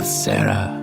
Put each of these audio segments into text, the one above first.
about Sarah.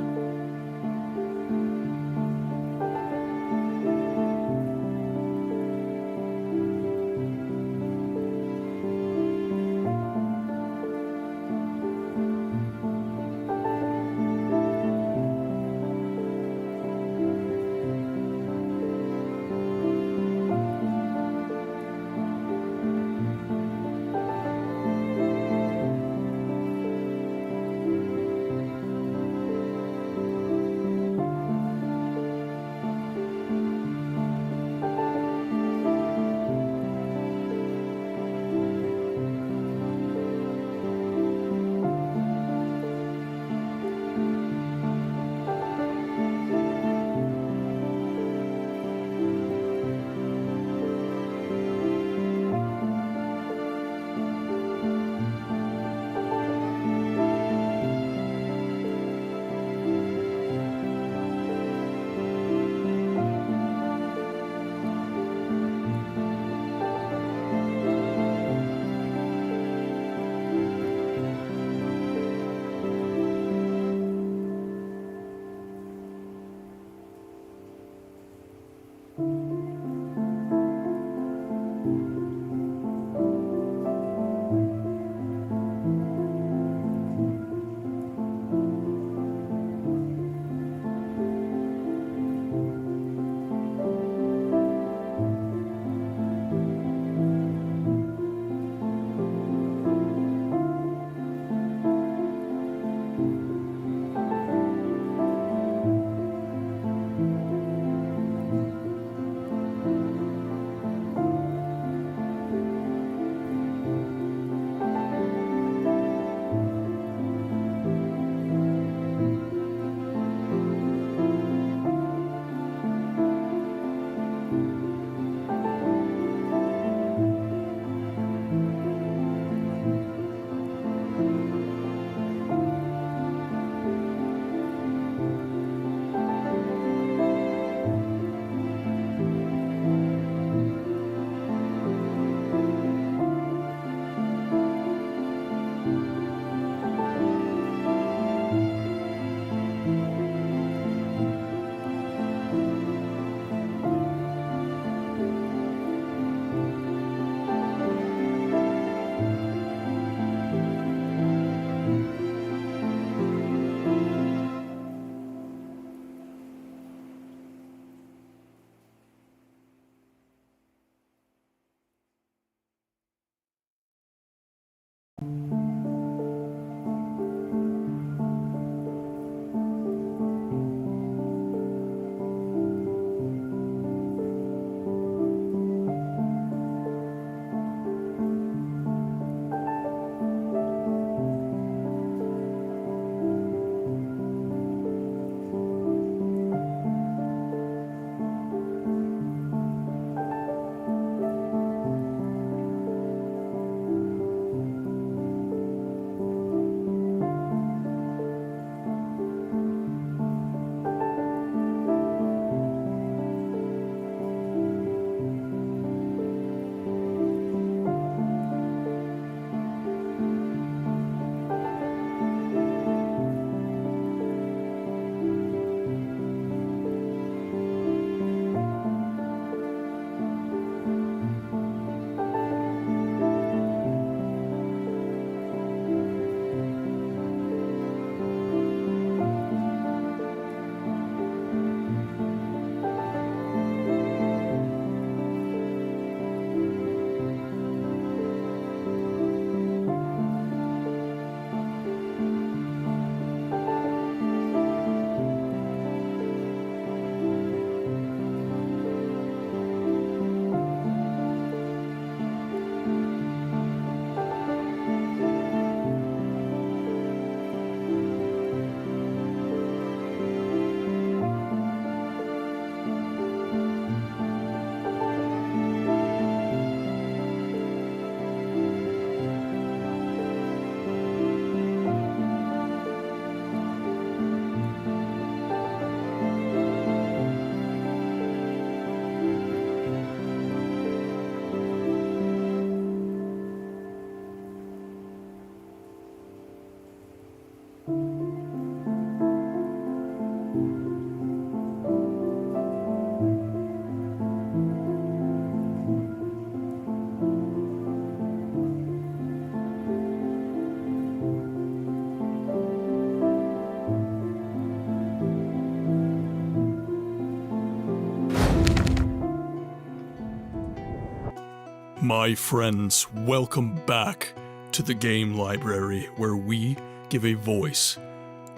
My friends, welcome back to the game library where we give a voice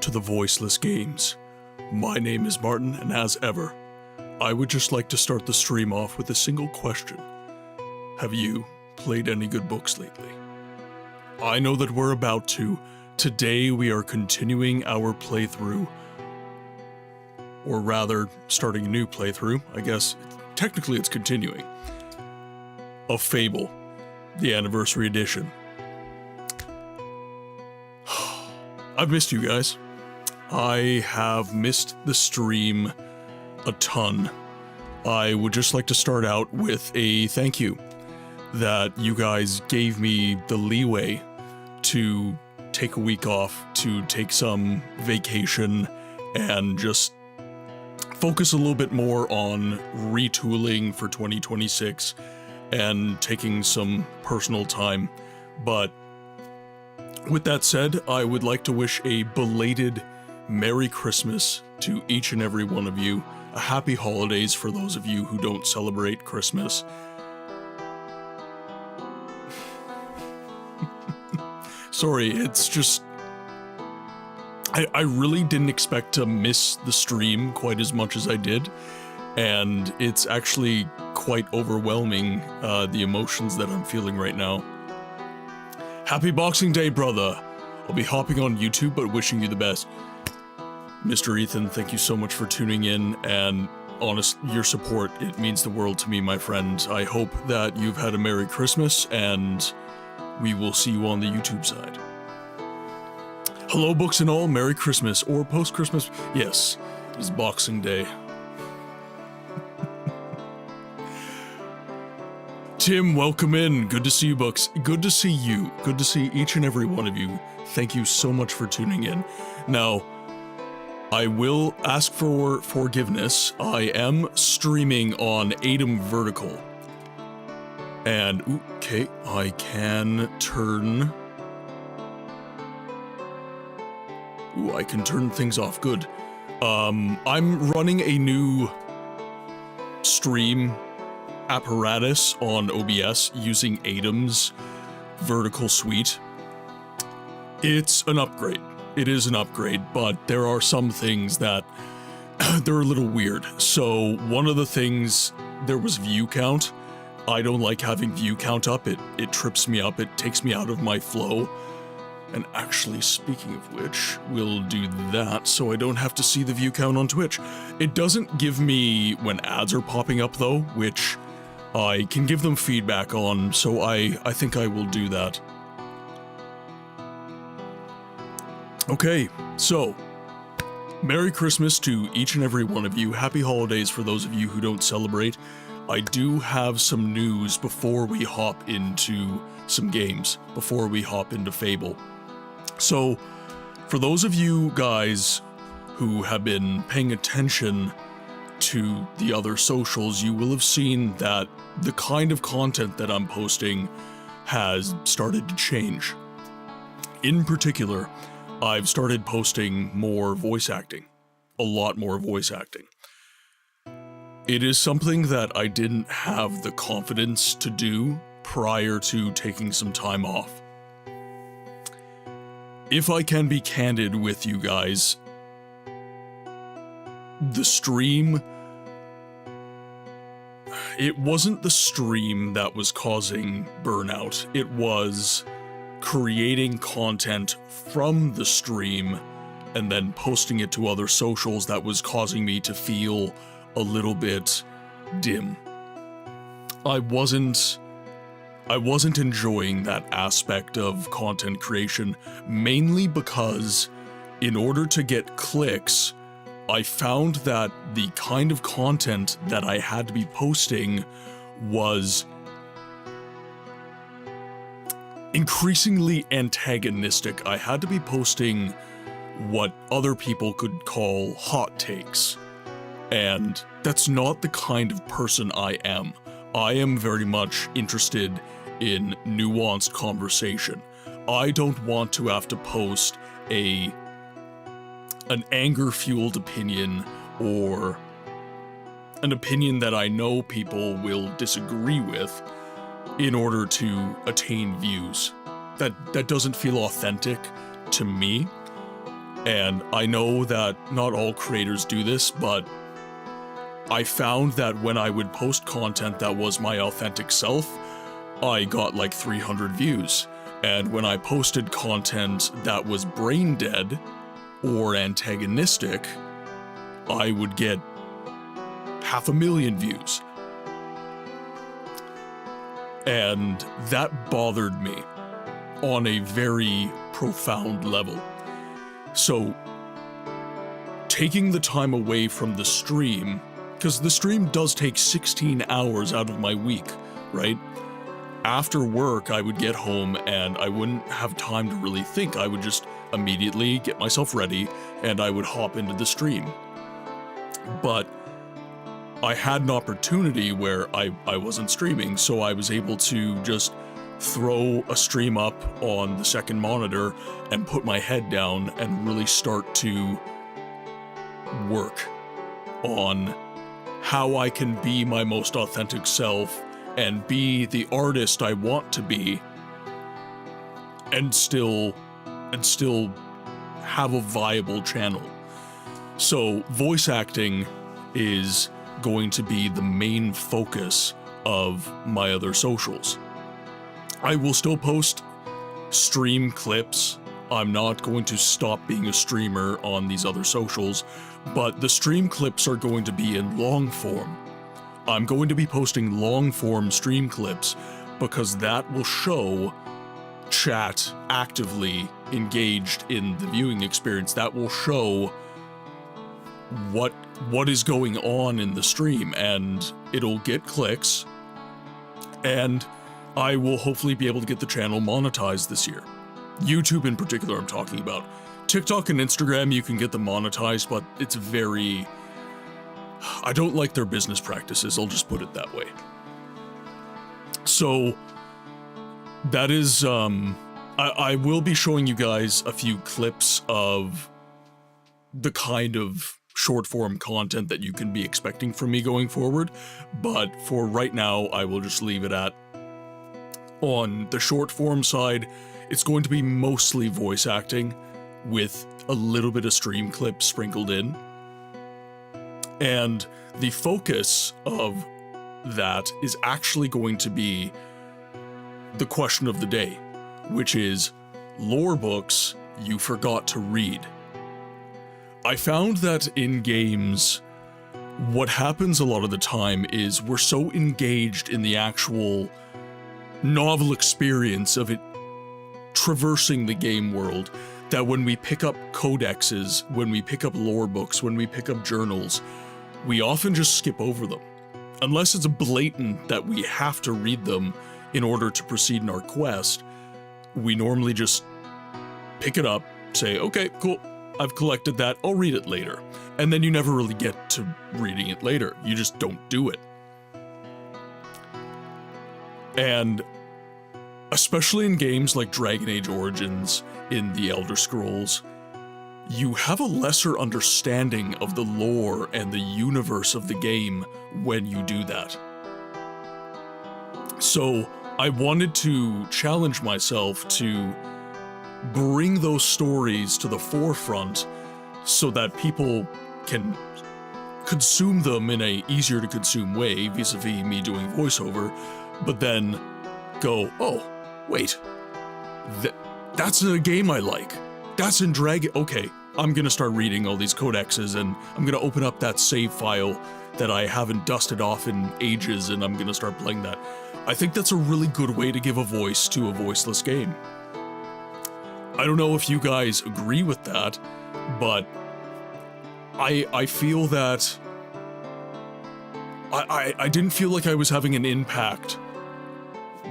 to the voiceless games. My name is Martin, and as ever, I would just like to start the stream off with a single question. Have you played any good books lately? I know that we're about to. Today we are continuing our playthrough, or rather, starting a new playthrough. I guess technically it's continuing, of Fable, the anniversary edition. I've missed you guys. I have missed the stream a ton. I would just like to start out with a thank you that you guys gave me the leeway to take a week off, to take some vacation, and just focus a little bit more on retooling for 2026 and taking some personal time. But with that said, I would like to wish a belated Merry Christmas to each and every one of you. A happy holidays for those of you who don't celebrate Christmas. Sorry, it's just... I really didn't expect to miss the stream quite as much as I did, and it's actually quite overwhelming, the emotions that I'm feeling right now. Happy Boxing Day, brother! I'll be hopping on YouTube, but wishing you the best. Mr. Ethan, thank you so much for tuning in, and your support, it means the world to me, my friend. I hope that you've had a Merry Christmas, and we will see you on the YouTube side. Hello, books and all, Merry Christmas, or post-Christmas. Yes, it is Boxing Day. Tim, welcome in. Good to see you, books. Good to see you. Good to see each and every one of you. Thank you so much for tuning in. Now, I will ask for forgiveness. I am streaming on Atom Vertical. And, okay, I can turn... I can turn things off. Good. I'm running a new stream apparatus on OBS using Atom's vertical suite. It's an upgrade. It is an upgrade, but there are some things that they're a little weird. So one of the things, there was view count. I don't like having view count up. It trips me up. It takes me out of my flow. And actually, speaking of which, we'll do that so I don't have to see the view count on Twitch. It doesn't give me when ads are popping up though, which I can give them feedback on, so I think I will do that. Okay, so, Merry Christmas to each and every one of you. Happy holidays for those of you who don't celebrate. I do have some news before we hop into some games, before we hop into Fable. So, for those of you guys who have been paying attention to the other socials, you will have seen that the kind of content that I'm posting has started to change. In particular, I've started posting more voice acting, a lot more voice acting. It is something that I didn't have the confidence to do prior to taking some time off. If I can be candid with you guys, the stream, it wasn't the stream that was causing burnout. It was creating content from the stream and then posting it to other socials that was causing me to feel a little bit dim. I wasn't enjoying that aspect of content creation, mainly because in order to get clicks, I found that the kind of content that I had to be posting was increasingly antagonistic. I had to be posting what other people could call hot takes, and that's not the kind of person I am. I am very much interested in nuanced conversation. I don't want to have to post an anger-fueled opinion or an opinion that I know people will disagree with in order to attain views. That doesn't feel authentic to me. And I know that not all creators do this, but I found that when I would post content that was my authentic self, I got like 300 views. And when I posted content that was brain dead or antagonistic, I would get 500,000 views. And that bothered me on a very profound level. So, taking the time away from the stream, because the stream does take 16 hours out of my week, right? After work, I would get home and I wouldn't have time to really think. I would just immediately get myself ready and I would hop into the stream. But I had an opportunity where I wasn't streaming, so I was able to just throw a stream up on the second monitor and put my head down and really start to work on how I can be my most authentic self and be the artist I want to be and still have a viable channel. So voice acting is going to be the main focus of my other socials. I will still post stream clips. I'm not going to stop being a streamer on these other socials, but the stream clips are going to be in long form. I'm going to be posting long form stream clips because that will show chat actively engaged in the viewing experience. That will show what is going on in the stream, and it'll get clicks, and I will hopefully be able to get the channel monetized this year. YouTube in particular I'm talking about. TikTok and Instagram you can get them monetized, but it's very... I don't like their business practices, I'll just put it that way. So, that is, I will be showing you guys a few clips of the kind of short-form content that you can be expecting from me going forward, but for right now, I will just leave it at, on the short-form side, it's going to be mostly voice acting, with a little bit of stream clips sprinkled in. And the focus of that is actually going to be the question of the day, which is lore books you forgot to read. I found that in games, what happens a lot of the time is we're so engaged in the actual novel experience of it traversing the game world that when we pick up codexes, when we pick up lore books, when we pick up journals, we often just skip over them. Unless it's blatant that we have to read them in order to proceed in our quest, we normally just pick it up, say, okay, cool, I've collected that, I'll read it later. And then you never really get to reading it later. You just don't do it. And especially in games like Dragon Age Origins, in the Elder Scrolls, you have a lesser understanding of the lore and the universe of the game when you do that. So I wanted to challenge myself to bring those stories to the forefront so that people can consume them in a easier to consume way, vis-a-vis me doing voiceover, but then go, oh, wait, that's a game I like. That's in Dragon... Okay, I'm gonna start reading all these codexes and I'm gonna open up that save file that I haven't dusted off in ages and I'm gonna start playing that. I think that's a really good way to give a voice to a voiceless game. I don't know if you guys agree with that, but I feel that I didn't feel like I was having an impact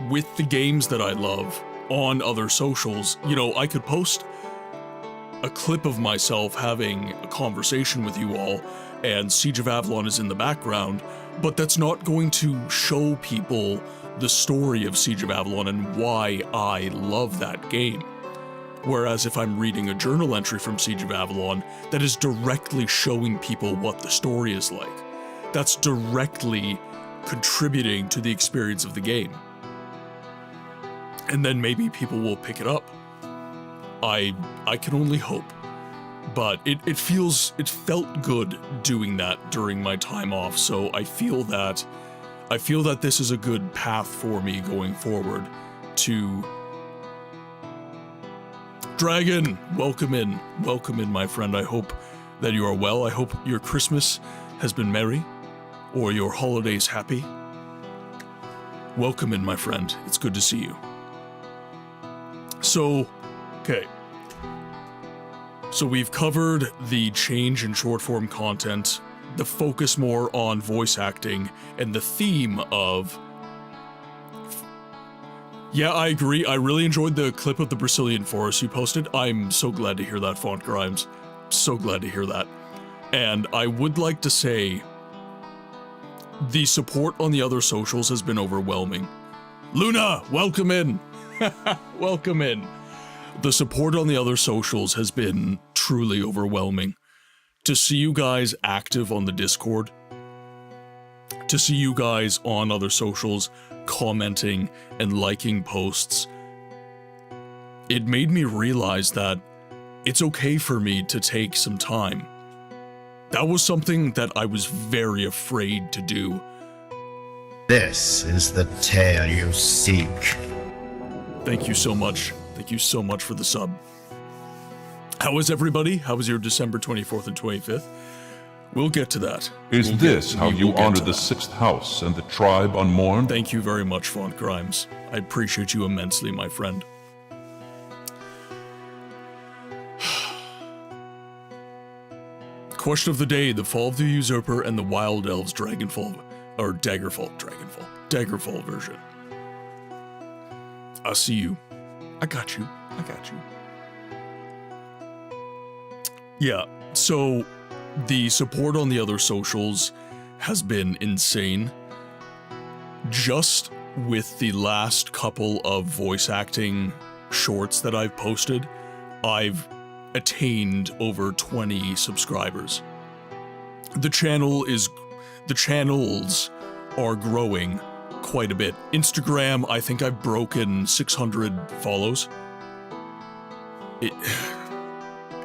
with the games that I love on other socials. You know, I could post a clip of myself having a conversation with you all, and Siege of Avalon is in the background, but that's not going to show people the story of Siege of Avalon and why I love that game. Whereas if I'm reading a journal entry from Siege of Avalon, that is directly showing people what the story is like. That's directly contributing to the experience of the game. and then maybe people will pick it up. I can only hope. But it felt good doing that during my time off, so I feel that this is a good path for me going forward to... Dragon, welcome in, my friend. I hope that you are well. I hope your Christmas has been merry, or your holidays happy. Welcome in, my friend. It's good to see you. So, okay. So we've covered the change in short-form content, the focus more on voice acting, and the theme of... Yeah, I agree. I really enjoyed the clip of the Brazilian forest you posted. I'm so glad to hear that, Font Grimes. So glad to hear that. And I would like to say... the support on the other socials has been overwhelming. Luna, welcome in! Welcome in. The support on the other socials has been truly overwhelming. To see you guys active on the Discord, to see you guys on other socials commenting and liking posts, it made me realize that it's okay for me to take some time. That was something that I was very afraid to do. This is the tale you seek. Thank you so much. Thank you so much for the sub. How was everybody? How was your December 24th and 25th? We'll get to that. Is this how you honor the 6th house and the tribe unmourned? Thank you very much, Font Grimes. I appreciate you immensely, my friend. Question of the day, the Fall of the Usurper and the Wild Elves Daggerfall version. I see you. I got you. Yeah, so the support on the other socials has been insane. Just with the last couple of voice acting shorts that I've posted, I've attained over 20 subscribers. The channels are growing quite a bit. Instagram, I think I've broken 600 follows.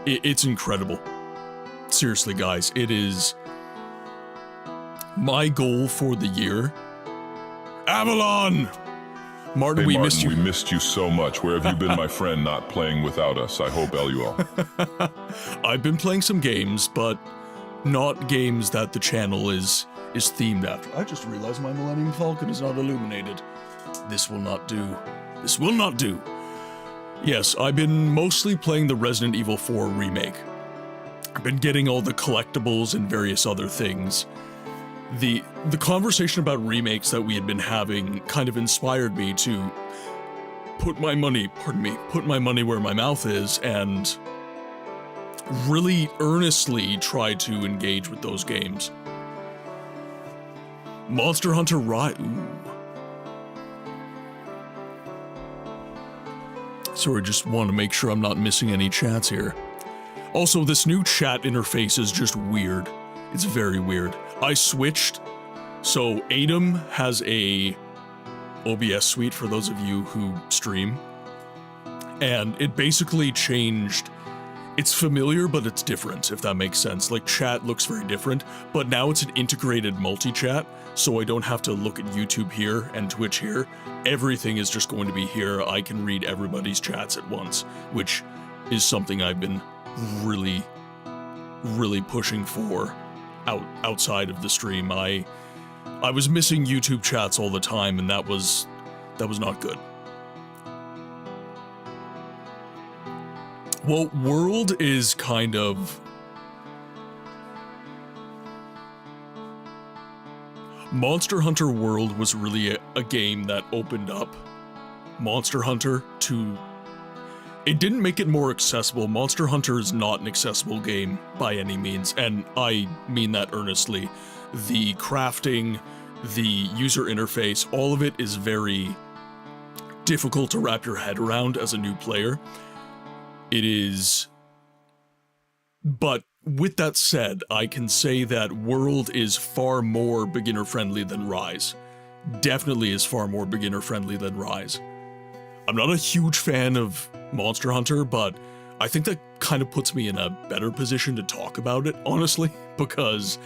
It's incredible. Seriously, guys, it is my goal for the year. Avalon! Martin, we missed you. We missed you so much. Where have you been, my friend, not playing without us? I hope, LUL. I've been playing some games, but not games that the channel is themed after. I just realized my Millennium Falcon is not illuminated. This will not do. This will not do. Yes, I've been mostly playing the Resident Evil 4 remake. I've been getting all the collectibles and various other things. The conversation about remakes that we had been having kind of inspired me to put my money where my mouth is and really earnestly try to engage with those games. Monster Hunter Rise. Ooh. Sorry, just want to make sure I'm not missing any chats here. Also, this new chat interface is just weird. It's very weird. I switched. So, Adam has a OBS suite for those of you who stream. And it basically changed. It's familiar, but it's different, if that makes sense. Like, chat looks very different, but now it's an integrated multi-chat, so I don't have to look at YouTube here and Twitch here. Everything is just going to be here. I can read everybody's chats at once, which is something I've been really pushing for outside of the stream. I was missing YouTube chats all the time, and that was not good. Well, World is kind of... Monster Hunter World was really a game that opened up Monster Hunter to... It didn't make it more accessible. Monster Hunter is not an accessible game by any means, and I mean that earnestly. The crafting, the user interface, all of it is very difficult to wrap your head around as a new player. It is... But with that said, I can say that World is far more beginner-friendly than Rise. Definitely is far more beginner-friendly than Rise. I'm not a huge fan of Monster Hunter, but I think that kind of puts me in a better position to talk about it, honestly, because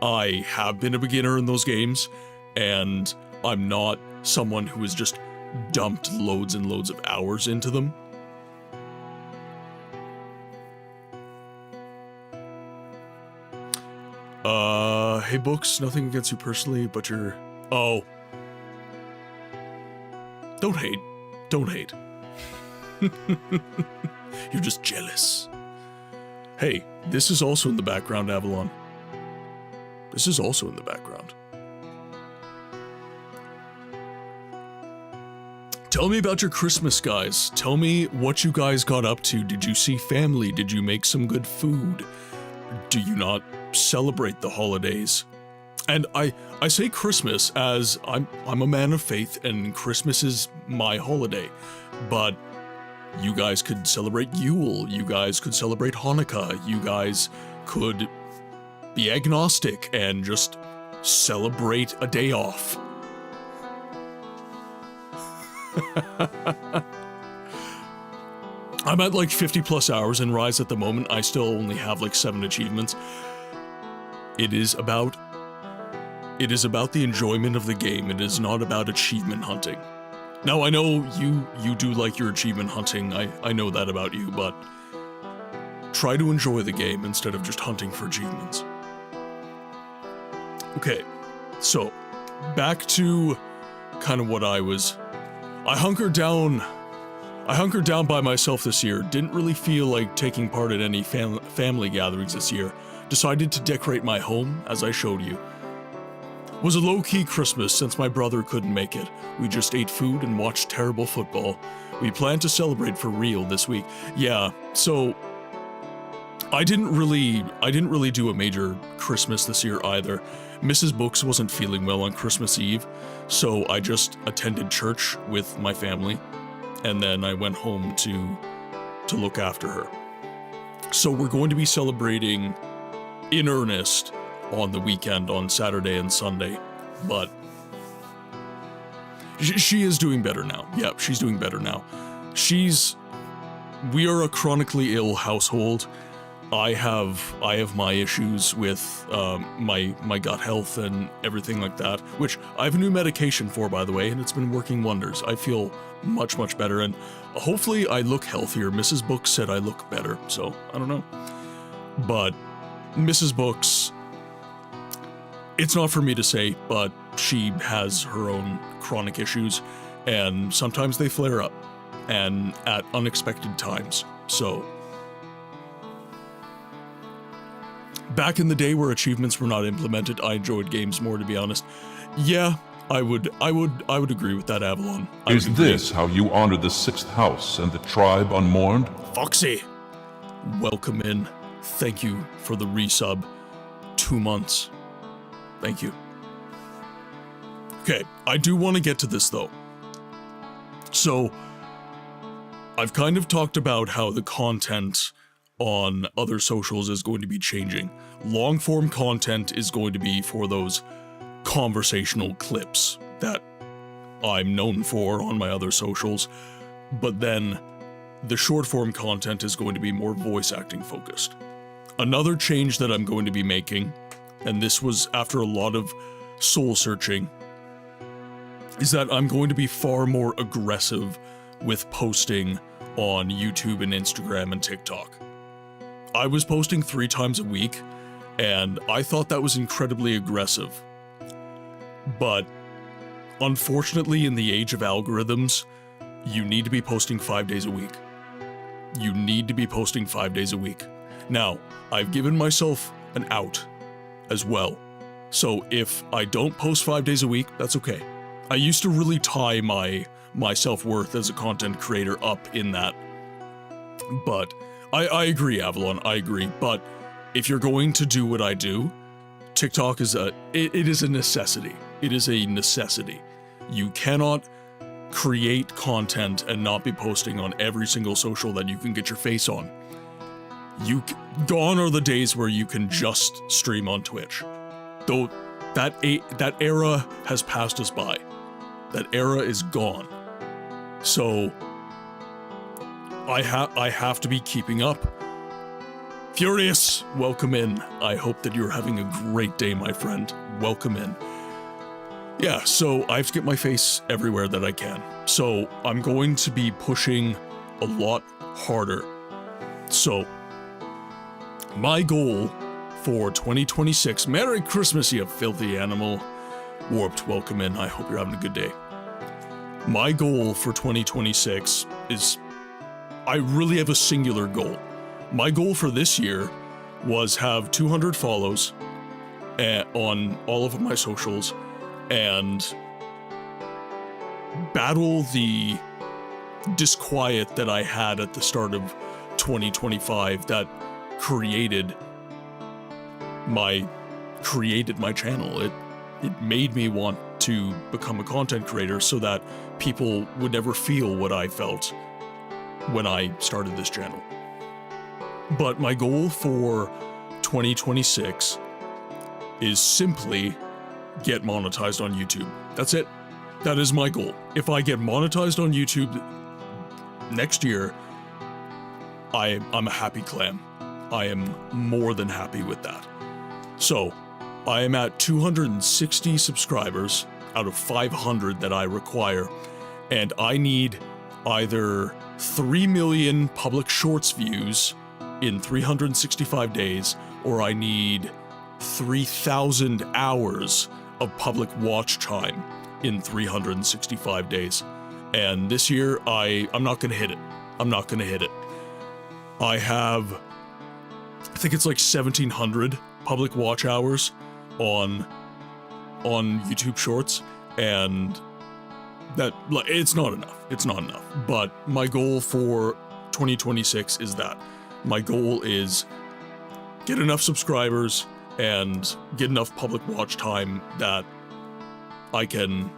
I have been a beginner in those games, and I'm not someone who has just dumped loads and loads of hours into them. Hey Books, nothing against you personally, but you're... Oh. Don't hate. Don't hate. You're just jealous. Hey, this is also in the background, Avalon. This is also in the background. Tell me about your Christmas, guys. Tell me what you guys got up to. Did you see family? Did you make some good food? Do you not celebrate the holidays? And I say Christmas as I'm a man of faith and Christmas is my holiday, but you guys could celebrate Yule, you guys could celebrate Hanukkah, you guys could be agnostic and just celebrate a day off. I'm at like 50 plus hours in Rise at the moment. I still only have like 7 achievements. It is about the enjoyment of the game. It is not about achievement hunting. Now, I know you do like your achievement hunting. I know that about you, but try to enjoy the game instead of just hunting for achievements. Okay, so back to kind of what I hunkered down by myself this year. Didn't really feel like taking part in any family gatherings this year. Decided to decorate my home, as I showed you. Was a low-key Christmas since my brother couldn't make it. We just ate food and watched terrible football. We plan to celebrate for real this week. Yeah, so I didn't really do a major Christmas this year either. Mrs. Books wasn't feeling well on Christmas Eve, so I just attended church with my family, and then I went home to look after her. So we're going to be celebrating in earnest on the weekend, on Saturday and Sunday, but she is doing better now. Yeah, she's doing better now. We are a chronically ill household. I have my issues with my gut health and everything like that, which I have a new medication for, by the way, and it's been working wonders. I feel much, much better, and hopefully I look healthier. Mrs. Books said I look better, so I don't know. But Mrs. Books, it's not for me to say, but she has her own chronic issues, and sometimes they flare up, and at unexpected times, so... Back in the day where achievements were not implemented, I enjoyed games more, to be honest. Yeah, I would agree with that, Avalon. Is this how you honor the 6th house and the tribe unmourned? Foxy! Welcome in. Thank you for the resub. 2 months. Thank you. Okay, I do want to get to this, though. So, I've kind of talked about how the content on other socials is going to be changing. Long-form content is going to be for those conversational clips that I'm known for on my other socials, but then the short-form content is going to be more voice acting focused. Another change that I'm going to be making, and this was after a lot of soul-searching, is that I'm going to be far more aggressive with posting on YouTube and Instagram and TikTok. I was posting 3 times a week, and I thought that was incredibly aggressive. But unfortunately, in the age of algorithms, you need to be posting 5 days a week. You need to be posting 5 days a week. Now, I've given myself an out as well. So if I don't post 5 days a week, that's okay. I used to really tie my self-worth as a content creator up in that. But I agree, Avalon, I agree. But if you're going to do what I do, TikTok is it is a necessity. It is a necessity. You cannot create content and not be posting on every single social that you can get your face on. Gone are the days where you can just stream on Twitch. Though that era has passed us by. That era is gone. So I have to be keeping up. Furious, welcome in. I hope that you're having a great day, my friend. Welcome in. Yeah, so I have to get my face everywhere that I can. So I'm going to be pushing a lot harder. So my goal for 2026, Merry Christmas, you filthy animal. Warped, welcome in. I hope you're having a good day. My goal for 2026 is, I really have a singular goal. My goal for this year was have 200 follows on all of my socials and battle the disquiet that I had at the start of 2025 that created my channel. It made me want to become a content creator so that people would never feel what I felt when I started this channel. But my goal for 2026 is simply get monetized on YouTube. That's it. That is my goal. If I get monetized on YouTube next year, I'm a happy clam. I am more than happy with that. So, I am at 260 subscribers out of 500 that I require, and I need either 3 million public shorts views in 365 days, or I need 3,000 hours of public watch time in 365 days. And this year, I'm not gonna hit it. I'm not gonna hit it. I think it's like 1,700 public watch hours on YouTube Shorts, and that, it's not enough. It's not enough. But my goal for 2026 is that. My goal is get enough subscribers and get enough public watch time that I can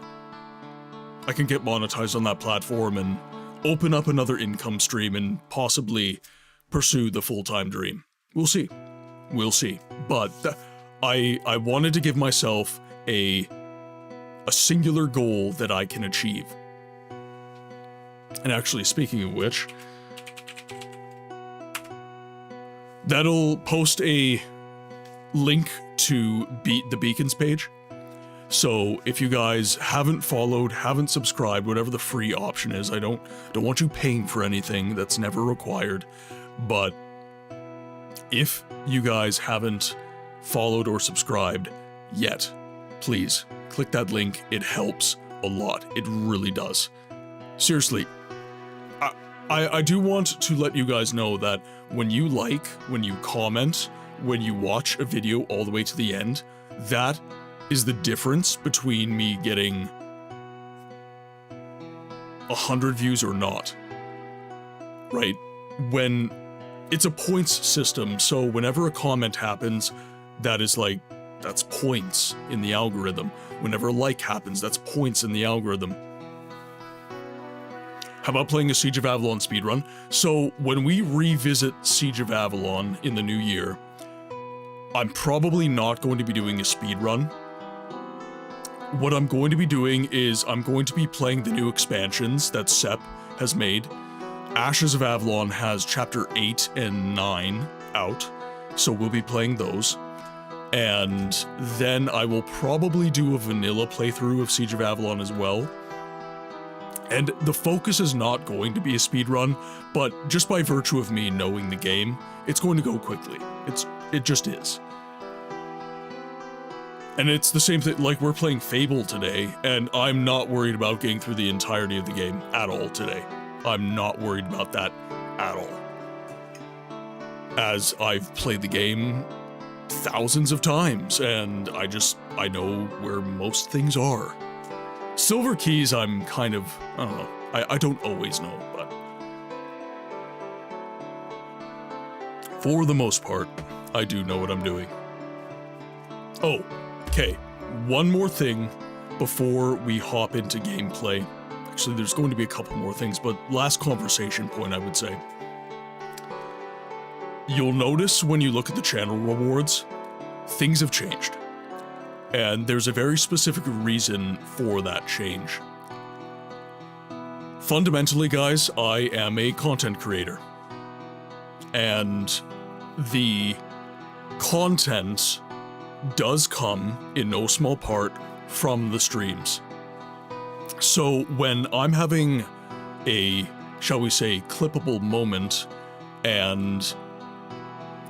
get monetized on that platform and open up another income stream and possibly pursue the full-time dream. We'll see. We'll see. But I wanted to give myself a singular goal that I can achieve. And actually, speaking of which, that'll post a link to the Beacons page. So if you guys haven't followed, haven't subscribed, whatever the free option is, I don't want you paying for anything that's never required. But if you guys haven't followed or subscribed yet, please click that link. It helps a lot. It really does. Seriously, I do want to let you guys know that when you like, when you comment, when you watch a video all the way to the end, that is the difference between me getting 100 views or not. Right? When it's a points system, so whenever a comment happens, that's points in the algorithm. Whenever a like happens, that's points in the algorithm. How about playing a Siege of Avalon speedrun? So when we revisit Siege of Avalon in the new year, I'm probably not going to be doing a speedrun. What I'm going to be doing is I'm going to be playing the new expansions that Sep has made. Ashes of Avalon has chapter 8 and 9 out, so we'll be playing those. And then I will probably do a vanilla playthrough of Siege of Avalon as well. And the focus is not going to be a speedrun, but just by virtue of me knowing the game, it's going to go quickly. It just is. And it's the same thing, like we're playing Fable today, and I'm not worried about getting through the entirety of the game at all today. I'm not worried about that at all. As I've played the game thousands of times, and I know where most things are. Silver Keys, I'm kind of, I don't know, I don't always know, but for the most part, I do know what I'm doing. Oh, okay, one more thing before we hop into gameplay. Actually, there's going to be a couple more things, but last conversation point, I would say. You'll notice when you look at the channel rewards, things have changed. And there's a very specific reason for that change. fundamentally, guys, I am a content creator. And the content does come in no small part from the streams. So when I'm having a, shall we say, clippable moment and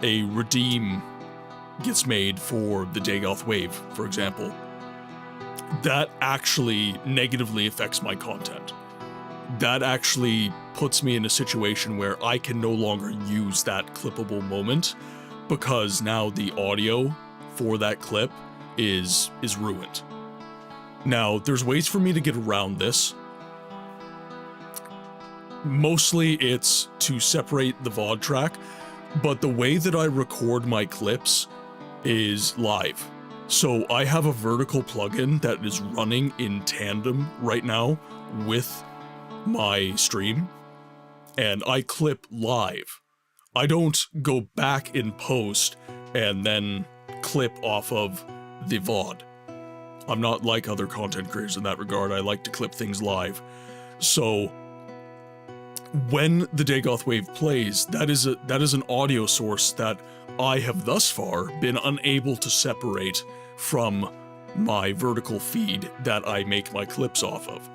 a redeem gets made for the Dagoth wave, for example, that actually negatively affects my content. That actually puts me in a situation where I can no longer use that clippable moment because now the audio for that clip is ruined. Now, there's ways for me to get around this. Mostly it's to separate the VOD track, but the way that I record my clips is live. So I have a vertical plugin that is running in tandem right now with my stream, and I clip live. I don't go back in post and then clip off of the VOD. I'm not like other content creators in that regard. I like to clip things live. So when the Dagoth wave plays, that is an audio source that I have thus far been unable to separate from my vertical feed that I make my clips off of.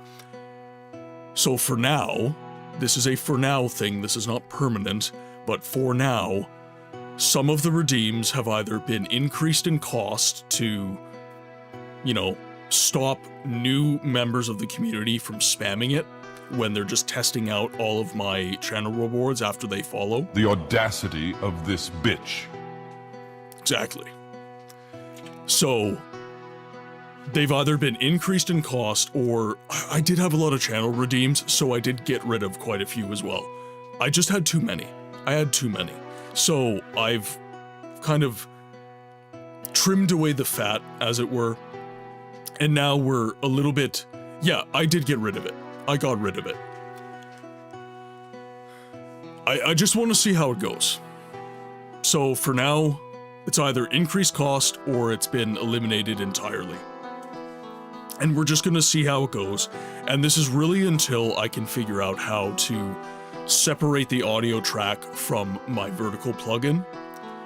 So for now, this is a for now thing, this is not permanent, but for now, some of the redeems have either been increased in cost to, you know, stop new members of the community from spamming it when they're just testing out all of my channel rewards after they follow. The audacity of this bitch. Exactly. So they've either been increased in cost, or I did have a lot of channel redeems, so I did get rid of quite a few as well. I just had too many. I had too many. So I've kind of trimmed away the fat, as it were, and now we're a little bit, yeah, I did get rid of it. I got rid of it. I just want to see how it goes. So for now, it's either increased cost or it's been eliminated entirely. And we're just gonna see how it goes. And this is really until I can figure out how to separate the audio track from my vertical plugin.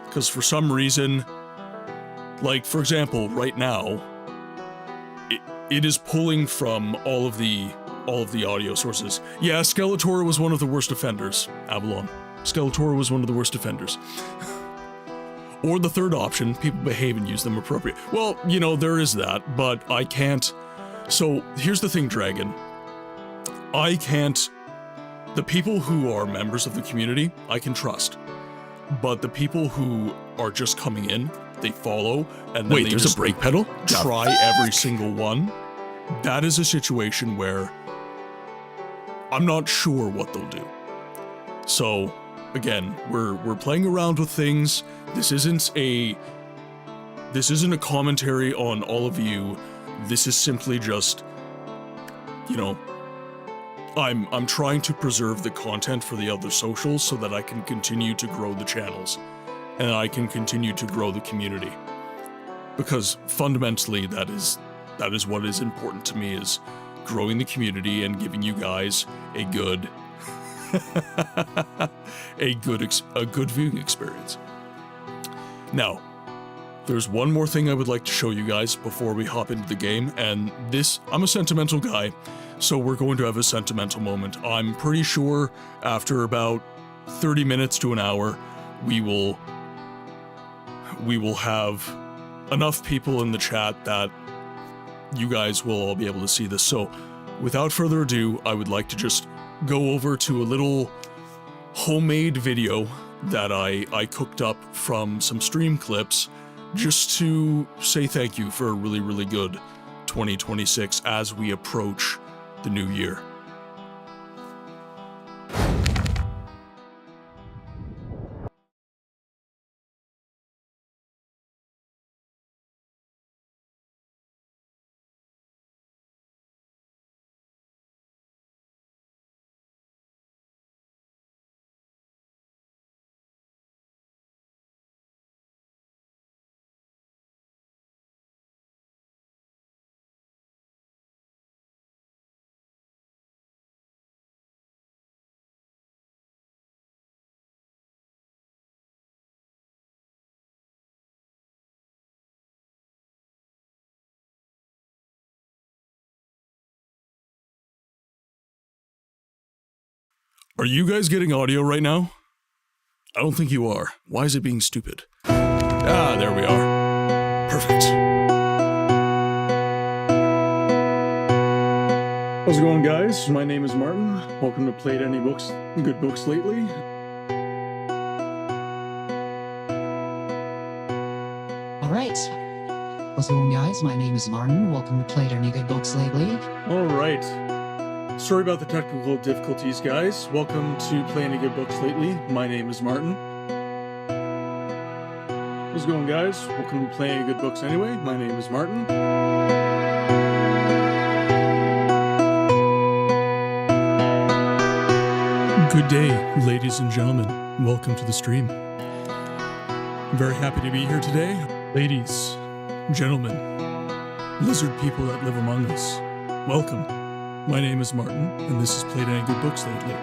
Because for some reason, like for example, right now, it is pulling from all of the audio sources. Yeah, Skeletor was one of the worst offenders, Avalon. Skeletor was one of the worst offenders. Or the third option, people behave and use them appropriate. Well, you know, there is that, but I can't. So here's the thing, Dragon. I can't. The people who are members of the community, I can trust. But the people who are just coming in, they follow, and then Wait, they there's just a brake pedal? try every single one. That is a situation where I'm not sure what they'll do. So, again, we're playing around with things. This isn't a commentary on all of you. This is simply just, you know, I'm trying to preserve the content for the other socials so that I can continue to grow the channels and I can continue to grow the community. Because fundamentally that is what is important to me, is growing the community and giving you guys a good a good viewing experience. Now, there's one more thing I would like to show you guys before we hop into the game, and this, I'm a sentimental guy, so we're going to have a sentimental moment. I'm pretty sure after about 30 minutes to an hour, we will have enough people in the chat that you guys will all be able to see this. So, without further ado, I would like to just go over to a little homemade video that I cooked up from some stream clips, just to say thank you for a really, really good 2026 as we approach the new year. Are you guys getting audio right now? I don't think you are. Why is it being stupid? Ah, there we are. Perfect. How's it going, guys? My name is Martin. Welcome to Played Any Books, Good Books Lately. All right. How's it going, guys? My name is Martin. Welcome to Played Any Good Books Lately. All right. Sorry about the technical difficulties, guys. Welcome to Play Any Good Books Lately. My name is Martin. How's it going, guys? Welcome to Play Any Good Books Anyway. My name is Martin. Good day, ladies and gentlemen. Welcome to the stream. I'm very happy to be here today. Ladies, gentlemen, lizard people that live among us, welcome. My name is Martin, and this is Played Any Good Books Lately.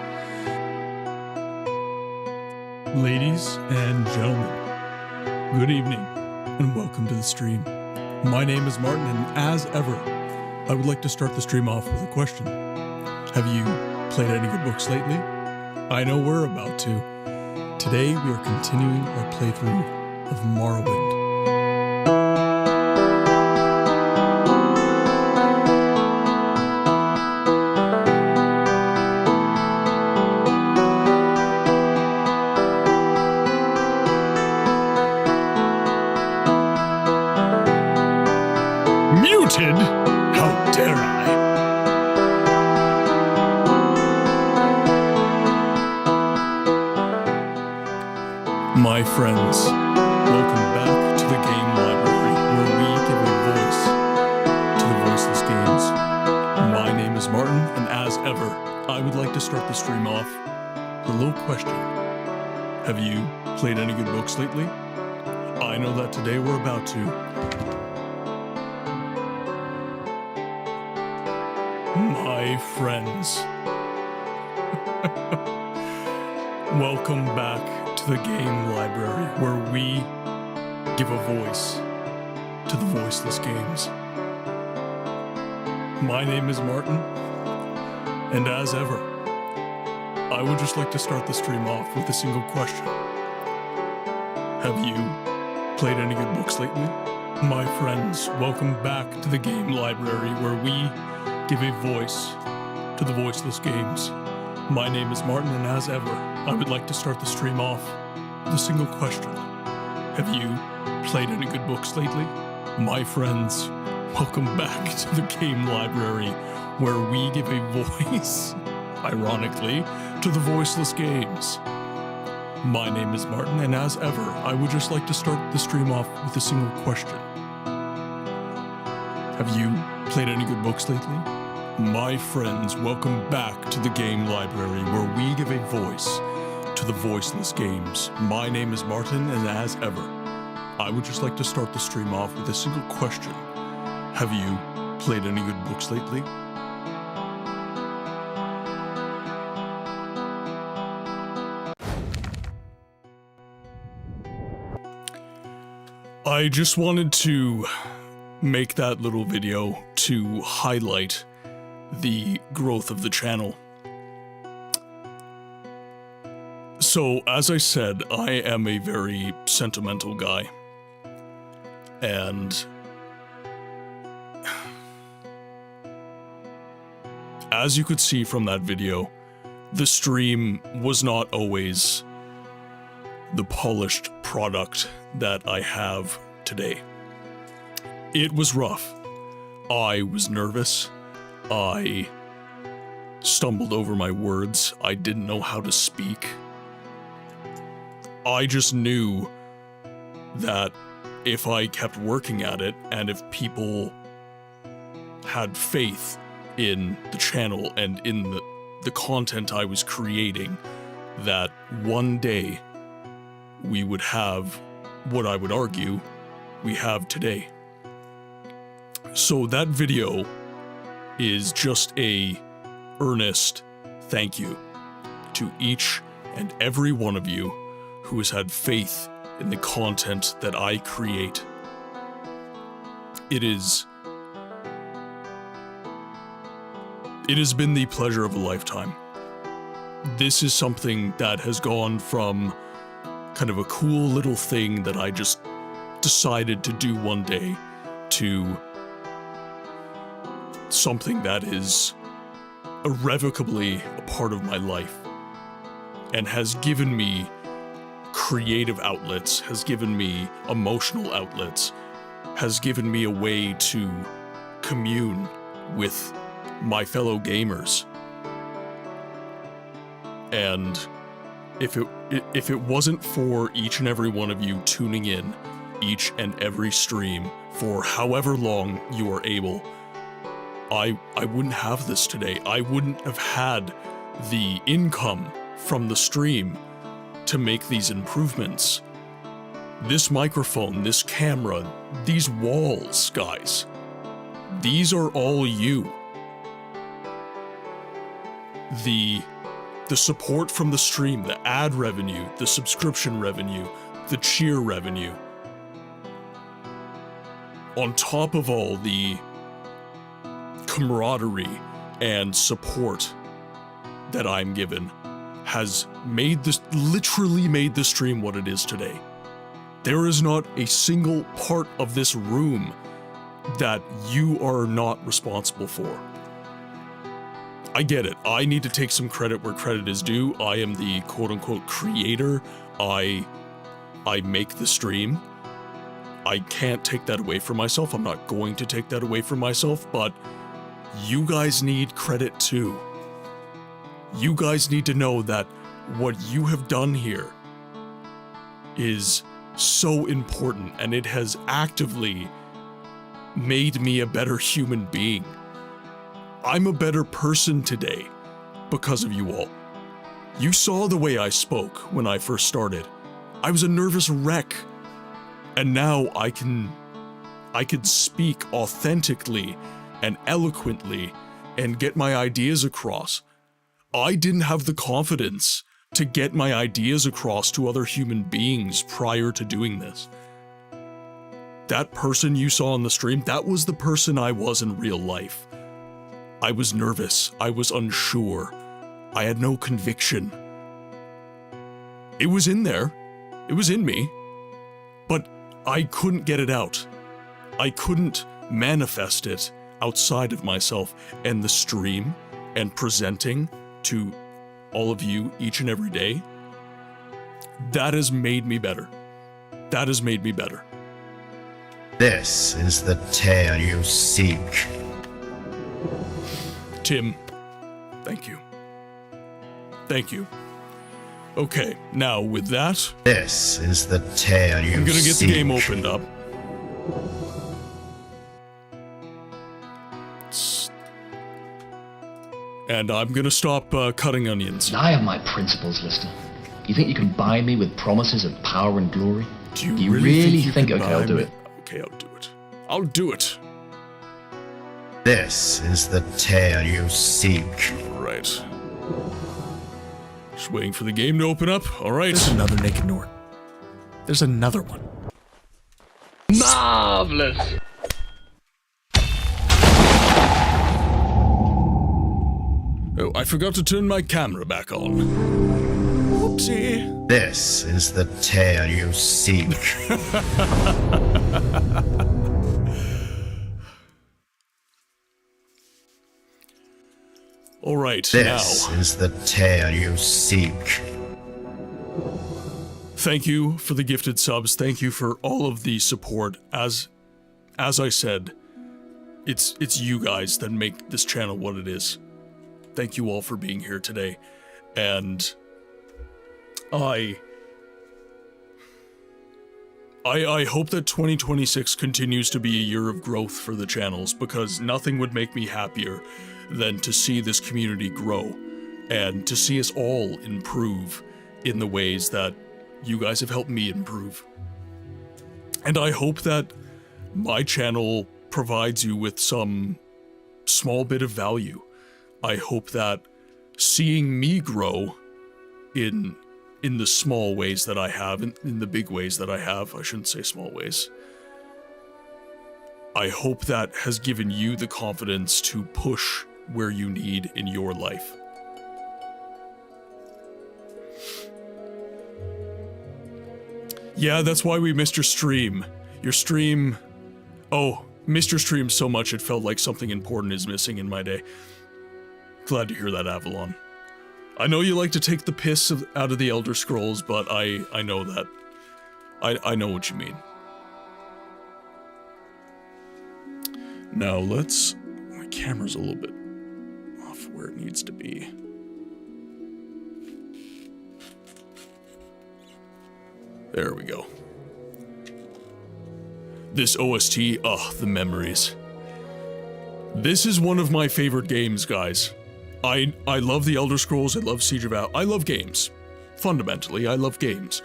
Ladies and gentlemen, good evening, and welcome to the stream. My name is Martin, and as ever, I would like to start the stream off with a question. Have you played any good books lately? I know we're about to. Today, we are continuing our playthrough of Morrowind. Muted? How dare I? My friends, welcome back to the game library, where we give a voice to the voiceless games. My name is Martin, and as ever, I would like to start the stream off with a little question. Have you played any good books lately? I know that today we're about to. My friends, welcome back to the game library, where we give a voice to the voiceless games. My name is Martin, and as ever, I would just like to start the stream off with a single question. Have you played any good books lately? My friends, welcome back to the game library, where we give a voice to the voiceless games. My name is Martin, and as ever, I would like to start the stream off with a single question. Have you played any good books lately? My friends, welcome back to the game library, where we give a voice, ironically, to the voiceless games. My name is Martin, and as ever, I would just like to start the stream off with a single question. Have you played any good books lately? My friends, welcome back to the game library, where we give a voice to the voiceless games. My name is Martin, and as ever, I would just like to start the stream off with a single question. Have you played any good books lately? I just wanted to make that little video to highlight the growth of the channel. So, as I said, I am a very sentimental guy. And as you could see from that video, the stream was not always the polished product that I have today. It was rough. I was nervous. I stumbled over my words. I didn't know how to speak. I just knew that if I kept working at it, and if people had faith in the channel and in the content I was creating, that one day we would have what I would argue we have today. So that video is just a earnest thank you to each and every one of you who has had faith in the content that I create. It has been the pleasure of a lifetime. this is something that has gone from kind of a cool little thing that I just decided to do one day to something that is irrevocably a part of my life and has given me creative outlets, has given me emotional outlets, has given me a way to commune with my fellow gamers. And if it wasn't for each and every one of you tuning in each and every stream for however long you are able, I wouldn't have this today. I wouldn't have had the income from the stream to make these improvements. This microphone, this camera, these walls, guys, these are all you. The support from the stream, the ad revenue, the subscription revenue, the cheer revenue, on top of all the camaraderie and support that I'm given, has made this, literally made the stream what it is today. There is not a single part of this room that you are not responsible for. I get it. I need to take some credit where credit is due. I am the quote-unquote creator. I make the stream. I can't take that away from myself. I'm not going to take that away from myself, but you guys need credit too. You guys need to know that what you have done here is so important, and it has actively made me a better human being. I'm a better person today because of you all. You saw the way I spoke when I first started. I was a nervous wreck, and now I can speak authentically and eloquently and get my ideas across. I didn't have the confidence to get my ideas across to other human beings prior to doing this. That person you saw on the stream, that was the person I was in real life. I was nervous. I was unsure. I had no conviction. It was in there. It was in me. But I couldn't get it out. I couldn't manifest it outside of myself. And the stream and presenting to all of you each and every day, that has made me better. That has made me better. This is the tale you seek. Tim, thank you. Thank you. Okay, now with that, This is the tale you I'm gonna get seek. the game opened up. And I'm gonna stop cutting onions. I have my principles, Lister. You think you can buy me with promises of power and glory? Do you You really really think think you okay, can I'll buy do me? it. Okay, I'll do it. I'll do it. This is the tale you seek. Right. Just waiting for the game to open up. All right. There's another naked Nord. There's another one. Marvelous! Oh, I forgot to turn my camera back on. Whoopsie. This is the tale you seek. All right, This now. is the tale you seek. Thank you for the gifted subs. Thank you for all of the support. As I said, it's you guys that make this channel what it is. Thank you all for being here today. And I hope that 2026 continues to be a year of growth for the channels, because nothing would make me happier than to see this community grow and to see us all improve in the ways that you guys have helped me improve. And I hope that my channel provides you with some small bit of value. I hope that seeing me grow in the small ways that I have, in the big ways that I have, I shouldn't say small ways, I hope that has given you the confidence to push where you need in your life. Yeah, that's why we missed your stream. Your stream... Oh, missed your stream so much it felt like something important is missing in my day. Glad to hear that, Avalon. I know you like to take the piss out of the Elder Scrolls, but I know that. I know what you mean. Now let's... My camera's a little bit off where it needs to be. There we go. This OST, the memories. This is one of my favorite games, guys. I love the Elder Scrolls, I love Siege of Al. I love games. Fundamentally, I love games.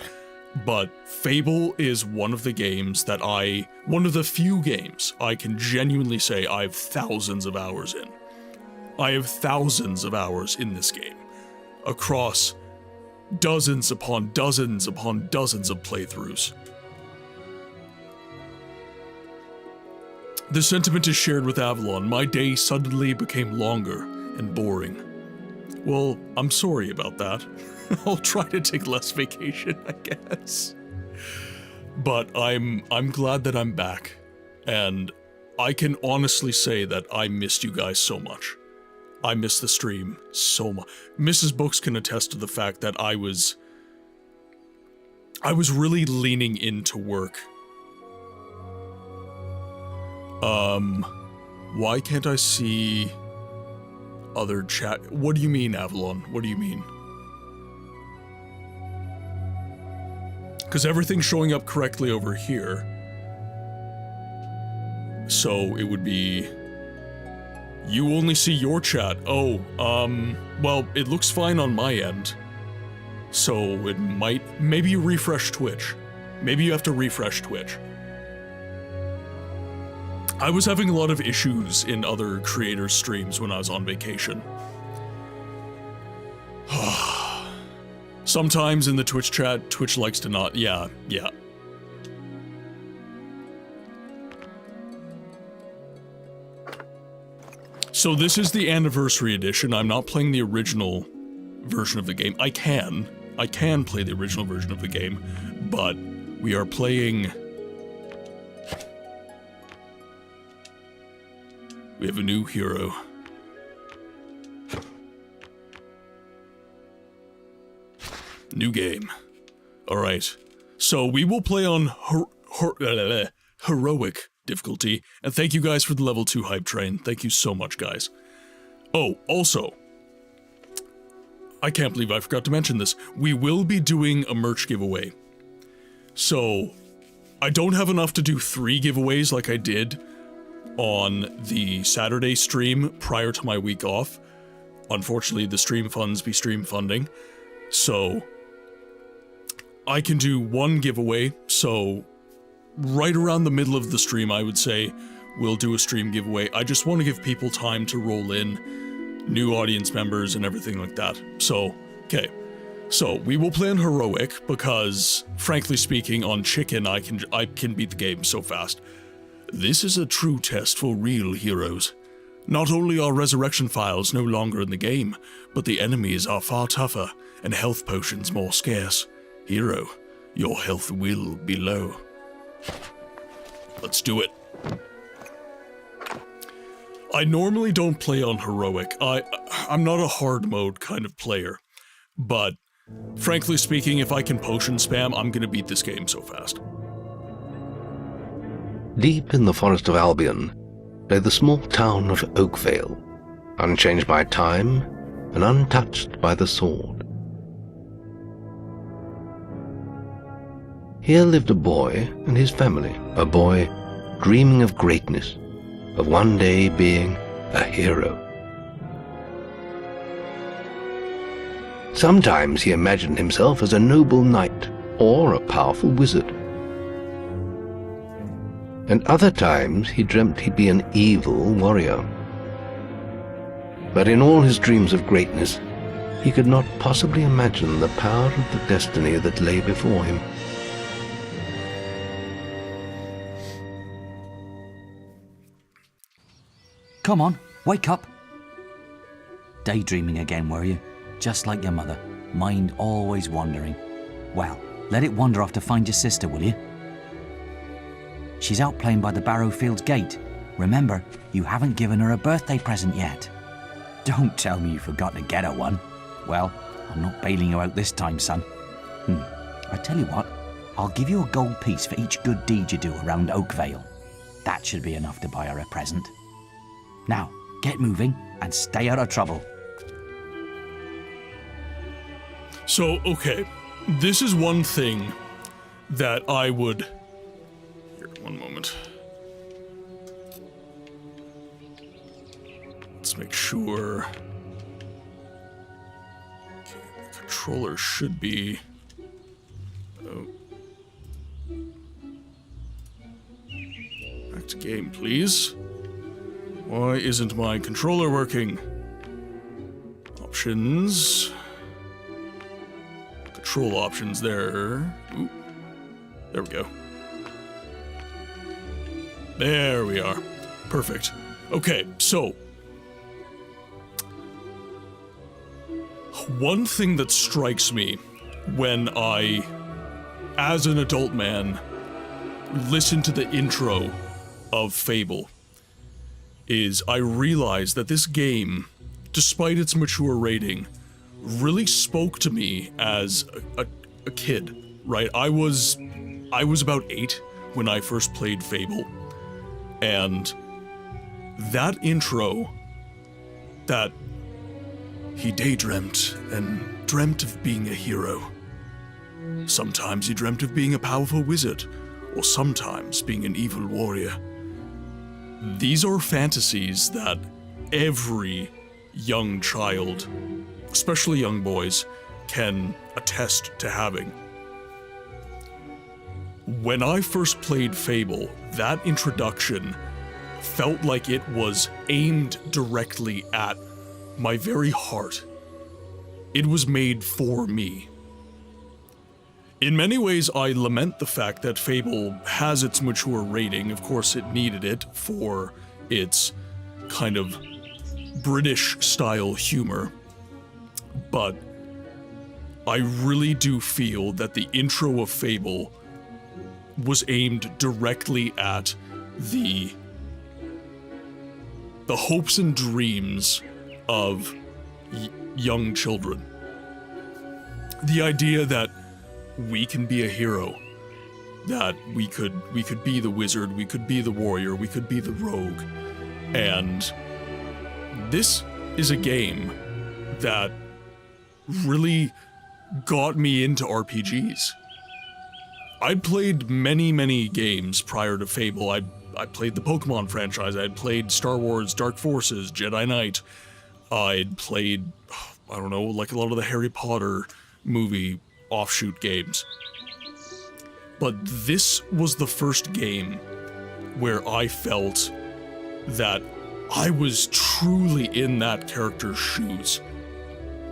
But Fable is one of the games that one of the few games I can genuinely say I have thousands of hours in. I have thousands of hours in this game. Across dozens upon dozens upon dozens of playthroughs. The sentiment is shared with Avalon. My day suddenly became longer and boring. Well, I'm sorry about that. I'll try to take less vacation, I guess. But I'm glad that I'm back. And I can honestly say that I missed you guys so much. I missed the stream so much. Mrs. Books can attest to the fact that I was really leaning into work. Why can't I see other chat? What do you mean, Avalon? What do you mean? Because everything's showing up correctly over here. So it would be... You only see your chat. Oh, well, it looks fine on my end. So it might... Maybe you refresh Twitch. Maybe you have to refresh Twitch. I was having a lot of issues in other creators' streams when I was on vacation. Sometimes in the Twitch chat, Twitch likes to not... Yeah. So this is the anniversary edition. I'm not playing the original version of the game. I can play the original version of the game, but we are playing... We have a new hero. New game. Alright. So we will play on heroic difficulty. And thank you guys for the level 2 hype train. Thank you so much, guys. Oh, also, I can't believe I forgot to mention this. We will be doing a merch giveaway. So, I don't have enough to do 3 giveaways like I did on the Saturday stream prior to my week off. Unfortunately, the stream funds be stream funding. So, I can do 1 giveaway, so right around the middle of the stream, I would say, we'll do a stream giveaway. I just want to give people time to roll in, new audience members and everything like that. So, okay. So, we will play on Heroic, because, frankly speaking, on Chicken, I can beat the game so fast. This is a true test for real heroes. Not only are resurrection files no longer in the game, but the enemies are far tougher, and health potions more scarce. Hero, your health will be low. Let's do it. I normally don't play on Heroic. I'm not a hard mode kind of player, but frankly speaking, if I can potion spam, I'm gonna beat this game so fast. Deep in the forest of Albion lay the small town of Oakvale, unchanged by time and untouched by the sword. Here lived a boy and his family, a boy dreaming of greatness, of one day being a hero. Sometimes he imagined himself as a noble knight or a powerful wizard. And other times he dreamt he'd be an evil warrior. But in all his dreams of greatness, he could not possibly imagine the power of the destiny that lay before him. Come on, wake up. Daydreaming again, were you? Just like your mother, mind always wandering. Well, let it wander off to find your sister, will you? She's out playing by the Barrowfields gate. Remember, you haven't given her a birthday present yet. Don't tell me you forgot to get her one. Well, I'm not bailing you out this time, son. I tell you what, I'll give you a gold piece for each good deed you do around Oakvale. That should be enough to buy her a present. Now, get moving and stay out of trouble. So, okay, this is one thing that I would... Here, one moment. Let's make sure... Okay, the controller should be... Oh. Back to game, please. Why isn't my controller working? Options... Control options there. Ooh. There we go. There we are. Perfect. Okay, so... One thing that strikes me when I, as an adult man, listen to the intro of Fable is I realize that this game, despite its mature rating, really spoke to me as a kid, right? I was about 8 when I first played Fable, and that intro, that he daydreamt and dreamt of being a hero. Sometimes he dreamt of being a powerful wizard, or sometimes being an evil warrior. These are fantasies that every young child, especially young boys, can attest to having. When I first played Fable, that introduction felt like it was aimed directly at my very heart. It was made for me. In many ways, I lament the fact that Fable has its mature rating. Of course, it needed it for its kind of British-style humor. But I really do feel that the intro of Fable was aimed directly at the hopes and dreams of young children. The idea that we can be a hero, that we could be the wizard, we could be the warrior, we could be the rogue. And this is a game that really got me into RPGs. I'd played many games prior to Fable. I played the Pokemon franchise, I'd played Star Wars Dark Forces, Jedi Knight, I'd played, I don't know, like a lot of the Harry Potter movie offshoot games. But this was the first game where I felt that I was truly in that character's shoes.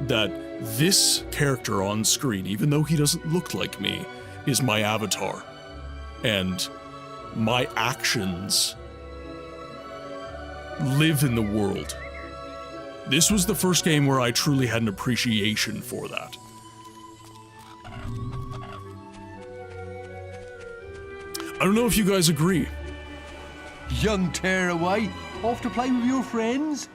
That this character on screen, even though he doesn't look like me, is my avatar. And my actions live in the world. This was the first game where I truly had an appreciation for that. I don't know if you guys agree. Young tearaway, off to play with your friends?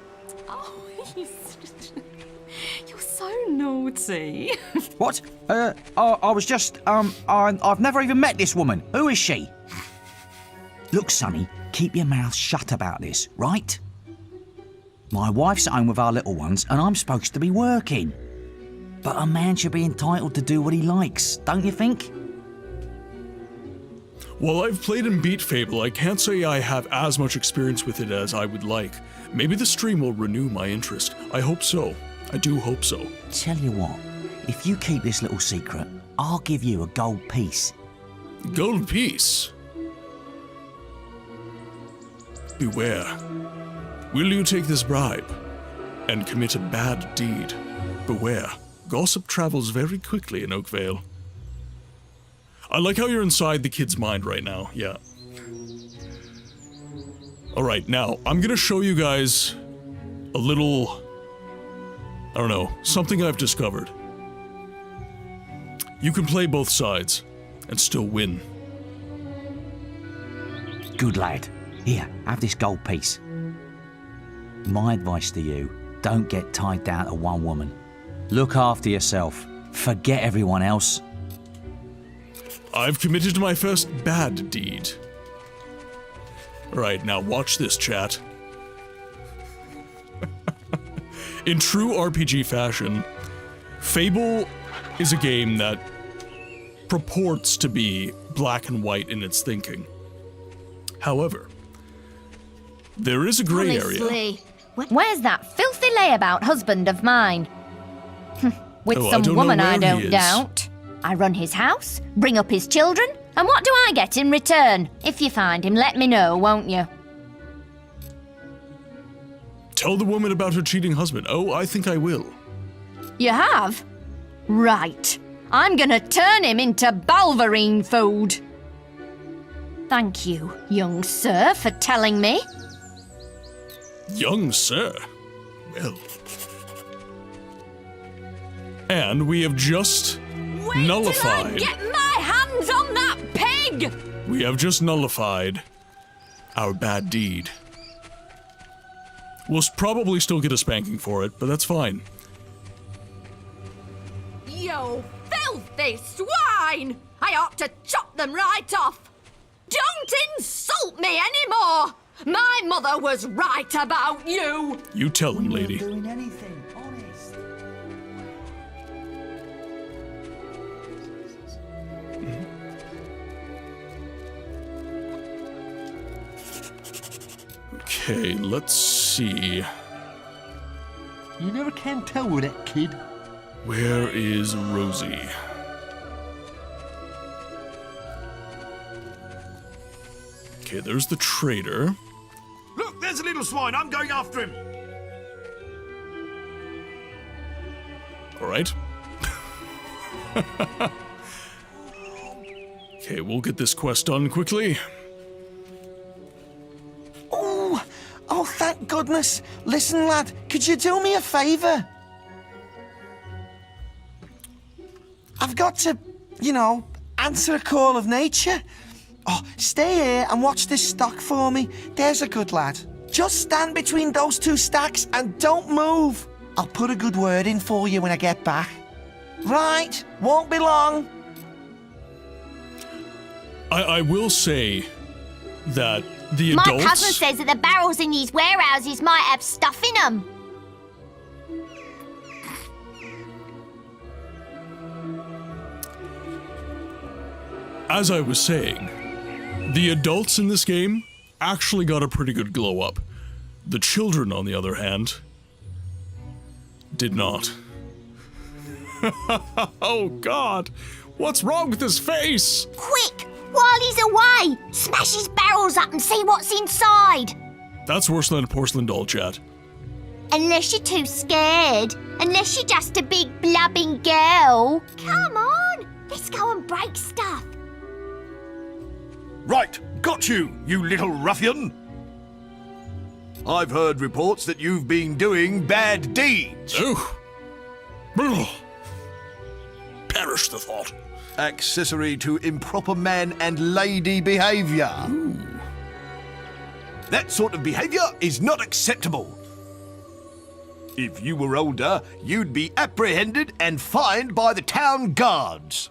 Oh, you're so naughty. What? I was just, I've never even met this woman. Who is she? Look, Sonny, keep your mouth shut about this, right? My wife's at home with our little ones, and I'm supposed to be working. But a man should be entitled to do what he likes, don't you think? While I've played and beat Fable, I can't say I have as much experience with it as I would like. Maybe the stream will renew my interest. I hope so. I do hope so. Tell you what, if you keep this little secret, I'll give you a gold piece. Gold piece? Beware. Will you take this bribe and commit a bad deed? Beware. Gossip travels very quickly in Oakvale. I like how you're inside the kid's mind right now, yeah. Alright, now, I'm gonna show you guys a little, I don't know, something I've discovered. You can play both sides and still win. Good lad. Here, have this gold piece. My advice to you, don't get tied down to one woman. Look after yourself. Forget everyone else. I've committed to my first bad deed. Alright, now watch this, chat. In true RPG fashion, Fable is a game that purports to be black and white in its thinking. However, there is a gray area. Honestly, where's that filthy layabout husband of mine? With some woman I don't doubt. I run his house, bring up his children, and what do I get in return? If you find him, let me know, won't you? Tell the woman about her cheating husband. Oh, I think I will. You have? Right. I'm gonna turn him into balverine food. Thank you, young sir, for telling me. Young sir? Well. And we have just nullified. Till I get my hands on that pig! We have just nullified our bad deed. We'll probably still get a spanking for it, but that's fine. You filthy swine! I ought to chop them right off! Don't insult me anymore! My mother was right about you! You tell him, lady. I'm not doing anything, honest. Okay, let's see. You never can tell with that kid. Where is Rosie? Okay, there's the trader. Look, there's a little swine. I'm going after him. All right. Okay, we'll get this quest done quickly. Oh, thank goodness. Listen, lad, could you do me a favour? I've got to, answer a call of nature. Oh, stay here and watch this stock for me. There's a good lad. Just stand between those two stacks and don't move. I'll put a good word in for you when I get back. Right, won't be long. I will say that the adults... My cousin says that the barrels in these warehouses might have stuff in them. As I was saying, the adults in this game actually got a pretty good glow up. The children, on the other hand, did not. Oh God, what's wrong with his face? Quick, while he's away, smash his barrels up and see what's inside. That's worse than a porcelain doll, chat. Unless you're too scared. Unless you're just a big blubbing girl. Come on, let's go and break stuff. Right, got you, you little ruffian. I've heard reports that you've been doing bad deeds. Oh. Perish the thought. Accessory to improper man and lady behaviour. That sort of behaviour is not acceptable. If you were older, you'd be apprehended and fined by the town guards.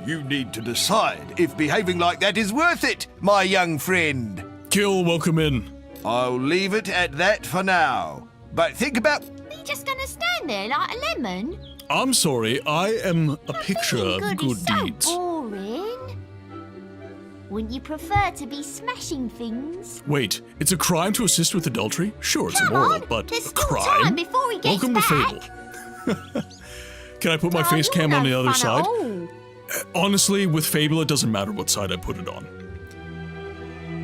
You need to decide if behaving like that is worth it, my young friend. Kill, welcome in. I'll leave it at that for now. But think about... Are you just gonna stand there like a lemon? I'm sorry, I am a picture of good deeds. So boring. Wouldn't you prefer to be smashing things? Wait, it's a crime to assist with adultery? Sure, it's Come immoral, on, but there's a still crime? time before he gets Welcome back. to Fable. Can I put my face cam on the other side? Honestly, with Fable, it doesn't matter what side I put it on.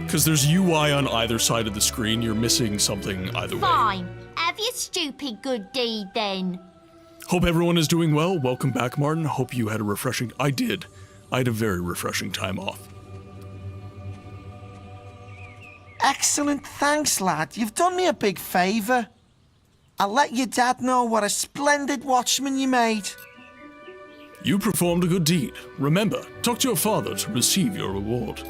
Because there's UI on either side of the screen, you're missing something either way. Fine. Have your stupid good deed then. Hope everyone is doing well. Welcome back, Martin. Hope you had a refreshing... I did. I had a very refreshing time off. Excellent, thanks, lad. You've done me a big favour. I'll let your dad know what a splendid watchman you made. You performed a good deed. Remember, talk to your father to receive your reward.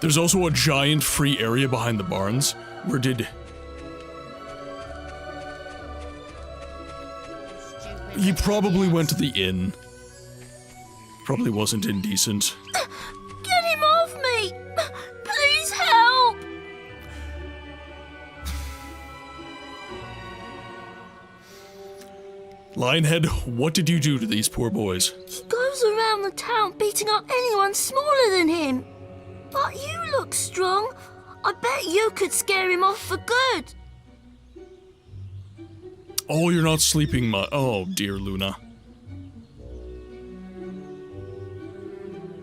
There's also a giant free area behind the barns. Where did... He probably went to the inn. Probably wasn't indecent. Get him off me! Please help! Lionhead, what did you do to these poor boys? He goes around the town beating up anyone smaller than him. But you look strong. I bet you could scare him off for good. Oh, you're not sleeping much. Oh, dear Luna.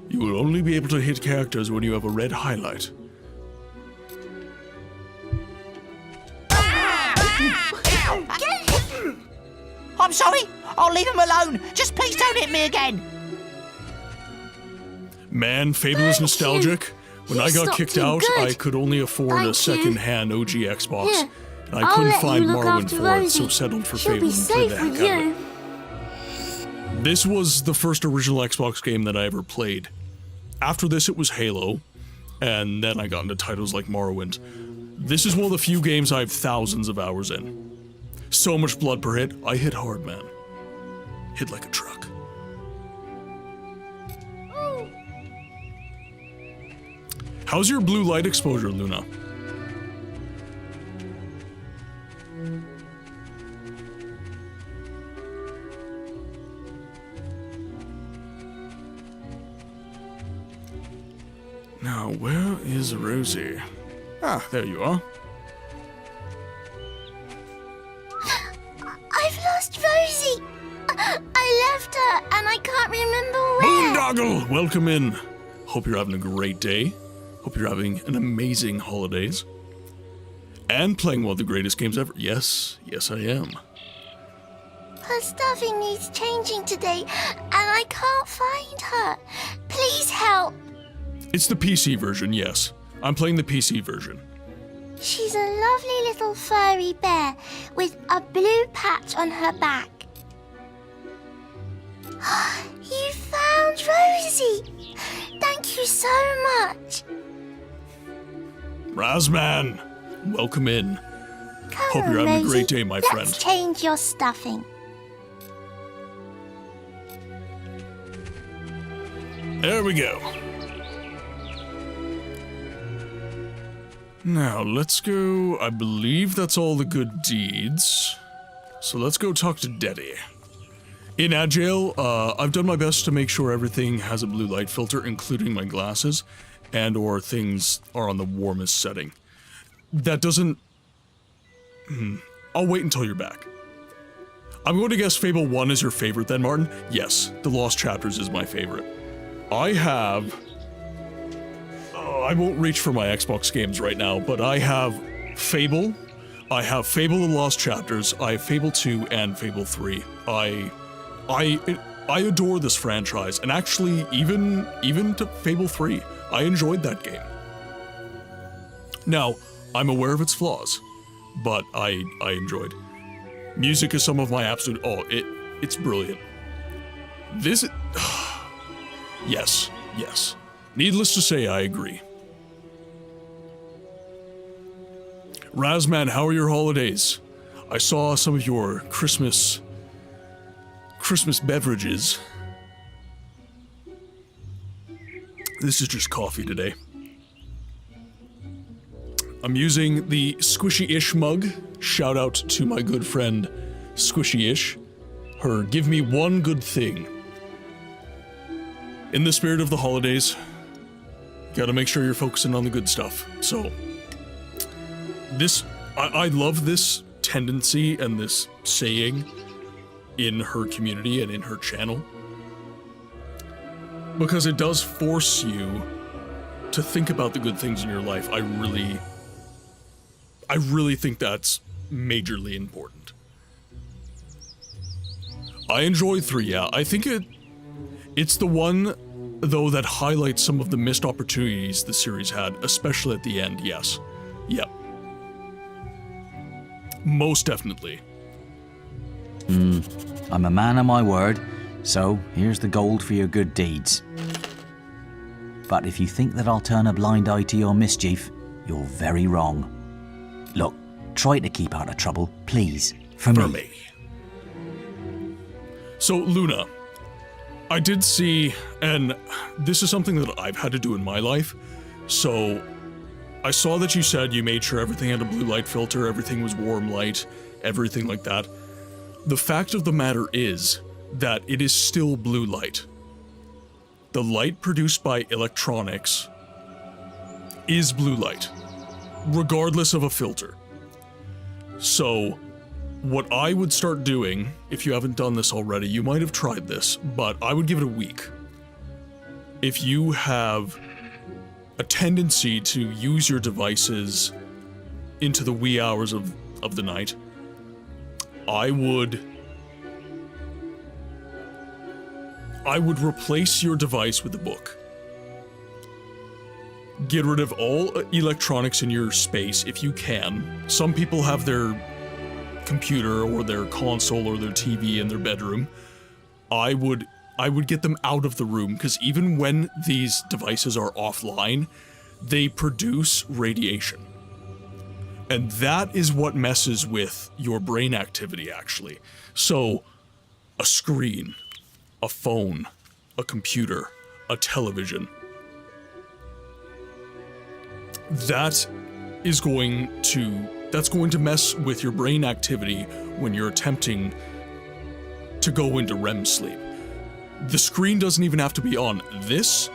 You will only be able to hit characters when you have a red highlight. Get him! I'm sorry. I'll leave him alone. Just please don't hit me again. Man, Fable is nostalgic. When I got kicked out, I could only afford a second-hand OG Xbox. Yeah. And I couldn't let find you look Marwyn after for it, Rosie. so settled for She'll Fable be and played the safe with heck out of you. it. This was the first original Xbox game that I ever played. After this, it was Halo, and then I got into titles like Morrowind. This is one of the few games I have thousands of hours in. So much blood per hit, I hit hard, man. Hit like a truck. How's your blue light exposure, Luna? Now, where is Rosie? Ah, there you are. I've lost Rosie. I left her and I can't remember where. Boondoggle! Welcome in. Hope you're having a great day. Hope you're having an amazing holidays. And playing one of the greatest games ever. Yes, yes I am. Her stuffing needs changing today and I can't find her. Please help. It's the PC version, yes. I'm playing the PC version. She's a lovely little furry bear with a blue patch on her back. You found Rosie! Thank you so much. Razman, welcome in. Come Hope you're on, having a Rosie. great day, my friend. Let's change your stuffing. There we go. Now, let's go... I believe that's all the good deeds. So let's go talk to Daddy. In Agile, I've done my best to make sure everything has a blue light filter, including my glasses, and or things are on the warmest setting. That doesn't... I'll wait until you're back. I'm going to guess Fable 1 is your favorite then, Martin? Yes, The Lost Chapters is my favorite. I have... I won't reach for my Xbox games right now, but I have Fable, I have Fable The Lost Chapters, I have Fable 2 and Fable 3. I adore this franchise, and actually, even to Fable 3, I enjoyed that game. Now, I'm aware of its flaws, but I enjoyed. Music is some of my absolute... it's brilliant. This... Yes. Needless to say, I agree. Razman, how are your holidays? I saw some of your Christmas beverages. This is just coffee today. I'm using the Squishy-ish mug. Shout out to my good friend Squishy-ish. Her give me one good thing. In the spirit of the holidays, gotta make sure you're focusing on the good stuff. So, I love this tendency and this saying in her community and in her channel, because it does force you to think about the good things in your life. I really think that's majorly important. I enjoy 3, yeah. I think it's the one though, that highlights some of the missed opportunities the series had, especially at the end, yes. Yep. Most definitely. I'm a man of my word, so here's the gold for your good deeds. But if you think that I'll turn a blind eye to your mischief, you're very wrong. Look, try to keep out of trouble, please, for me. So, Luna, I did see, and this is something that I've had to do in my life, so I saw that you said you made sure everything had a blue light filter, everything was warm light, everything like that. The fact of the matter is that it is still blue light. The light produced by electronics is blue light, regardless of a filter. So, what I would start doing, if you haven't done this already, you might have tried this, but I would give it a week. If you have a tendency to use your devices into the wee hours of the night, I would replace your device with a book. Get rid of all electronics in your space if you can. Some people have their computer or their console or their TV in their bedroom. I would get them out of the room, because even when these devices are offline, they produce radiation. And that is what messes with your brain activity, actually. So, a screen, a phone, a computer, a television, that's going to mess with your brain activity when you're attempting to go into REM sleep. The screen doesn't even have to be on. This,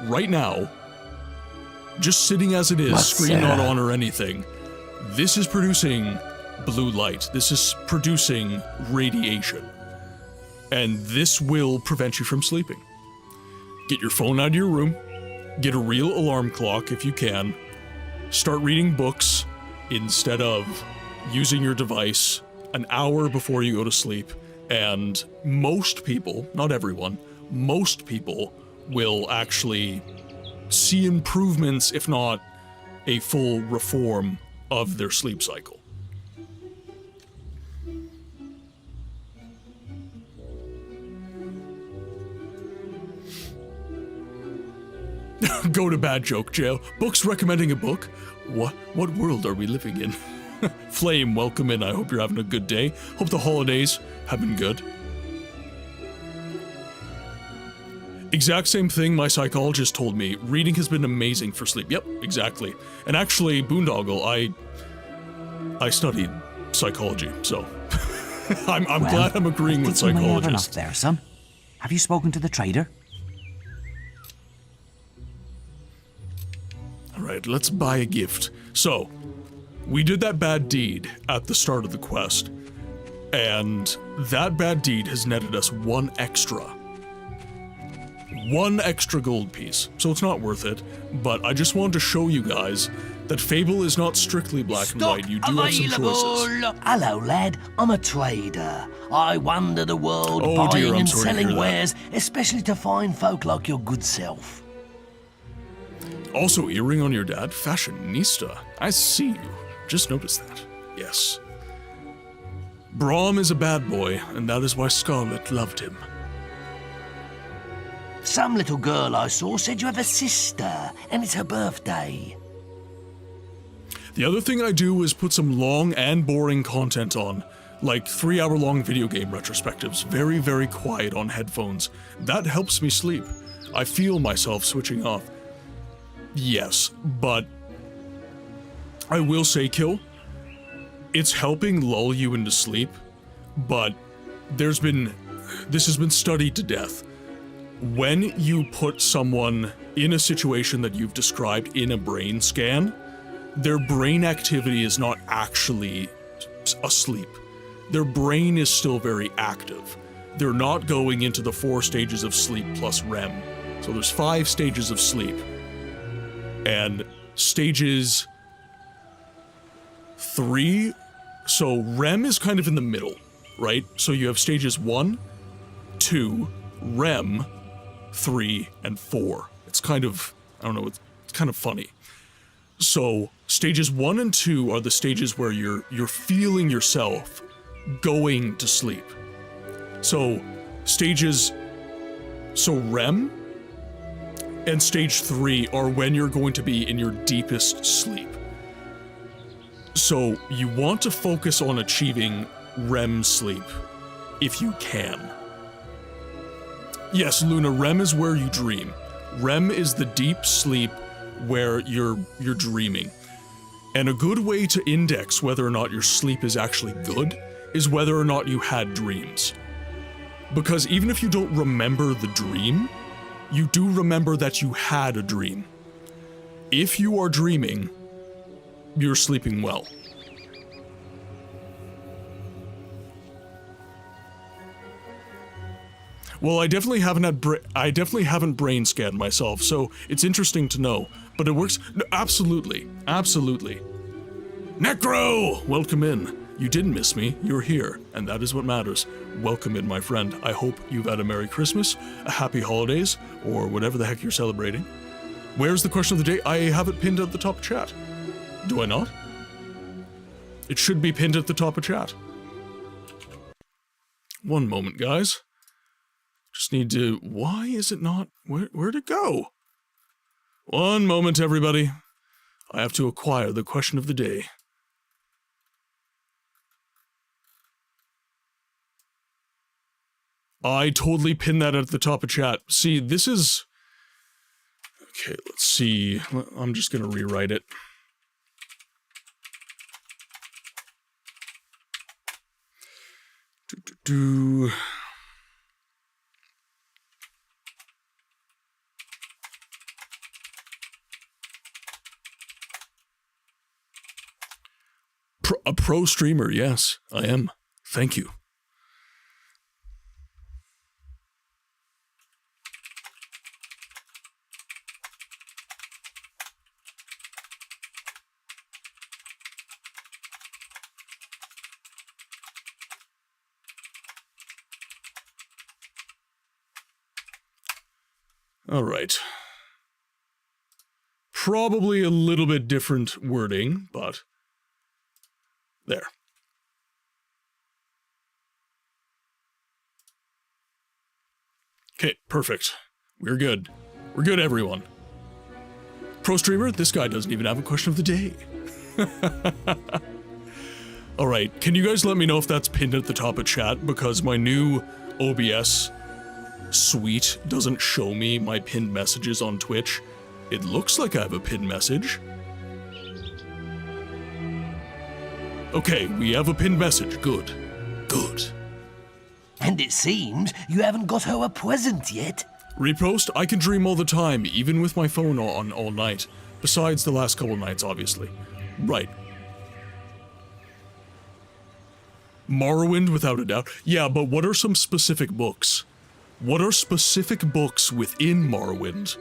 right now, just sitting as it is, screen not on or anything, this is producing blue light. This is producing radiation. And this will prevent you from sleeping. Get your phone out of your room, get a real alarm clock if you can, start reading books instead of using your device an hour before you go to sleep, and most people, not everyone, most people will actually see improvements, if not a full reform of their sleep cycle. Go to bad joke jail. Books recommending a book? What world are we living in? Flame, welcome in. I hope you're having a good day. Hope the holidays have been good. Exact same thing my psychologist told me. Reading has been amazing for sleep. Yep, exactly. And actually, Boondoggle, I studied psychology, so I'm glad I'm agreeing with psychologists. There, son. Have you spoken to the trader? Alright, let's buy a gift. So, we did that bad deed at the start of the quest, and that bad deed has netted us one extra gold piece, so it's not worth it, but I just wanted to show you guys that Fable is not strictly black and white. You do have some choices. Hello, lad. I'm a trader. I wander the world Oh, dear, buying I'm and sorry to selling hear that. wares, especially to fine folk like your good self. Also, earring on your dad? Fashionista. I see you. Just noticed that. Yes. Braum is a bad boy, and that is why Scarlet loved him. Some little girl I saw said you have a sister, and it's her birthday. The other thing I do is put some long and boring content on, like 3-hour-long video game retrospectives, very, very quiet on headphones. That helps me sleep. I feel myself switching off. Yes, but I will say, Kill, it's helping lull you into sleep, but this has been studied to death. When you put someone in a situation that you've described in a brain scan, their brain activity is not actually asleep. Their brain is still very active. They're not going into the 4 stages of sleep plus REM. So there's 5 stages of sleep. And stages 3, so REM is kind of in the middle, right? So you have stages 1, 2, REM, 3, and 4. It's kind of, I don't know, it's kind of funny. So, stages 1 and 2 are the stages where you're feeling yourself going to sleep. So, REM and stage 3 are when you're going to be in your deepest sleep. So, you want to focus on achieving REM sleep, if you can. Yes, Luna, REM is where you dream. REM is the deep sleep where you're dreaming. And a good way to index whether or not your sleep is actually good is whether or not you had dreams. Because even if you don't remember the dream, you do remember that you had a dream. If you are dreaming, you're sleeping well. Well, I definitely haven't brain scanned myself, so it's interesting to know. But it works. No, absolutely, absolutely. Necro, welcome in. You didn't miss me. You're here, and that is what matters. Welcome in, my friend. I hope you've had a Merry Christmas, a Happy Holidays, or whatever the heck you're celebrating. Where's the question of the day? I have it pinned at the top of chat. Do I not? It should be pinned at the top of chat. One moment, guys. Just need to... Why is it not... Where'd it go? One moment, everybody. I have to acquire the question of the day. I totally pinned that at the top of chat. See, this is... Okay, let's see. I'm just gonna rewrite it. A pro streamer, yes, I am. Thank you. All right. Probably a little bit different wording, but there. Okay, perfect. We're good. We're good, everyone. Pro streamer, this guy doesn't even have a question of the day. All right, can you guys let me know if that's pinned at the top of chat? Because my new OBS suite doesn't show me my pinned messages on Twitch. It looks like I have a pinned message. Okay, we have a pinned message. Good. Good. And it seems you haven't got her a present yet. Repost, I can dream all the time, even with my phone on all night. Besides the last couple nights, obviously. Right. Morrowind, without a doubt. Yeah, but what are some specific books? What are specific books within Morrowind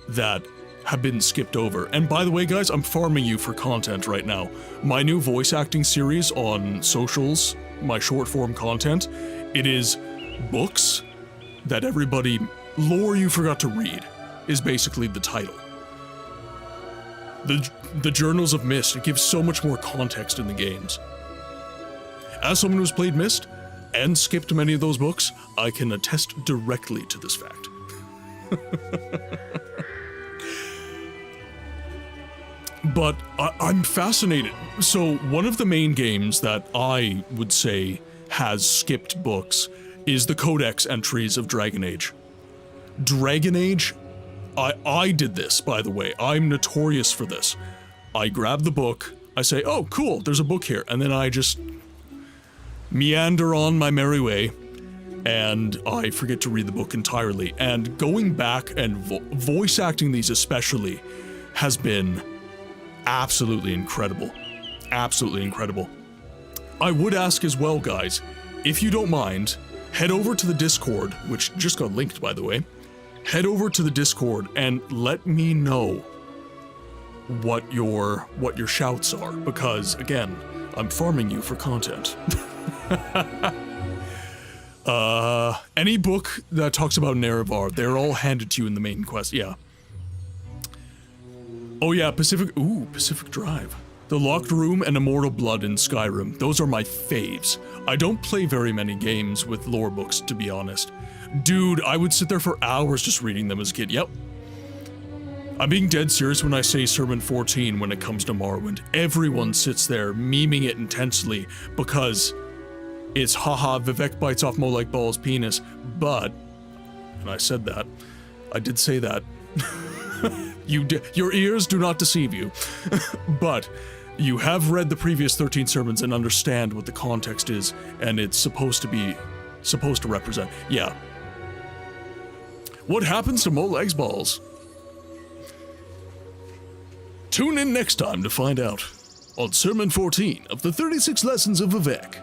that have been skipped over? And by the way, guys, I'm farming you for content right now. My new voice acting series on socials, my short form content, it is books that everybody... Lore you forgot to read is basically the title. The Journals of Mist, it gives so much more context in the games. As someone who's played Mist and skipped many of those books, I can attest directly to this fact. But I'm fascinated. So one of the main games that I would say has skipped books is the Codex entries of Dragon Age. Dragon Age, I did this, by the way. I'm notorious for this. I grab the book, I say, oh, cool, there's a book here, and then I just meander on my merry way, and I forget to read the book entirely. And going back and voice acting these especially has been absolutely incredible. Absolutely incredible. I would ask as well, guys, if you don't mind, head over to the Discord, which just got linked, by the way. Head over to the Discord and let me know what your shouts are, because again, I'm farming you for content. Any book that talks about Nerevar, they're all handed to you in the main quest, yeah. Oh yeah, Pacific Drive. The Locked Room and Immortal Blood in Skyrim, those are my faves. I don't play very many games with lore books, to be honest. Dude, I would sit there for hours just reading them as a kid, yep. I'm being dead serious when I say Sermon 14 when it comes to Morrowind. Everyone sits there memeing it intensely because it's haha Vivek bites off Molag Bal's penis, but, and I said that, I did say that. Your ears do not deceive you. But you have read the previous 13 sermons and understand what the context is, and it's supposed to represent. Yeah. What happens to Molag's balls? Tune in next time to find out on Sermon 14 of the 36 Lessons of Vivek.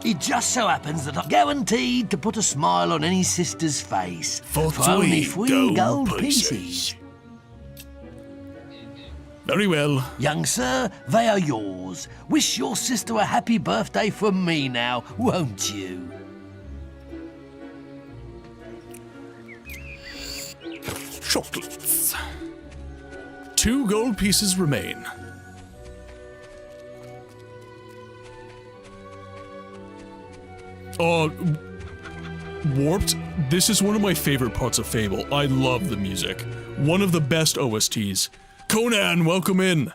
It just so happens that I'm guaranteed to put a smile on any sister's face For only 3 gold pieces. pieces. Very well. Young sir, they are yours. Wish your sister a happy birthday from me now, won't you? Chocolates. 2 gold pieces remain. Warped. This is one of my favorite parts of Fable. I love the music. One of the best OSTs. Conan, welcome in.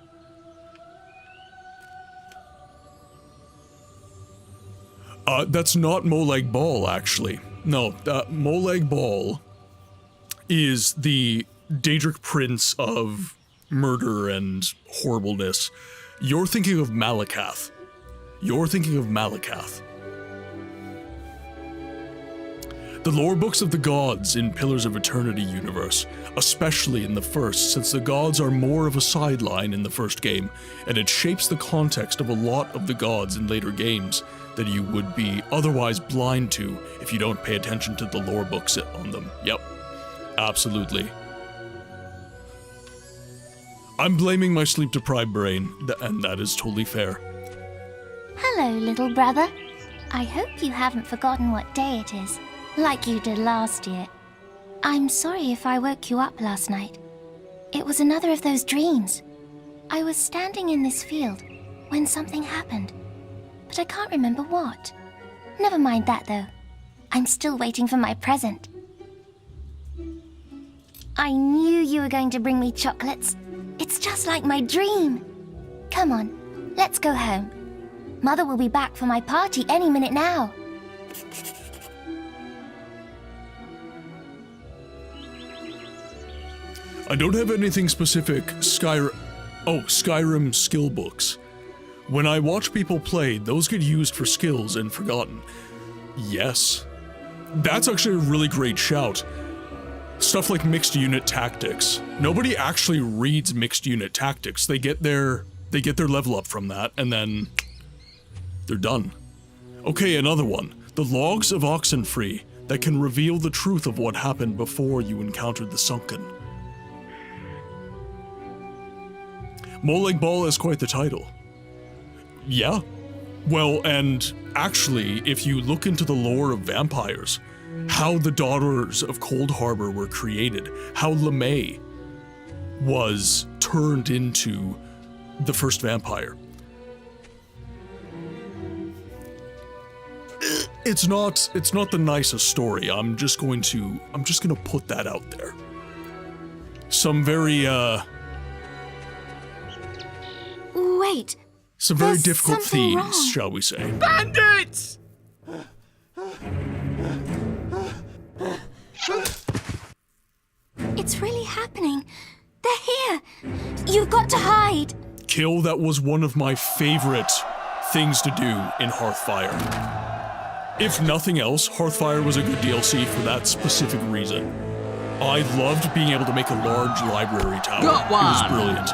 That's not Molag Bal, actually. No, Molag Bal is the Daedric prince of murder and horribleness. You're thinking of Malakath. The lore books of the gods in Pillars of Eternity universe, especially in the first, since the gods are more of a sideline in the first game, and it shapes the context of a lot of the gods in later games that you would be otherwise blind to if you don't pay attention to the lore books on them. Yep, absolutely. I'm blaming my sleep-deprived brain, and that is totally fair. Hello, little brother. I hope you haven't forgotten what day it is, like you did last year. I'm sorry if I woke you up last night. It was another of those dreams. I was standing in this field when something happened, but I can't remember what. Never mind that, though. I'm still waiting for my present. I knew you were going to bring me chocolates. It's just like my dream. Come on, let's go home. Mother will be back for my party any minute now. I don't have anything specific Skyrim skill books. When I watch people play, those get used for skills and forgotten. Yes. That's actually a really great shout. Stuff like mixed unit tactics. Nobody actually reads mixed unit tactics. They get their level up from that, and then they're done. Okay, another one. The Logs of Oxenfree that can reveal the truth of what happened before you encountered the Sunken. Molag Bal is quite the title. Yeah. Well, and actually, if you look into the lore of vampires, how the Daughters of Cold Harbor were created, how LeMay was turned into the first vampire. It's not the nicest story. I'm just gonna put that out there. Some very Wait. Some very difficult themes, shall we say. Bandits! It's really happening. They're here. You've got to hide. Kill, that was one of my favorite things to do in Hearthfire. If nothing else, Hearthfire was a good DLC for that specific reason. I loved being able to make a large library tower. Got one. It was brilliant.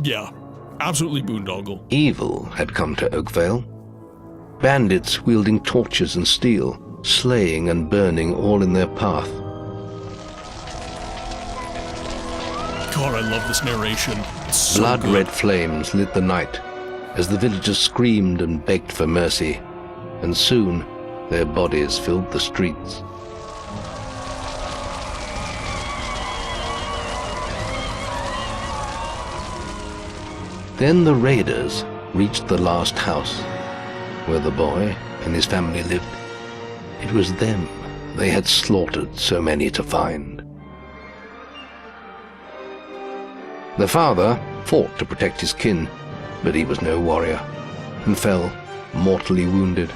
Yeah, absolutely boondoggle. Evil had come to Oakvale. Bandits wielding torches and steel, slaying and burning all in their path. God, I love this narration. It's so Blood-red good. flames lit the night as the villagers screamed and begged for mercy, and soon their bodies filled the streets. Then the raiders reached the last house, where the boy and his family lived. It was them they had slaughtered so many to find. The father fought to protect his kin, but he was no warrior, and fell mortally wounded.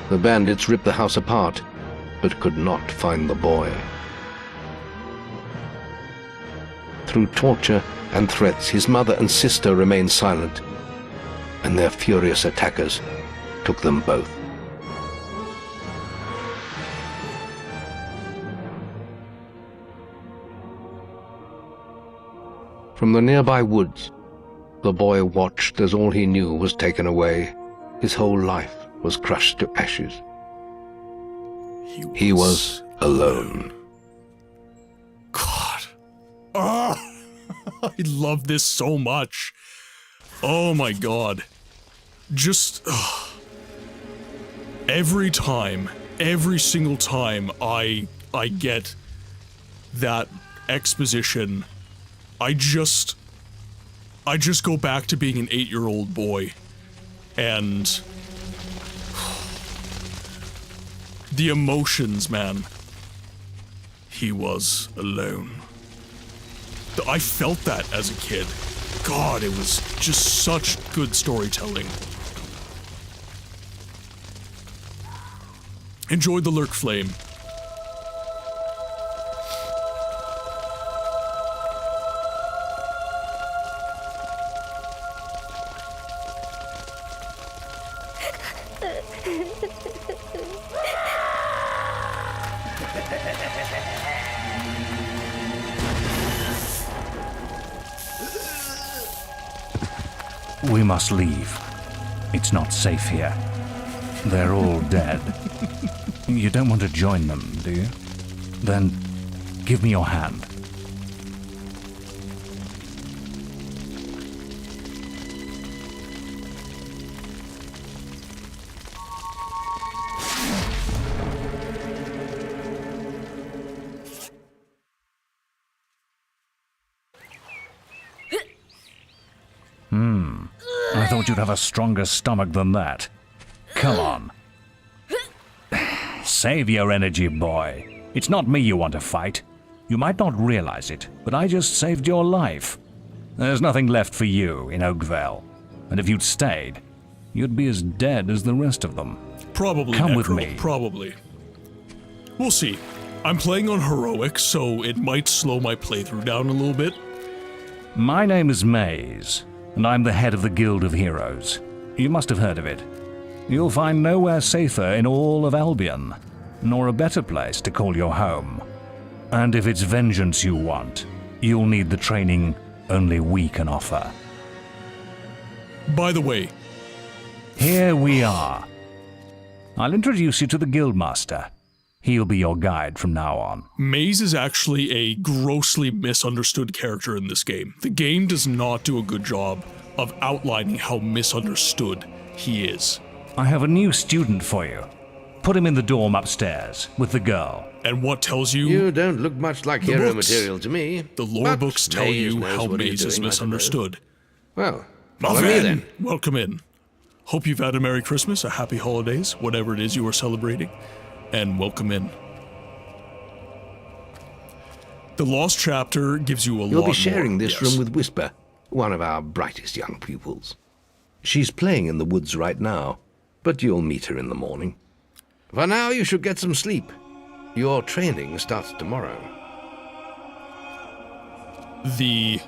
The bandits ripped the house apart, but could not find the boy. Through torture and threats, his mother and sister remained silent, and their furious attackers took them both. From the nearby woods, the boy watched as all he knew was taken away. His whole life was crushed to ashes. He was alone. God. Oh, I love this so much. Oh my God. Just every single time I get that exposition, I just go back to being an 8-year-old boy, and the emotions, man. He was alone. I felt that as a kid. God, it was just such good storytelling. Enjoy the lurk flame. We must leave. It's not safe here. They're all dead. You don't want to join them, do you? Then give me your hand. I thought you'd have a stronger stomach than that. Come on. Save your energy, boy. It's not me you want to fight. You might not realize it, but I just saved your life. There's nothing left for you in Oakvale. And if you'd stayed, you'd be as dead as the rest of them. Probably, Come Necro, with me. Probably. We'll see. I'm playing on heroic, so it might slow my playthrough down a little bit. My name is Maze, and I'm the head of the Guild of Heroes. You must have heard of it. You'll find nowhere safer in all of Albion, nor a better place to call your home. And if it's vengeance you want, you'll need the training only we can offer. By the way, here we are. I'll introduce you to the Guildmaster. He'll be your guide from now on. Maze is actually a grossly misunderstood character in this game. The game does not do a good job of outlining how misunderstood he is. I have a new student for you. Put him in the dorm upstairs with the girl. And what tells you? You don't look much like hero material to me. The lore books tell you how Maze is misunderstood. Well, follow me then. Welcome in. Hope you've had a Merry Christmas, a Happy Holidays, whatever it is you are celebrating, and welcome in. The Lost Chapter gives you a lot more. You'll be sharing this room with Whisper, one of our brightest young pupils. She's playing in the woods right now, but you'll meet her in the morning. For now, you should get some sleep. Your training starts tomorrow. The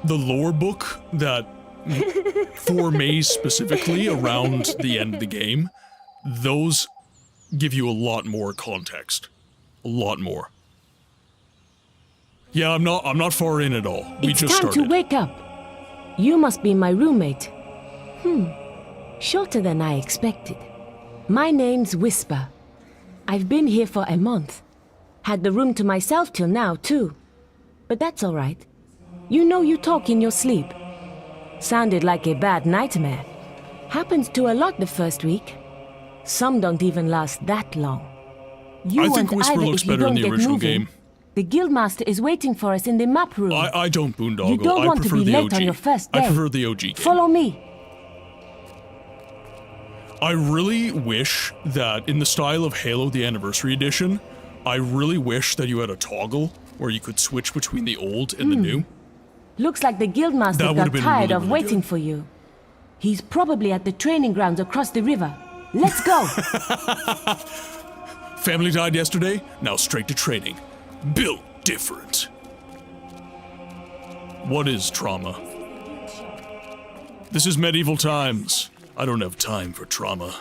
lore book that, for Maze specifically, around the end of the game, those give you a lot more context. A lot more. Yeah, I'm not far in at all. We just started. It's time to wake up. You must be my roommate. Shorter than I expected. My name's Whisper. I've been here for a month. Had the room to myself till now, too. But that's all right. You know you talk in your sleep. Sounded like a bad nightmare. Happens to a lot the first week. Some don't even last that long. You I think won't Whisper either looks if you better in don't the get original moving. game. The Guildmaster is waiting for us in the map room. I don't boondoggle. You don't I want to prefer be the late OG. on your first day. I prefer the OG game. Follow me. I really wish that in the style of Halo the Anniversary Edition, I really wish that you had a toggle where you could switch between the old and the new. Looks like the That Guildmaster would've got been tired really, of really waiting good. for you. He's probably at the training grounds across the river. Let's go! Family died yesterday, now straight to training. Built different. What is trauma? This is medieval times. I don't have time for trauma.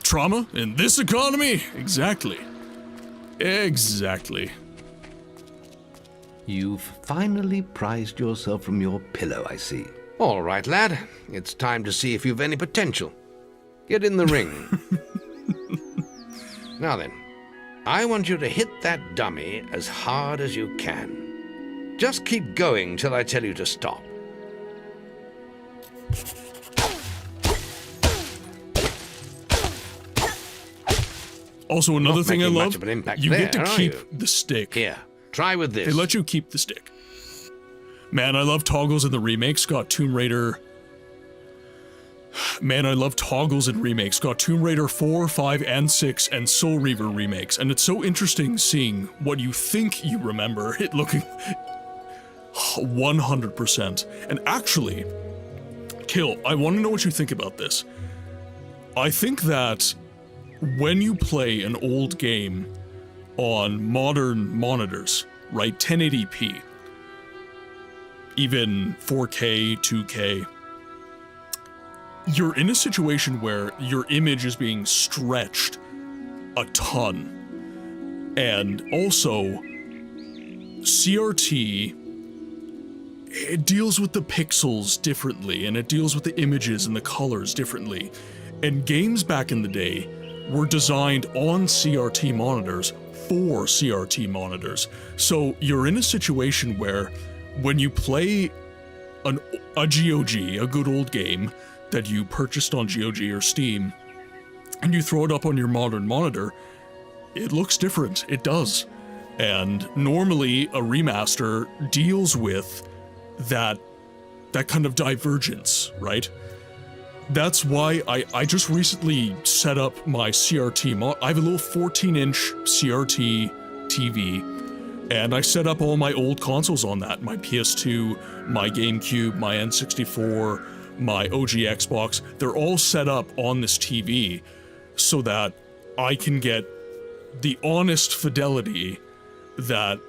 Trauma in this economy? Exactly. Exactly. You've finally prized yourself from your pillow, I see. All right, lad. It's time to see if you've any potential. Get in the ring. Now then, I want you to hit that dummy as hard as you can. Just keep going till I tell you to stop. Also, another Not thing I making love, much of an impact you get there, to are keep you? the stick. Here, try with this. They let you keep the stick. Man, I love toggles in the remakes. Got Tomb Raider. Man, I love toggles in remakes. Got Tomb Raider 4, 5, and 6, and Soul Reaver remakes. And it's so interesting seeing what you think you remember it looking 100%. And actually, Kill, I want to know what you think about this. I think that when you play an old game on modern monitors, right, 1080p, even 4K, 2K, you're in a situation where your image is being stretched a ton. And also, CRT, it deals with the pixels differently, and it deals with the images and the colors differently. And games back in the day were designed on CRT monitors for CRT monitors. So you're in a situation where when you play a GOG, a good old game that you purchased on GOG or Steam, and you throw it up on your modern monitor, it looks different. It does. And normally a remaster deals with that kind of divergence, right? That's why I just recently set up my CRT I have a little 14-inch CRT TV, and I set up all my old consoles on that. My PS2, my GameCube, my N64, my OG Xbox. They're all set up on this TV so that I can get the honest fidelity that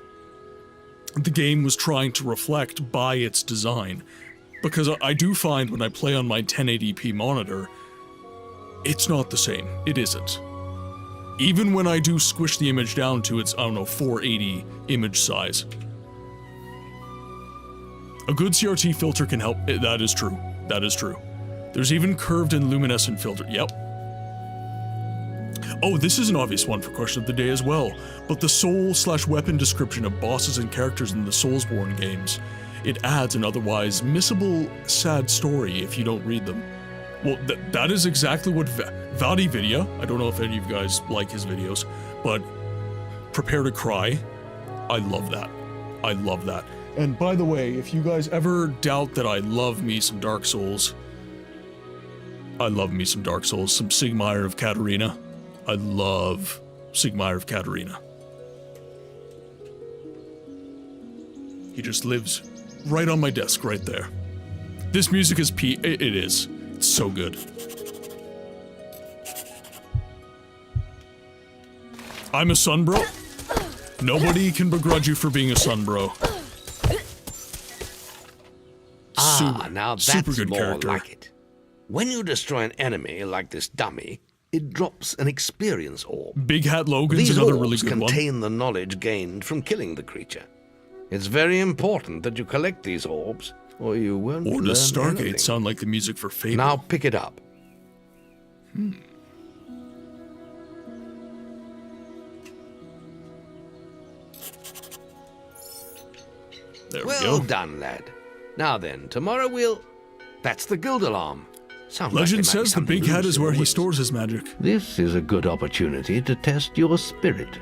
the game was trying to reflect by its design. Because I do find when I play on my 1080p monitor, it's not the same. It isn't. Even when I do squish the image down to its, 480 image size. A good CRT filter can help. That is true. That is true. There's even curved and luminescent filter. Yep. Oh, this is an obvious one for question of the day as well, but the soul/weapon description of bosses and characters in the Soulsborne games. It adds an otherwise missable, sad story if you don't read them. Well, that is exactly what Vaudi Vidya, I don't know if any of you guys like his videos, but Prepare to Cry, I love that. I love that. And by the way, if you guys ever doubt that I love me some Dark Souls, I love me some Dark Souls, some Sigmire of Katarina. I love Sigmire of Katarina. He just lives right on my desk, right there. This music is it is. It's so good. I'm a son, bro. Nobody can begrudge you for being a son, bro. Now super that's good more character. like it. When you destroy an enemy like this dummy, it drops an experience orb. Big Hat Logan's These another orbs really good one. contain the knowledge gained from killing the creature. It's very important that you collect these orbs or you won't Or learn does Stargate anything. sound like the music for Fable? Now pick it up. There we Well go. done, lad. Now then, tomorrow we'll... That's the guild alarm. Sounds like Legend there might be says the something big hat loose is in where the he woods. stores his magic. This is a good opportunity to test your spirit.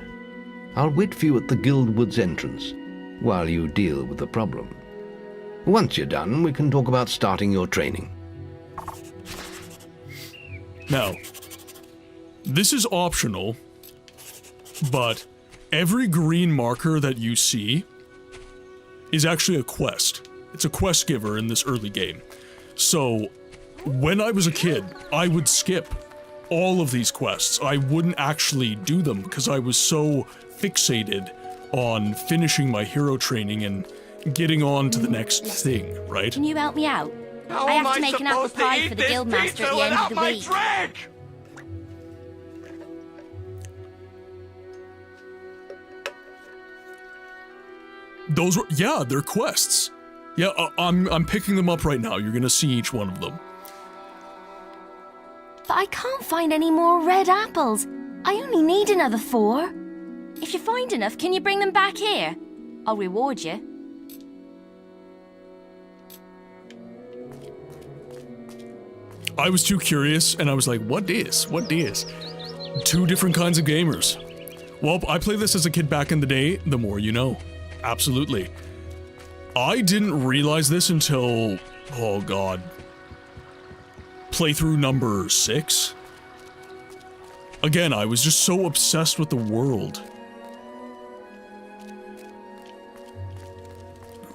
I'll wait for you at the guild woods entrance while you deal with the problem. Once you're done, we can talk about starting your training. Now, this is optional, but every green marker that you see is actually a quest. It's a quest giver in this early game. So, when I was a kid, I would skip all of these quests. I wouldn't actually do them because I was so fixated on finishing my hero training and getting on to the next thing, right? Can you help me out? I have to make an apple pie for the guildmaster at the end of the week. Those were, yeah, they're quests. Yeah, I'm picking them up right now. You're gonna see each one of them. But I can't find any more red apples. I only need another 4. If you find enough, can you bring them back here? I'll reward you. I was too curious, and I was like, what is? What is? 2 different kinds of gamers. Well, I played this as a kid back in the day, the more you know. Absolutely. I didn't realize this until, oh god, playthrough number 6? Again, I was just so obsessed with the world.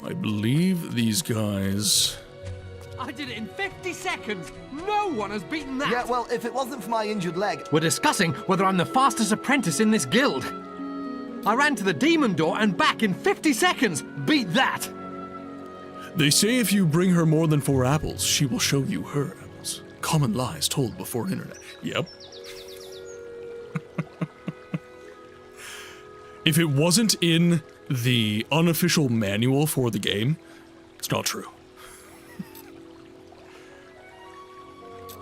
I believe these guys... I did it in 50 seconds. No one has beaten that. Yeah, well, if it wasn't for my injured leg... We're discussing whether I'm the fastest apprentice in this guild. I ran to the demon door and back in 50 seconds. Beat that. They say if you bring her more than 4 apples, she will show you her apples. Common lies told before internet. Yep. If it wasn't in the unofficial manual for the game, it's not true.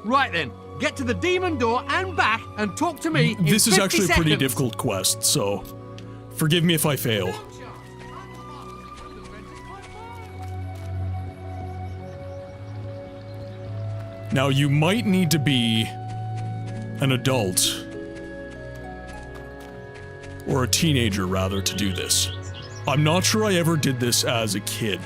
Right then, get to the demon door and back and talk to me in 50 This is actually a pretty seconds. difficult quest, so forgive me if I fail. Now, you might need to be an adult, or a teenager rather, to do this. I'm not sure I ever did this as a kid.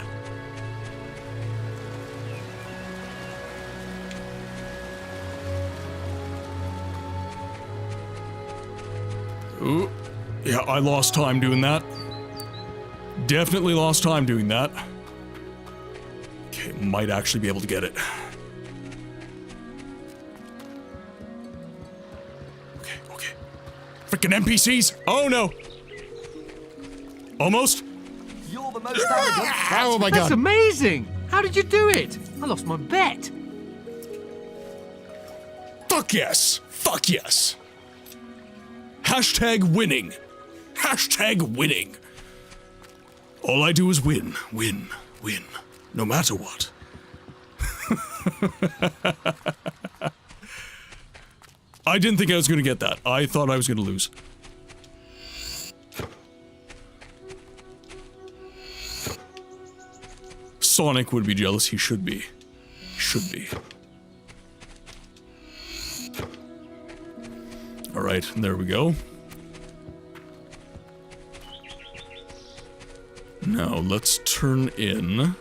Ooh, yeah, I lost time doing that. Definitely lost time doing that. Okay, might actually be able to get it. Okay. Freaking NPCs! Oh no! Almost? You're the most arrogant. Oh my That's god. amazing. How did you do it? I lost my bet. Fuck yes! Fuck yes! Hashtag winning. Hashtag winning. All I do is win, win, win. No matter what. I didn't think I was going to get that. I thought I was going to lose. Sonic would be jealous. He should be. Should be. Alright, there we go. Now, let's turn in...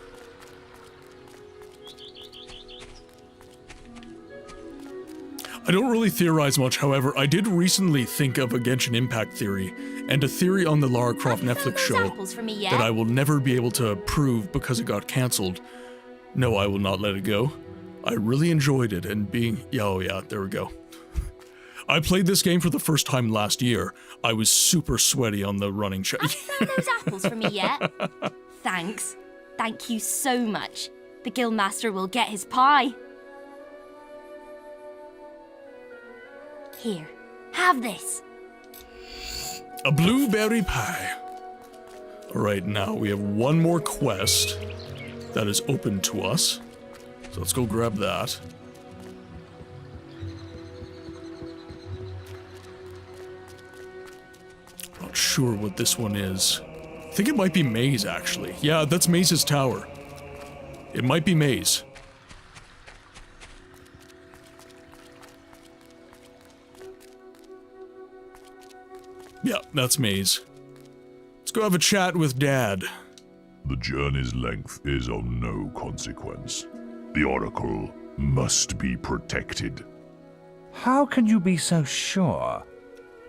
I don't really theorize much, however, I did recently think of a Genshin Impact theory, and a theory on the Lara Croft Netflix show that I will never be able to prove because it got cancelled. No, I will not let it go. I really enjoyed it, and being... Oh yeah, there we go. I played this game for the first time last year. I was super sweaty on the running show. Have you found those apples for me yet? Thanks. Thank you so much. The guildmaster will get his pie. Here, have this. A blueberry pie. Alright, now we have one more quest. that is open to us. So let's go grab that. Not sure what this one is. I think it might be Maze, actually. Yeah, that's Maze's tower. It might be Maze. Yeah, that's Maze. Let's go have a chat with Dad. The journey's length is of no consequence. The Oracle must be protected. How can you be so sure?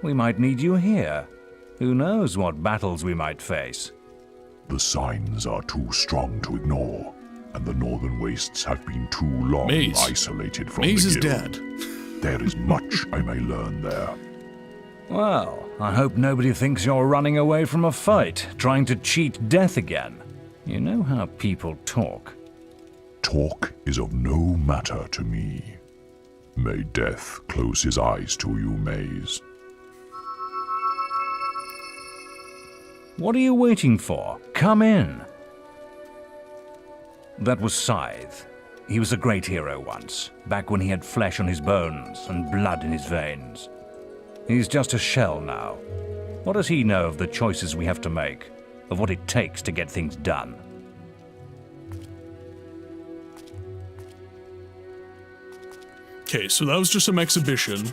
We might need you here. Who knows what battles we might face? The signs are too strong to ignore, and the Northern Wastes have been too long isolated from Maze the is guild. dead. There is much I may learn there. Well, I hope nobody thinks you're running away from a fight, trying to cheat death again. You know how people talk. Talk is of no matter to me. May death close his eyes to you, Maze. What are you waiting for? Come in. That was Scythe. He was a great hero once, back when he had flesh on his bones and blood in his veins. He's just a shell now. What does he know of the choices we have to make, of what it takes to get things done? Okay, so that was just some exhibition.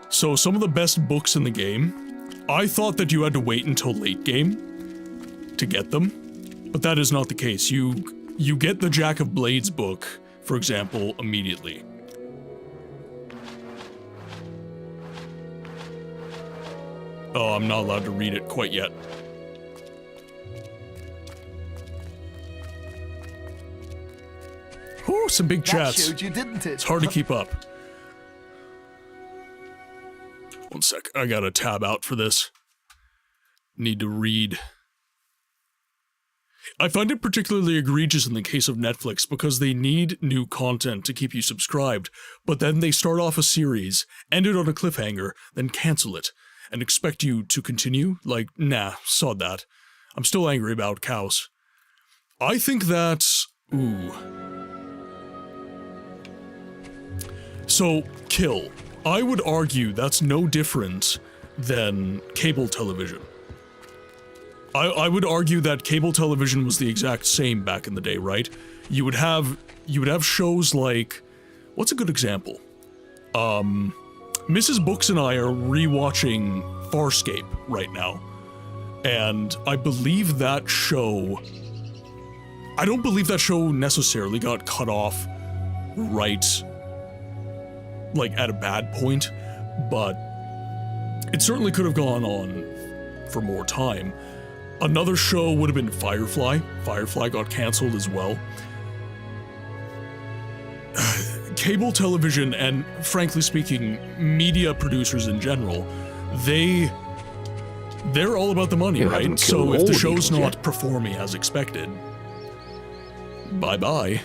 So some of the best books in the game, I thought that you had to wait until late game to get them, but that is not the case. You get the Jack of Blades book, for example, immediately. Oh, I'm not allowed to read it quite yet. Whew, some big chats. That showed you, didn't it? It's hard to keep up. One sec, I gotta tab out for this. Need to read. I find it particularly egregious in the case of Netflix because they need new content to keep you subscribed, but then they start off a series, end it on a cliffhanger, then cancel it, and expect you to continue? Like, nah, sod that. I'm still angry about cows. I think that... ooh. So, Kill. I would argue that's no different than cable television. I would argue that cable television was the exact same back in the day, right? You would have shows like, what's a good example? Mrs. Books and I are rewatching Farscape right now, and I believe that show. I don't believe that show necessarily got cut off right, like at a bad point, but it certainly could have gone on for more time. Another show would have been Firefly. Firefly got canceled as well. Cable television and, frankly speaking, media producers in general, they're all about the money, right? So if the show's not performing as expected, bye-bye.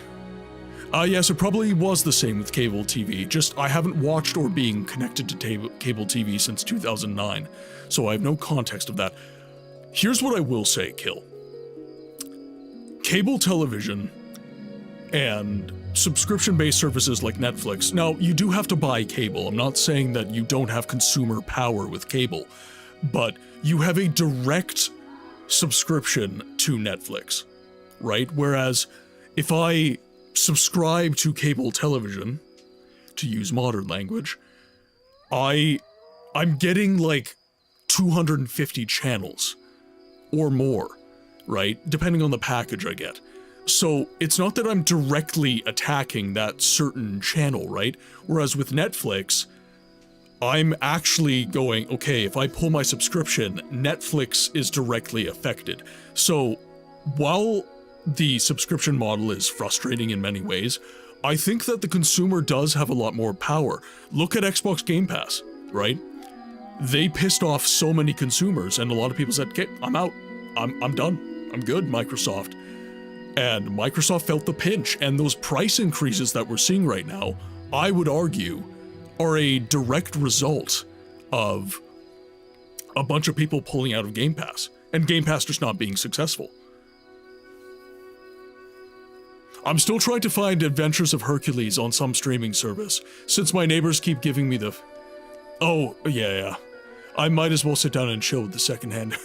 Yes, it probably was the same with cable TV, just I haven't watched or being connected to cable TV since 2009, so I have no context of that. Here's what I will say, Kill. Cable television and subscription-based services like Netflix, now, you do have to buy cable. I'm not saying that you don't have consumer power with cable, but you have a direct subscription to Netflix, right? Whereas if I subscribe to cable television, to use modern language, I'm getting like 250 channels or more, right? Depending on the package I get. So it's not that I'm directly attacking that certain channel, right? Whereas with Netflix, I'm actually going, okay, if I pull my subscription, Netflix is directly affected. So while the subscription model is frustrating in many ways, I think that the consumer does have a lot more power. Look at Xbox Game Pass, right? They pissed off so many consumers, and a lot of people said, okay, I'm out. I'm done. I'm good, Microsoft. And Microsoft felt the pinch, and those price increases that we're seeing right now, I would argue, are a direct result of a bunch of people pulling out of Game Pass, and Game Pass just not being successful. I'm still trying to find Adventures of Hercules on some streaming service, since my neighbors keep giving me the... Oh, yeah. I might as well sit down and chill with the secondhand.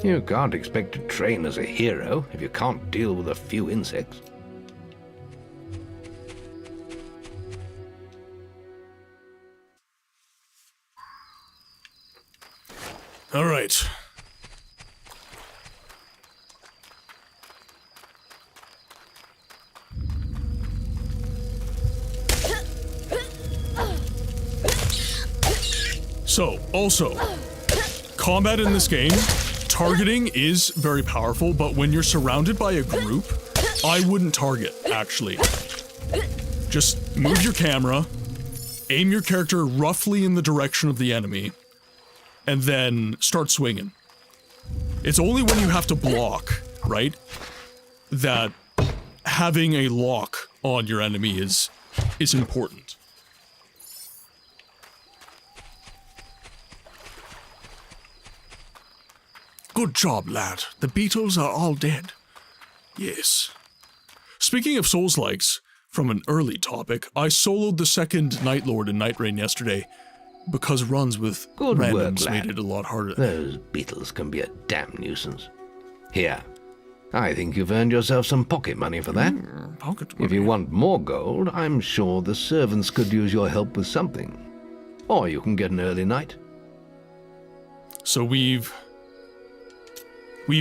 You can't expect to train as a hero if you can't deal with a few insects. All right. So, also, combat in this game, targeting is very powerful, but when you're surrounded by a group, I wouldn't target, actually. Just move your camera, aim your character roughly in the direction of the enemy, and then start swinging. It's only when you have to block, right, that having a lock on your enemy is important. Good job, lad. The beetles are all dead. Yes. Speaking of Souls-likes, from an early topic, I soloed the second Night Lord in Night Rain yesterday, because runs with Good randoms work, lad. made it a lot harder. Those beetles can be a damn nuisance. Here, I think you've earned yourself some pocket money for that. Pocket money? If you want more gold, I'm sure the servants could use your help with something. Or you can get an early night. So we've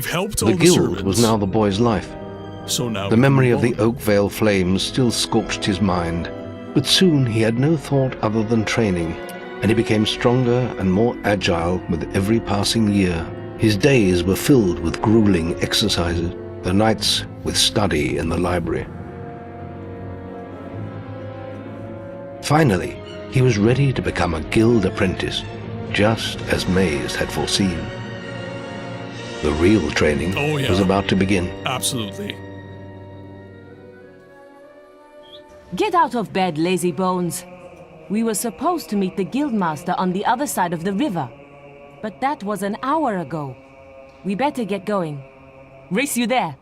helped all The the guild servants. was now the boy's life. So now The memory of the Oakvale flames still scorched his mind, but soon he had no thought other than training, and he became stronger and more agile with every passing year. His days were filled with grueling exercises, the nights with study in the library. Finally, he was ready to become a guild apprentice, just as Maze had foreseen. The real training was about to begin. Absolutely. Get out of bed, lazy bones. We were supposed to meet the guildmaster on the other side of the river, but that was an hour ago. We better get going. Race you there.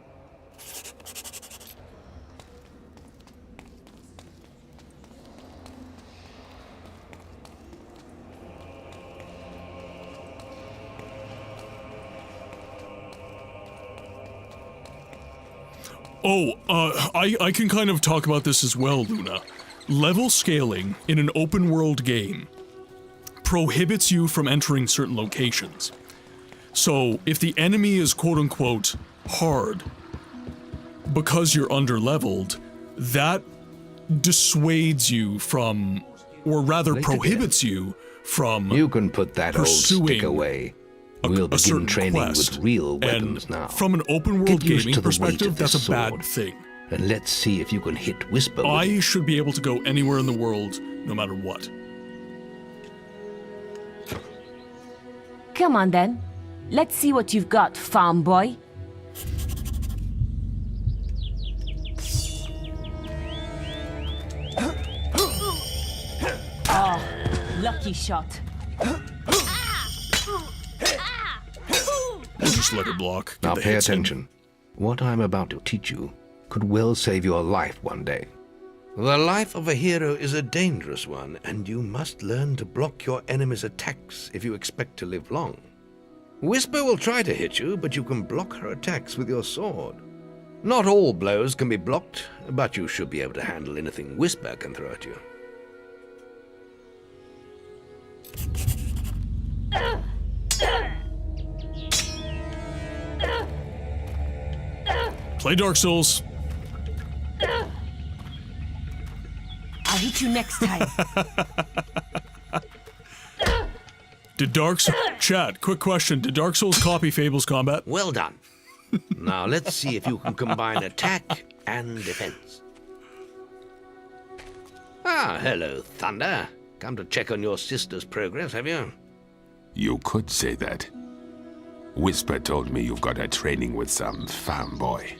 I can kind of talk about this as well, Luna. Level scaling in an open world game prohibits you from entering certain locations. So if the enemy is quote-unquote hard because you're under-leveled, that dissuades you from, or rather prohibits you from You can put that old stick pursuing away. We'll begin training with real weapons now. From an open world Get used gaming to the weight perspective, of this that's a bad sword. thing. And let's see if you can hit Whisper with I should be able to go anywhere in the world, no matter what. Come on then. Let's see what you've got, farm boy. Oh, lucky shot. We'll just let her block. Now Get the pay hits in. attention. What I'm about to teach you could well save your life one day. The life of a hero is a dangerous one, and you must learn to block your enemy's attacks if you expect to live long. Whisper will try to hit you, but you can block her attacks with your sword. Not all blows can be blocked, but you should be able to handle anything Whisper can throw at you. Play Dark Souls. I'll hit you next time. Did Chat, quick question. Did Dark Souls copy Fable's combat? Well done. Now let's see if you can combine attack and defense. Ah, hello, Thunder. Come to check on your sister's progress, have you? You could say that. Whisper told me you've got her training with some farm boy.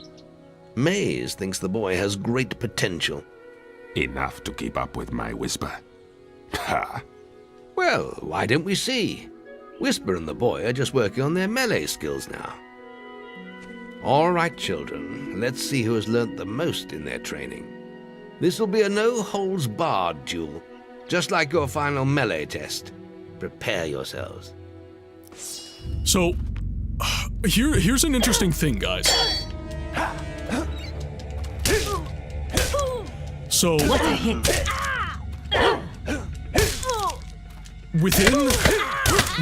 Maze thinks the boy has great potential. Enough to keep up with my Whisper. Ha! Well, why don't we see? Whisper and the boy are just working on their melee skills now. All right, children, let's see who has learnt the most in their training. This will be a no-holds-barred duel, just like your final melee test. Prepare yourselves. So, here's an interesting thing, guys. So, What a hit!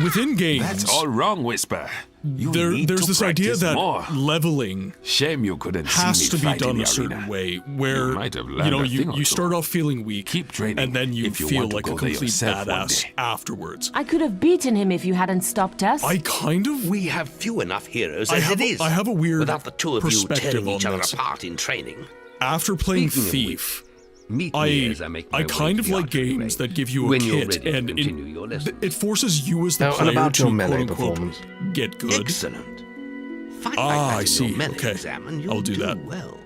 within games, That's all wrong, Whisper. there's this idea that leveling Shame you couldn't has see to me be fight in done the a certain arena. way, where might have learned a thing or you two. start off feeling weak, Keep training and then you if you feel want to like a go there complete yourself one badass day. afterwards. I could have beaten him if you hadn't stopped us. I kind of. We have few enough heroes I as have it is. I have a weird without the two of you perspective tearing on each other this. apart in training. After playing Speaking of Thief, Meet me as I make my way kind to of the like archery games range. that give you a When you're kit, ready to and continue your lessons. it forces you as the Now, and player about to your melee quote-unquote performance? get good. Excellent. Fight like Ah, that I in see. your melee Okay, exam and you'll I'll do that. well.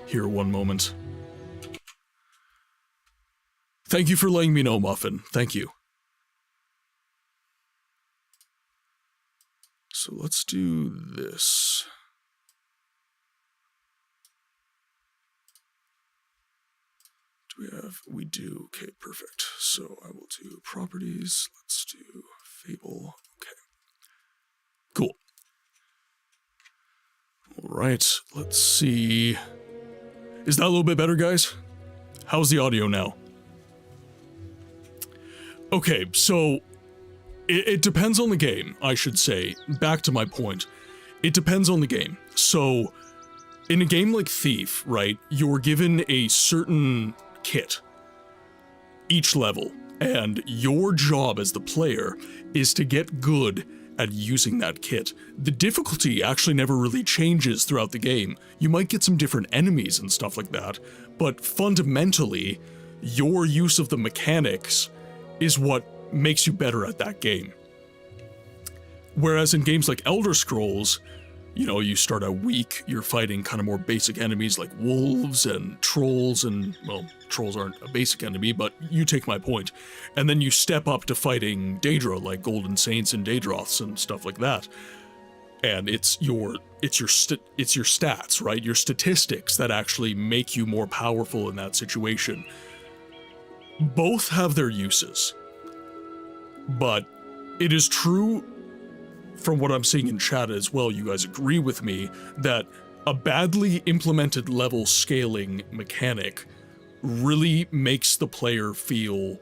Here, one moment. Thank you for letting me know, Muffin. Thank you. So let's do this. Do we have? We do. Okay, perfect. So I will do properties. Let's do Fable. Okay. Cool. All right, let's see. Is that a little bit better, guys? How's the audio now? Okay, so it depends on the game, I should say. Back to my point. It depends on the game. So in a game like Thief, right, you're given a certain kit each level, and your job as the player is to get good at using that kit. The difficulty actually never really changes throughout the game. You might get some different enemies and stuff like that, but fundamentally, your use of the mechanics is what makes you better at that game. Whereas in games like Elder Scrolls, you know, you start out weak, you're fighting kind of more basic enemies like wolves and trolls, and, well, trolls aren't a basic enemy, but you take my point. And then you step up to fighting Daedra, like Golden Saints and Daedroths and stuff like that. And it's your stats, right? Your statistics that actually make you more powerful in that situation. Both have their uses. But it is true, from what I'm seeing in chat as well, you guys agree with me, that a badly implemented level scaling mechanic really makes the player feel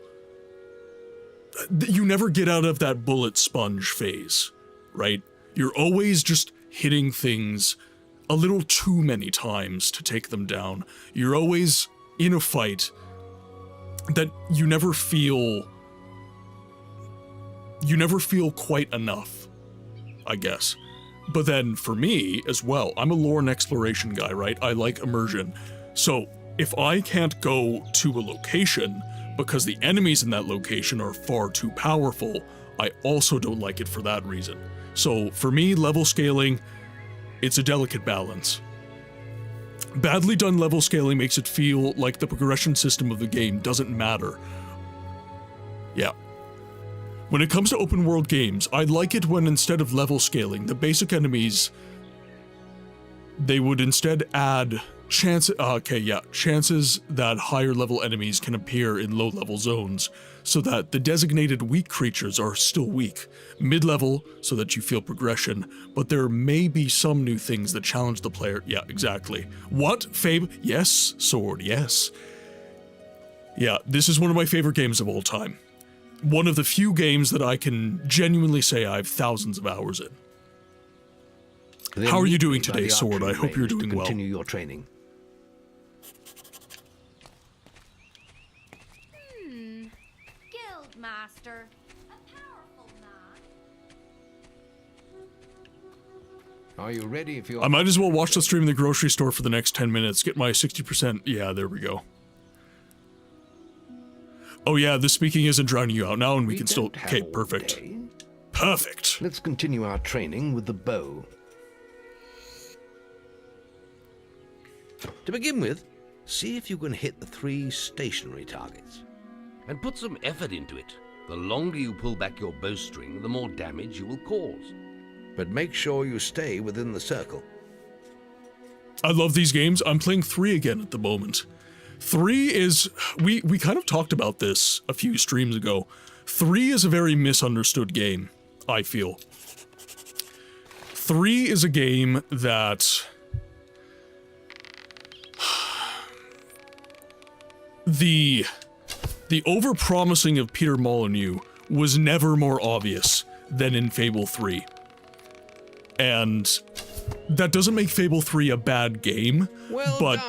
that you never get out of that bullet sponge phase, right? You're always just hitting things a little too many times to take them down. You're always in a fight that you never feel quite enough, I guess. But then for me as well, I'm a lore and exploration guy, right? I like immersion. So if I can't go to a location because the enemies in that location are far too powerful, I also don't like it for that reason. So for me, level scaling, it's a delicate balance. Badly done level scaling makes it feel like the progression system of the game doesn't matter. Yeah. When it comes to open world games, I like it when instead of level scaling, the basic enemies, they would instead add chances that higher level enemies can appear in low level zones, so that the designated weak creatures are still weak, mid-level so that you feel progression, but there may be some new things that challenge the player. Yeah, exactly. What? Fable? Yes. Sword? Yes. Yeah, this is one of my favorite games of all time. One of the few games that I can genuinely say I have thousands of hours in. Then How are you meet doing me by today, the Sword? I archery hope you're range to doing well. Continue your training. Guildmaster, a powerful man. Are you ready if you I might as well watch the stream in the grocery store for the next 10 minutes, get my 60%. Yeah, there we go. Oh yeah, the speaking isn't drowning you out now, and we can still... Okay, perfect. Perfect. Let's continue our training with the bow. To begin with, See if you can hit the 3 stationary targets. And put some effort into it. The longer you pull back your bowstring, the more damage you will cause. But make sure you stay within the circle. I love these games. I'm playing 3 again at the moment. 3 is... We kind of talked about this a few streams ago. 3 is a very misunderstood game, I feel. 3 is a game that... The overpromising of Peter Molyneux was never more obvious than in Fable 3. And that doesn't make Fable 3 a bad game, but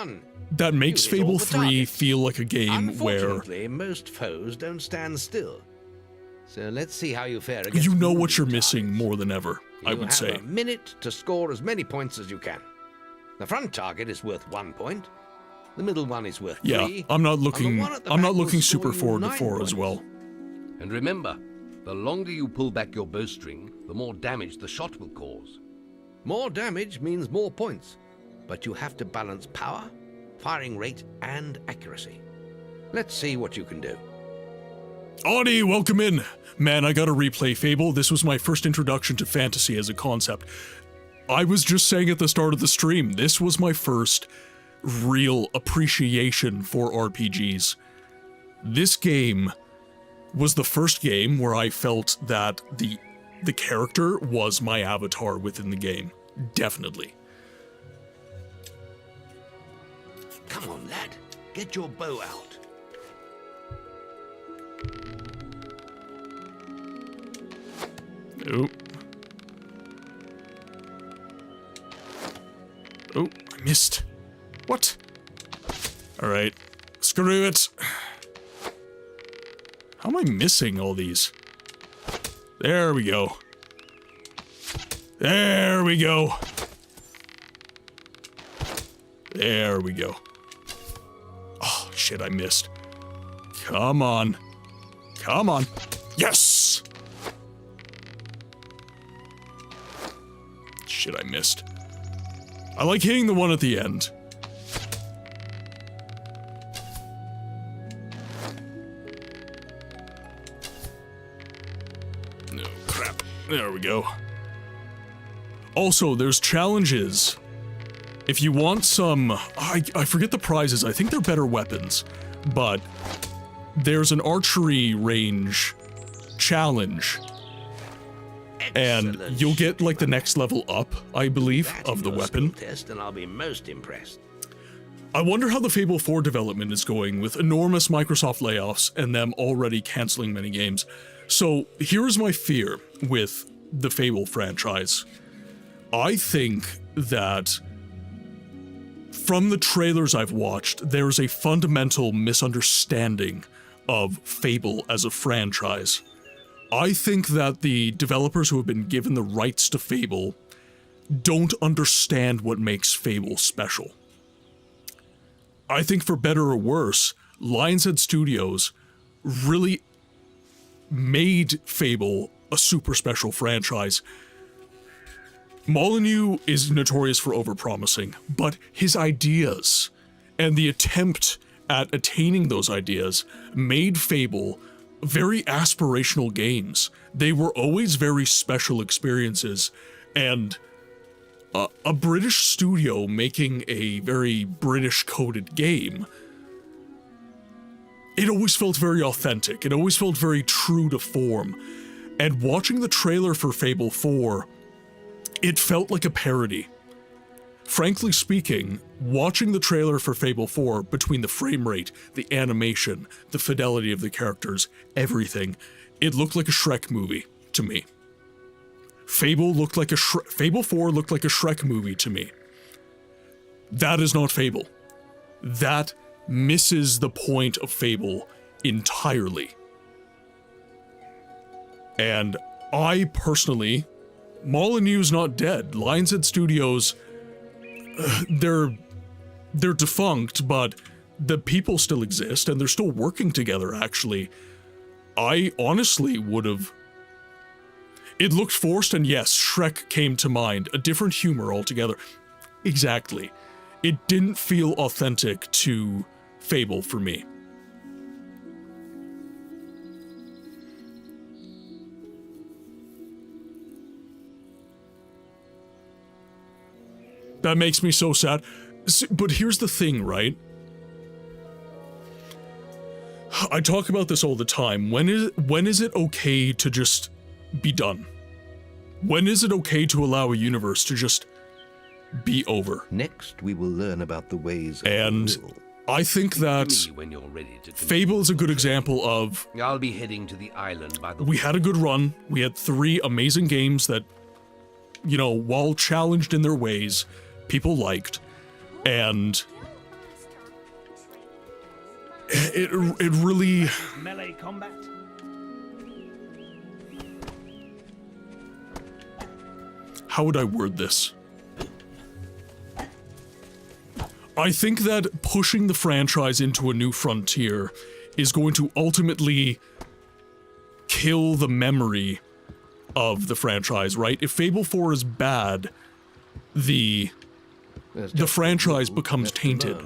that makes Fable 3 feel like a game where... Unfortunately, most foes don't stand still. So let's see how you fare against... You know what you're missing more than ever, I would say. You have a minute to score as many points as you can. The front target is worth 1 point. The middle one is worth 3. Yeah, I'm not looking super forward to 4 as well. And remember, the longer you pull back your bowstring, the more damage the shot will cause. More damage means more points, but you have to balance power, firing rate, and accuracy. Let's see what you can do. Audie, welcome in! Man, I gotta replay Fable. This was my first introduction to fantasy as a concept. I was just saying at the start of the stream, this was my first real appreciation for RPGs. This game was the first game where I felt that the character was my avatar within the game. Definitely. Come on, lad. Get your bow out. Oh. Oh, I missed. What? Alright. Screw it. How am I missing all these? There we go. There we go. There we go. Oh, shit, I missed. Come on. Come on. Yes! Shit, I missed. I like hitting the one at the end. No, crap. There we go. Also, there's challenges. If you want some... I forget the prizes. I think they're better weapons. But there's an archery range challenge. And you'll get, like, the next level up, I believe, of the weapon. Test and I'll be most impressed. I wonder how the Fable 4 development is going with enormous Microsoft layoffs and them already canceling many games. So here's my fear with the Fable franchise. I think that from the trailers I've watched, there's a fundamental misunderstanding of Fable as a franchise. I think that the developers who have been given the rights to Fable don't understand what makes Fable special. I think for better or worse, Lionshead Studios really made Fable a super special franchise. Molyneux is notorious for overpromising, but his ideas and the attempt at attaining those ideas made Fable very aspirational games. They were always very special experiences, and a British studio making a very British-coded game, it always felt very authentic. It always felt very true to form. And watching the trailer for Fable 4, it felt like a parody. Frankly speaking, watching the trailer for Fable 4, between the frame rate, the animation, the fidelity of the characters, everything, it looked like a Shrek movie to me. Fable 4 looked like a Shrek movie to me. That is not Fable. That misses the point of Fable entirely. And I personally, Molyneux's not dead. Lionshead Studios, they're defunct, but the people still exist, and they're still working together, actually. I honestly would have... It looked forced, and yes, Shrek came to mind. A different humor altogether. Exactly. it didn't feel authentic to Fable for me. That makes me so sad. But here's the thing, right? I talk about this all the time. When is it okay to just be done? When is it okay to allow a universe to just be over? Next, we will learn about the ways of and the will. I think that When you're ready to Fable is a good example of I'll be heading to the island by the we had a good run. We had 3 amazing games that, you know, while challenged in their ways, people liked, and it really melee combat. How would I word this? I think that pushing the franchise into a new frontier is going to ultimately kill the memory of the franchise, right? If Fable 4 is bad, the franchise becomes tainted.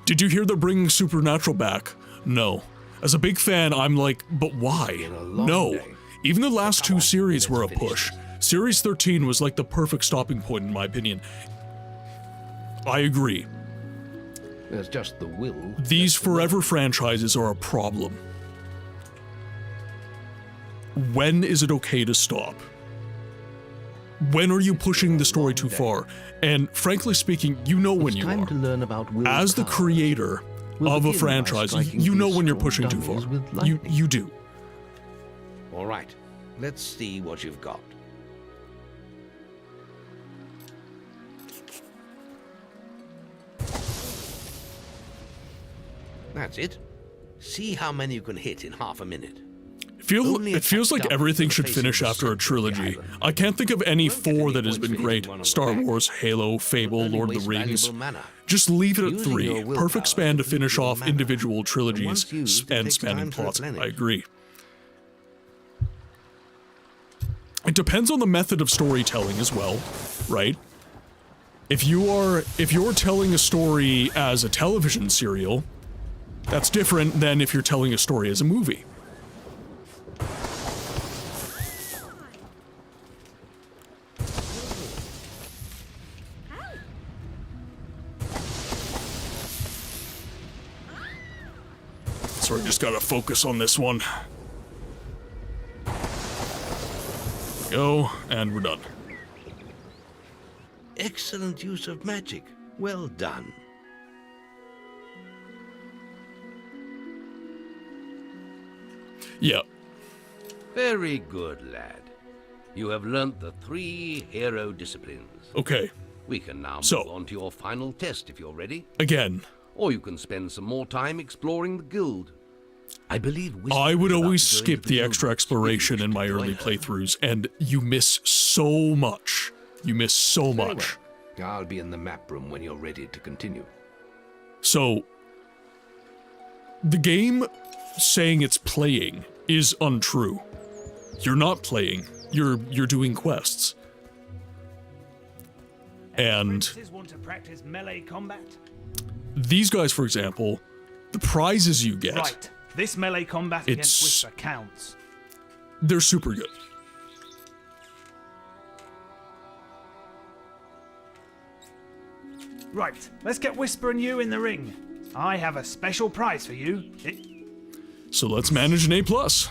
Did you hear they're bringing Supernatural back? No. As a big fan, I'm like, but why? No. Even the last 2 series were a push. Series 13 was like the perfect stopping point in my opinion. I agree. There's just the will. These forever franchises are a problem. When is it okay to stop? When are you pushing the story too far? And frankly speaking, you know when you are. To learn about will as the creator of a franchise, you know when you're pushing too far. You do. All right, let's see what you've got. That's it. See how many you can hit in half a minute. It feels like everything should finish after a trilogy. I can't think of any 4 that has been great. Star Wars, Halo, Fable, Lord of the Rings. Just leave it at 3. Perfect span to finish off individual trilogies and spanning plots. I agree. It depends on the method of storytelling as well, right? If you're telling a story as a television serial, that's different than if you're telling a story as a movie. Sorry, just gotta focus on this one. Go, and we're done. Excellent use of magic. Well done. Yeah. Very good, lad. You have learnt the 3 hero disciplines. Okay. We can now move on to your final test if you're ready. Again. Or you can spend some more time exploring the guild. I believe I would always skip the extra exploration in my early playthroughs, and you miss so much. You miss so much. I'll be in the map room when you're ready to continue. So, the game saying it's playing is untrue. You're not playing. You're doing quests. And want to practice melee combat? These guys, for example, the prizes you get. Right. This melee combat against Whisper counts. They're super good. Right, let's get Whisper and you in the ring. I have a special prize for you. So let's manage an A+. Is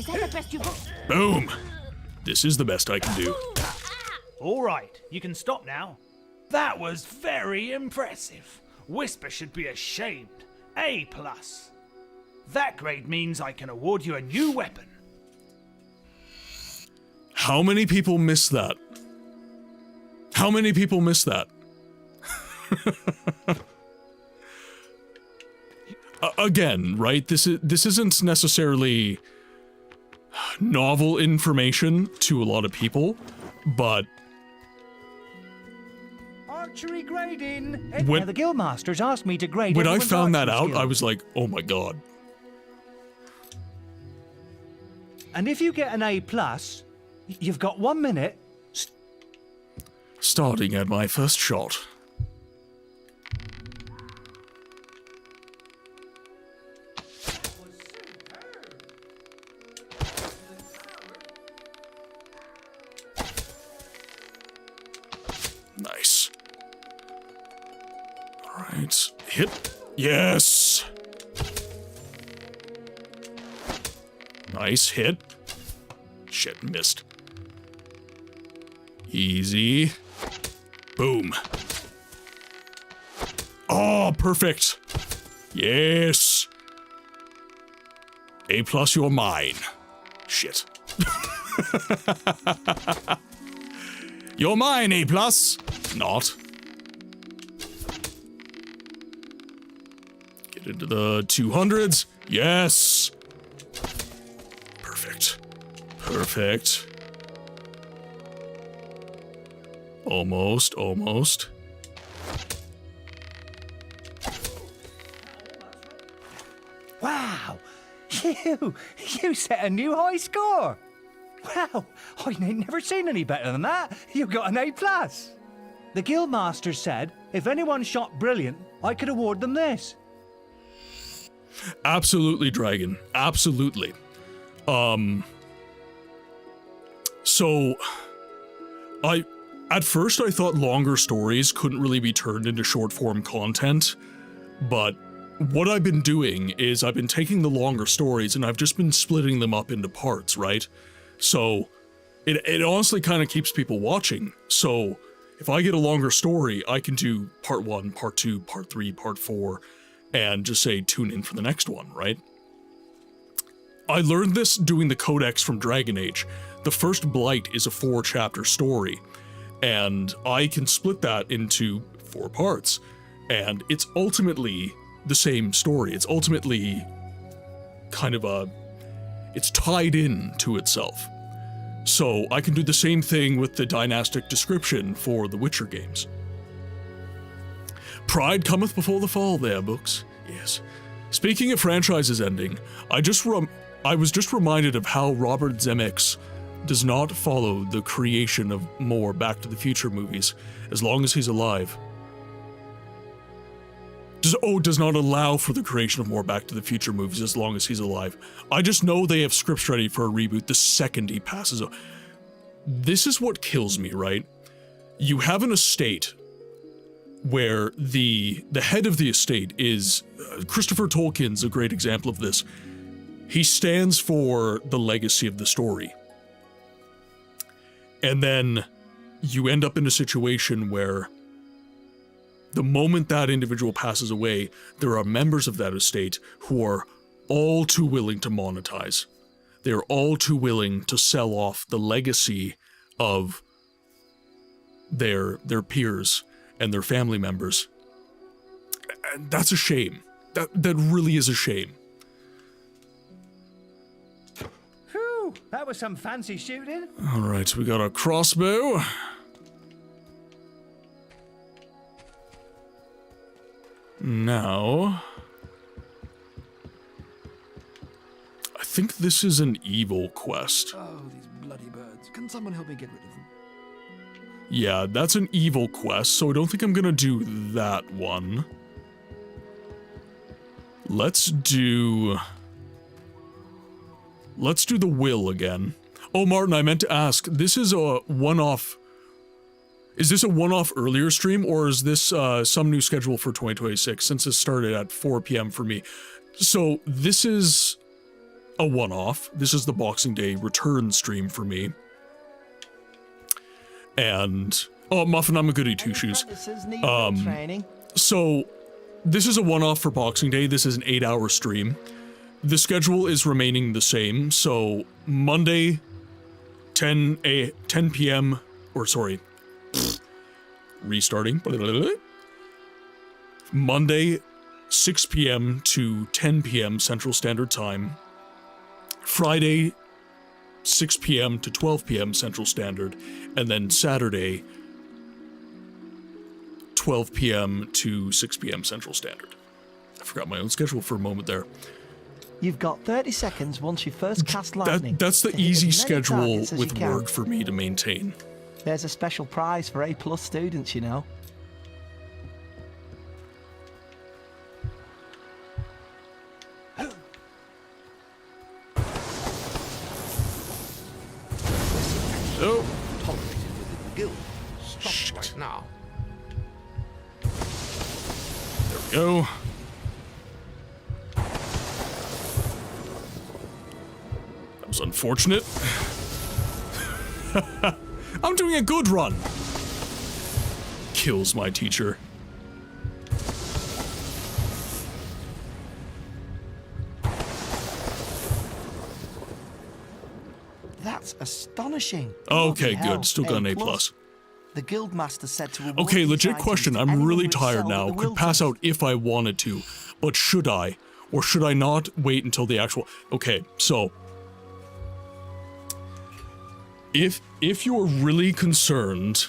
that the best you've got? Boom! This is the best I can do. All right, you can stop now. That was very impressive. Whisper should be ashamed. A+. That grade means I can award you a new weapon. How many people miss that? How many people miss that? Again, right? This isn't necessarily novel information to a lot of people, but Archery grading. When- the guildmasters asked me to grade. when I everyone's found that archery out, I skills. was like, oh my god. And if you get an A+, you've got 1 minute. Starting at my first shot. Nice. Alright. Hit. Yes! Nice hit. Shit, missed. Easy. Boom. Oh, perfect. Yes. A+, you're mine. Shit. You're mine, A+. Not. Get into the 200s. Yes. Perfect. Perfect. Almost, almost. Wow! You set a new high score! Wow! I ain't never seen any better than that! You got an A+! The Guildmaster said if anyone shot brilliant, I could award them this. Absolutely, Dragon. Absolutely. So, at first I thought longer stories couldn't really be turned into short-form content, but what I've been doing is I've been taking the longer stories and I've just been splitting them up into parts, right? So, it honestly kind of keeps people watching. So, if I get a longer story, I can do part 1, part 2, part 3, part 4, and just say tune in for the next one, right? I learned this doing the Codex from Dragon Age. The first Blight is a 4-chapter story, and I can split that into 4 parts, and it's ultimately the same story. It's ultimately kind of it's tied in to itself. So I can do the same thing with the dynastic description for the Witcher games. Pride cometh before the fall there, books. Yes. Speaking of franchises ending, I was just reminded of how Robert Zemeckis does not follow the creation of more Back to the Future movies as long as he's alive. Does not allow for the creation of more Back to the Future movies as long as he's alive. I just know they have scripts ready for a reboot the second he passes. This is what kills me, right? You have an estate where the head of the estate is Christopher Tolkien's a great example of this. He stands for the legacy of the story. And then you end up in a situation where the moment that individual passes away, there are members of that estate who are all too willing to monetize. They're all too willing to sell off the legacy of their peers and their family members. And that's a shame. That really is a shame. Whew, that was some fancy shooting. All right, we got a crossbow. Now, I think this is an evil quest. Oh, these bloody birds. Can someone help me get rid of them? Yeah, that's an evil quest, so I don't think I'm gonna do that one. Let's do the will again. Oh, Martin, I meant to ask, this is a one-off. Is this a one-off earlier stream, or is this some new schedule for 2026, since it started at 4 p.m. for me? So this is a one-off. This is the Boxing Day return stream for me. And, oh, Muffin, I'm a goody two-shoes. So this is a one-off for Boxing Day. This is an 8-hour stream. The schedule is remaining the same, so Monday, 10 p.m., or sorry, restarting. Monday, 6 p.m. to 10 p.m. Central Standard Time. Friday, 6 p.m. to 12 p.m. Central Standard. And then Saturday, 12 p.m. to 6 p.m. Central Standard. I forgot my own schedule for a moment there. You've got 30 seconds once you first cast lightning. That's the to hit easy as many schedule targets as you with can. work for me to maintain. There's a special prize for A+ students, you know. Oh. Tolerated within the guild. Stop right now. There we go. That was unfortunate. I'm doing a good run. Kills my teacher. That's astonishing. Okay, Bloody hell, good. Still got an A+. The guildmaster said to award Okay, these legit items question. to I'm anyone really who tired excelled at now. the Could pass out if I wanted to, but should I? Or should I not wait until the actual... Okay, so... If you're really concerned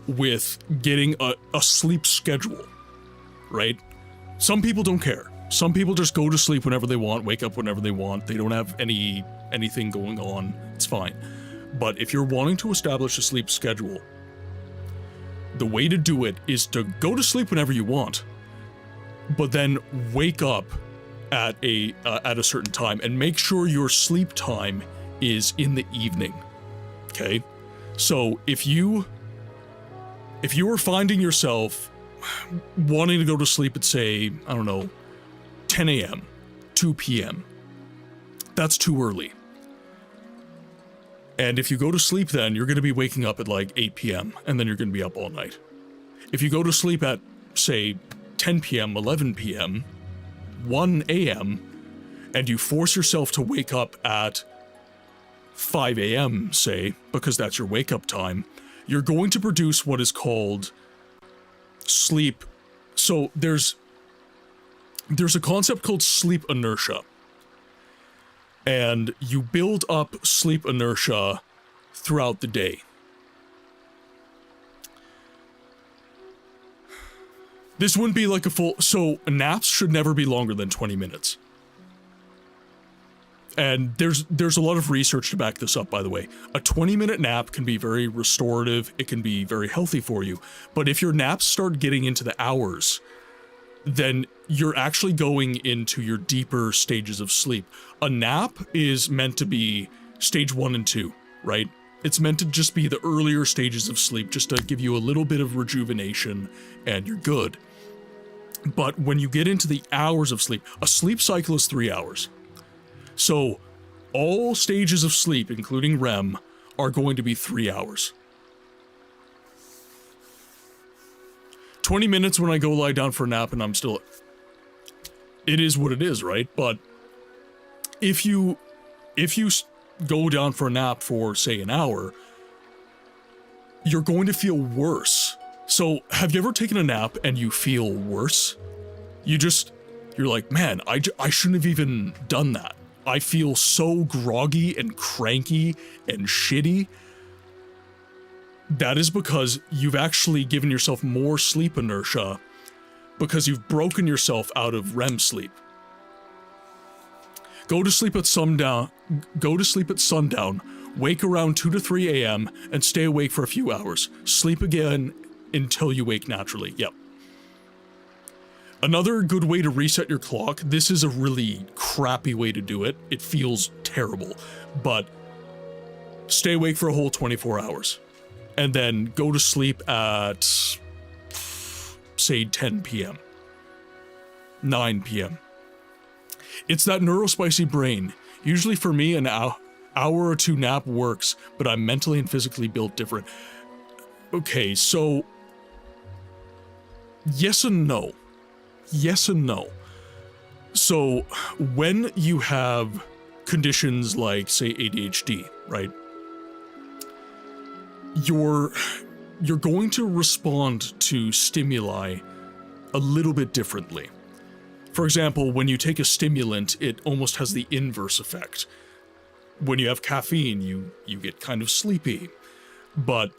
with getting a sleep schedule, right? Some people don't care. Some people just go to sleep whenever they want, wake up whenever they want. They don't have anything going on. It's fine. But if you're wanting to establish a sleep schedule, the way to do it is to go to sleep whenever you want, but then wake up at a certain time and make sure your sleep time is in the evening. Okay? So if you are finding yourself wanting to go to sleep at, say, I don't know, 10 a.m., 2 p.m., that's too early. And if you go to sleep then, you're going to be waking up at like 8 p.m., and then you're going to be up all night. If you go to sleep at, say, 10 p.m., 11 p.m., 1 a.m., and you force yourself to wake up at 5 a.m., say, because that's your wake-up time, you're going to produce what is called sleep. So there's a concept called sleep inertia. And you build up sleep inertia throughout the day. This wouldn't be like a full... So naps should never be longer than 20 minutes. And there's a lot of research to back this up, by the way. A 20-minute nap can be very restorative. It can be very healthy for you. But if your naps start getting into the hours, then you're actually going into your deeper stages of sleep. A nap is meant to be stage 1 and 2, right? It's meant to just be the earlier stages of sleep, just to give you a little bit of rejuvenation, and you're good. But when you get into the hours of sleep, a sleep cycle is 3 hours. So all stages of sleep, including REM, are going to be 3 hours. 20 minutes when I go lie down for a nap and I'm still... It is what it is, right? But if you go down for a nap for, say, an hour, you're going to feel worse. So have you ever taken a nap and you feel worse? You're like, man, I shouldn't have even done that. I feel so groggy and cranky and shitty. That is because you've actually given yourself more sleep inertia because you've broken yourself out of REM sleep. Go to sleep at sundown, wake around 2 to 3 a.m. and stay awake for a few hours. Sleep again until you wake naturally. Yep. Another good way to reset your clock, this is a really crappy way to do it. It feels terrible, but stay awake for a whole 24 hours. And then go to sleep at, say, 10 p.m., 9 p.m. It's that neurospicy brain. Usually for me, an hour or two nap works, but I'm mentally and physically built different. Okay, so yes and no. Yes and no. So when you have conditions like, say, ADHD, right? You're going to respond to stimuli a little bit differently. For example, when you take a stimulant, it almost has the inverse effect. When you have caffeine, you get kind of sleepy. But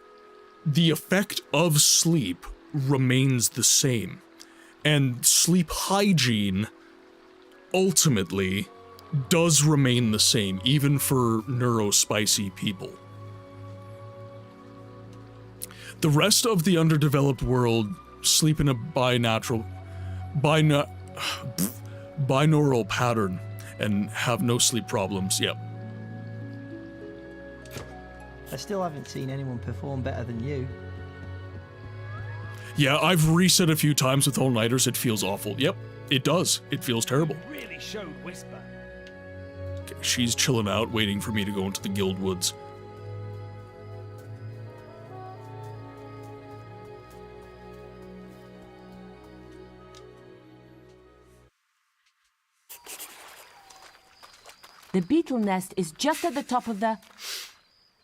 the effect of sleep remains the same. And sleep hygiene ultimately does remain the same, even for neurospicy people. The rest of the underdeveloped world sleep in a binaural pattern and have no sleep problems. Yep. I still haven't seen anyone perform better than you. Yeah, I've reset a few times with all-nighters. It feels awful. Yep, it does. It feels terrible. Really showed Whisper. Okay, she's chilling out, waiting for me to go into the guild woods. The beetle nest is just at the top of the...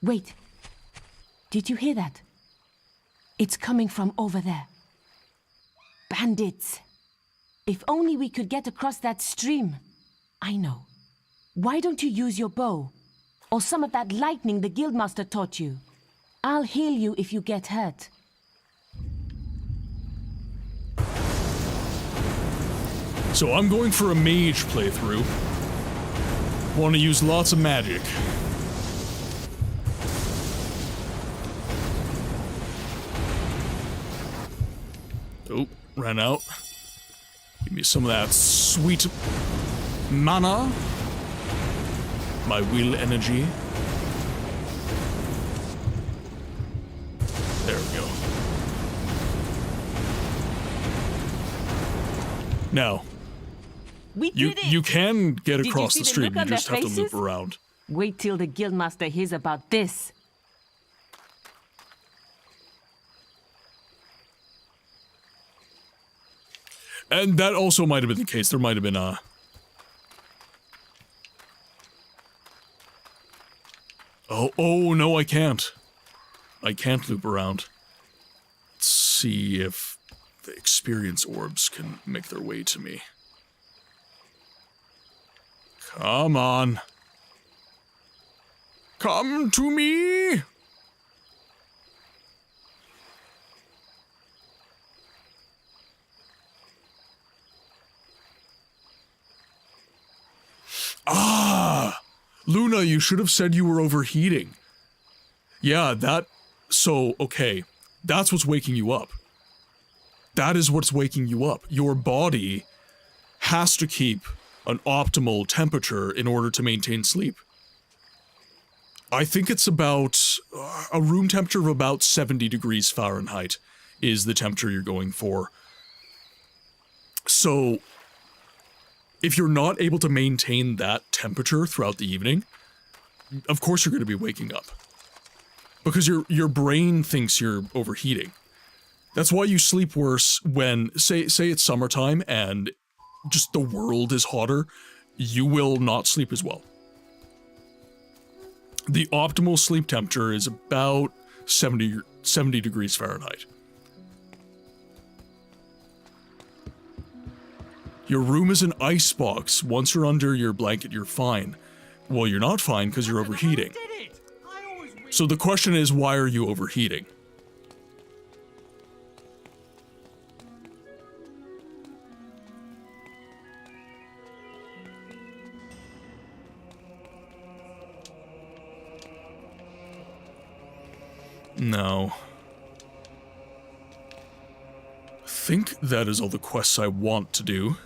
Wait. Did you hear that? It's coming from over there. Bandits. If only we could get across that stream. I know. Why don't you use your bow? Or some of that lightning the guildmaster taught you? I'll heal you if you get hurt. So I'm going for a mage playthrough. Want to use lots of magic. Oh, ran out. Give me some of that sweet mana. My will energy. There we go. Now, you can get across the street, you just have to loop around. Wait till the guildmaster hears about this. And that also might have been the case. There might have been a... Oh, no, I can't. I can't loop around. Let's see if the experience orbs can make their way to me. Come on. Come to me! Ah! Luna, you should have said you were overheating. Yeah, so, okay. That's what's waking you up. That is what's waking you up. Your body has to keep an optimal temperature in order to maintain sleep. I think it's about a room temperature of about 70 degrees Fahrenheit is the temperature you're going for. So, if you're not able to maintain that temperature throughout the evening, of course you're going to be waking up. Because your brain thinks you're overheating. That's why you sleep worse when, say it's summertime and just the world is hotter, you will not sleep as well. The optimal sleep temperature is about 70 degrees Fahrenheit. Your room is an icebox. Once you're under your blanket, you're fine. Well, you're not fine because you're overheating. So the question is, why are you overheating? No. I think that is all the quests I want to do.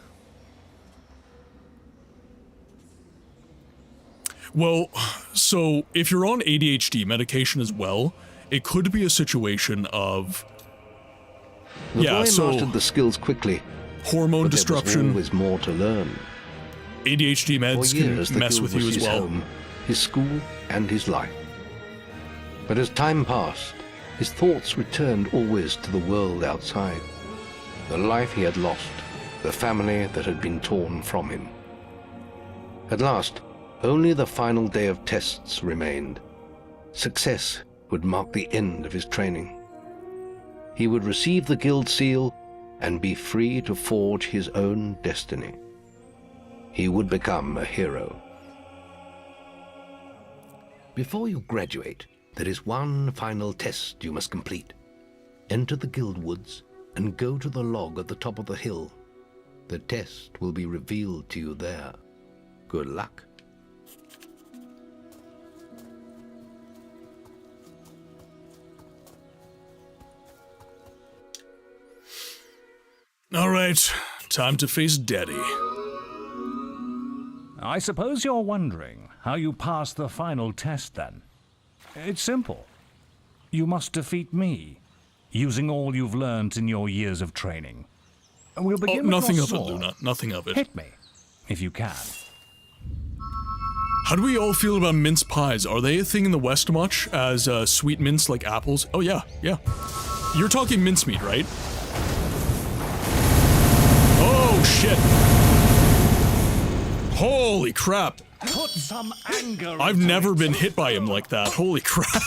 Well, so if you're on ADHD medication as well, it could be a situation of... The boy mastered the skills quickly. Hormone disruption. There was always more to learn. ADHD meds can mess with you as well. Home, his school, and his life. But as time passed, his thoughts returned always to the world outside. The life he had lost, the family that had been torn from him. At last, only the final day of tests remained. Success would mark the end of his training. He would receive the guild seal and be free to forge his own destiny. He would become a hero. Before you graduate, there is one final test you must complete. Enter the guild woods and go to the log at the top of the hill. The test will be revealed to you there. Good luck. All right, time to face Daddy. I suppose you're wondering how you passed the final test then. It's simple. You must defeat me, using all you've learned in your years of training. We'll begin with nothing your of it, sword. Luna. Nothing of it. Hit me, if you can. How do we all feel about mince pies? Are they a thing in the West much as sweet mince like apples? Oh yeah, yeah. You're talking mincemeat, right? Oh shit! Holy crap! Put some anger. I've never been hit by him like that. Holy crap!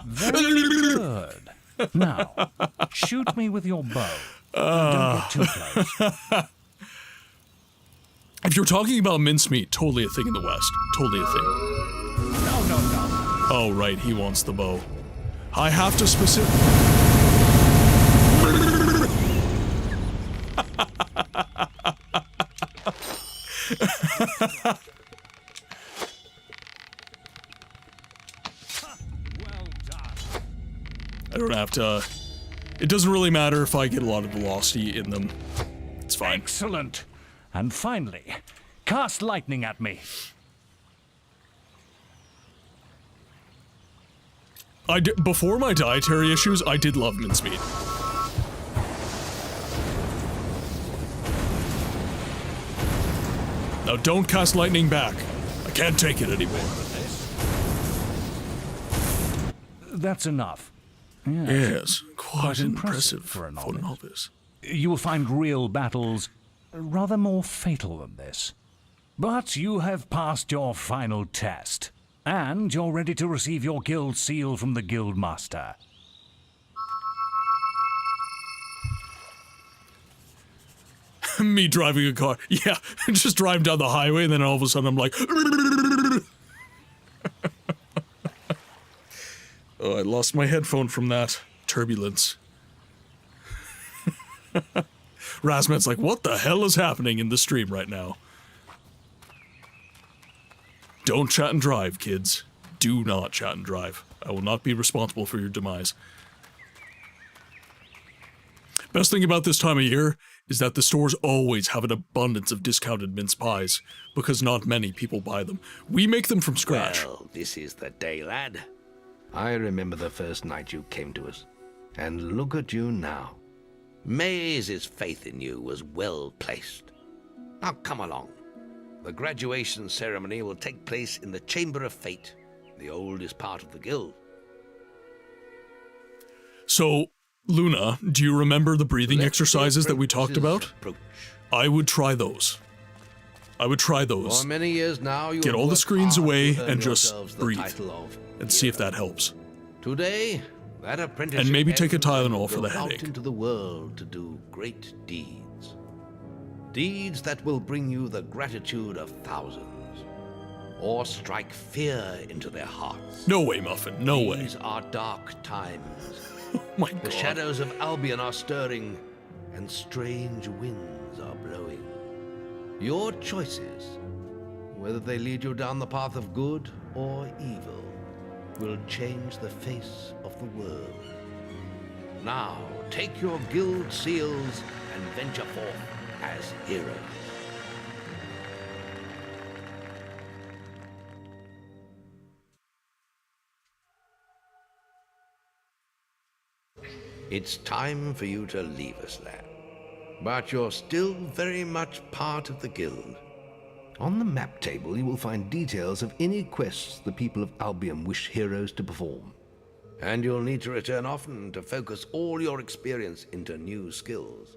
Very good. Now, shoot me with your bow. Don't get too close. If you're talking about mincemeat, totally a thing in the West. Totally a thing. No. Oh, right, he wants the bow. I have to specific. I don't have to. It doesn't really matter if I get a lot of velocity in them. It's fine. Excellent. And finally, cast lightning at me. Before my dietary issues, I did love mincemeat. Now don't cast lightning back. I can't take it anymore. That's enough. Yes, quite impressive for a novice. You will find real battles rather more fatal than this. But you have passed your final test, and you're ready to receive your guild seal from the guild master. Me driving a car. Yeah, just driving down the highway, and then all of a sudden I'm like... Oh, I lost my headphone from that turbulence. Razmat's like, what the hell is happening in the stream right now? Don't chat and drive, kids. Do not chat and drive. I will not be responsible for your demise. Best thing about this time of year is that the stores always have an abundance of discounted mince pies, because not many people buy them. We make them from scratch. Well, this is the day, lad. I remember the first night you came to us, and look at you now. Maze's faith in you was well placed. Now come along. The graduation ceremony will take place in the Chamber of Fate, the oldest part of the guild. So, Luna, do you remember the breathing exercises that we talked about? I would try those. I would try those. For many years now, you get all the screens away and just breathe, and see if hero. that helps. Today, that apprenticeship and maybe take a ends Tylenol and for the go out headache. into the world to do great deeds. Deeds that will bring you the gratitude of thousands, or strike fear into their hearts. No way, Muffin. No way. These are dark times. My The God. shadows of Albion are stirring, and strange winds are blowing. Your choices, whether they lead you down the path of good or evil, will change the face of the world. Now, take your guild seals and venture forth as heroes. It's time for you to leave us, lad. But you're still very much part of the guild. On the map table, you will find details of any quests the people of Albion wish heroes to perform. And you'll need to return often to focus all your experience into new skills.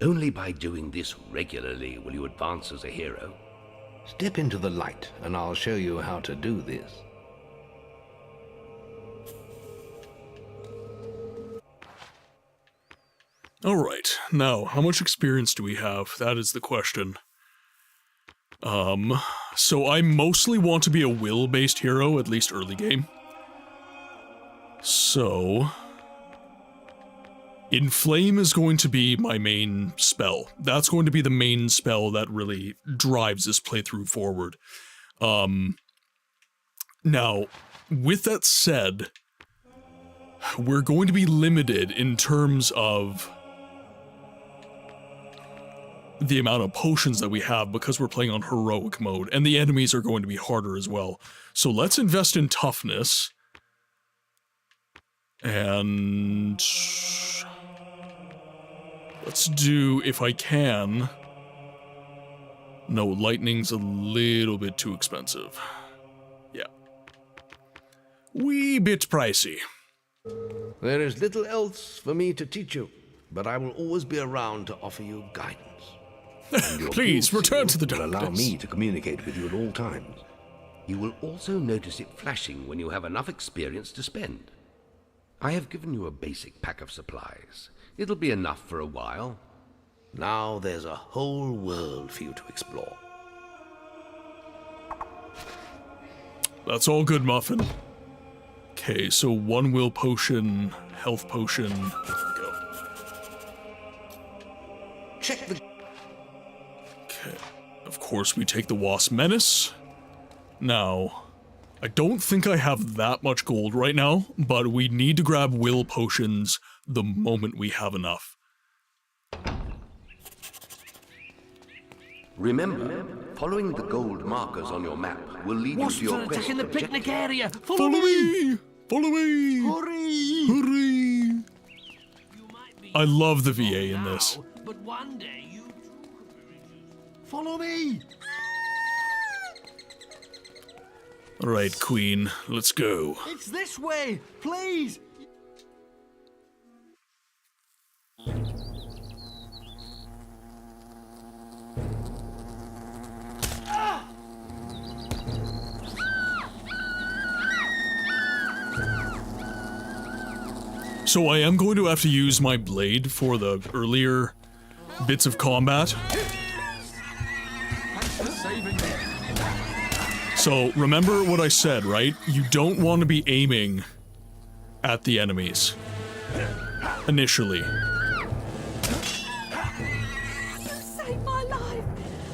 Only by doing this regularly will you advance as a hero. Step into the light, and I'll show you how to do this. Alright, now, how much experience do we have? That is the question. So I mostly want to be a will-based hero, at least early game. So... Inflame is going to be my main spell. That's going to be the main spell that really drives this playthrough forward. Now, with that said, we're going to be limited in terms of the amount of potions that we have because we're playing on heroic mode, and the enemies are going to be harder as well. So let's invest in toughness. And let's do, if I can... No, lightning's a little bit too expensive. Yeah. Wee bit pricey. There is little else for me to teach you, but I will always be around to offer you guidance. Please, return to the darkness. darkness. Allow me to communicate with you at all times. You will also notice it flashing when you have enough experience to spend. I have given you a basic pack of supplies. It'll be enough for a while. Now there's a whole world for you to explore. That's all good, Muffin. Okay, so 1 will potion, health potion. There we go. Check the... Okay, of course we take the Wasp Menace. Now, I don't think I have that much gold right now, but we need to grab will potions the moment we have enough. Remember, following the gold markers on your map will lead you to your quest attacking the objective. picnic area! Follow me! Follow me! Hurry! Hurry! I love the VA in this. But one day you too could be reduced. Follow me! Alright, Queen, let's go. It's this way! Please! So I am going to have to use my blade for the earlier bits of combat. So remember what I said, right? You don't want to be aiming at the enemies initially. Saved my life.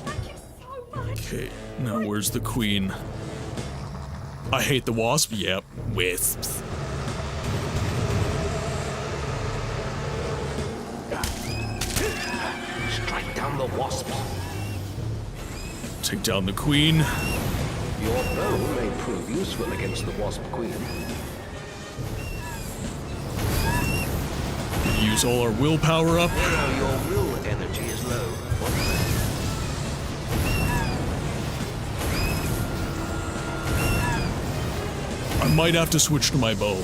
Thank you so much. Okay, now where's the queen? I hate the wasp. Yep, wisps. Strike down the wasps. Take down the queen. Your bow may prove useful against the wasp queen. Use all our willpower up. Your will energy is low. I might have to switch to my bow.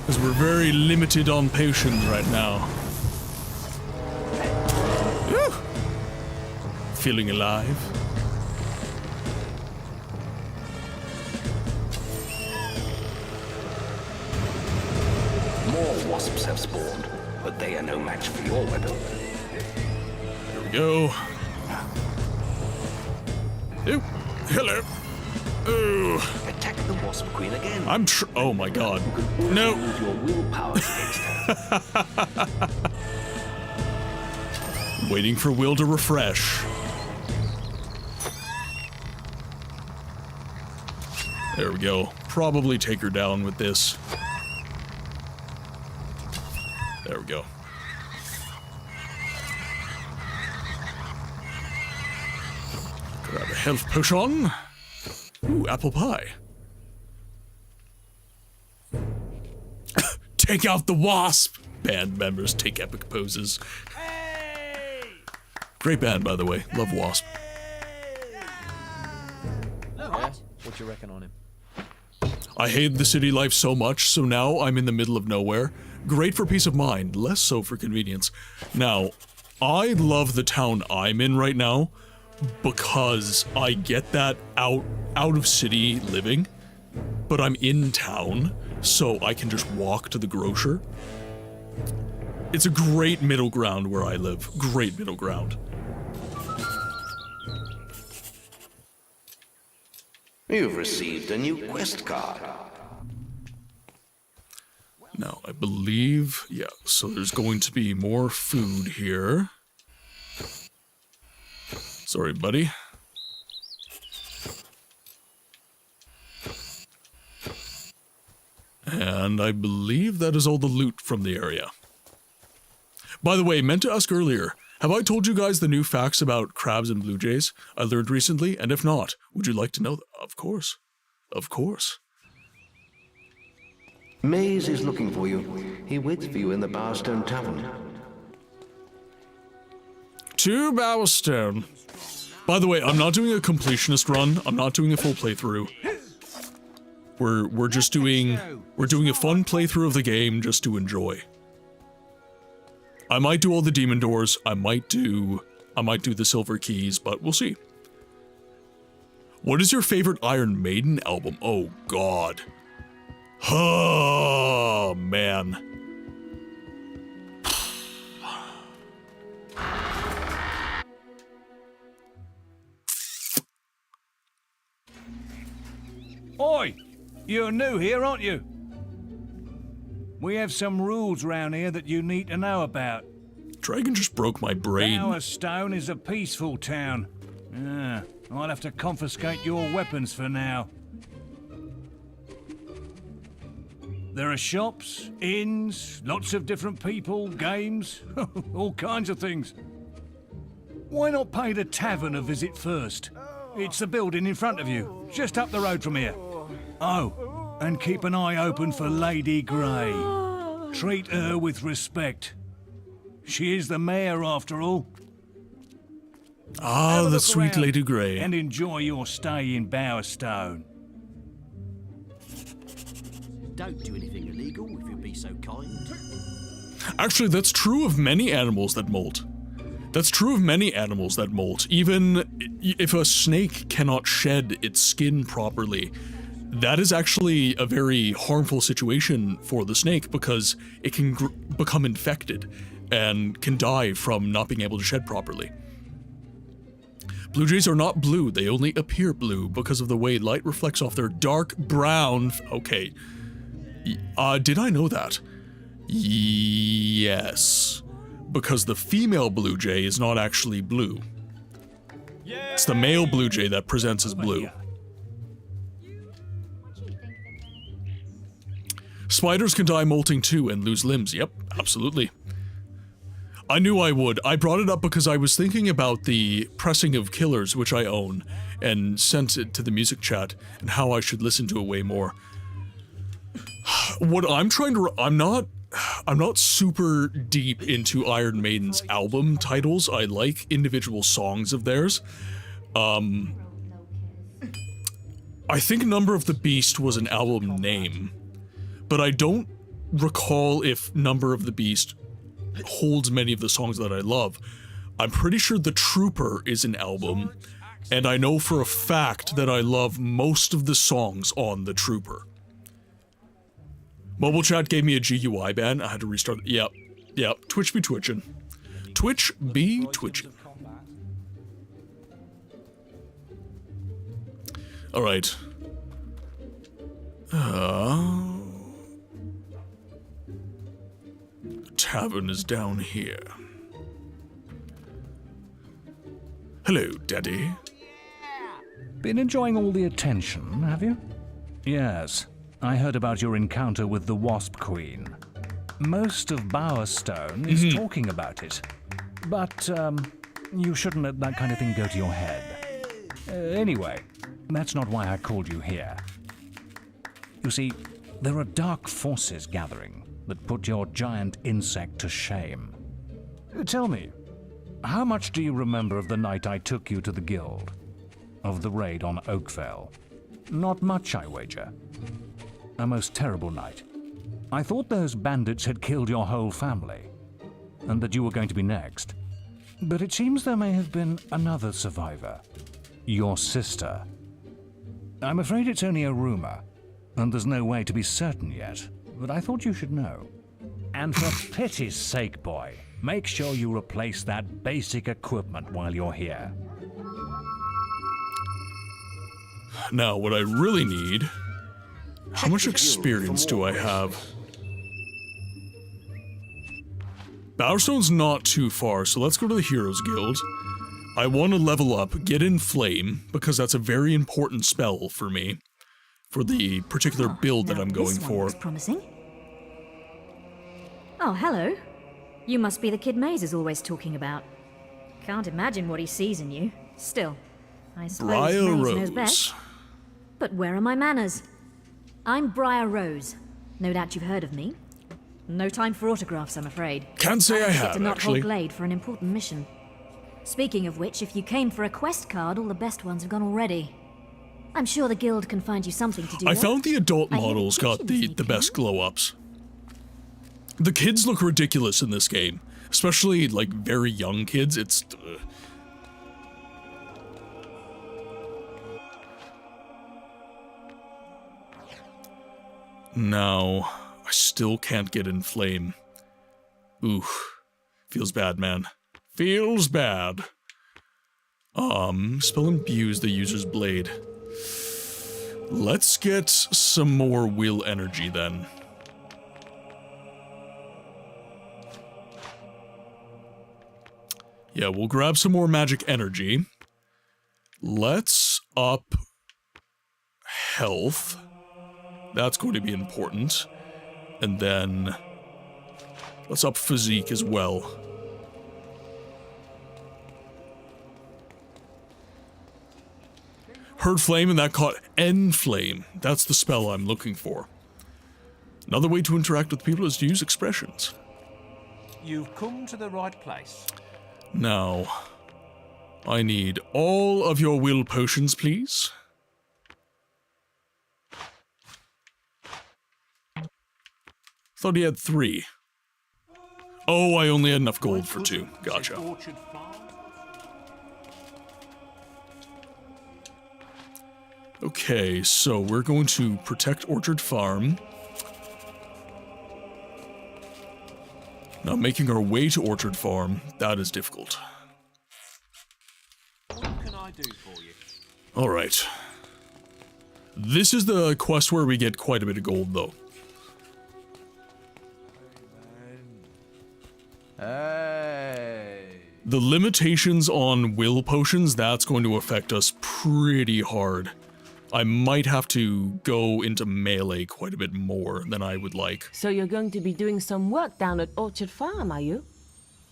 Because we're very limited on potions right now. Whew. Feeling alive. More wasps have spawned, but they are no match for your weapon. There we go. Oh, hello. Oh. Attack the wasp queen again. Oh my god. No. Use your willpower against her. Waiting for will to refresh. There we go. Probably take her down with this. There we go. Grab a health potion. Ooh, apple pie. Take out the wasp! Band members take epic poses. Great band, by the way. Love Wasp. Yeah? What you reckon on him? I hate the city life so much, so now I'm in the middle of nowhere. Great for peace of mind, less so for convenience. Now, I love the town I'm in right now because I get that out of city living, but I'm in town, so I can just walk to the grocer. It's a great middle ground where I live. Great middle ground. You've received a new quest card. Now, I believe, yeah, so there's going to be more food here. Sorry, buddy. And I believe that is all the loot from the area. By the way, meant to ask earlier, have I told you guys the new facts about crabs and blue jays I learned recently? And if not, would you like to know them? Of course. Of course. Maze is looking for you. He waits for you in the Bowerstone Tavern. To Bowerstone. By the way, I'm not doing a completionist run. I'm not doing a full playthrough. We're just doing a fun playthrough of the game just to enjoy. I might do all the demon doors. I might do the silver keys, but we'll see. What is your favorite Iron Maiden album? Oh God. Oh man. Oi! You're new here, aren't you? We have some rules round here that you need to know about. Dragon just broke my brain. Bowerstone is a peaceful town. I'll have to confiscate your weapons for now. There are shops, inns, lots of different people, games, all kinds of things. Why not pay the tavern a visit first? It's the building in front of you, just up the road from here. Oh, and keep an eye open for Lady Grey. Treat her with respect. She is the mayor, after all. Ah, the sweet Lady Grey. And enjoy your stay in Bowerstone. Don't do anything illegal, if you'd be so kind. Actually, that's true of many animals that molt. That's true of many animals that molt. Even if a snake cannot shed its skin properly, that is actually a very harmful situation for the snake because it can become infected and can die from not being able to shed properly. Blue jays are not blue, they only appear blue because of the way light reflects off their dark brown... Okay. Did I know that? Yes. Because the female blue jay is not actually blue. It's the male blue jay that presents as blue. Spiders can die molting too and lose limbs. Yep, absolutely. I knew I would. I brought it up because I was thinking about the pressing of Killers, which I own, and sent it to the music chat, and how I should listen to it way more. What I'm trying to... I'm not super deep into Iron Maiden's album titles. I like individual songs of theirs. I think Number of the Beast was an album name, but I don't recall if Number of the Beast holds many of the songs that I love. I'm pretty sure The Trooper is an album, and I know for a fact that I love most of the songs on The Trooper. Mobile chat gave me a GUI ban. I had to restart. Yep. Twitch be twitching. Twitch be twitching. Alright. Tavern is down here. Hello, Daddy. Been enjoying all the attention, have you? Yes. I heard about your encounter with the Wasp Queen. Most of Bowerstone is talking about it. But, you shouldn't let that kind of thing go to your head. Anyway, that's not why I called you here. You see, there are dark forces gathering that put your giant insect to shame. Tell me, how much do you remember of the night I took you to the guild? Of the raid on Oakvale? Not much, I wager. A most terrible night. I thought those bandits had killed your whole family, and that you were going to be next. But it seems there may have been another survivor. Your sister. I'm afraid it's only a rumor, and there's no way to be certain yet, but I thought you should know. And for pity's sake, boy, make sure you replace that basic equipment while you're here. Now, what I really need... How much experience do I have? Bowerstone's not too far, so let's go to the Heroes Guild. I want to level up, get in Flame, because that's a very important spell for me. For the particular build that I'm going for. This promising. Oh, hello. You must be the kid Maze is always talking about. Can't imagine what he sees in you. Still, I suppose Maze knows best. But where are my manners? I'm Briar Rose. No doubt you've heard of me. No time for autographs, I'm afraid. Can't say I have, to Knot Hole actually. Glade for an important mission. Speaking of which, if you came for a quest card, all the best ones have gone already. I'm sure the guild can find you something to do. I found the adult models got the best glow-ups. The kids look ridiculous in this game. Especially, like, very young kids. It's... No, I still can't get in Flame. Ooh, feels bad, man. Feels bad. Spell imbues the user's blade. Let's get some more will energy then. Yeah, we'll grab some more magic energy. Let's up health. That's going to be important. And then let's up physique as well. Heard flame and that caught End Flame. That's the spell I'm looking for. Another way to interact with people is to use expressions. You've come to the right place. Now, I need all of your will potions, please. Thought he had 3. Oh, I only had enough gold for 2. Gotcha. Okay, so we're going to protect Orchard Farm. Now, making our way to Orchard Farm, that is difficult. What can I do for you? Alright. This is the quest where we get quite a bit of gold, though. Hey. The limitations on will potions, that's going to affect us pretty hard. I might have to go into melee quite a bit more than I would like. So you're going to be doing some work down at Orchard Farm, are you?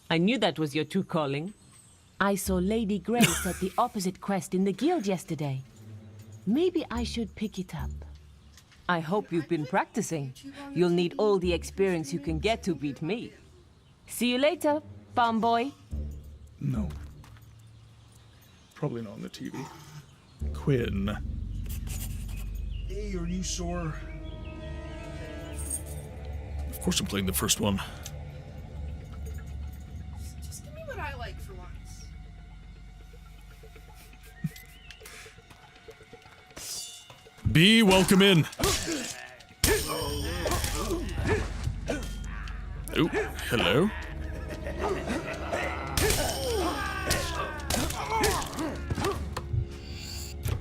I knew that was your true calling. I saw Lady Grace at the opposite quest in the guild yesterday. Maybe I should pick it up. I hope you've been practicing. You'll need all the experience you can get to beat me. See you later, farm boy. No. Probably not on the TV. Quinn. Hey, are you sore? Of course I'm playing the first one. Just give me what I like for once. B, welcome in. Oh, hello.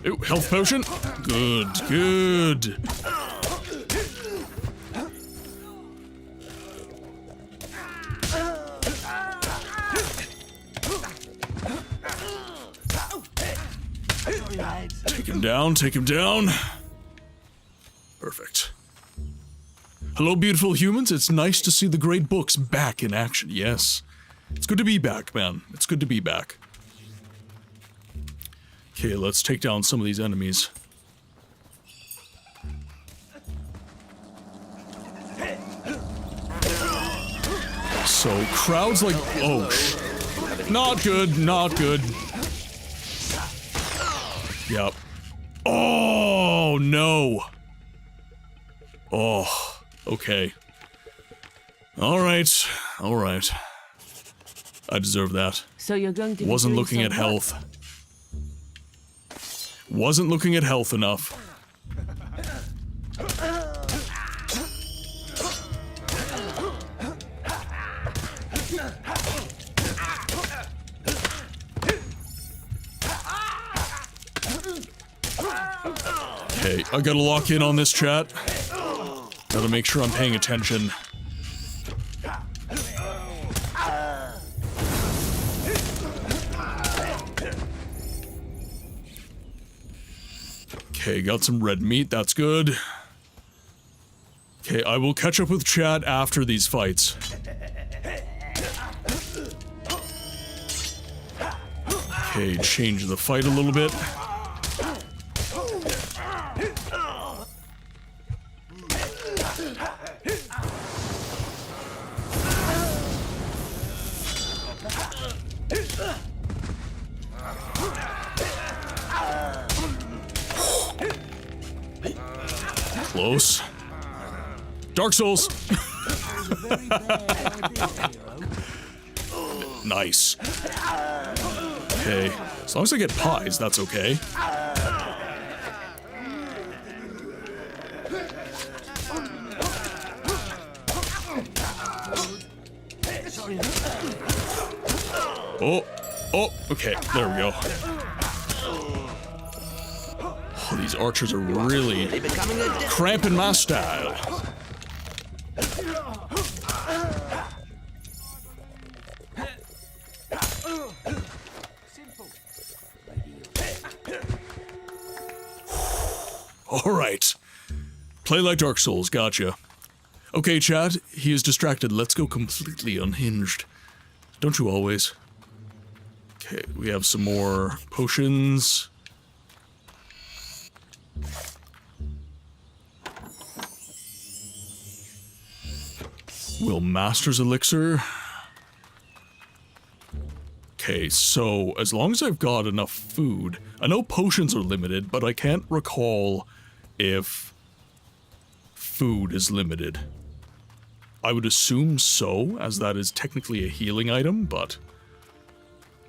Oh, health potion. Good, good. Take him down, take him down. Perfect. Hello, beautiful humans. It's nice to see the great books back in action. Yes. It's good to be back, man. It's good to be back. Okay, let's take down some of these enemies. So, crowds like... Oh, not good, not good. Yep. Oh, no. Oh, okay. Alright, alright. I deserve that. So you're going to Wasn't looking at health. Wasn't looking at health enough. Okay, I gotta lock in on this chat. Gotta make sure I'm paying attention. Okay, got some red meat, that's good. Okay, I will catch up with chat after these fights. Okay, change the fight a little bit. Close. Dark Souls. Nice. Okay. As long as I get pies, that's okay. Oh. Oh, okay. There we go. Oh, these archers are really cramping my style. Alright. Play like Dark Souls, gotcha. Okay, chat, he is distracted. Let's go completely unhinged. Don't you always? Okay, we have some more potions. Will Master's Elixir. Okay, so as long as I've got enough food, I know potions are limited, but I can't recall if food is limited. I would assume so, as that is technically a healing item, but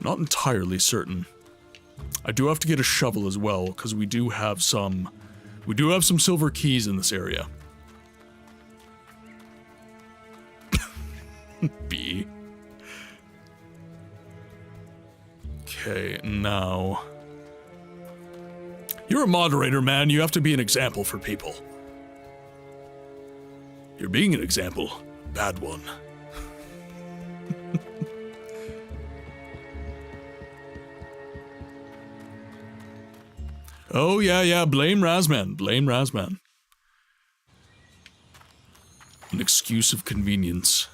not entirely certain. I do have to get a shovel as well, because we do have some silver keys in this area. B. Okay, now... You're a moderator, man. You have to be an example for people. You're being an example. Bad one. Oh, yeah, blame Razman. Blame Razman. An excuse of convenience.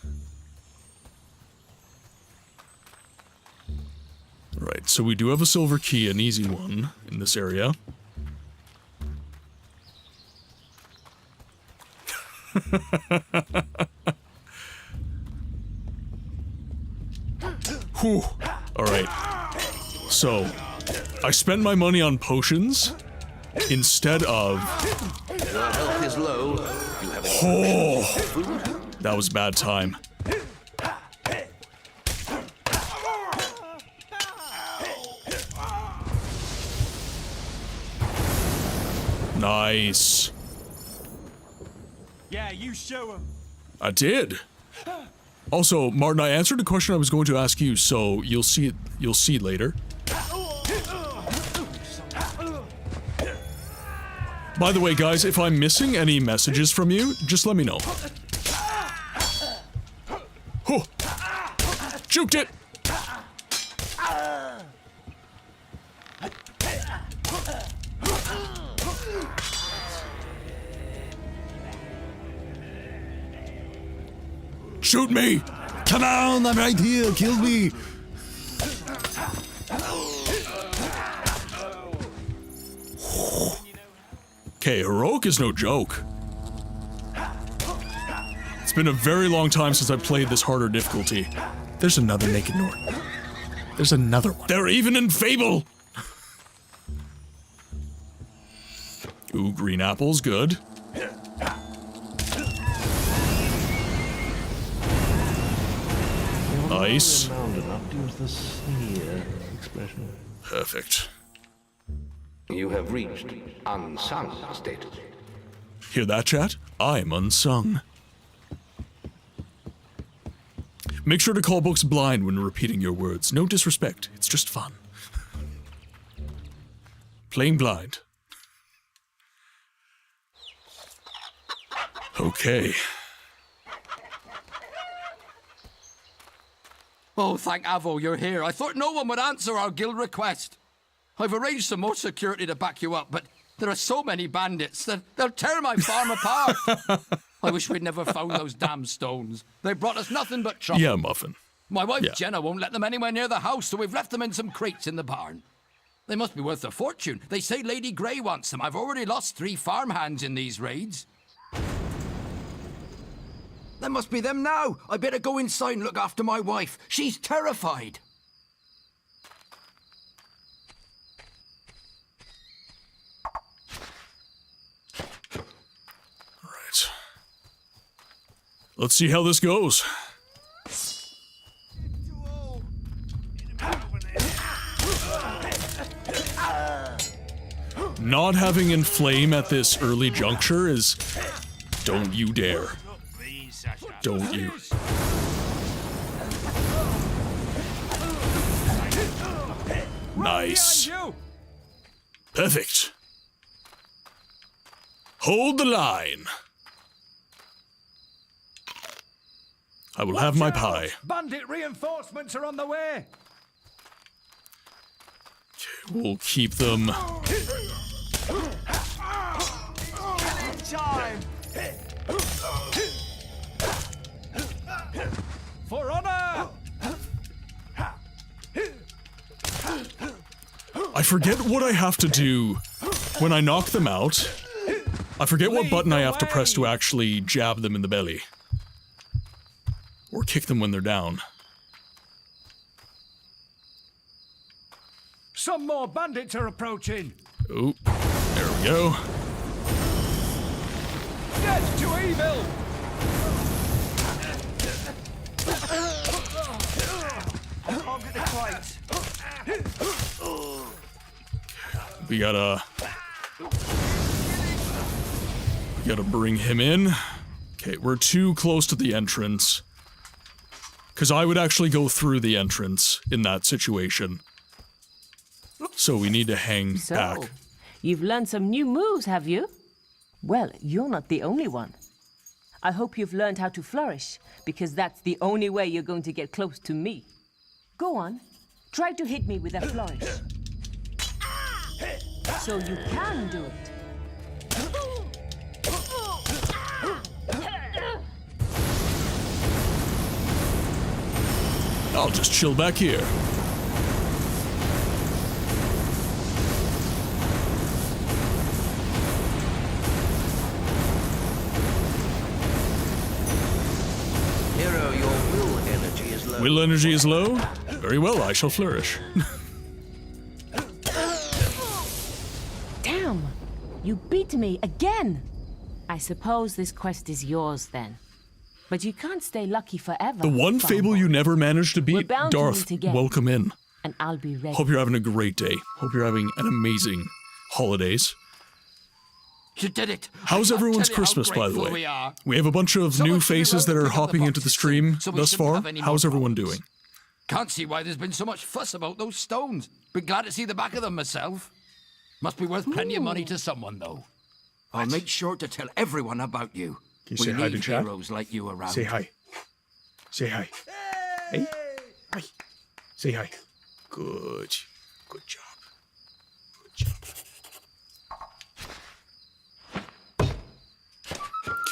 Right, so we do have a silver key, an easy one, in this area. Whew. Alright. So, I spent my money on potions instead of... Your health is low. You have Oh! That was bad time. Nice. Yeah, you show him. I did. Also, Martin, I answered the question I was going to ask you, so you'll see later. By the way, guys, if I'm missing any messages from you, just let me know. Oh. Juked it! Shoot me! Come on, I'm right here, kill me! Okay, heroic is no joke. It's been a very long time since I played this harder difficulty. There's another naked Nord. There's another one. They're even in Fable! Ooh, green apples, good. Nice. Perfect. You have reached unsung status. Hear that, chat? I'm unsung. Make sure to call books blind when repeating your words. No disrespect, it's just fun. Playing blind. Okay. Oh, thank Avo, you're here. I thought no one would answer our guild request. I've arranged some more security to back you up, but There are so many bandits that they'll tear my farm apart. I wish we'd never found those damn stones. They brought us nothing but trouble. Yeah, Muffin. My wife Yeah. Jenna won't let them anywhere near the house, so we've left them in some crates in the barn. They must be worth a fortune. They say Lady Grey wants them. I've already lost 3 farmhands in these raids. That must be them now. I better go inside and look after my wife. She's terrified. All right. Let's see how this goes. Not having Inflame at this early juncture is... Don't you dare. Don't you. Nice. Perfect. Hold the line. I will have my pie. Bandit reinforcements are on the way. We'll keep them. Time. For honor. I forget what I have to do when I knock them out. I forget what button I have to press to actually jab them in the belly. Or kick them when they're down. Some more bandits are approaching. Oh, there we go. Death to evil. We gotta bring him in. Okay, we're too close to the entrance. Because I would actually go through the entrance in that situation. So we need to hang back. You've learned some new moves, have you? Well, you're not the only one. I hope you've learned how to flourish, because that's the only way you're going to get close to me. Go on, try to hit me with a flourish. So you can do it. I'll just chill back here. Hero, your will energy is low. Will energy is low? Very well, I shall flourish. Damn! You beat me again! I suppose this quest is yours then. But you can't stay lucky forever. The one Fable you never managed to beat, bound to Darth, meet again. welcome in. And I'll be ready. Hope you're having a great day. Hope you're having an amazing holidays. You did it. How's everyone's Christmas, by the way? We have a bunch of new faces that are hopping into the stream thus far. How's everyone doing? Can't see why there's been so much fuss about those stones. Been glad to see the back of them myself. Must be worth plenty of money to someone, though. I'll make sure to tell everyone about you. Can you say hi to chat? Heroes like you around. Say hi. Say hi. Hey. Hi. Say hi. Good. Good job. Good job.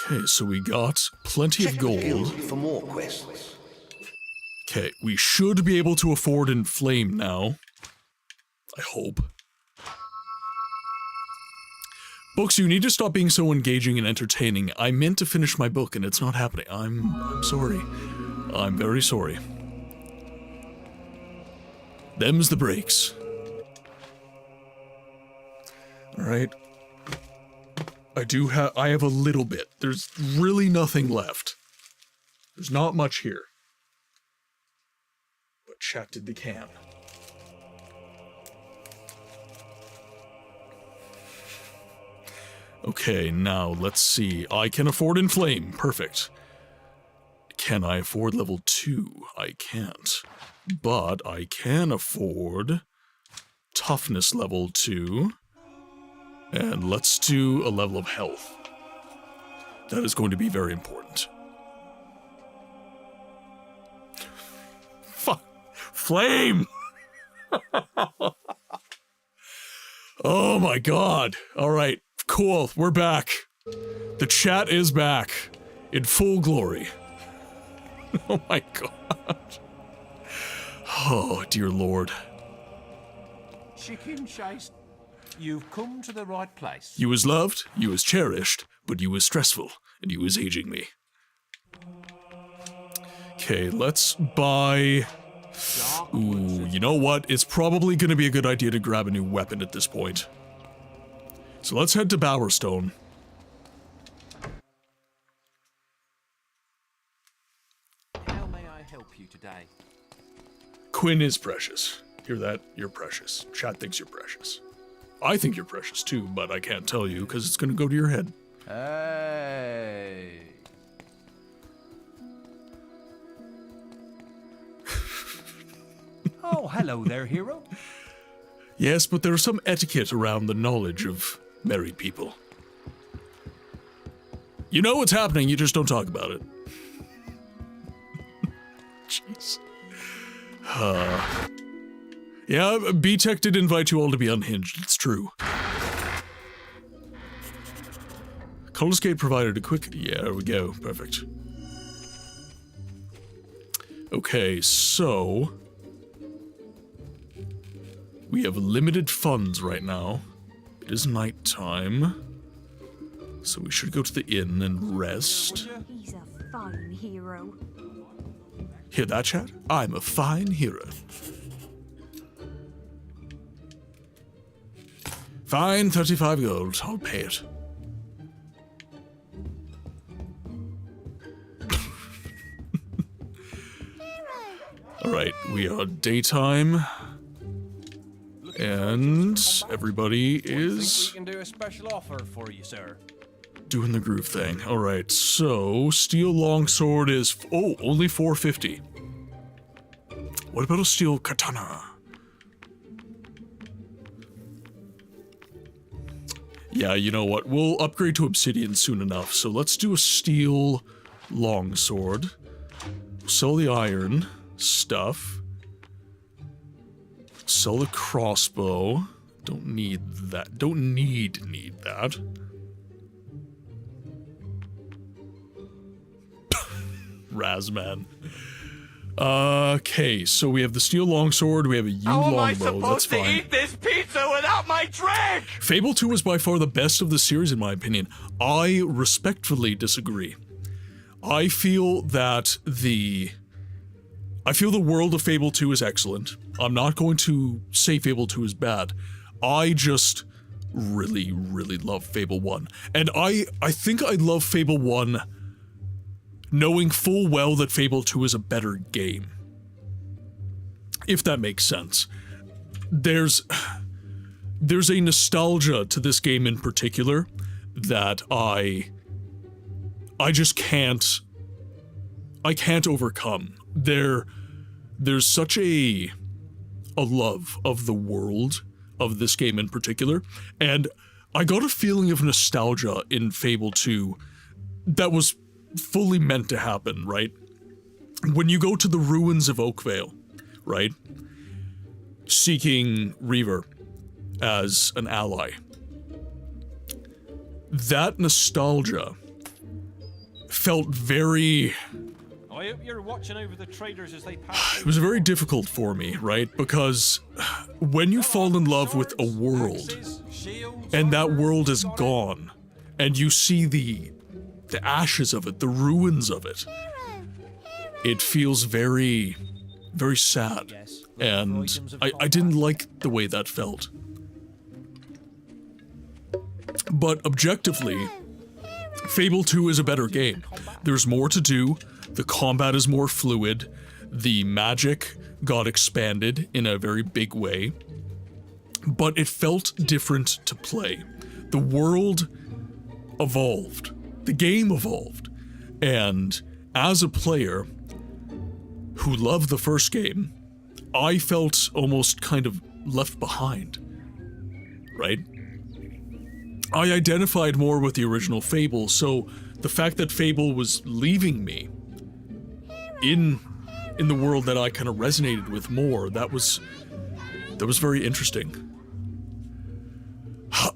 Okay, so we got plenty of gold. For more quests. Okay, we should be able to afford Inflame now. I hope. Books, you need to stop being so engaging and entertaining. I meant to finish my book and it's not happening. I'm sorry. I'm very sorry. Them's the breaks. Alright. I have a little bit. There's really nothing left. There's not much here. But chat did they can. Okay, now let's see. I can afford Inflame. Perfect. Can I afford level 2? I can't. But I can afford Toughness level 2. And let's do a level of health. That is going to be very important. Flame! Oh my god. Alright, cool, we're back. The chat is back. In full glory. Oh my god. Oh, dear lord. Chicken chase. You've come to the right place. You was loved, you was cherished, but you was stressful, and you was aging me. Okay, let's buy... Ooh, you know what? It's probably gonna be a good idea to grab a new weapon at this point. So let's head to Bowerstone. How may I help you today? Quinn is precious. Hear that? You're precious. Chat thinks you're precious. I think you're precious too, but I can't tell you because it's gonna go to your head. Hey. Oh, hello there, hero. Yes, but there is some etiquette around the knowledge of married people. You know what's happening, you just don't talk about it. Jeez. Yeah, B-Tech did invite you all to be unhinged, it's true. Colosgate provided a quick... Yeah, there we go, perfect. Okay, so... we have limited funds right now. It is night time. So we should go to the inn and rest. He's a fine hero. Hear that, chat? I'm a fine hero. Fine, 35 gold. I'll pay it. Alright, we are daytime. And everybody is... we can do a special offer for you, sir. Doing the groove thing. Alright, so steel longsword is... oh, only 450. What about a steel katana? Yeah, you know what? We'll upgrade to obsidian soon enough, so let's do a steel longsword. Sell the iron stuff. Sell the crossbow. Don't need that. Don't need that. Razman. Okay, so we have the steel longsword, we have a yew longbow, that's fine. eat this pizza without my drink? Fable 2 was by far the best of the series in my opinion. I respectfully disagree. I feel that the world of Fable 2 is excellent. I'm not going to say Fable 2 is bad. I just really, really love Fable 1. And I think I love Fable 1 knowing full well that Fable 2 is a better game. If that makes sense. There's a nostalgia to this game in particular that I just can't overcome. There's such a love of the world of this game in particular, and I got a feeling of nostalgia in Fable 2 that was fully meant to happen, right? When you go to the ruins of Oakvale, right? Seeking Reaver as an ally. That nostalgia felt very... I hope you're watching over the traders as they pass. It was very difficult for me, right? Because when you fall in love with a world, and that world is gone, and you see the ashes of it, the ruins of it, it feels very, very sad. And I didn't like the way that felt. But objectively, Fable 2 is a better game. There's more to do, the combat is more fluid, the magic got expanded in a very big way, but it felt different to play. The world evolved. The game evolved, and as a player who loved the first game, I felt almost kind of left behind, right? I identified more with the original Fable, so the fact that Fable was leaving me in the world that I kind of resonated with more, that was very interesting.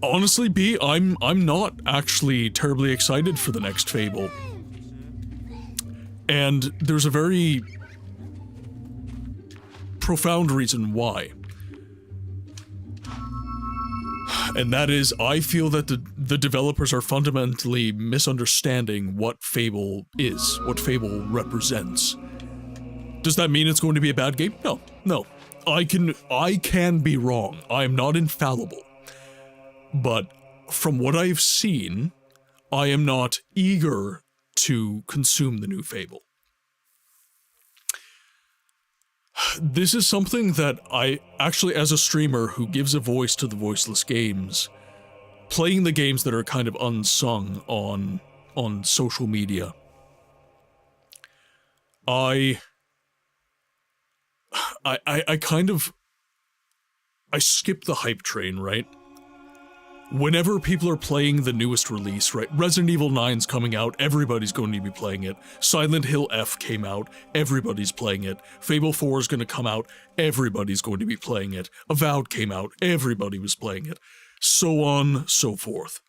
Honestly, B, I'm not actually terribly excited for the next Fable. And there's a very profound reason why. And that is, I feel that the developers are fundamentally misunderstanding what Fable is, what Fable represents. Does that mean it's going to be a bad game? No, no. I can be wrong. I am not infallible. But from what I've seen, I am not eager to consume the new Fable. This is something that I actually, as a streamer who gives a voice to the voiceless games, playing the games that are kind of unsung on social media, I skip the hype train, right? Whenever people are playing the newest release, right? Resident Evil 9's coming out, everybody's going to be playing it. Silent Hill F came out, everybody's playing it. Fable 4 is going to come out, everybody's going to be playing it. Avowed came out, everybody was playing it. So on, so forth.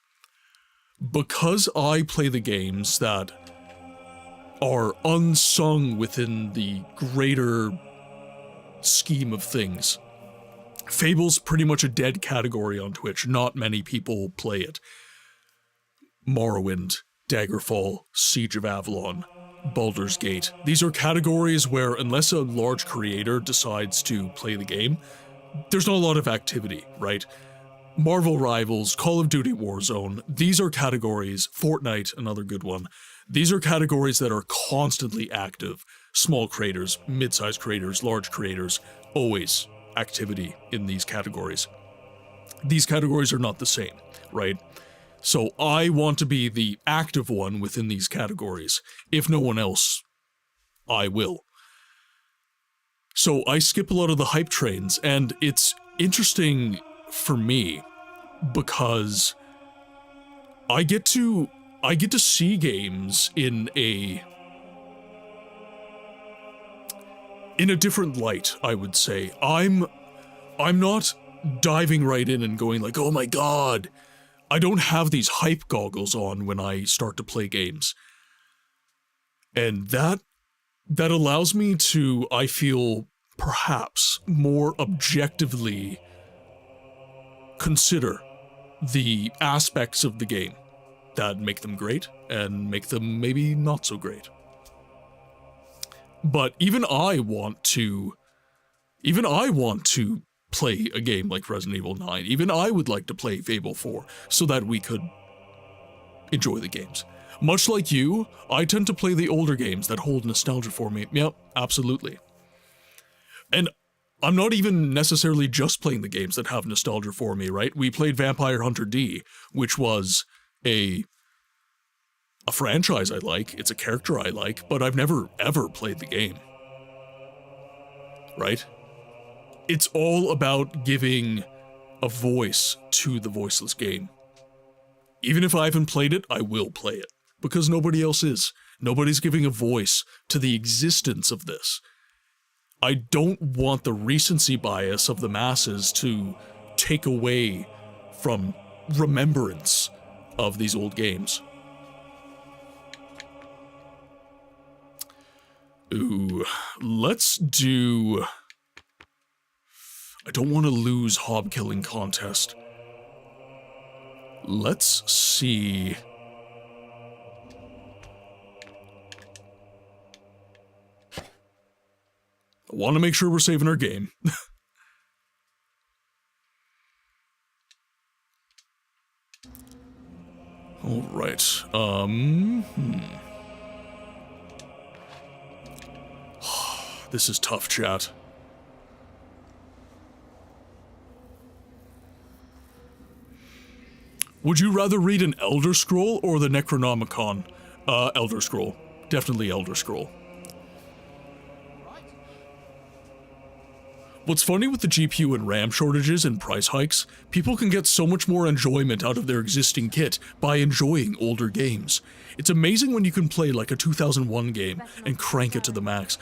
Because I play the games that are unsung within the greater scheme of things, Fable's pretty much a dead category on Twitch. Not many people play it. Morrowind, Daggerfall, Siege of Avalon, Baldur's Gate. These are categories where, unless a large creator decides to play the game, there's not a lot of activity, right? Marvel Rivals, Call of Duty Warzone, these are categories, Fortnite, another good one. These are categories that are constantly active. Small creators, mid-sized creators, large creators, always activity in these categories. These categories are not the same, right? So I want to be the active one within these categories. If no one else, I will. So I skip a lot of the hype trains, and it's interesting for me because I get to see games in a different light, I would say. I'm not diving right in and going like, oh my god. I don't have these hype goggles on when I start to play games. And that allows me to, I feel, perhaps more objectively consider the aspects of the game that make them great and make them maybe not so great. But even I want to play a game like Resident Evil 9. Even I would like to play Fable 4 so that we could enjoy the games. Much like you, I tend to play the older games that hold nostalgia for me. Yep, absolutely. And I'm not even necessarily just playing the games that have nostalgia for me, right? We played Vampire Hunter D, which was a franchise I like, it's a character I like, but I've never ever played the game. Right? It's all about giving a voice to the voiceless game. Even if I haven't played it, I will play it. Because nobody else is. Nobody's giving a voice to the existence of this. I don't want the recency bias of the masses to take away from remembrance of these old games. Ooh, let's do... I don't want to lose hob killing contest. Let's see... I want to make sure we're saving our game. Alright, This is tough, chat. Would you rather read an Elder Scroll or the Necronomicon? Elder Scroll. Definitely Elder Scroll. What's funny with the GPU and RAM shortages and price hikes, people can get so much more enjoyment out of their existing kit by enjoying older games. It's amazing when you can play like a 2001 game and crank it to the max.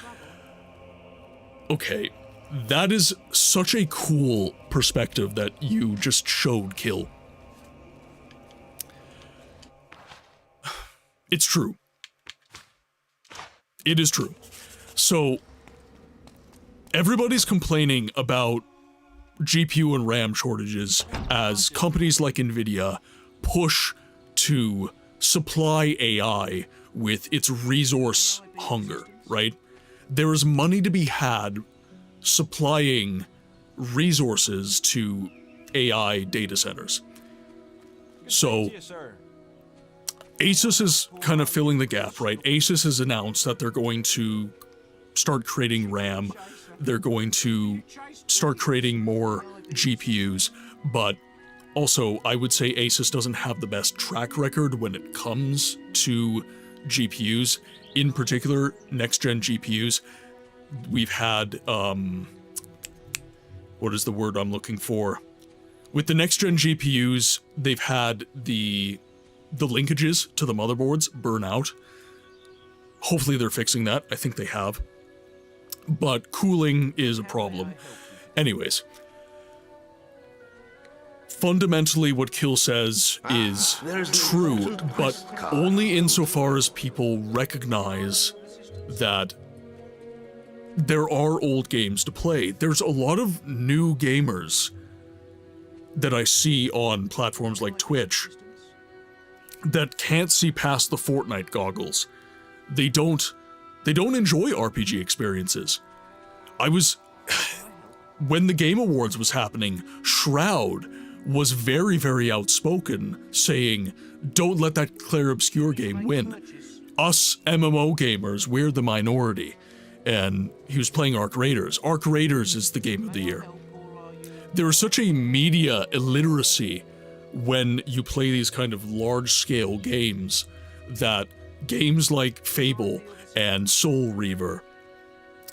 Okay, that is such a cool perspective that you just showed, Kill. It's true. It is true. So, everybody's complaining about GPU and RAM shortages as companies like NVIDIA push to supply AI with its resource hunger, right? There is money to be had supplying resources to AI data centers. So, Asus is kind of filling the gap, right? Asus has announced that they're going to start creating RAM. They're going to start creating more GPUs, but also I would say Asus doesn't have the best track record when it comes to GPUs. In particular, next-gen GPUs. We've had, what is the word I'm looking for? With the next-gen GPUs, they've had the linkages to the motherboards burn out. Hopefully they're fixing that. I think they have. But cooling is a problem. Anyways. Fundamentally, what Kill says is true, but only insofar as people recognize that there are old games to play. There's a lot of new gamers that I see on platforms like Twitch that can't see past the Fortnite goggles. They don't enjoy RPG experiences. When the Game Awards was happening, Shroud was very, very outspoken, saying, don't let that Claire Obscure game win. Us MMO gamers, we're the minority. And he was playing Arc Raiders. Arc Raiders is the game of the year. There is such a media illiteracy when you play these kind of large-scale games that games like Fable and Soul Reaver,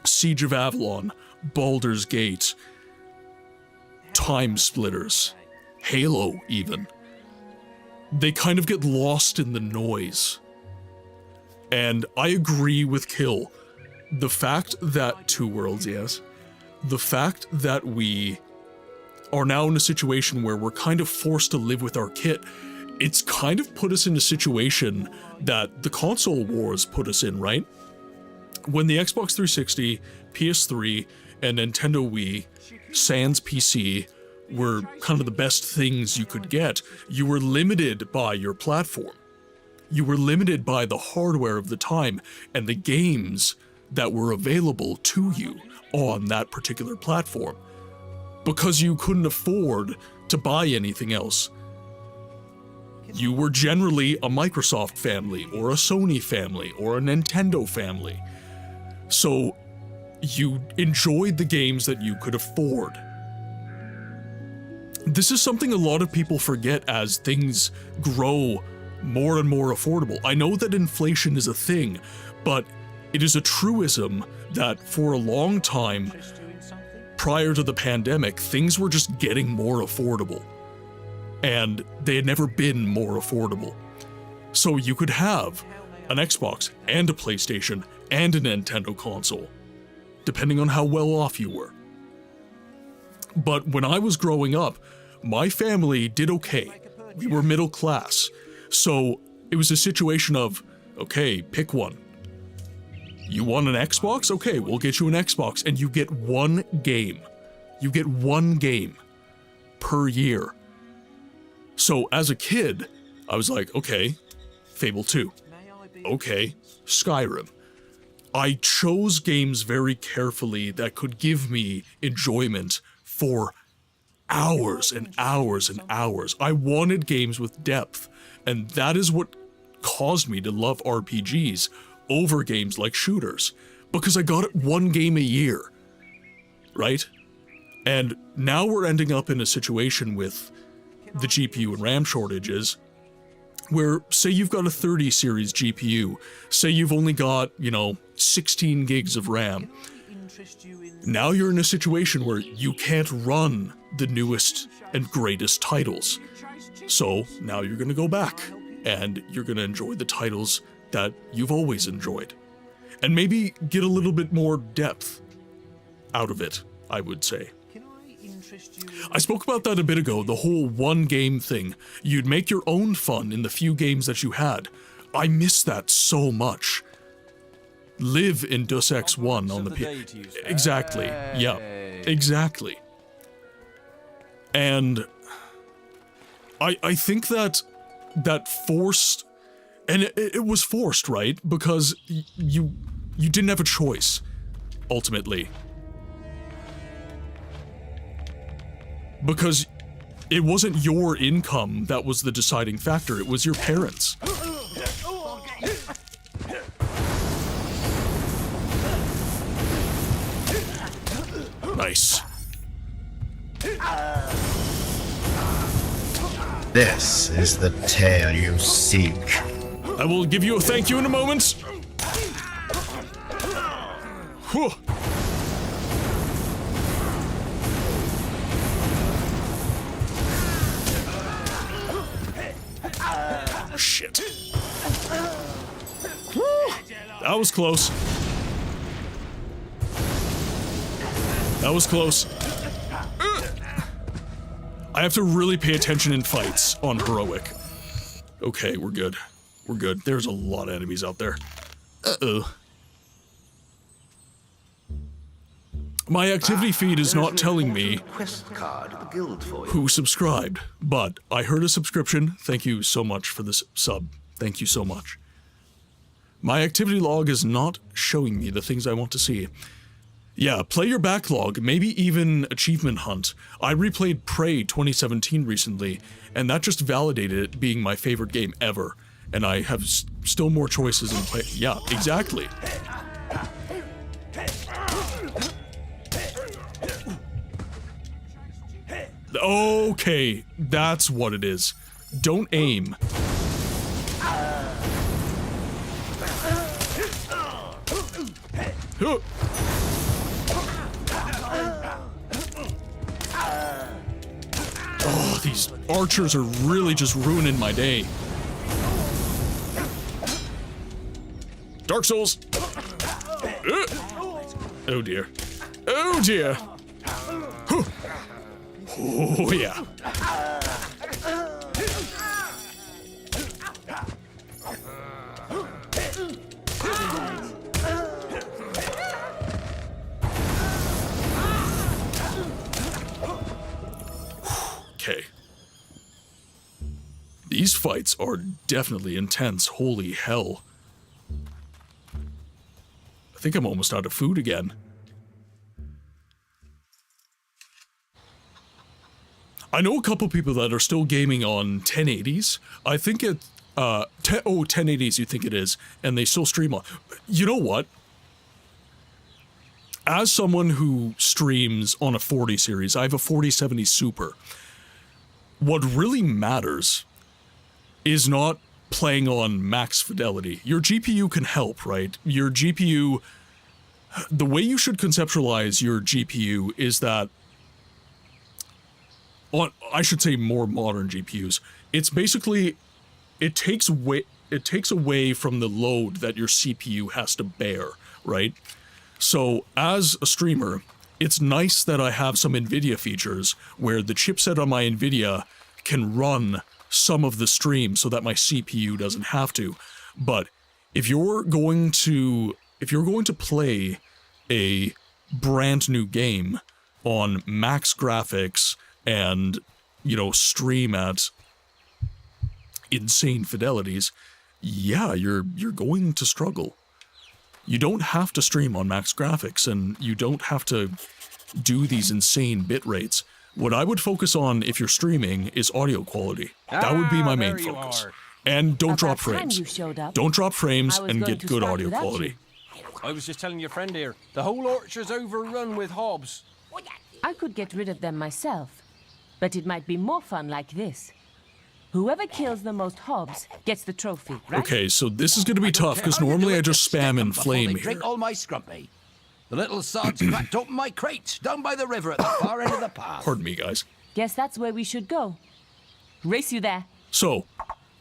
Siege of Avalon, Baldur's Gate, Time Splitters, Halo even, they kind of get lost in the noise. And I agree with Kill. The fact that Two Worlds, yes, the fact that we are now in a situation where we're kind of forced to live with our kit, it's kind of put us in a situation that the console wars put us in, right? When the Xbox 360, PS3, and Nintendo Wii, sans PC, were kind of the best things you could get, you were limited by your platform. You were limited by the hardware of the time and the games that were available to you on that particular platform, because you couldn't afford to buy anything else. You were generally a Microsoft family, or a Sony family, or a Nintendo family. So you enjoyed the games that you could afford. This is something a lot of people forget as things grow more and more affordable. I know that inflation is a thing, but it is a truism that for a long time, prior to the pandemic, things were just getting more affordable. And they had never been more affordable. So you could have an Xbox and a PlayStation and a Nintendo console, depending on how well off you were. But when I was growing up, my family did okay. We were middle class. So it was a situation of, okay, pick one. You want an Xbox? Okay, we'll get you an Xbox, and you get one game. You get one game per year. So as a kid, I was like, okay, Fable 2. Okay, Skyrim. I chose games very carefully that could give me enjoyment for hours and hours and hours. I wanted games with depth, and that is what caused me to love RPGs over games like shooters, because I got it one game a year, right? And now we're ending up in a situation with the GPU and RAM shortages where, say you've got a 30 series GPU, say you've only got, 16 gigs of RAM. Now you're in a situation where you can't run the newest and greatest titles. So now you're going to go back and you're going to enjoy the titles that you've always enjoyed. And maybe get a little bit more depth out of it, I would say. I spoke about that a bit ago, the whole one game thing. You'd make your own fun in the few games that you had. I miss that so much. Live in Deus Ex 1 on the PS. Exactly. Yeah. Exactly. And I think that forced, and it was forced, right? Because you didn't have a choice, ultimately. Because it wasn't your income that was the deciding factor, it was your parents. Nice. This is the tale you seek. I will give you a thank you in a moment. Whew. Shit. That was close. That was close. I have to really pay attention in fights on heroic. Okay, we're good. We're good. There's a lot of enemies out there. Uh-oh. My activity feed is not telling me who subscribed, but I heard a subscription. Thank you so much for this sub. Thank you so much. My activity log is not showing me the things I want to see. Yeah, play your backlog, maybe even achievement hunt. I replayed Prey 2017 recently, and that just validated it being my favorite game ever. And I have still more choices in play. Yeah, exactly. Okay, that's what it is. Don't aim. Huh. Oh, these archers are really just ruining my day. Dark Souls! Oh dear. Oh dear! Huh. Oh yeah. Okay. These fights are definitely intense, holy hell. I think I'm almost out of food again. I know a couple people that are still gaming on 1080s. I think it, 1080s you think it is, and they still stream on. You know what? As someone who streams on a 40 series, I have a 4070 Super. What really matters is not playing on max fidelity. Your GPU can help, right? Your GPU, the way you should conceptualize your GPU is that, on, I should say more modern GPUs, it's basically, it takes away from the load that your CPU has to bear, right? So as a streamer, it's nice that I have some NVIDIA features where the chipset on my NVIDIA can run some of the stream so that my CPU doesn't have to. But if you're going to play a brand new game on max graphics and, you know, stream at insane fidelities, yeah, you're going to struggle. You don't have to stream on max graphics, and you don't have to do these insane bit rates. What I would focus on if you're streaming is audio quality. That would be my main focus. And don't drop frames. Don't drop frames and get good audio quality. I was just telling your friend here, the whole orchard's overrun with hobs. I could get rid of them myself, but it might be more fun like this. Whoever kills the most hobs gets the trophy, right? Okay, so this is going to be tough, because normally I just spam and flame here. Drink all my scrumpy. The little sods cracked open my crates down by the river at the far end of the path. Pardon me, guys. Guess that's where we should go. Race you there. So,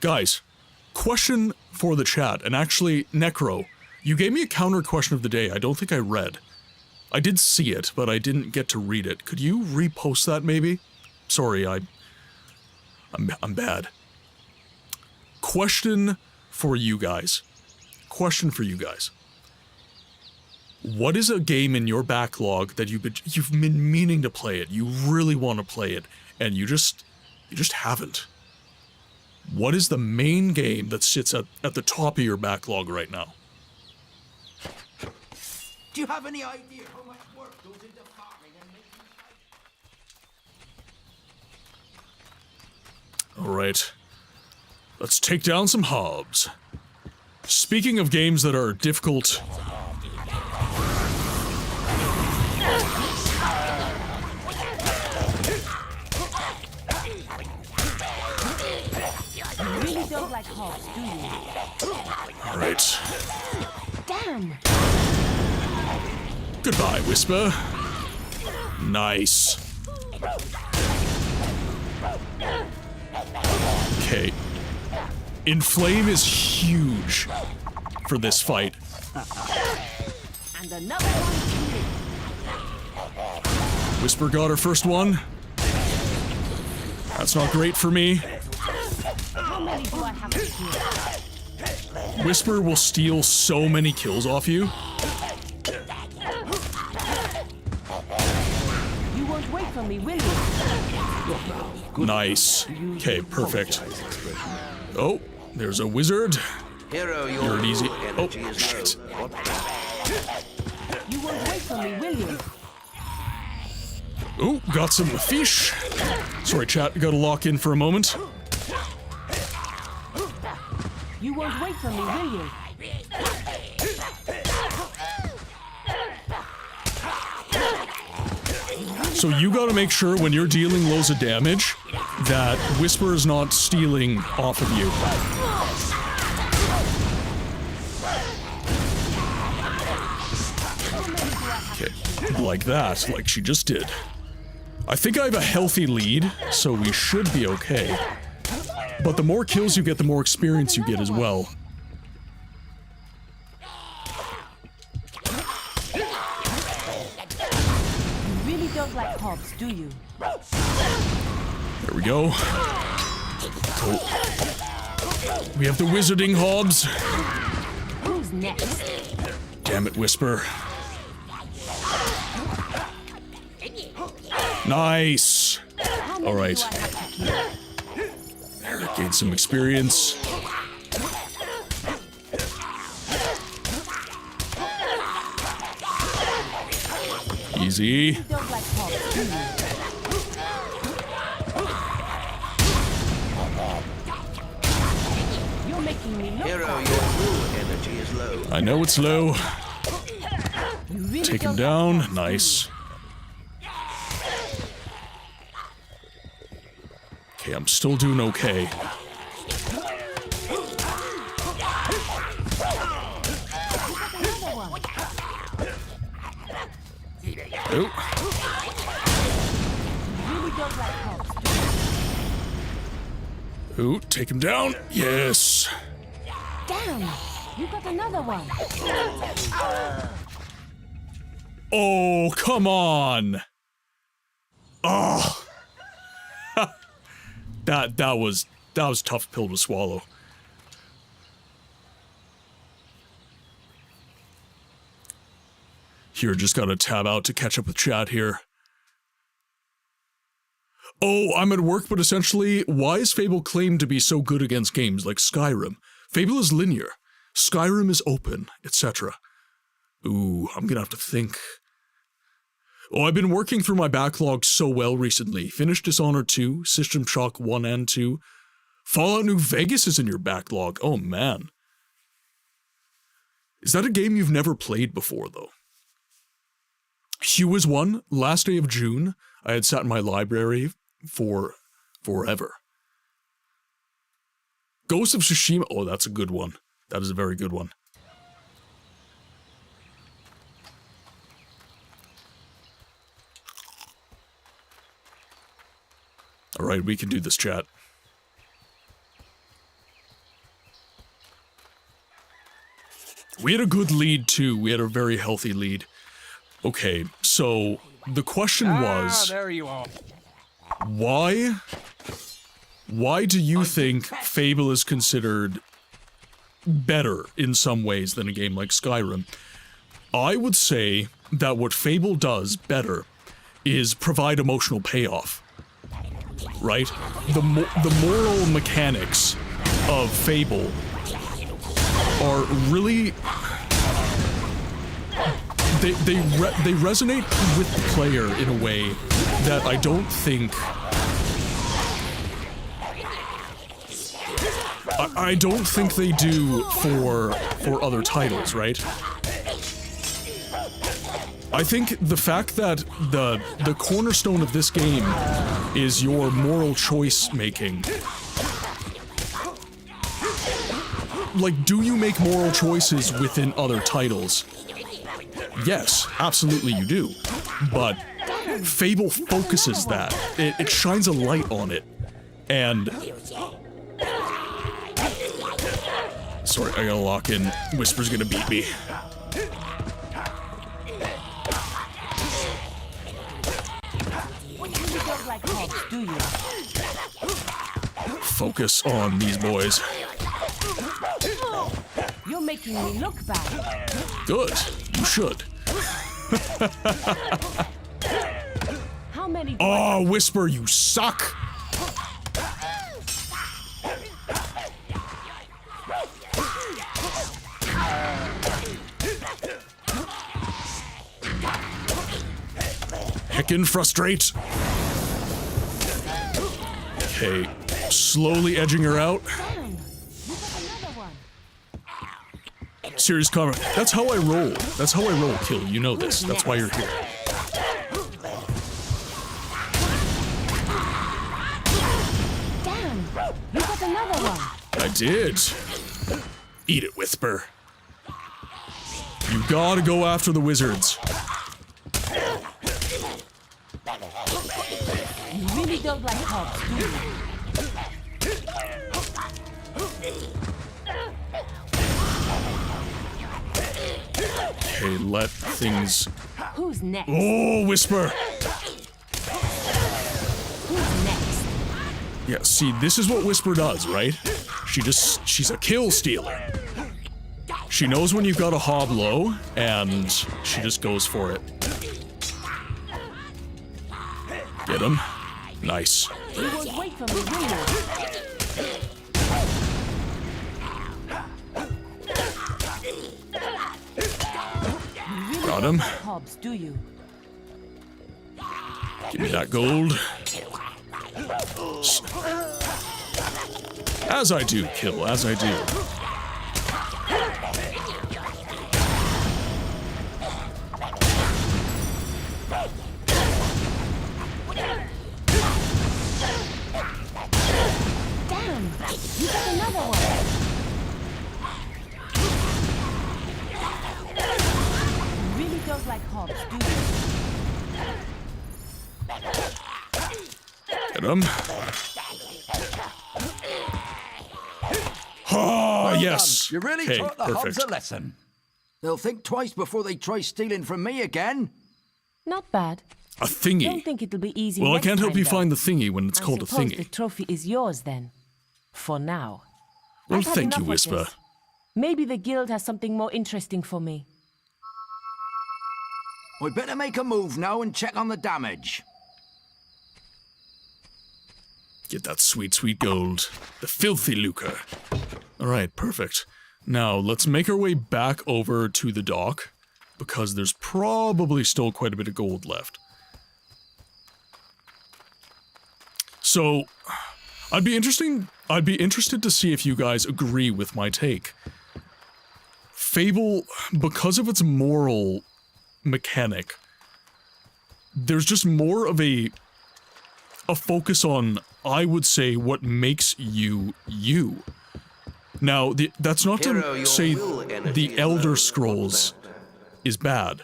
guys, question for the chat, and actually, Necro, you gave me a counter question of the day I don't think I read. I did see it, but I didn't get to read it. Could you repost that, maybe? Sorry, I'm bad. Question for you guys. Question for you guys. What is a game in your backlog that you've been meaning to play it? You really want to play it, and you just haven't. What is the main game that sits at the top of your backlog right now? Do you have any idea how much work goes into farming and making... Alright. Let's take down some hobs. Speaking of games that are difficult... You really don't like hobs, do you? Alright. Damn! Goodbye, Whisper. Nice. Okay. Inflame is huge for this fight. And another one. Whisper got her first one. That's not great for me. How many do I have to kill? Whisper will steal so many kills off you. You won't wait for me, will you? Nice. Okay, perfect. Oh, there's a wizard. Hero, you're an easy. Oh, shit. You won't wait for me, will you? Oh, got some fish. Sorry, chat, gotta lock in for a moment. You won't wait for me, will you? So you gotta make sure when you're dealing loads of damage that Whisper is not stealing off of you. Okay, like that, like she just did. I think I have a healthy lead, so we should be okay. But the more kills you get, the more experience you get as well. You really don't like hobs, do you? There we go. Oh. We have the wizarding hobs. Who's next? Damn it, Whisper. Nice. All right. There, gained some experience. Easy. You're making me look Hero, your blue energy is low. I know it's low. Take him down. Nice. Okay, I'm still doing okay. Oh. Ooh, take him down. Yes. Damn! You got another one. Oh, come on. Oh. That was tough pill to swallow. Here, just gotta tab out to catch up with chat here. Oh, I'm at work, but essentially, why is Fable claimed to be so good against games like Skyrim? Fable is linear. Skyrim is open, etc. Ooh, I'm gonna have to think. Oh, I've been working through my backlog so well recently. Finished Dishonored 2, System Shock 1 and 2. Fallout New Vegas is in your backlog. Oh, man. Is that a game you've never played before, though? Hue is 1. Last day of June, I had sat in my library for forever. Ghost of Tsushima. Oh, that's a good one. That is a very good one. Alright, we can do this, chat. We had a good lead, too. We had a very healthy lead. Okay, so the question was... there you are. Why do you think Fable is considered better in some ways than a game like Skyrim. I would say that what Fable does better is provide emotional payoff, right? The moral mechanics of Fable are really... They resonate with the player in a way that I don't think... I don't think they do for other titles, right? I think the fact that the cornerstone of this game is your moral choice making. Like, do you make moral choices within other titles? Yes, absolutely you do. But Fable focuses that. It shines a light on it. And... Sorry, I gotta lock in. Whisper's gonna beat me. Focus on these boys. You're making me look bad. Good. You should. How many? Oh, Whisper, you suck. Heckin' frustrate. Okay, slowly edging her out. Serious comment. That's how I roll. That's how I roll, Kill. You know this. That's why you're here. Damn, you got another one. I did. Eat it, Whisper. You gotta go after the wizards. You really don't like hogs, do you? Okay, let things... Who's next? Oh, Whisper! Who's next? Yeah, see, this is what Whisper does, right? She's a kill stealer. She knows when you've got a hob low, and she just goes for it. Get him. Nice. You won't wait for me, will you? Got him. Hobbs, do you? Give me that gold. As I do, Kill, as I do. Damn, you got another one. You really don't like hogs, do you? Get him. Oh, yes. You really Okay, taught the perfect. Hobbs a lesson. They'll think twice before they try stealing from me again. Not bad. A thingy. Don't think it'll be easy. Well, I next can't help time, you though. find the thingy when it's called a I suppose thingy. the trophy is yours then. For now. Well, I've had thank you, enough of Whisper. this. Maybe the guild has something more interesting for me. We'd better make a move now and check on the damage. Get that sweet, sweet gold. The filthy lucre. Alright, perfect. Now, let's make our way back over to the dock, because there's probably still quite a bit of gold left. So, I'd be interested to see if you guys agree with my take. Fable, because of its moral mechanic, there's just more of a focus on, I would say, what makes you, you. Now, that's not to say the Elder Scrolls is bad.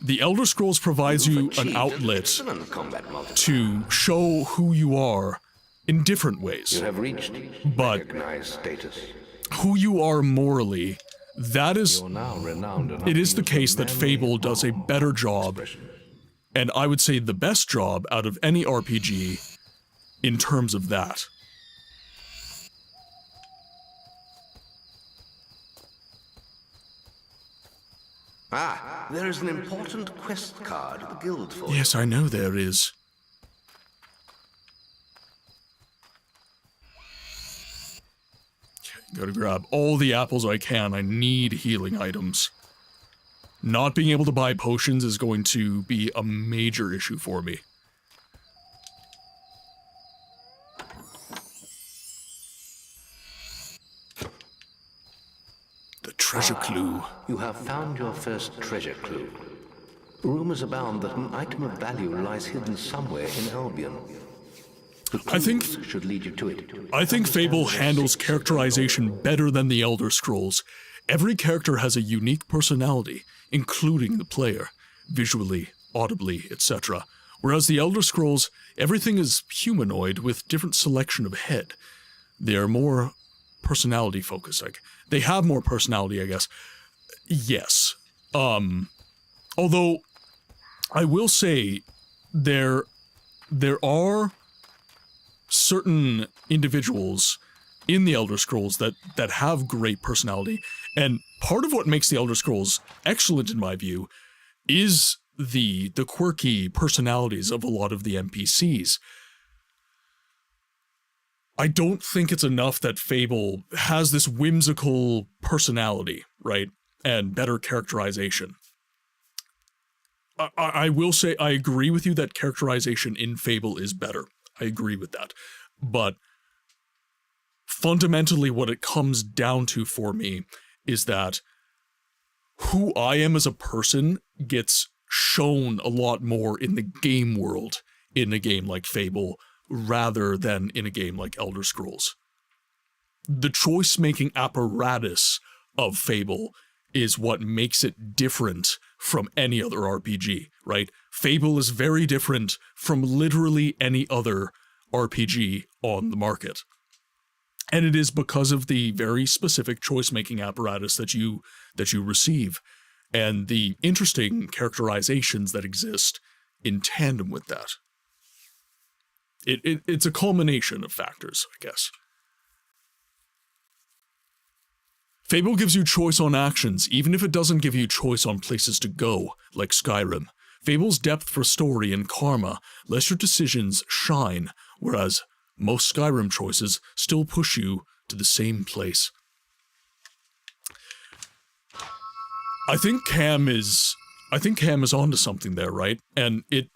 The Elder Scrolls provides you an outlet to show who you are in different ways. You have reached recognized status. Who you are morally, that is... It is the case that Fable does a better job, and I would say the best job out of any RPG in terms of that. Ah, there is an important quest card at the guild for you. Yes, I know there is. Okay, gotta grab all the apples I can. I need healing items. Not being able to buy potions is going to be a major issue for me. The treasure clue. You have found your first treasure clue. Rumors abound that an item of value lies hidden somewhere in Albion. I think should lead you to it. I think Fable handles characterization better than the Elder Scrolls. Every character has a unique personality, including the player, visually, audibly, etc. Whereas the Elder Scrolls, everything is humanoid with different selection of head. They are more personality focused. Like, they have more personality, I guess. Yes. Although I will say there are certain individuals in the Elder Scrolls that have great personality, and part of what makes the Elder Scrolls excellent in my view is the quirky personalities of a lot of the NPCs. I don't think it's enough that Fable has this whimsical personality, right? And better characterization. I will say I agree with you that characterization in Fable is better. I agree with that. But fundamentally what it comes down to for me is that who I am as a person gets shown a lot more in the game world in a game like Fable rather than in a game like Elder Scrolls. The choice-making apparatus of Fable is what makes it different from any other RPG, right? Fable is very different from literally any other RPG on the market. And it is because of the very specific choice-making apparatus that you receive, and the interesting characterizations that exist in tandem with that. It's a culmination of factors, I guess. Fable gives you choice on actions, even if it doesn't give you choice on places to go, like Skyrim. Fable's depth for story and karma lets your decisions shine, whereas most Skyrim choices still push you to the same place. I think Cam is onto something there, right? And it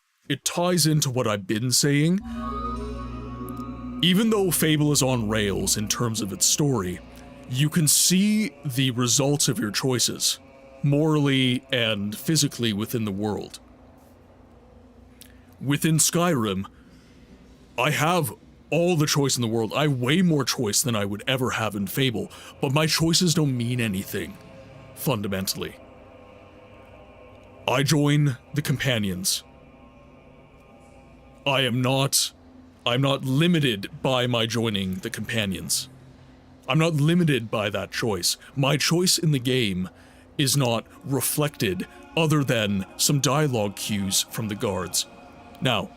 ties into what I've been saying. Even though Fable is on rails in terms of its story, you can see the results of your choices, morally and physically within the world. Within Skyrim, I have all the choice in the world. I have way more choice than I would ever have in Fable, but my choices don't mean anything, fundamentally. I join the companions. I'm not limited by my joining the companions. I'm not limited by that choice. My choice in the game is not reflected other than some dialogue cues from the guards. Now,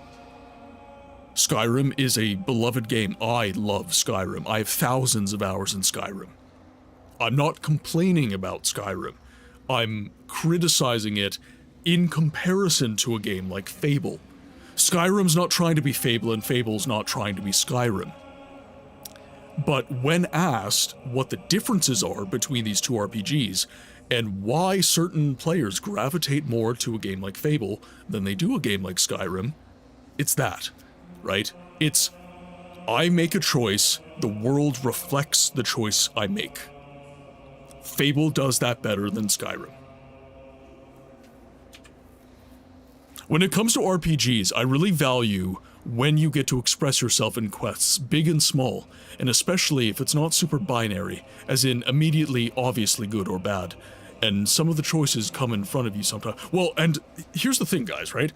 Skyrim is a beloved game. I love Skyrim. I have thousands of hours in Skyrim. I'm not complaining about Skyrim. I'm criticizing it in comparison to a game like Fable. Skyrim's not trying to be Fable, and Fable's not trying to be Skyrim. But when asked what the differences are between these two RPGs, and why certain players gravitate more to a game like Fable than they do a game like Skyrim, it's that, right? It's, I make a choice, the world reflects the choice I make. Fable does that better than Skyrim. When it comes to RPGs, I really value when you get to express yourself in quests, big and small, and especially if it's not super binary, as in immediately obviously good or bad, and some of the choices come in front of you sometimes. Well, and here's the thing, guys, right?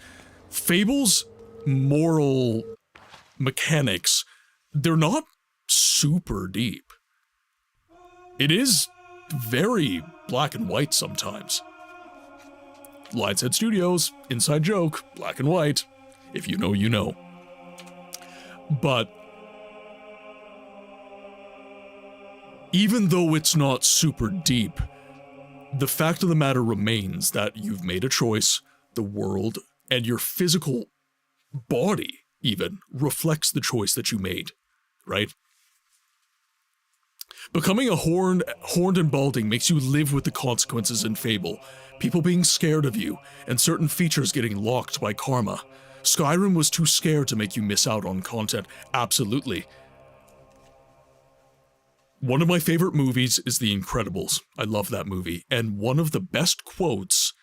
Fable's moral mechanics, they're not super deep. It is very black and white sometimes. Lionshead Studios, inside joke, black and white. If you know, you know. But even though it's not super deep, the fact of the matter remains that you've made a choice, the world, and your physical body even reflects the choice that you made, right? Becoming a horned and balding makes you live with the consequences in Fable, people being scared of you, and certain features getting locked by karma. Skyrim was too scared to make you miss out on content, absolutely. One of my favorite movies is The Incredibles. I love that movie, and one of the best quotes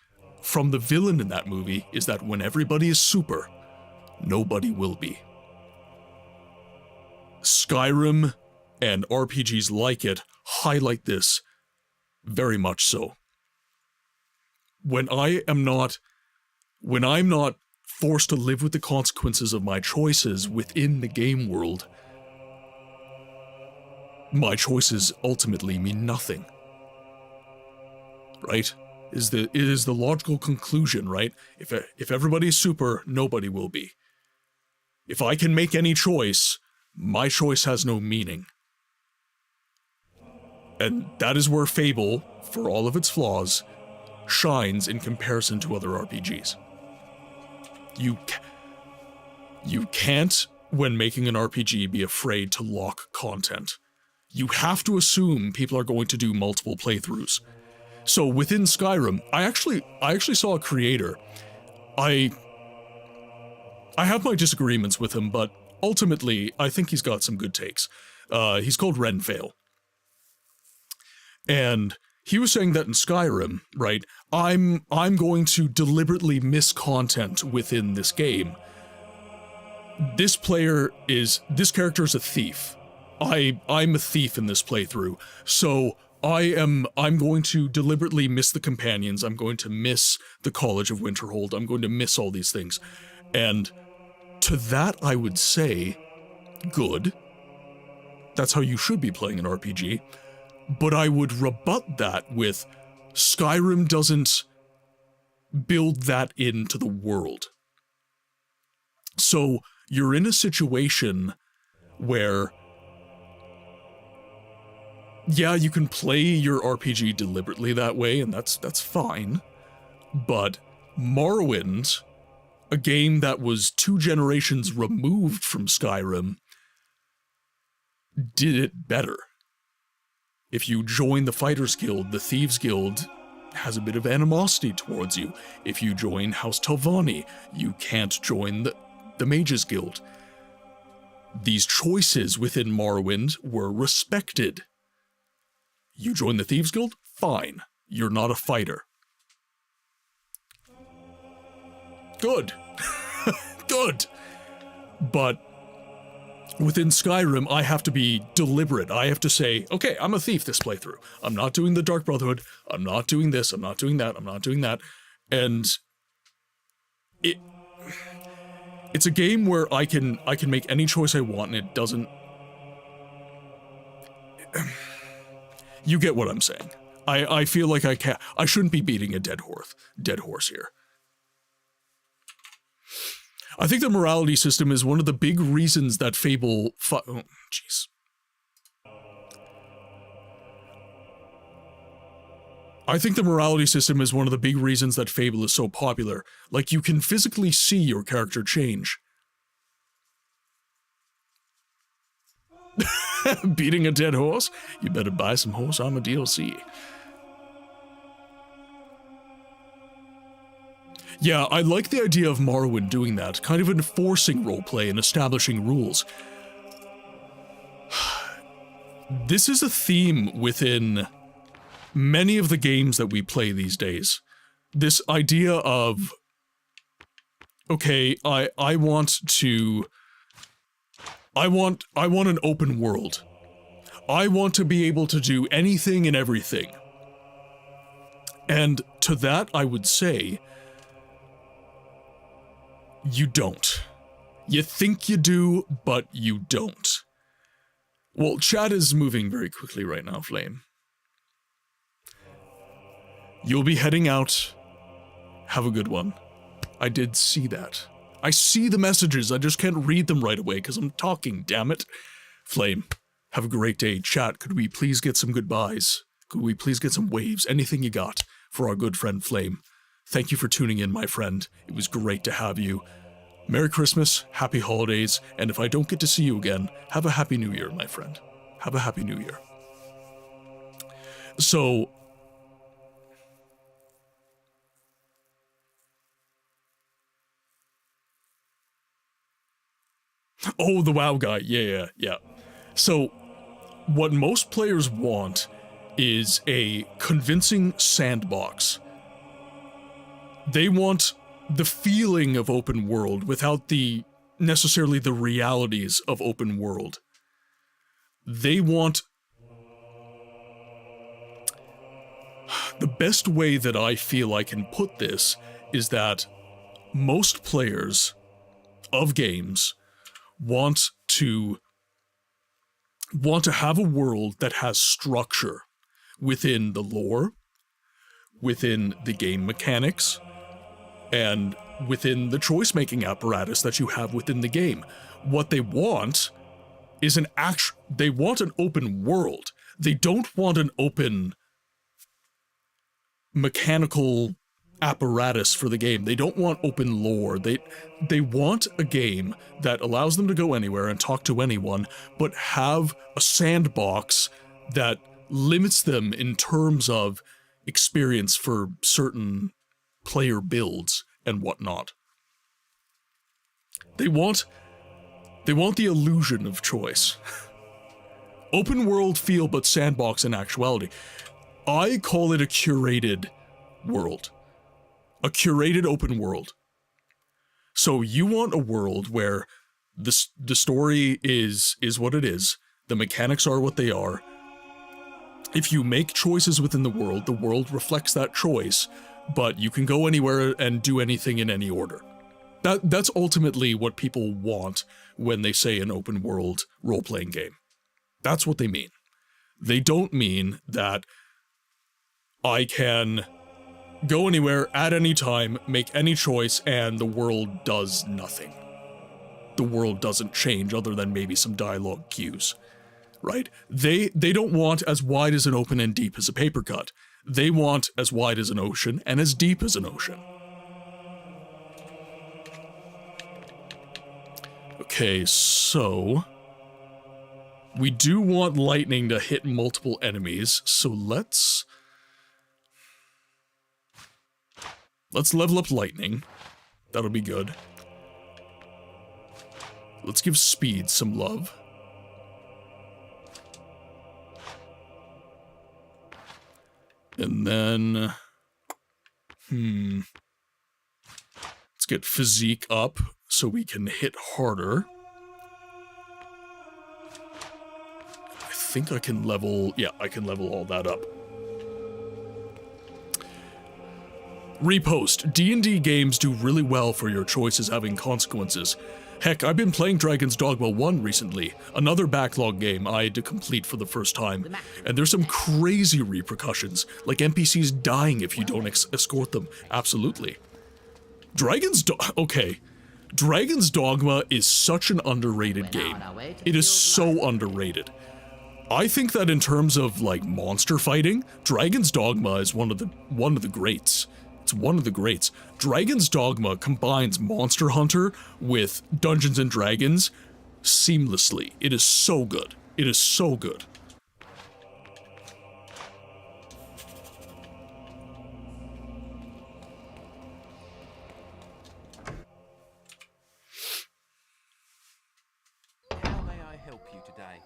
from the villain in that movie is that when everybody is super, nobody will be. Skyrim and RPGs like it highlight this very much so. When I'm not forced to live with the consequences of my choices within the game world, my choices ultimately mean nothing. Right? It is the logical conclusion, right? If everybody is super, nobody will be. If I can make any choice, my choice has no meaning. And that is where Fable, for all of its flaws, shines in comparison to other RPGs. You can't, when making an RPG, be afraid to lock content. You have to assume people are going to do multiple playthroughs. So within Skyrim, I actually saw a creator. I have my disagreements with him, but ultimately, I think he's got some good takes. He's called Renfail. And he was saying that in Skyrim, right, I'm going to deliberately miss content within this game. This character is a thief. I'm a thief in this playthrough, so I'm going to deliberately miss the companions, I'm going to miss the College of Winterhold, I'm going to miss all these things. And to that I would say, good. That's how you should be playing an RPG. But I would rebut that with Skyrim doesn't build that into the world. So you're in a situation where, yeah, you can play your RPG deliberately that way, and that's fine. But Morrowind, a game that was 2 generations removed from Skyrim, did it better. If you join the Fighters Guild, the Thieves Guild has a bit of animosity towards you. If you join House Telvanni, you can't join the Mages Guild. These choices within Morrowind were respected. You join the Thieves Guild? Fine. You're not a fighter. Good. Good. But within Skyrim, I have to be deliberate. I have to say, okay, I'm a thief this playthrough. I'm not doing the Dark Brotherhood. I'm not doing this. I'm not doing that. I'm not doing that. And it's a game where I can make any choice I want, and it doesn't. You get what I'm saying. I feel like I shouldn't be beating a dead horse here. I think the morality system is one of the big reasons that Fable I think the morality system is one of the big reasons that Fable is so popular. Like, you can physically see your character change. Beating a dead horse? You better buy some horse armor DLC. Yeah, I like the idea of Morrowind doing that, kind of enforcing roleplay and establishing rules. This is a theme within many of the games that we play these days. This idea of, okay, I want an open world. I want to be able to do anything and everything. And to that, I would say, you don't. You think you do, but you don't. Well, chat is moving very quickly right now, Flame. You'll be heading out. Have a good one. I did see that. I see the messages, I just can't read them right away because I'm talking, damn it. Flame, have a great day. Chat, could we please get some goodbyes? Could we please get some waves? Anything you got for our good friend Flame. Thank you for tuning in, my friend. It was great to have you. Merry Christmas, happy holidays, and if I don't get to see you again, have a happy new year, my friend. Have a happy new year. So... Oh, the WoW guy. Yeah. So, what most players want is a convincing sandbox. They want the feeling of open world without necessarily the realities of open world. They want... The best way that I feel I can put this is that most players of games want to have a world that has structure within the lore, within the game mechanics, and within the choice-making apparatus that you have within the game. What they want is they want an open world. They don't want an open mechanical apparatus for the game. They don't want open lore. They want a game that allows them to go anywhere and talk to anyone, but have a sandbox that limits them in terms of experience for certain player builds and whatnot. They want the illusion of choice. Open world feel, but sandbox in actuality. I call it a curated world. A curated open world. So you want a world where the story is what it is, the mechanics are what they are. If you make choices within the world reflects that choice, but you can go anywhere and do anything in any order. That's ultimately what people want when they say an open world role-playing game. That's what they mean. They don't mean that I can go anywhere at any time, make any choice, and the world does nothing. The world doesn't change other than maybe some dialogue cues, right? They don't want as wide as an open and deep as a paper cut. They want as wide as an ocean and as deep as an ocean. Okay, so we do want lightning to hit multiple enemies, so let's level up lightning. That'll be good. Let's give speed some love. And then... Let's get physique up so we can hit harder. I think I can level... Yeah, I can level all that up. Repost. D&D games do really well for your choices having consequences. Heck, I've been playing Dragon's Dogma 1 recently, another backlog game I had to complete for the first time, and there's some crazy repercussions, like NPCs dying if you don't escort them. Absolutely. Dragon's Dogma is such an underrated game. It is so underrated. I think that in terms of, like, monster fighting, Dragon's Dogma is one of the greats. It's one of the greats. Dragon's Dogma combines Monster Hunter with Dungeons & Dragons seamlessly. It is so good. It is so good. How may I help you today?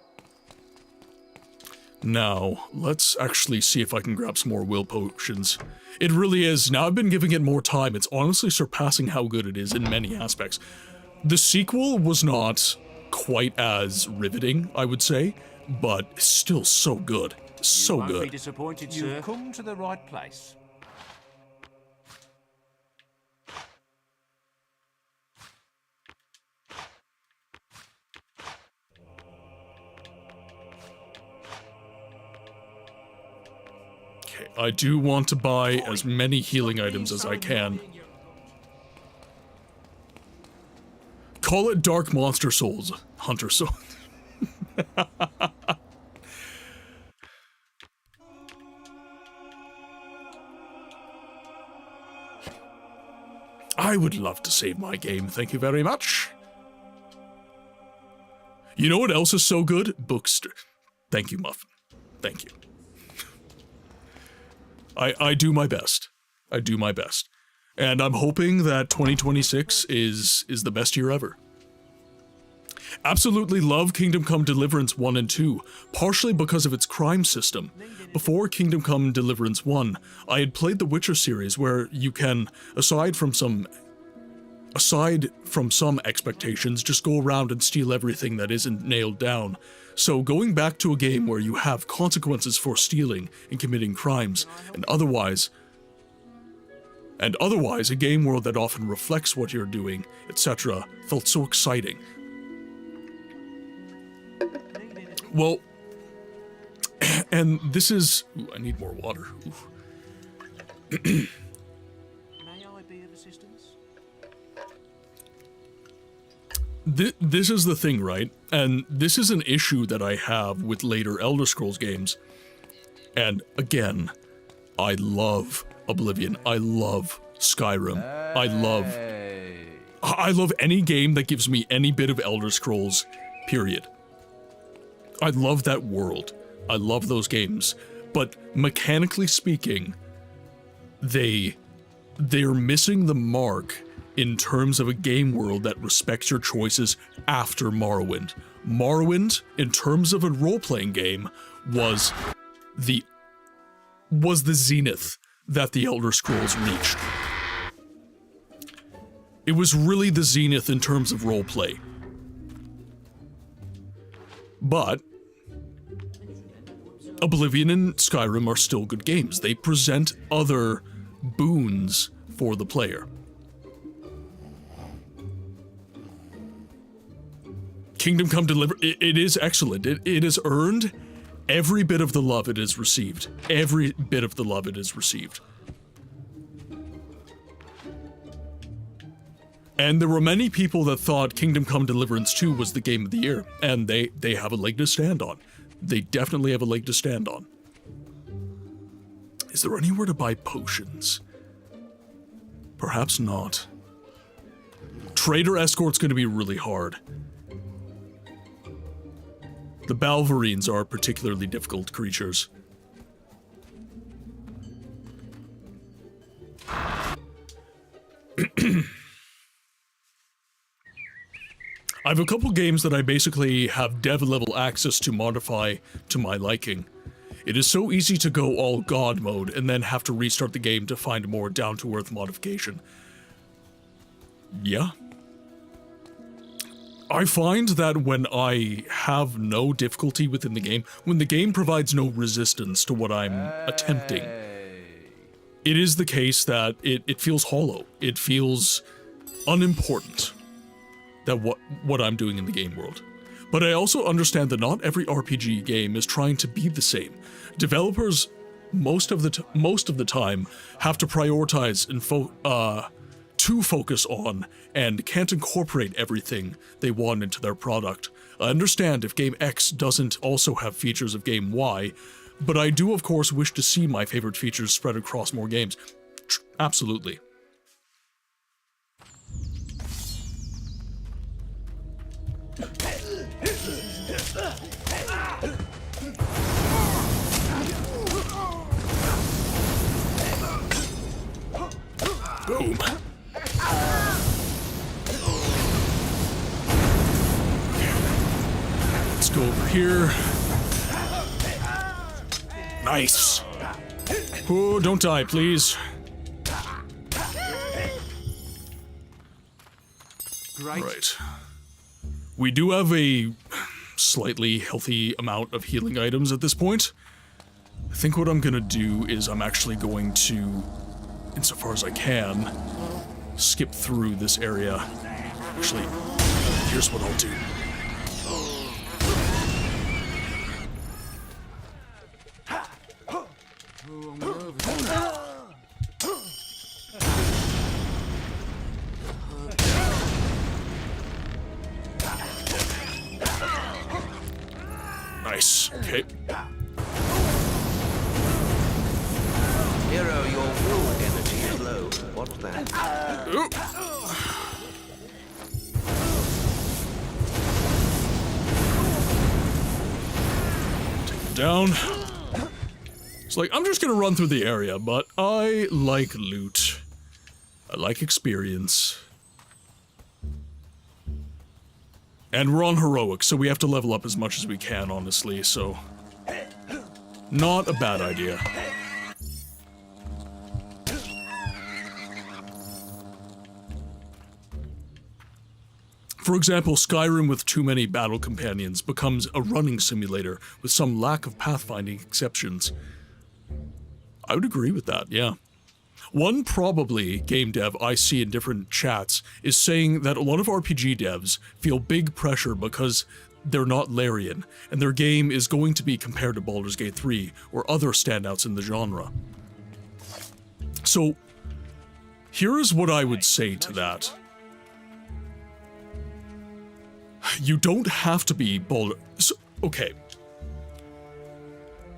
Now, let's actually see if I can grab some more will potions. It really is. Now I've been giving it more time. It's honestly surpassing how good it is in many aspects. The sequel was not quite as riveting, I would say, but still so good. So You won't good. be disappointed, sir. You've come to the right place. Okay, I do want to buy as many healing items as I can. Call it Dark Monster Souls, Hunter Soul. I would love to save my game, thank you very much. You know what else is so good? Bookster. Thank you, Muffin. Thank you. I do my best. I do my best. And I'm hoping that 2026 is the best year ever. Absolutely love Kingdom Come Deliverance 1 and 2, partially because of its crime system. Before Kingdom Come Deliverance 1, I had played the Witcher series where you can, aside from some expectations, just go around and steal everything that isn't nailed down. So going back to a game where you have consequences for stealing and committing crimes, and otherwise a game world that often reflects what you're doing, etc., felt so exciting. Well, and this is... Ooh, I need more water. May I be of assistance? This is the thing, right? And this is an issue that I have with later Elder Scrolls games. And again, I love Oblivion. I love Skyrim. I love any game that gives me any bit of Elder Scrolls, period. I love that world. I love those games. But mechanically speaking, they're missing the mark in terms of a game world that respects your choices after Morrowind. Morrowind, in terms of a role-playing game, was the zenith that the Elder Scrolls reached. It was really the zenith in terms of roleplay. But Oblivion and Skyrim are still good games. They present other boons for the player. Kingdom Come Deliverance, it is excellent. It has earned every bit of the love it has received. Every bit of the love it has received. And there were many people that thought Kingdom Come Deliverance 2 was the game of the year, and they have a leg to stand on. They definitely have a leg to stand on. Is there anywhere to buy potions? Perhaps not. Trader Escort's gonna be really hard. The Balverines are particularly difficult creatures. I have a couple games that I basically have dev level access to modify to my liking. It is so easy to go all God mode and then have to restart the game to find a more down-to-earth modification. Yeah. I find that when I have no difficulty within the game, when the game provides no resistance to what I'm attempting, it is the case that it feels hollow. It feels unimportant. That what I'm doing in the game world. But I also understand that not every RPG game is trying to be the same. Developers, most of the time, have to prioritize and to focus on and can't incorporate everything they want into their product. I understand if game X doesn't also have features of game Y, but I do of course wish to see my favorite features spread across more games. Absolutely. Boom. Let's go over here. Nice. Oh, don't die, please. Right. We do have a slightly healthy amount of healing items at this point. I think what I'm gonna do is I'm actually going to, insofar as I can, skip through this area. Actually, here's what I'll do. Nice. Okay. Hero, your full energy is low. What's that? Ooh. Down. It's like, I'm just gonna run through the area, but I like loot. I like experience. And we're on heroic, so we have to level up as much as we can, honestly, so... Not a bad idea. For example, Skyrim with too many battle companions becomes a running simulator with some lack of pathfinding exceptions. I would agree with that, yeah. One probably game dev I see in different chats is saying that a lot of RPG devs feel big pressure because they're not Larian, and their game is going to be compared to Baldur's Gate 3 or other standouts in the genre. So, here is what I would say to that. You don't have to be okay.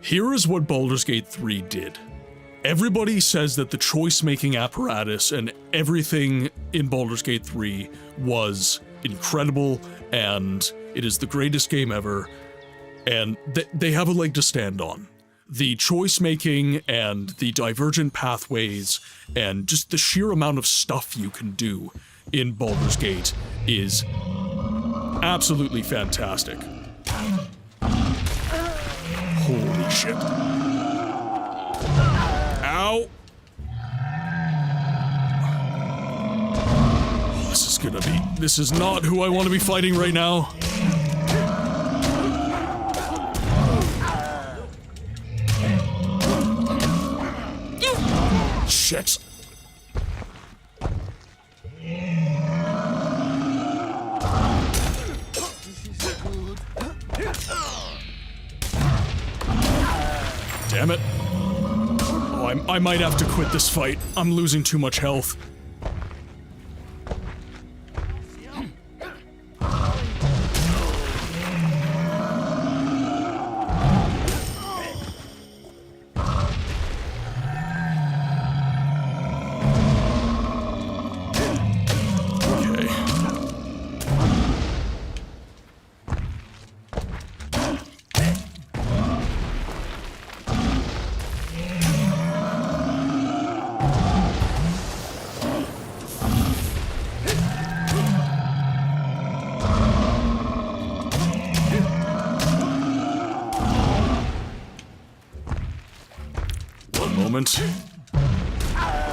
Here is what Baldur's Gate 3 did. Everybody says that the choice-making apparatus and everything in Baldur's Gate 3 was incredible, and it is the greatest game ever, and they have a leg to stand on. The choice-making and the divergent pathways and just the sheer amount of stuff you can do in Baldur's Gate is absolutely fantastic. Holy shit. Ow! Oh, this is not who I want to be fighting right now. Shit. Damn it. Oh, I might have to quit this fight. I'm losing too much health.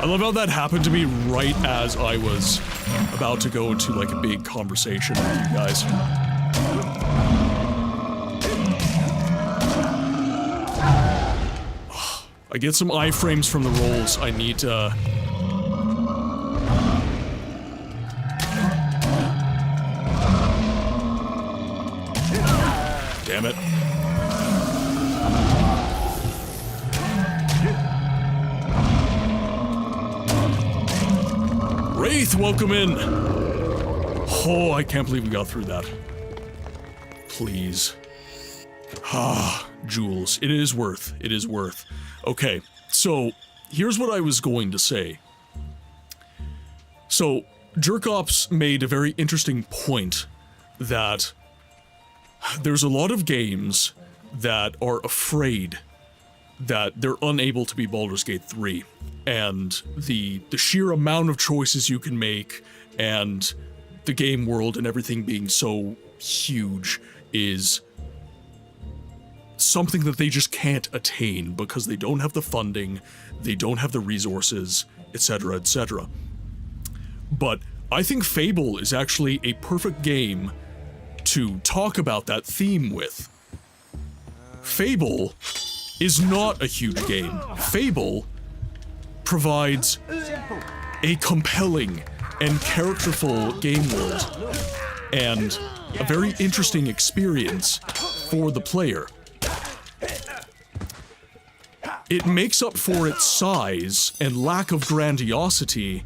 I love how that happened to me right as I was about to go into like a big conversation with you guys. I get some iframes from the rolls. I need to... Damn it. Wraith, welcome in! Oh, I can't believe we got through that. Please. Ah, jewels. It is worth. It is worth. Okay, so here's what I was going to say. So, Jerkops made a very interesting point that there's a lot of games that are afraid that they're unable to be Baldur's Gate 3. And the sheer amount of choices you can make and the game world and everything being so huge is something that they just can't attain because they don't have the funding, they don't have the resources, etc., etc. But I think Fable is actually a perfect game to talk about that theme with. Fable is not a huge game. Fable provides a compelling and characterful game world and a very interesting experience for the player. It makes up for its size and lack of grandiosity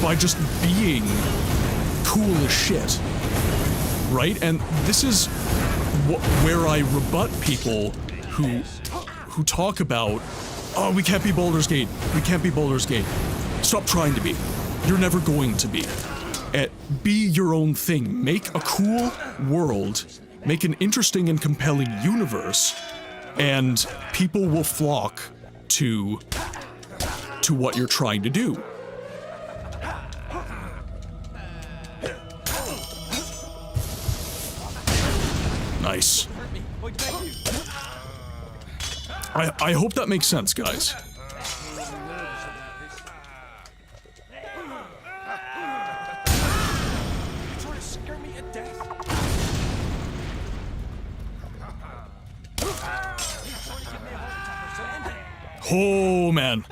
by just being cool as shit, right? And this is where I rebut people who talk about, oh, we can't be Baldur's Gate. We can't be Baldur's Gate. Stop trying to be. You're never going to be. Be your own thing. Make a cool world, make an interesting and compelling universe, and people will flock to what you're trying to do. Nice. I hope that makes sense, guys. Oh, man.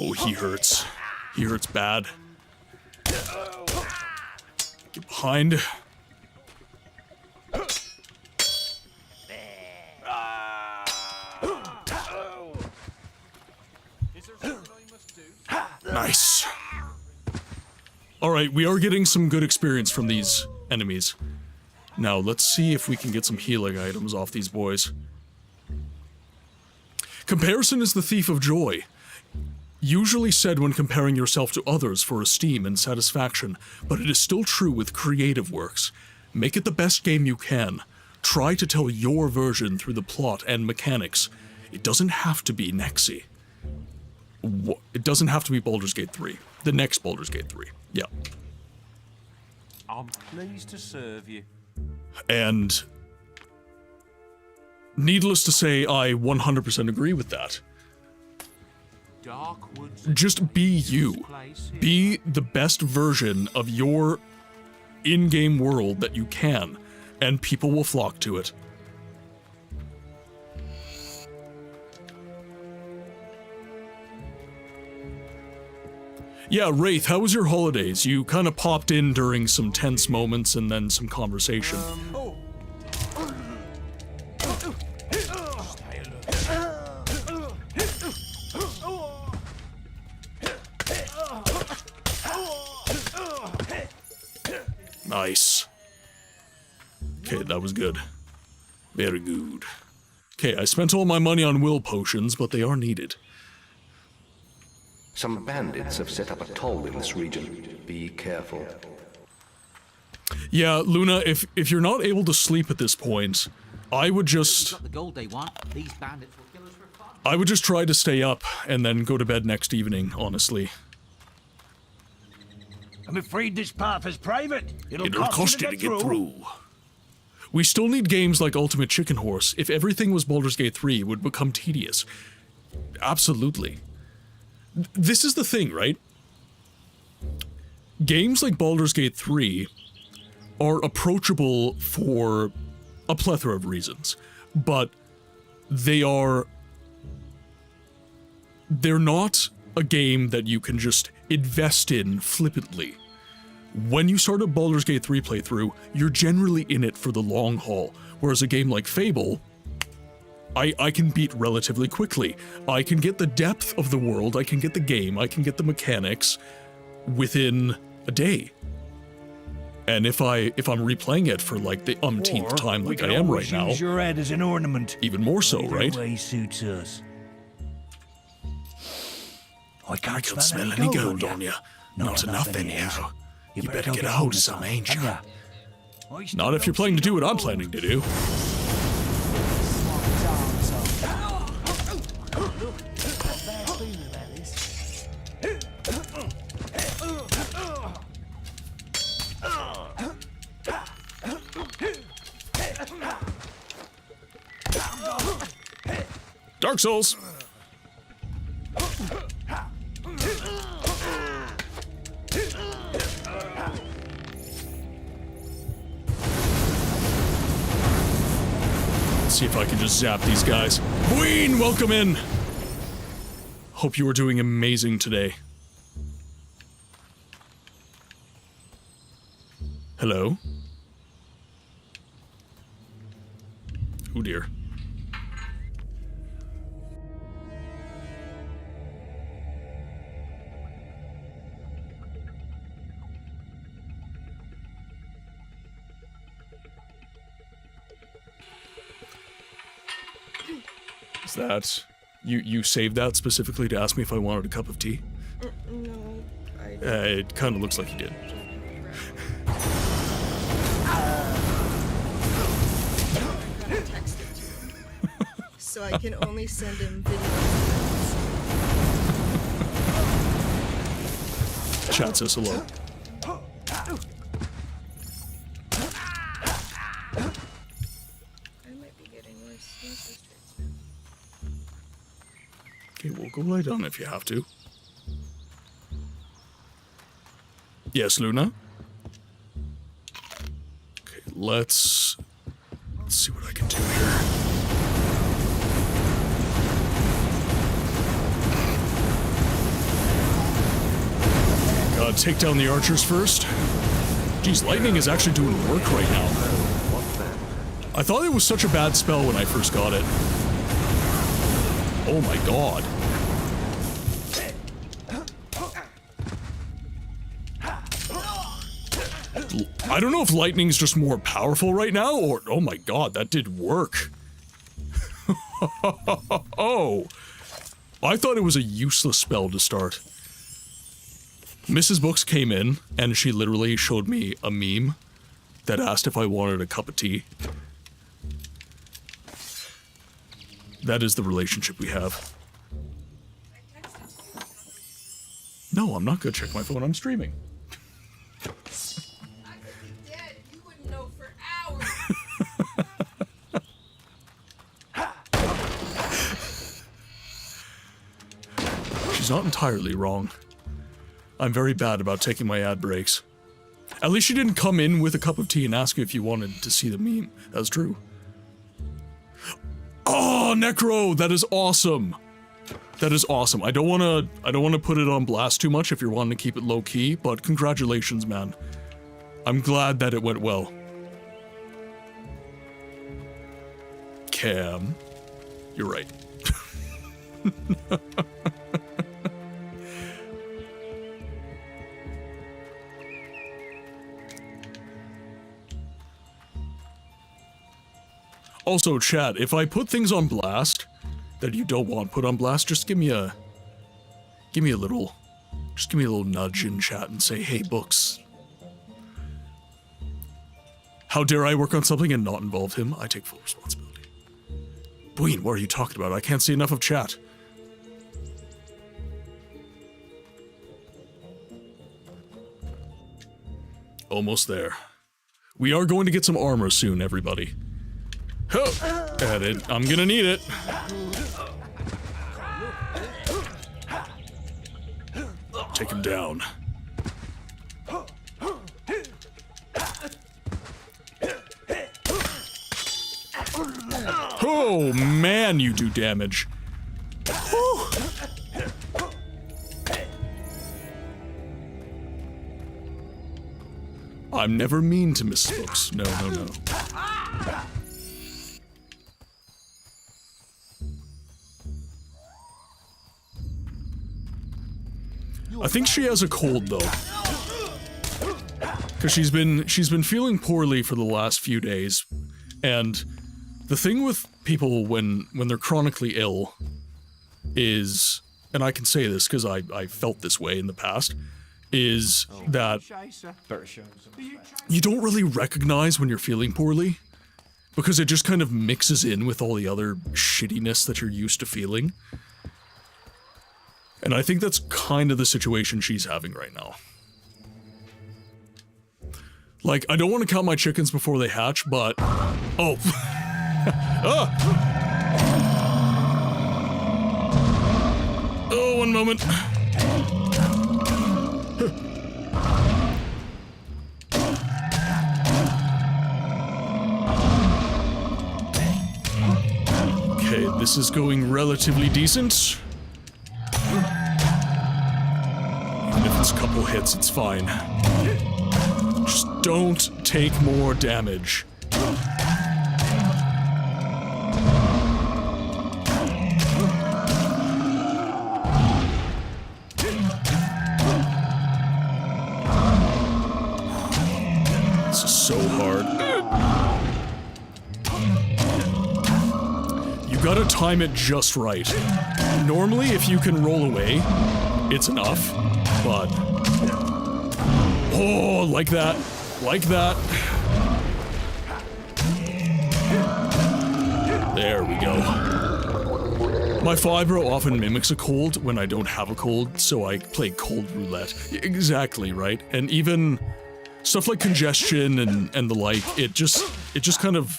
Oh, he hurts. He hurts bad. Get behind. Nice. Alright, we are getting some good experience from these enemies. Now, let's see if we can get some healing items off these boys. Comparison is the thief of joy. Usually said when comparing yourself to others for esteem and satisfaction, but it is still true with creative works. Make it the best game you can. Try to tell your version through the plot and mechanics. It doesn't have to be Nexi. It doesn't have to be Baldur's Gate 3. The next Baldur's Gate 3. Yeah. I'm pleased to serve you. And needless to say, I 100% agree with that. Just be you. Be the best version of your in-game world that you can, and people will flock to it. Yeah, Wraith, how was your holidays? You kind of popped in during some tense moments and then some conversation. Nice. Okay, that was good. Very good. Okay, I spent all my money on will potions, but they are needed. Some bandits have set up a toll in this region. Be careful. Yeah, Luna, if you're not able to sleep at this point, I would just... I would just try to stay up and then go to bed next evening, honestly. I'm afraid this path is private. It'll cost you to get through. We still need games like Ultimate Chicken Horse. If everything was Baldur's Gate 3, it would become tedious. Absolutely. This is the thing, right? Games like Baldur's Gate 3 are approachable for a plethora of reasons, but they're not a game that you can just invest in flippantly. When you start a Baldur's Gate 3 playthrough, you're generally in it for the long haul, whereas a game like Fable, I can beat relatively quickly. I can get the depth of the world, I can get the game, I can get the mechanics within a day. And if I'm replaying it for like the umpteenth time like I am right now, use your head as an ornament. Even more so, Either right? way suits us. I can't smell any gold on you. Not enough anyhow. You better get a hold of some, ain't you? Not if you're planning to do what I'm planning to do. Dark Souls. Let's see if I can just zap these guys. Queen, welcome in. Hope you are doing amazing today. Hello? Oh dear. Is that... You saved that specifically to ask me if I wanted a cup of tea? No, it kind of looks like you did. Text it to him. So I can only send him videos. Chat says hello. I might be getting worse. Okay, well, go lie down if you have to. Yes, Luna? Okay, let's see what I can do here. Gotta take down the archers first. Geez, lightning is actually doing work right now. I thought it was such a bad spell when I first got it. Oh my god. I don't know if lightning's just more powerful right now, or... Oh my god, that did work. Oh. I thought it was a useless spell to start. Mrs. Books came in, and she literally showed me a meme that asked if I wanted a cup of tea. That is the relationship we have. No, I'm not gonna check my phone, I'm streaming. She's not entirely wrong. I'm very bad about taking my ad breaks. At least she didn't come in with a cup of tea and ask you if you wanted to see the meme. That's true. Oh, Necro, that is awesome. That is awesome. I don't want to put it on blast too much if you're wanting to keep it low key, but congratulations, man. I'm glad that it went well. Cam, you're right. Also, chat, if I put things on blast that you don't want put on blast, just give me a little nudge in chat and say, hey, Books. How dare I work on something and not involve him? I take full responsibility. Bween, what are you talking about? I can't see enough of chat. Almost there. We are going to get some armor soon, everybody. Oh, I'm gonna need it. Take him down. Oh man, you do damage. Whew. I'm never mean to Mrs. Books. No, no, no. I think she has a cold though, because she's been feeling poorly for the last few days, and the thing with people when they're chronically ill is, and I can say this because I felt this way in the past, is that you don't really recognize when you're feeling poorly because it just kind of mixes in with all the other shittiness that you're used to feeling. And I think that's kind of the situation she's having right now. Like, I don't want to count my chickens before they hatch, but... Oh! Ah! Oh, one moment. Okay, this is going relatively decent. last couple hits, it's fine. Just don't take more damage. This is so hard. You gotta time it just right. Normally, if you can roll away, it's enough, but... Oh, like that. Like that. There we go. My fibro often mimics a cold when I don't have a cold, so I play cold roulette. Exactly, right? And even stuff like congestion and the like, it just kind of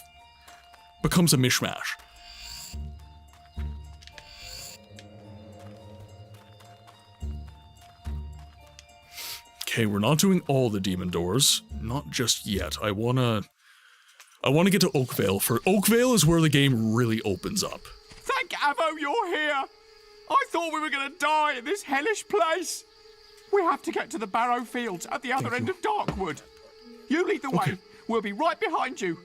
becomes a mishmash. Okay, we're not doing all the demon doors. Not just yet. I wanna get to Oakvale. Oakvale is where the game really opens up. Thank Avo you're here! I thought we were gonna die in this hellish place! We have to get to the Barrow Fields at the other end of Darkwood. You lead the way. We'll be right behind you.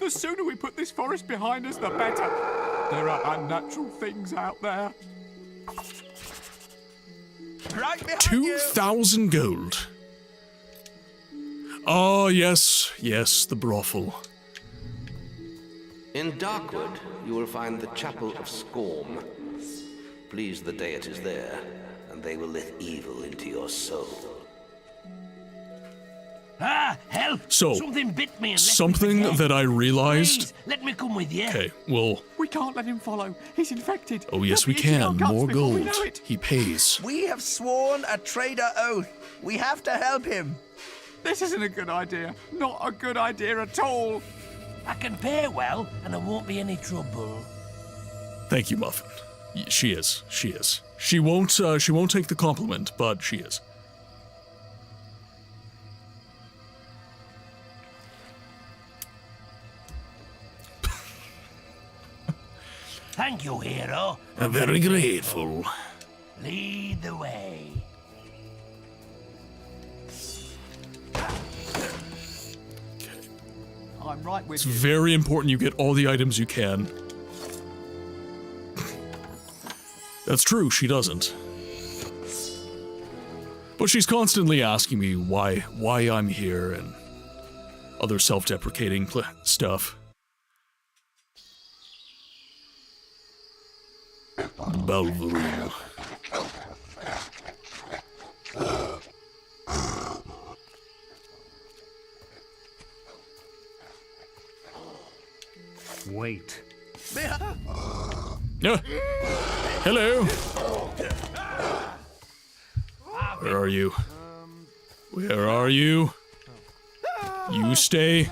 The sooner we put this forest behind us, the better. There are unnatural things out there. Right behind 2,000 gold. Oh, yes, yes, the brothel. In Darkwood, you will find the Chapel of Scorn. Please the deities there, and they will let evil into your soul. Ah, help! So, something bit me and something that I realized... Please, let me come with you. Okay, well... We can't let him follow. He's infected. Oh, yes, we can. More gold. He pays. We have sworn a traitor oath. We have to help him. This isn't a good idea. Not a good idea at all. I can pay well, and there won't be any trouble. Thank you, Muffin. She is. She is. She won't take the compliment, but she is. Thank you, hero. I'm very grateful. Lead the way. I'm right with It's you. very important you get all the items you can. That's true, she doesn't. But she's constantly asking me why I'm here and other self-deprecating stuff. Balvaru. Wait. Hello. Where are you? Where are you? You stay.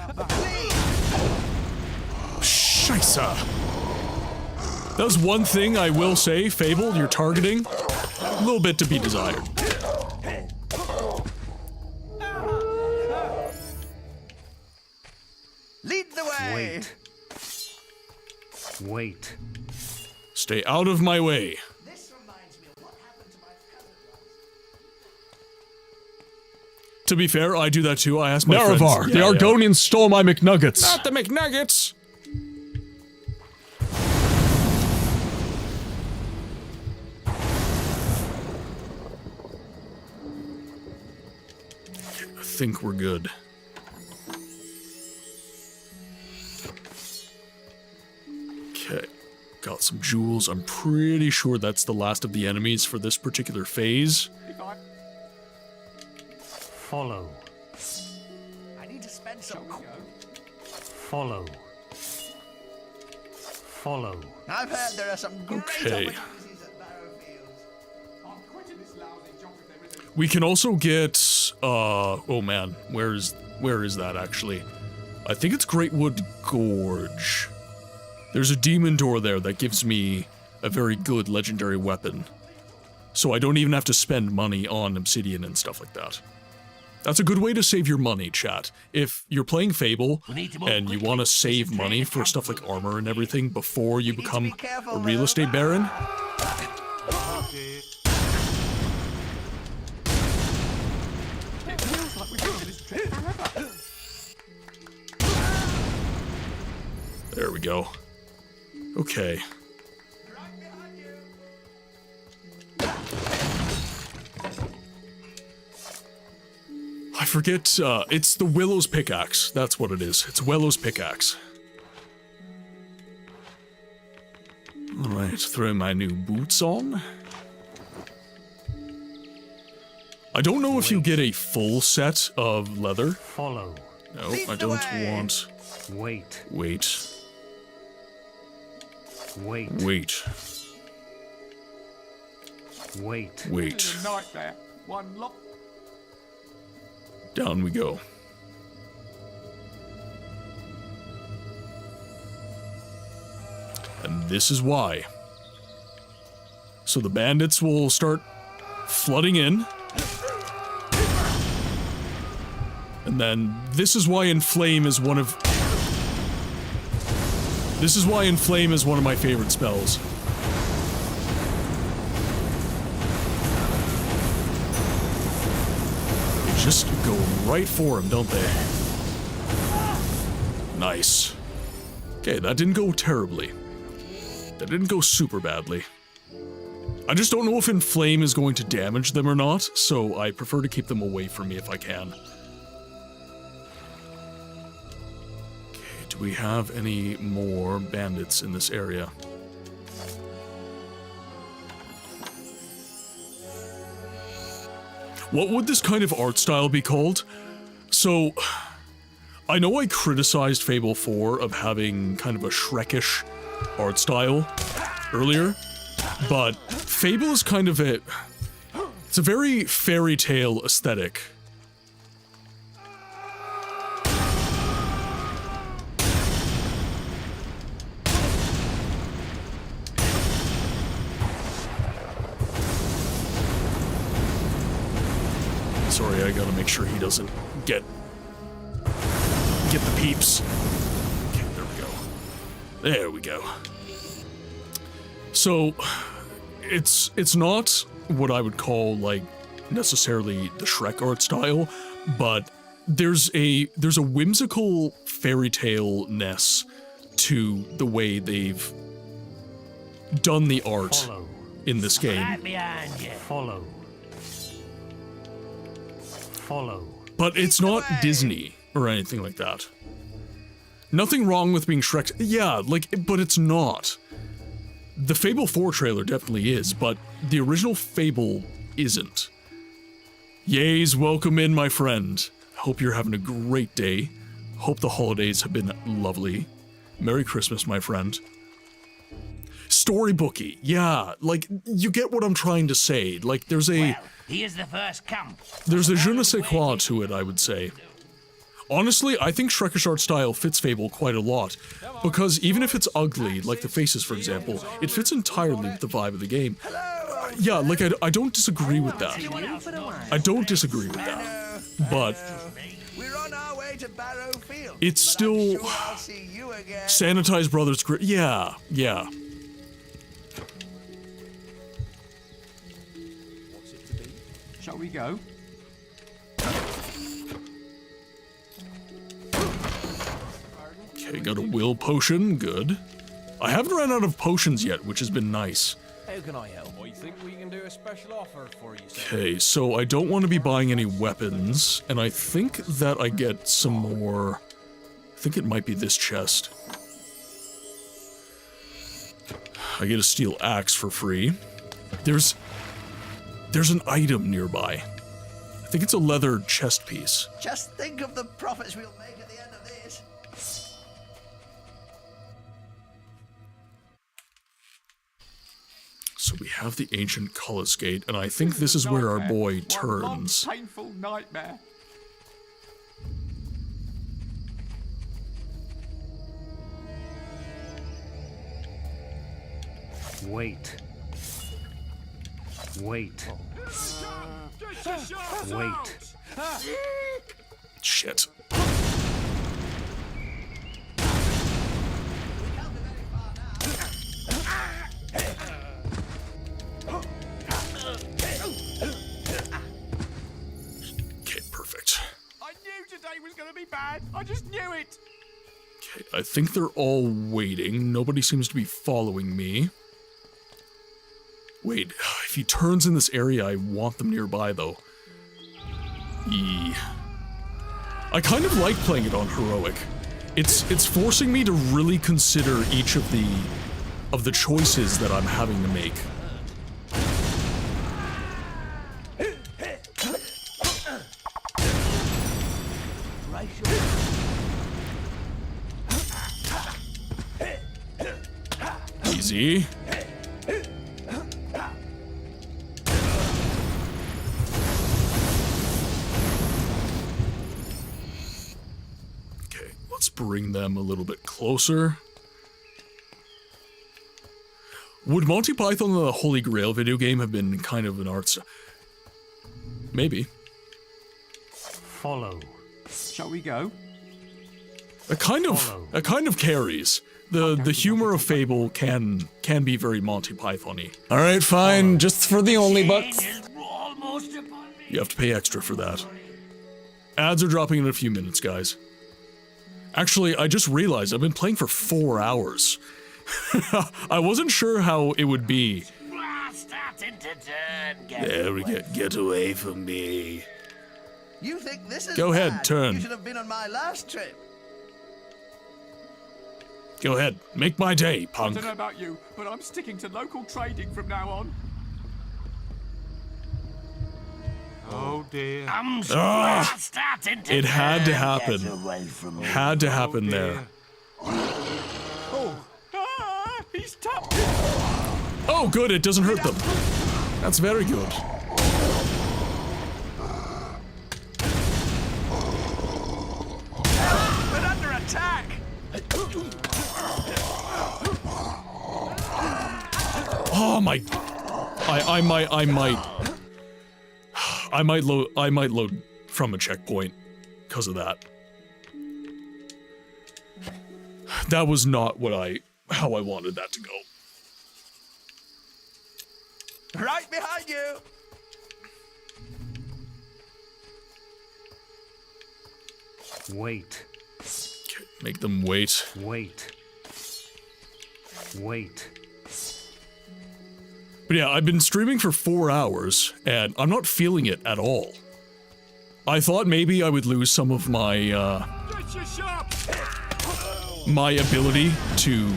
Scheisse. That was one thing I will say, Fable, you're targeting. A little bit to be desired. Lead the way. Wait. Stay out of my way. This reminds me of what happened to my To be fair, I do that too. I ask my Naravar, friends. the Argonians stole my McNuggets. Not the McNuggets. I think we're good. Okay, got some jewels. I'm pretty sure that's the last of the enemies for this particular phase. Follow. I need to spend some. Follow. Follow. I've heard there are some great Okay. opportunities at Barrow Fields. I'm quitting this lousy job if there isn't. We can also get, oh man, where is that actually? I think it's Greatwood Gorge. There's a demon door there that gives me a very good legendary weapon. So I don't even have to spend money on obsidian and stuff like that. That's a good way to save your money, chat. If you're playing Fable and you want to save money for stuff like armor and everything before you become a real estate baron, It feels like we've been on this trip forever. There we go. Okay. I forget, it's the Willow's pickaxe. That's what it is. It's Willow's pickaxe. Alright, throw my new boots on. I don't know if you get a full set of leather. Follow. No, I don't want... Wait. Wait. Wait. Wait. Wait. Wait. It's a nightmare. One lock. Down we go. And this is why. So the bandits will start flooding in. And then this is why Inflame is one of... This is why Inflame is one of my favorite spells. They just go right for him, don't they? Nice. Okay, that didn't go terribly. That didn't go super badly. I just don't know if Inflame is going to damage them or not, so I prefer to keep them away from me if I can. Okay, do we have any more bandits in this area? What would this kind of art style be called? So, I know I criticized Fable 4 of having kind of a Shrekish art style earlier, but Fable is kind of a... It's a very fairy tale aesthetic. Sorry, I gotta make sure he doesn't get the peeps. Okay, there we go. There we go. So, it's not what I would call, like, necessarily the Shrek art style, but there's a whimsical fairy tale-ness to the way they've done the art in this game. Right behind you. Follow. Follow. But it's not Disney or anything like that. Nothing wrong with being Shrek. Yeah, like, but it's not. The Fable 4 trailer definitely is, but the original Fable isn't. Yays, welcome in, my friend. Hope you're having a great day. Hope the holidays have been lovely. Merry Christmas, my friend. Storybooky, yeah, like, you get what I'm trying to say. Like, there's a... Well, here's the first camp. There's a je ne sais quoi to it, I would say. Honestly, I think Shrekish art style fits Fable quite a lot, because even if it's ugly, like the faces for example, it fits entirely with the vibe of the game. Yeah, like I don't disagree with that. I don't disagree with that. But it's still Sanitized Brothers yeah, yeah. Shall we go? Okay, got a will potion, good. I haven't run out of potions yet, which has been nice. How can I help? I think we can do a special offer for you, sir. Okay, so I don't want to be buying any weapons, and I think that I get some more... I think it might be this chest. I get a steel axe for free. There's an item nearby. I think it's a leather chest piece. Just think of the profits we'll make at the end of this. So we have the ancient Cullis Gate, and I think this is where our boy turns. One long, painful nightmare. Wait. Wait. Wait. Shit. Okay, man. I just knew it. Okay, I think they're all waiting. Nobody seems to be following me. Wait, if he turns in this area, I want them nearby, though. I kind of like playing it on heroic. It's forcing me to really consider each of the choices that I'm having to make. Easy. Okay, let's bring them a little bit closer. Would Monty Python and the Holy Grail video game have been kind of an art style? Maybe. Follow. Shall we go? It kind of carries. The humor of Fable can be very Monty Python-y. All right, fine, just for the only bucks. You have to pay extra for that. Ads are dropping in a few minutes, guys. Actually, I just realized I've been playing for 4 hours. I wasn't sure how it would be. There we go. Get away from me. You think this is Go ahead, bad? turn. You should have been on my last trip. Go ahead, make my day, I punk. don't know about you, but I'm sticking to local trading from now on. Oh dear. It had to happen. Had to happen there. He's tapped. Oh, good, it doesn't hurt them. That's very good. We're under attack. Oh my! I might load from a checkpoint because of that. That was not how I wanted that to go. Right behind you. Wait. Okay, make them wait. Wait. Wait. But yeah, I've been streaming for 4 hours, and I'm not feeling it at all. I thought maybe I would lose some of my, my ability to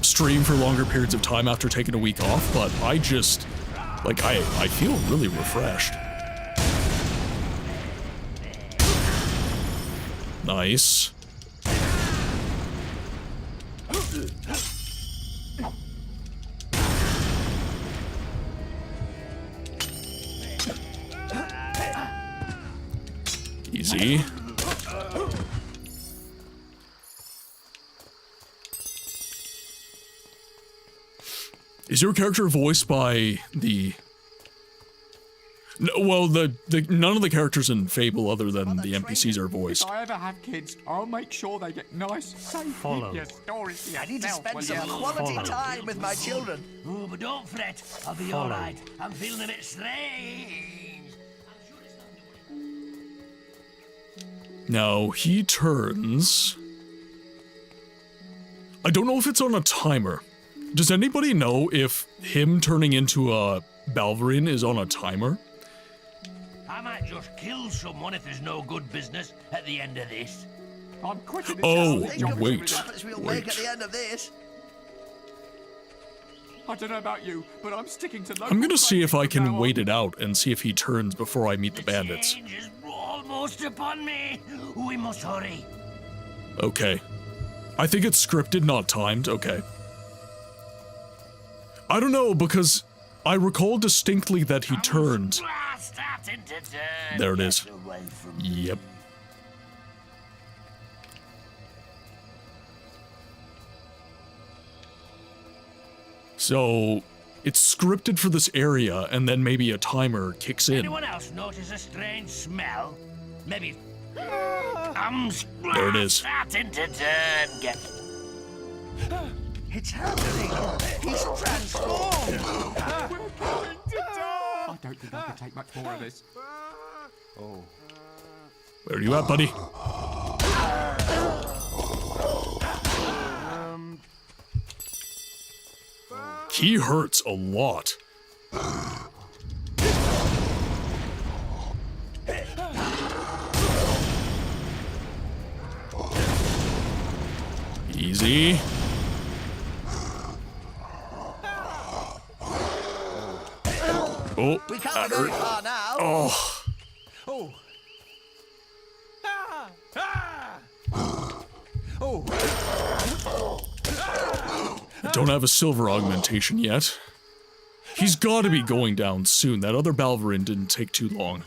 stream for longer periods of time after taking a week off, but I just, like, I feel really refreshed. Nice. Easy. Is your character voiced by the... No, well, none of the characters in Fable other than the NPCs are voiced. If I ever have kids, I'll make sure they get nice, safe, Follow. your stories to I need to yourself, spend will some ya? quality time with my children. Oh, but don't fret. I'll be Follow. all right. I'm feeling a bit strange. Now, he turns... I don't know if it's on a timer. Does anybody know if him turning into a Balverine is on a timer? I might just kill someone if there's no good business at the end of this. I'm quitting this Oh, house. wait. We'll make at the end of this. I don't know about you, but I'm sticking to local I'm gonna see if I trading from can now wait on. it out and see if he turns before I meet the bandits. Change is almost upon me. We must hurry. Okay. I think it's scripted, not timed. Okay. I don't know, because I recall distinctly that he turned. There it is. Yep. So, it's scripted for this area, and then maybe a timer kicks in. Anyone else notice a strange smell? Maybe. There it is. Starting to turn. Get. It's happening. He's transformed. We're going to die. I don't think I can take much more of this. Where are you at, buddy? He hurts a lot. Easy. Oh, We can't that go very hurt. far now. Oh. Oh. Ah! Ah! Oh. I don't have a silver augmentation yet. He's gotta be going down soon. That other Balverin didn't take too long.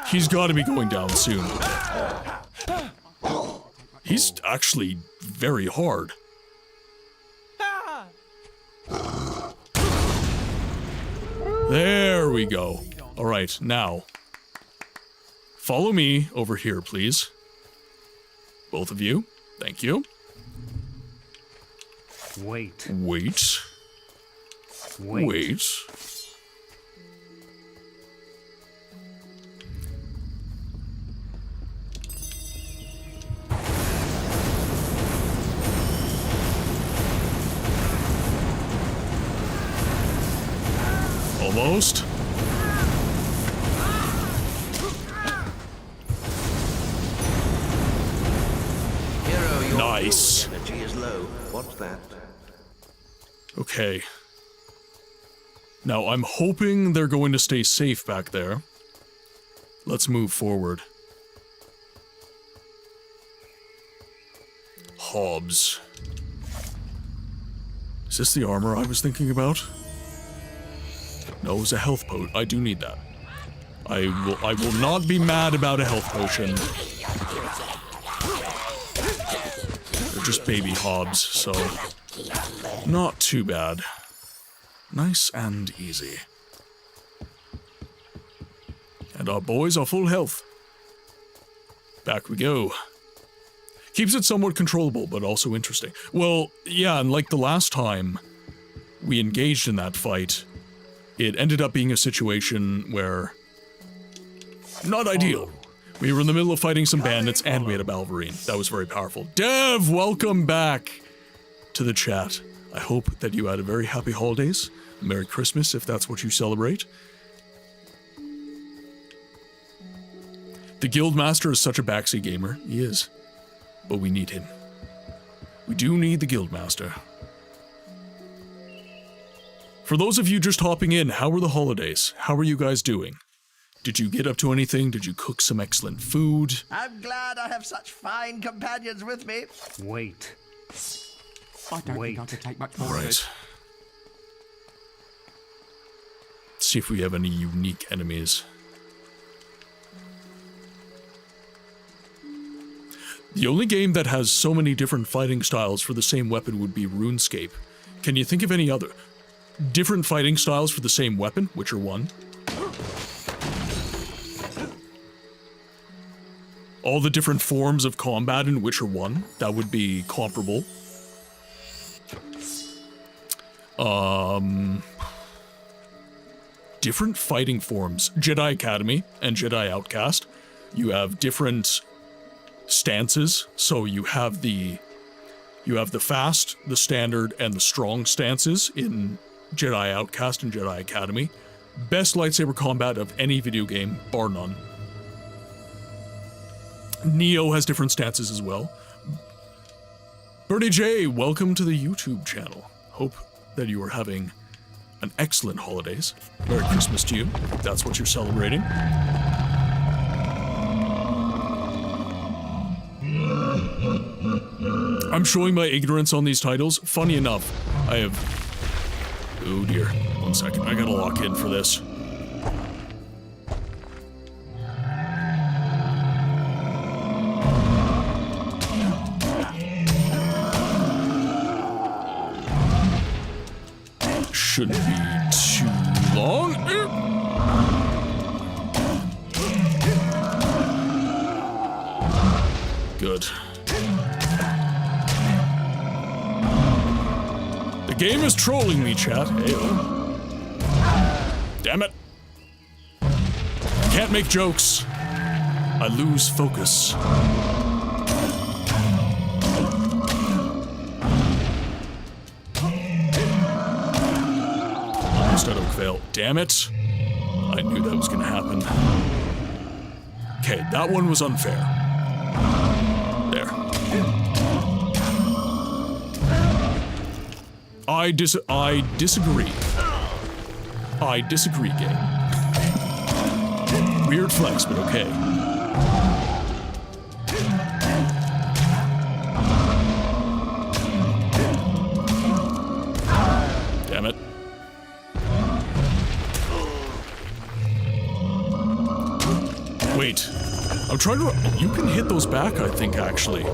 He's gotta be going down soon. He's actually very hard. There we go. Alright, now. Follow me over here, please. Both of you. Thank you. Wait. Wait. Wait. Almost. Hero, your Nice. energy is low. What's that? Okay. Now, I'm hoping they're going to stay safe back there. Let's move forward. Hobbs. Is this the armor I was thinking about? No, it was a health potion. I do need that. I will not be mad about a health potion. They're just baby Hobbs, so not too bad. Nice and easy. And our boys are full health. Back we go. Keeps it somewhat controllable, but also interesting. Well, yeah, and like the last time we engaged in that fight, it ended up being a situation where... not ideal. We were in the middle of fighting some bandits, and we had a Balverine. That was very powerful. Dev, welcome back to the chat. I hope that you had a very happy holidays. Merry Christmas, if that's what you celebrate. The Guildmaster is such a backseat gamer. He is. But we need him. We do need the Guildmaster. For those of you just hopping in, how were the holidays? How are you guys doing? Did you get up to anything? Did you cook some excellent food? I'm glad I have such fine companions with me. Wait. I don't think I could take much more of Right. it. Let's see if we have any unique enemies. The only game that has so many different fighting styles for the same weapon would be RuneScape. Can you think of any other? Different fighting styles for the same weapon, Witcher 1. All the different forms of combat in Witcher 1, that would be comparable. Different fighting forms. Jedi Academy and Jedi Outcast. You have different stances, so you have the fast, the standard, and the strong stances in Jedi Outcast and Jedi Academy. Best lightsaber combat of any video game, bar none. Neo has different stances as well. Bernie J, welcome to the YouTube channel. Hope that you are having an excellent holidays. Merry Christmas to you, if that's what you're celebrating. I'm showing my ignorance on these titles. Funny enough, I have... oh dear, 1 second, I gotta lock in for this. Shouldn't be too long. Good. The game is trolling me, chat. Hey-oh. Damn it. Can't make jokes. I lose focus. Instead of fail. Damn it. I knew that was gonna happen. Okay, that one was unfair. There. I disagree. I disagree, game. Weird flex, but okay. Damn it. Wait. I'm trying to... You can hit those back, I think, actually.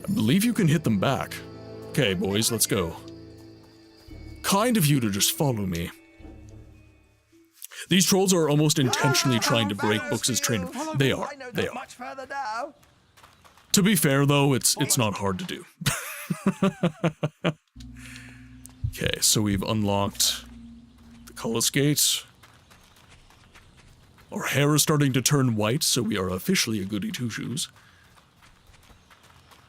I believe you can hit them back. Okay, boys, let's go. Kind of you to just follow me. These trolls are almost intentionally trying to break Books' train. They are. They are. To be fair, though, it's not hard to do. Okay, so we've unlocked the Cullis Gate. Our hair is starting to turn white, so we are officially a goody two-shoes.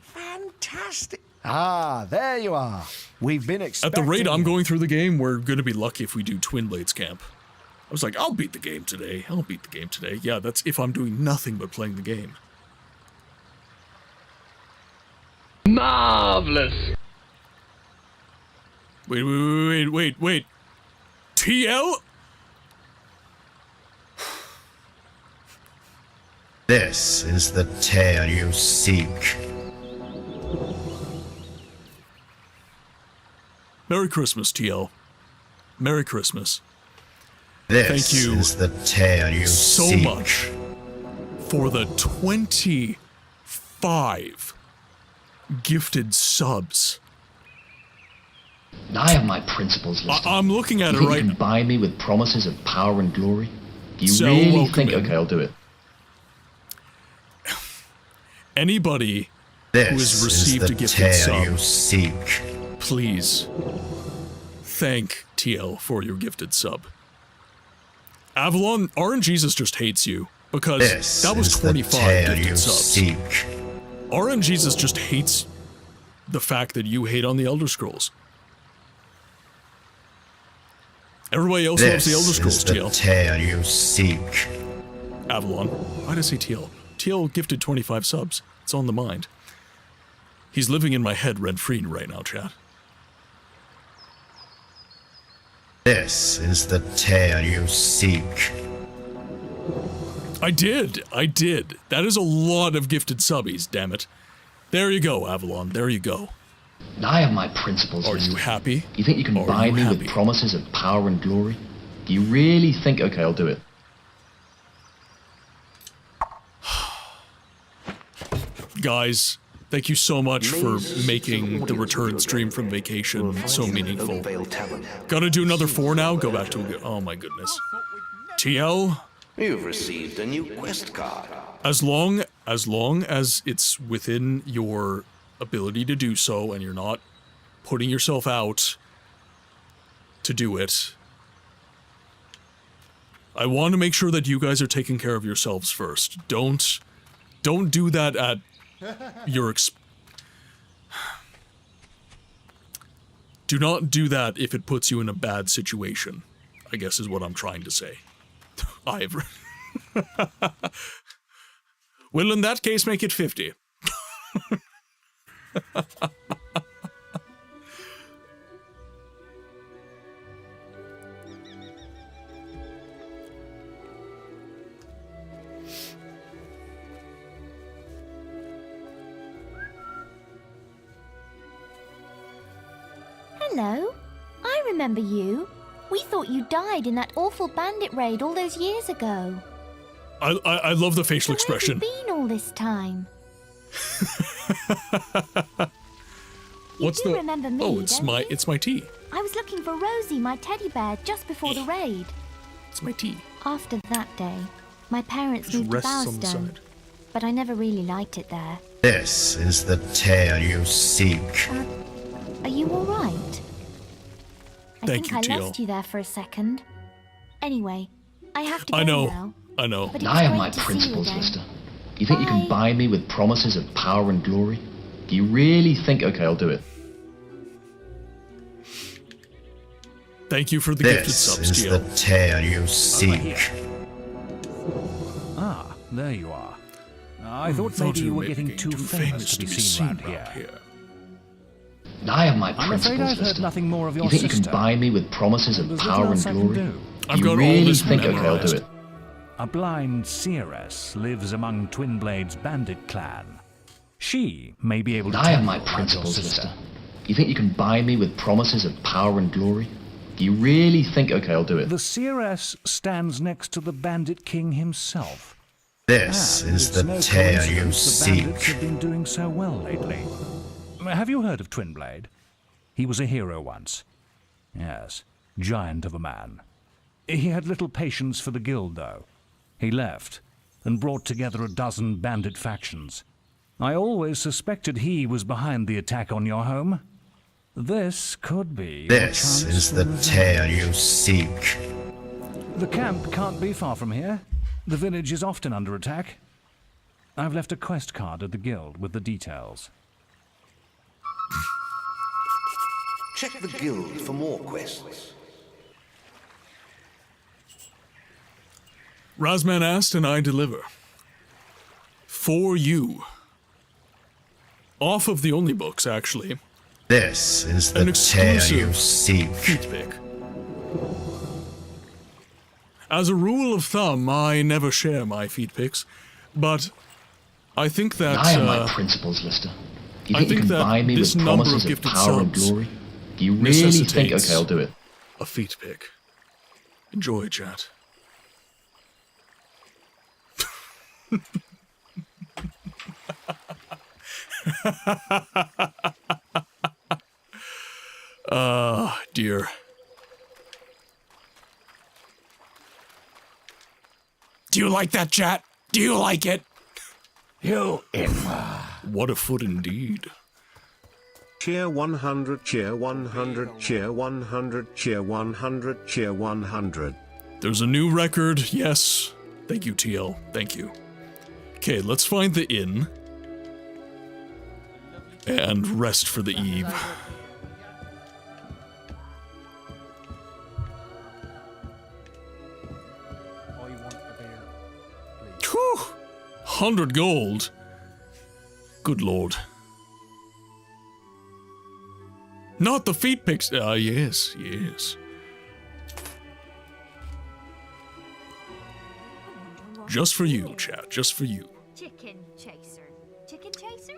Fantastic. Ah, there you are. We've been expecting... At the rate I'm going through the game, we're going to be lucky if we do Twin Blades Camp. I was like, I'll beat the game today. I'll beat the game today. Yeah, that's if I'm doing nothing but playing the game. Marvelous. Wait. TL? This is the tale you seek. Merry Christmas, TL. Merry Christmas. This Thank you is the tale you so seek. much for the 25 gifted subs. I have my principles listed. I'm looking at you it think right you can now. buy me with promises of power and glory? Do you So really welcoming. think, okay, I'll do it? Anybody who has received a gifted sub, please thank TL for your gifted sub. Avalon, RNGesus just hates you because that was 25 gifted subs. RNGesus just hates the fact that you hate on the Elder Scrolls. Everybody else loves the Elder Scrolls, TL. Tale you seek. Avalon. Why did I say TL? TL gifted 25 subs. It's on the mind. He's living in my head rent-free right now, chat. This is the tale you seek. I did. That is a lot of gifted subbies, damn it. There you go, Avalon. There you go. I have my principles Are listed. you happy? You think you can buy me with promises of power and glory? Do you really think, okay, I'll do it? Guys, thank you so much for making the return stream from vacation so meaningful. Gotta do another 4 now? Go back to a... Oh my goodness. TL? You've received a new quest card. As long as it's within your ability to do so and you're not putting yourself out to do it, I want to make sure that you guys are taking care of yourselves first. Don't do that at your do not do that if it puts you in a bad situation, I guess is what I'm trying to say. Well, in that case, make it 50. Hello. I remember you. We thought you died in that awful bandit raid all those years ago. I love the facial expression. Where have you been all this time? What's you the? remember me, Oh, it's my tea. I was looking for Rosie, my teddy bear, just before the raid. It's my tea. After that day, My parents Just moved to rests on the Bowerstone, side. but I never really liked it there. This is the tale you seek. Are you all right? I Thank think you, I TL. lost you there for a second. Anyway, I have to go I know. now. I know. But it I was have great my to see you principles, again. Lister. You think you Bye. can buy me with promises of power and glory? Do you really think... Okay, I'll do it. Thank you for the gifted This subs, is TL. the tale you seek. Ah, there you are. I thought thought maybe you you were were getting maybe too famous to be seen round here. I have my I'm principles, afraid I've heard Lister. nothing more of your You think you sister. can buy me with promises of There's power little and else I can glory? do. I've You got all really this think... Okay, I'll memorized. do it. A blind seeress lives among Twinblade's bandit clan. She may be able to I tell have you my about your principles, sister. Lister. You think you can buy me with promises of power and glory? Do you really think... Okay, I'll do it. The seeress stands next to the bandit king himself. This And is it's the no tale you coincidence the bandits seek. have been doing so well lately. Have you heard of Twinblade? He was a hero once. Yes, giant of a man. He had little patience for the guild, though. He left and brought together a dozen bandit factions. I always suspected he was behind the attack on your home. This could be your This chance is for the revenge. tale you seek. The camp can't be far from here. The village is often under attack. I've left a quest card at the guild with the details. Check the guild for more quests. Razman asked and I deliver. For you. Off of the only books, actually. This is An the tale you exclusive seek. feat pick. As a rule of thumb, I never share my feat picks, but I think that I have my principles, Lister. Do you I think you think can that buy me this with number promises of of gifted power and subs glory? Do you really think... necessitates Okay, I'll do it. a feat pick. Enjoy, chat. Dear. Do you like that, chat? Do you like it? You What a foot indeed. Cheer 100, cheer 100, cheer 100, cheer 100, cheer 100. There's a new record, yes. Thank you, TL. Thank you. Okay, let's find the inn. And rest for the eve. Whew! 100 gold. Good lord. Not the feet picks. Yes, yes. Just for you, chat. Just for you. Chicken chaser. Chicken chaser?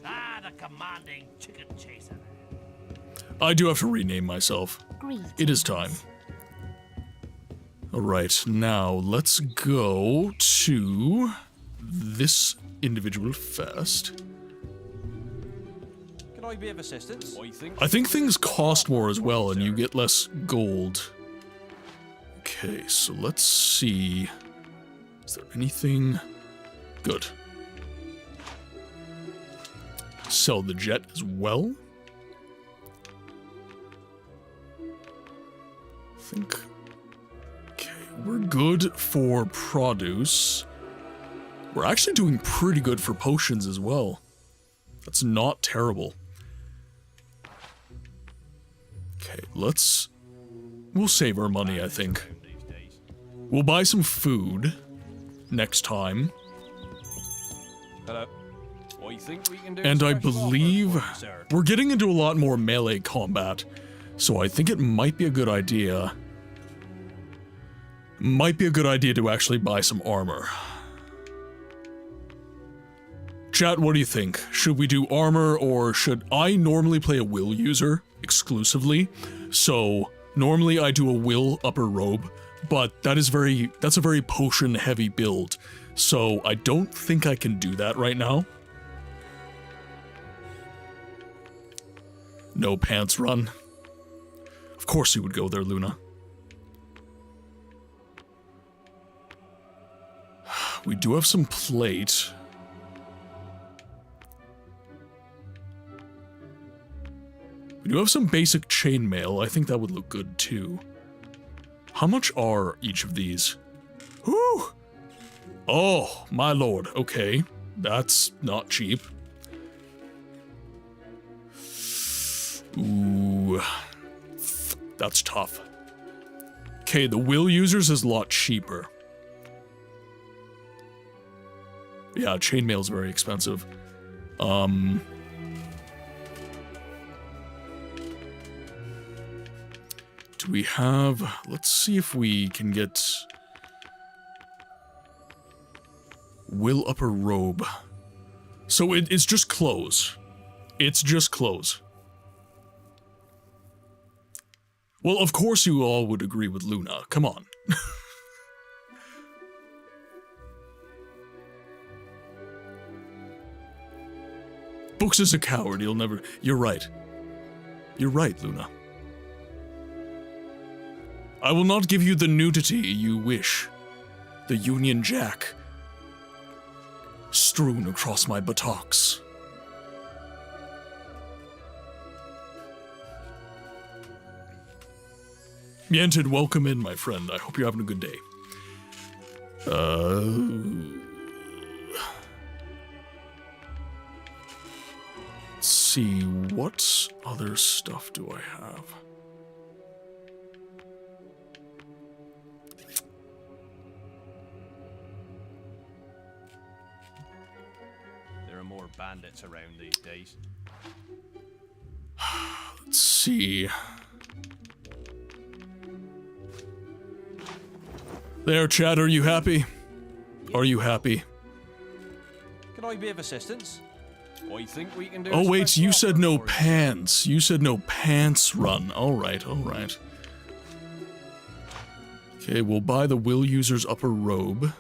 Ah, the commanding chicken chaser. I do have to rename myself. Greetings. It is time. Alright, now let's go to this individual first. Can I be of assistance? I think things cost more as well, and you get less gold. Okay, so let's see. Is there anything good? Sell the jet as well. I think. Okay, we're good for produce. We're actually doing pretty good for potions as well. That's not terrible. Okay, we'll save our money, I think. We'll buy some food next time. Hello. What do you think we can do? And I special offer believe for you, sir? we're getting into a lot more melee combat, so I think it might be a good idea. Might be a good idea to actually buy some armor. Chat, what do you think? Should we do armor, or should I normally play a will user exclusively? So normally I do a will upper robe, but that's a very potion heavy build. So I don't think I can do that right now. No pants run. Of course you would go there, Luna. We do have some plate. We do have some basic chainmail. I think that would look good too. How much are each of these? Whew! Oh, my lord. Okay. That's not cheap. Ooh. That's tough. Okay, the will users is a lot cheaper. Yeah, chainmail's very expensive. Do we have... Let's see if we can get... Will upper robe. So it's just clothes. It's just clothes. Well, of course you all would agree with Luna. Come on. Books is a coward. He'll never... You're right. You're right, Luna. I will not give you the nudity you wish. The Union Jack strewn across my buttocks. Yented, welcome in, my friend. I hope you're having a good day. Let's see, what other stuff do I have? There are more bandits around these days. Let's see. There, Chad, are you happy? Are you happy? Can I be of assistance? I think we can do. Oh wait, you said no pants. You said no pants run. Alright, alright. Okay, we'll buy the will user's upper robe.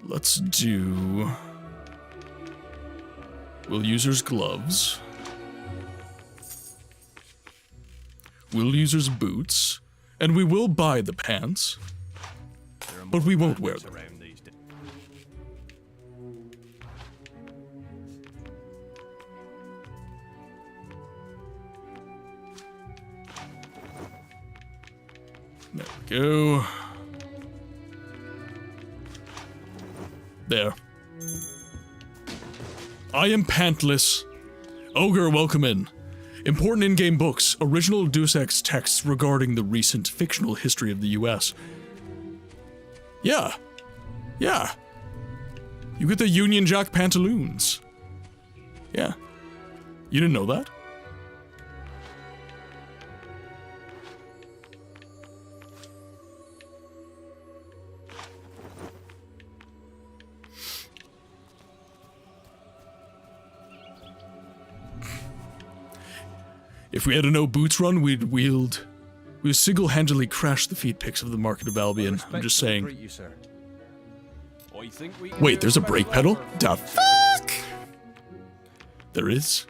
Let's do... will user's gloves. Will user's boots. And we will buy the pants. But we won't wear them. There we go. There. I am pantless. Ogre, welcome in. Important in-game books. Original Deus Ex texts regarding the recent fictional history of the US. Yeah. Yeah. You get the Union Jack pantaloons. Yeah. You didn't know that? If we had a no boots run, we'd single-handedly crash the feet pics of the Market of Albion. I'm just saying. Wait, there's a brake pedal? Da fuck! There is?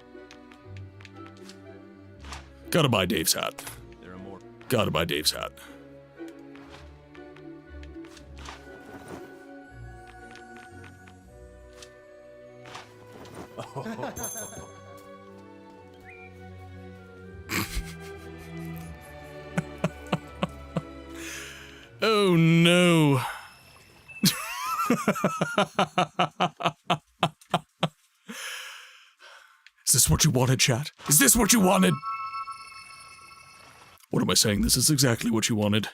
Gotta buy Dave's hat. Gotta buy Dave's hat. Oh no. Is this what you wanted, chat? Is this what you wanted? What am I saying? This is exactly what you wanted.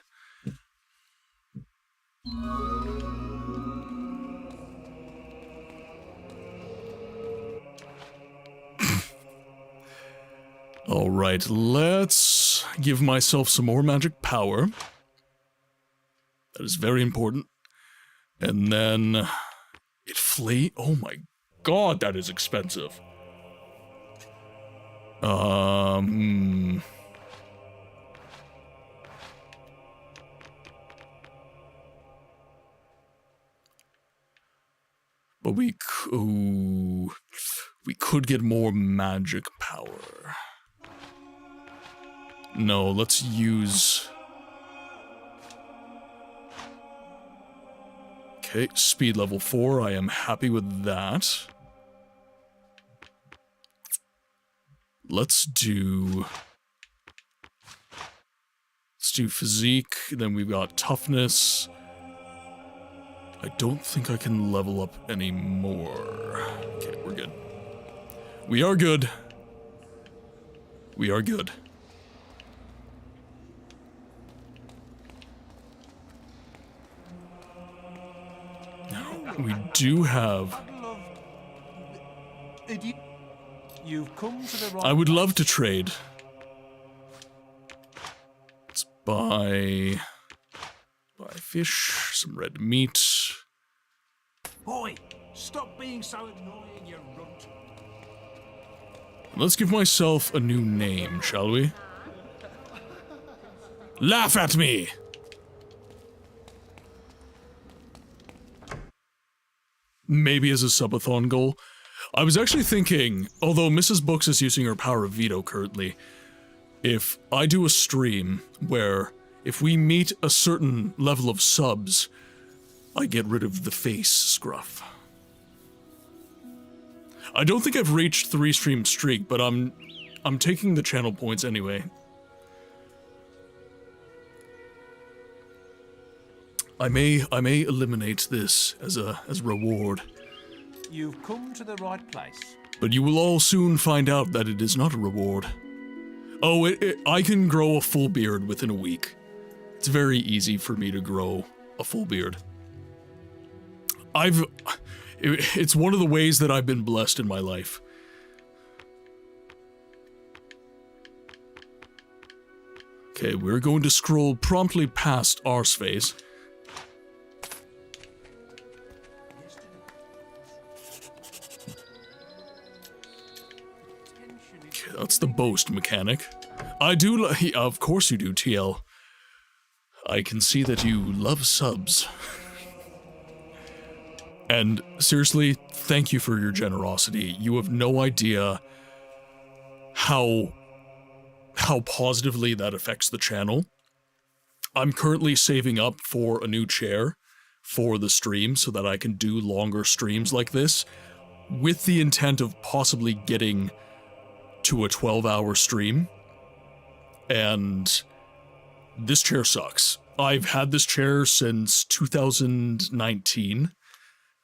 Alright, let's give myself some more magic power. That is very important. And then... it oh my god, that is expensive. But we could get more magic power. No, let's use... Okay, speed level 4, I am happy with that. Let's do physique, then we've got toughness. I don't think I can level up anymore. Okay, we're good. We are good. We are good. Now, we do have... You've come to the right. I would love to trade. Let's buy fish, some red meat. Boy, stop being so annoying, you runt. Let's give myself a new name, shall we? Laugh at me! Maybe as a subathon goal. I was actually thinking, although Mrs. Books is using her power of veto currently, if I do a stream where if we meet a certain level of subs, I get rid of the face scruff. I don't think I've reached 3-stream streak, but I'm taking the channel points anyway. I may eliminate this as a reward. You've come to the right place. But you will all soon find out that it is not a reward. Oh, I can grow a full beard within a week. It's very easy for me to grow a full beard. It's one of the ways that I've been blessed in my life. Okay, we're going to scroll promptly past Arse Face. Okay, that's the boast mechanic. I do of course you do, TL. I can see that you love subs. And seriously, thank you for your generosity. You have no idea how positively that affects the channel. I'm currently saving up for a new chair for the stream so that I can do longer streams like this, with the intent of possibly getting to a 12-hour stream. And this chair sucks. I've had this chair since 2019.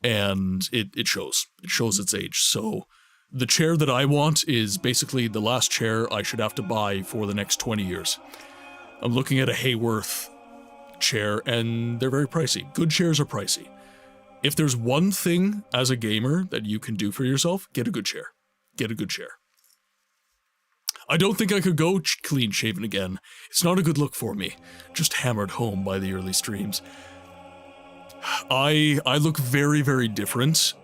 And it shows. It shows its age. So the chair that I want is basically the last chair I should have to buy for the next 20 years. I'm looking at a Hayworth chair, and they're very pricey. Good chairs are pricey. If there's one thing as a gamer that you can do for yourself, get a good chair. Get a good chair. I don't think I could go clean shaven again. It's not a good look for me. Just hammered home by the early streams. I look very, very different.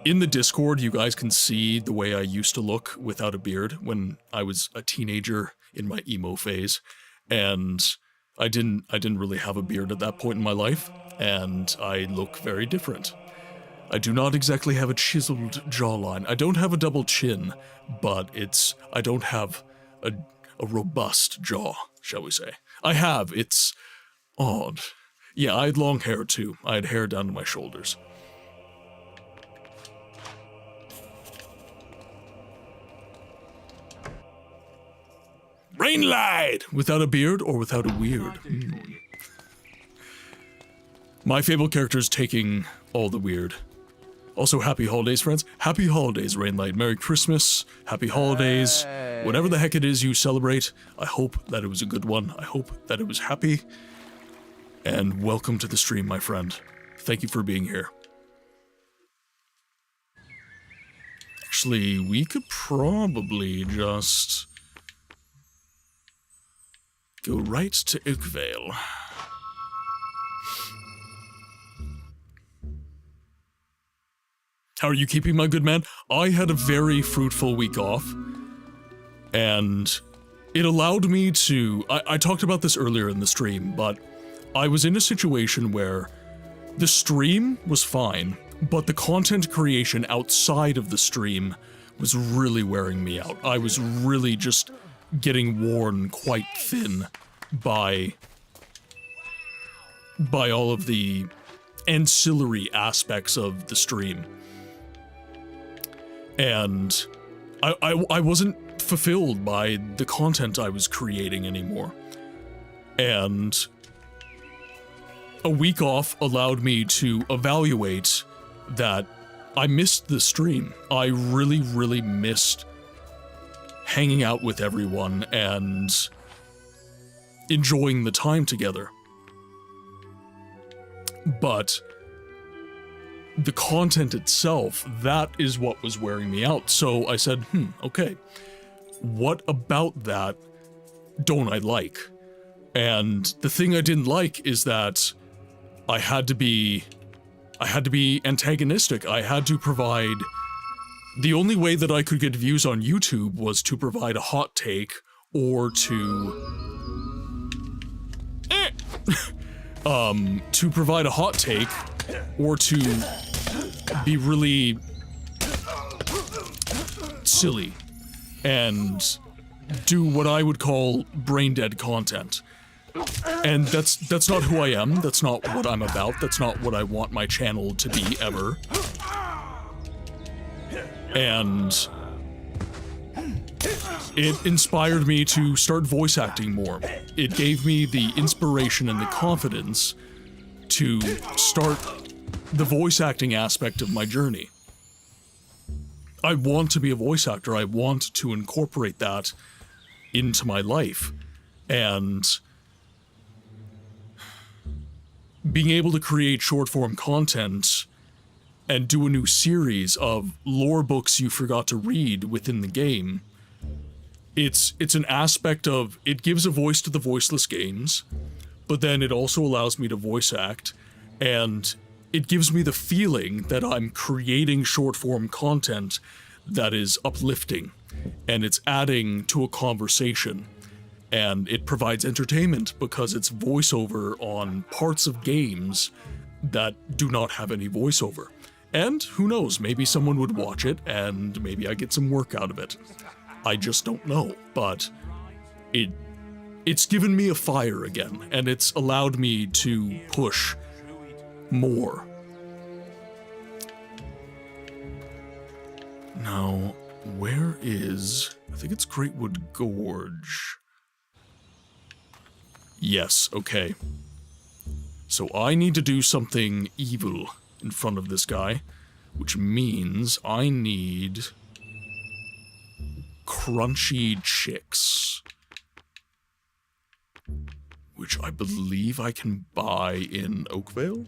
In the Discord, you guys can see the way I used to look without a beard when I was a teenager in my emo phase. And I didn't really have a beard at that point in my life, and I look very different. I do not exactly have a chiseled jawline. I don't have a double chin, but I don't have a robust jaw, shall we say. It's odd. Yeah, I had long hair too. I had hair down to my shoulders. Rainlight! Without a beard or without a weird? My Fable character is taking all the weird. Also, happy holidays, friends. Happy holidays, Rainlight. Merry Christmas. Happy holidays. Whatever the heck it is you celebrate, I hope that it was a good one. I hope that it was happy. And welcome to the stream, my friend. Thank you for being here. Actually, we could probably just go right to Oakvale. How are you keeping, my good man? I had a very fruitful week off, and it allowed me to... I talked about this earlier in the stream, but I was in a situation where the stream was fine, but the content creation outside of the stream was really wearing me out. I was really just getting worn quite thin by all of the ancillary aspects of the stream. And I wasn't fulfilled by the content I was creating anymore. And a week off allowed me to evaluate that I missed the stream. I really, really missed hanging out with everyone and enjoying the time together. But the content itself, that is what was wearing me out. So I said, okay, what about that don't I like? And the thing I didn't like is that I had to be antagonistic. I had to provide... The only way that I could get views on YouTube was to provide a hot take or to... to provide a hot take or to be really silly and do what I would call brain-dead content. And that's not who I am, that's not what I'm about, that's not what I want my channel to be ever. And it inspired me to start voice acting more. It gave me the inspiration and the confidence to start the voice acting aspect of my journey. I want to be a voice actor, I want to incorporate that into my life. And being able to create short-form content and do a new series of lore books you forgot to read within the game, it's an aspect of, it gives a voice to the voiceless games, but then it also allows me to voice act, and it gives me the feeling that I'm creating short-form content that is uplifting, and it's adding to a conversation. And it provides entertainment because it's voiceover on parts of games that do not have any voiceover. And who knows, maybe someone would watch it and maybe I get some work out of it. I just don't know, but it's given me a fire again, and it's allowed me to push more. Now, where is... I think it's Greatwood Gorge. Yes, okay. So I need to do something evil in front of this guy, which means I need crunchy chicks, which I believe I can buy in Oakvale.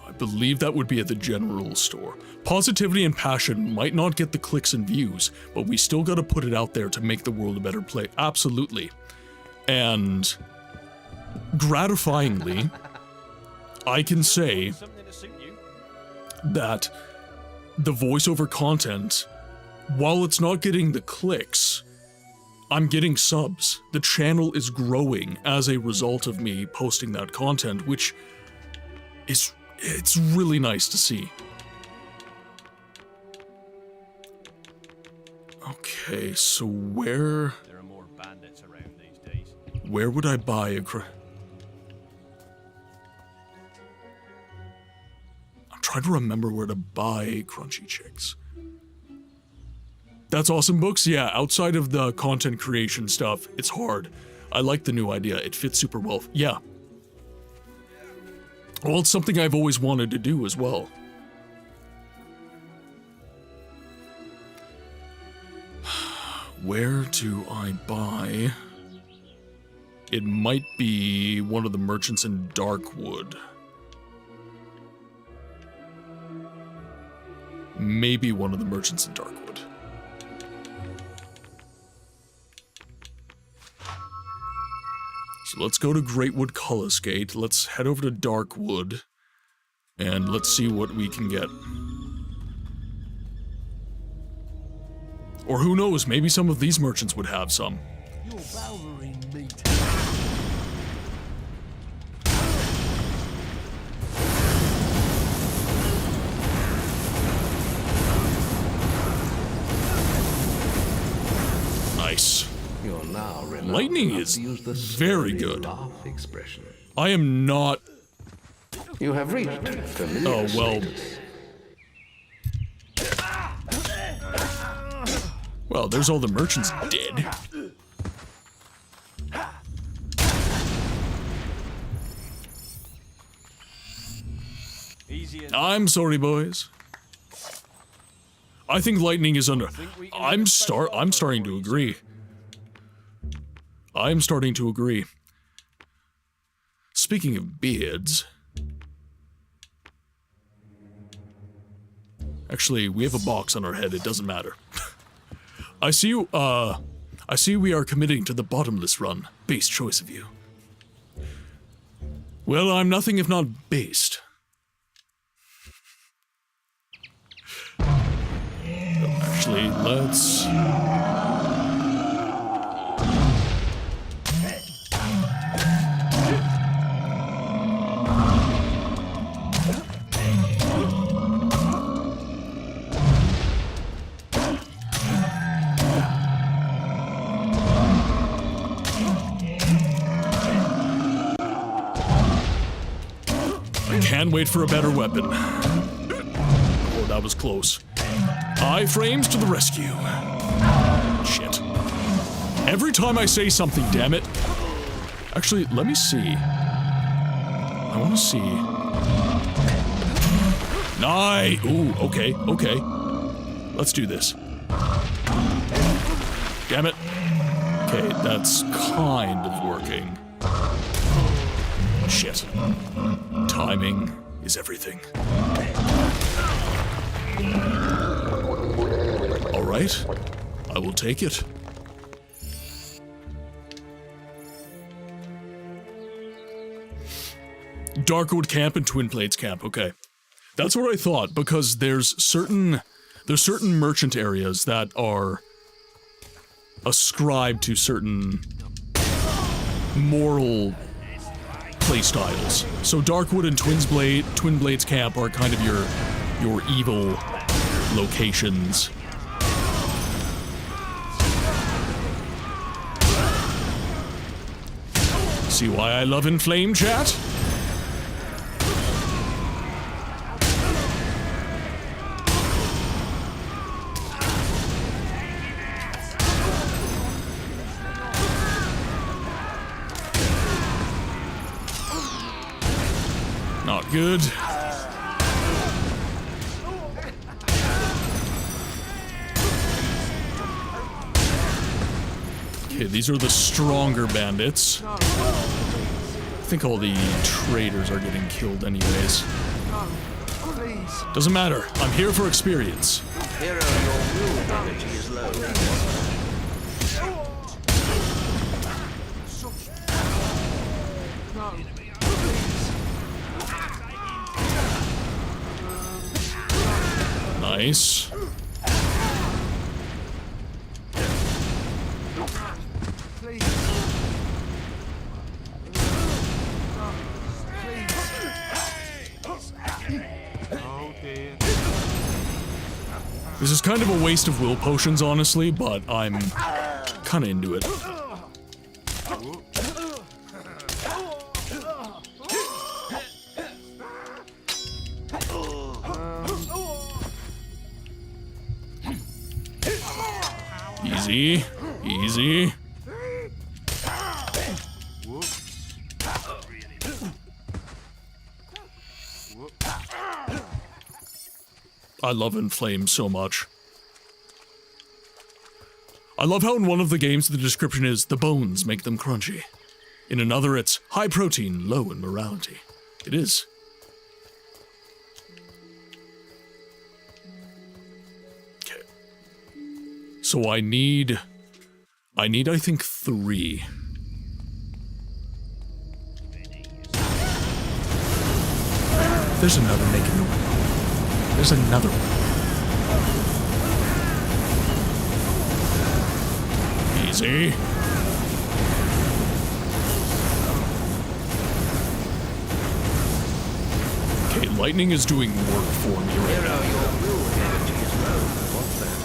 I believe that would be at the general store. Positivity and passion might not get the clicks and views, but we still gotta put it out there to make the world a better place. Absolutely. And gratifyingly, I can say that the voiceover content, while it's not getting the clicks, I'm getting subs. The channel is growing as a result of me posting that content, which is... it's really nice to see. Okay, so where... There are more bandits around these days. Where would I buy a I'm trying to remember where to buy crunchy chicks. That's Awesome Books? Yeah, outside of the content creation stuff, it's hard. I like the new idea. It fits super well. Yeah. Well, it's something I've always wanted to do as well. Where do I buy? It might be one of the merchants in Darkwood. Maybe one of the merchants in Darkwood. So let's go to Greatwood Cullis Gate, let's head over to Darkwood, and let's see what we can get. Or who knows, maybe some of these merchants would have some. You're powering meat. Nice. You're now renowned Lightning enough is to use the very scary good. laugh expression. I am not... You have reached familiar Oh, well... status. Well, there's all the merchants dead. I'm sorry, boys. I think lightning is under... I'm starting to agree. I'm starting to agree. Speaking of beards... Actually, we have a box on our head, it doesn't matter. I see we are committing to the bottomless run. Base choice of you. Well, I'm nothing if not based. Actually, let's... Can't wait for a better weapon. Oh, that was close. Iframes to the rescue. Shit. Every time I say something, damn it. Actually, let me see. I want to see. Nice. Ooh, okay, okay. Let's do this. Damn it. Okay, that's kind of working. Shit. Timing is everything. Alright, I will take it. Darkwood Camp and Twin Blades Camp, okay. That's what I thought, because there's certain merchant areas that are ascribed to certain moral playstyles. So Darkwood and Twin Blades Camp are kind of your evil locations. See why I love Inflame, chat? Not good. Okay, these are the stronger bandits. I think all the traitors are getting killed anyways. Doesn't matter. I'm here for experience. Hero, your move energy is low. Nice. This is kind of a waste of will potions, honestly, but I'm kind of into it. Easy, easy. I love Inflame so much. I love how in one of the games the description is, the bones make them crunchy. In another it's, high protein, low in morality. It is. Okay. So I need, I think 3. There's another making the... There's another one. Easy. Okay, lightning is doing work for me right now. Your will energy is low. What's that?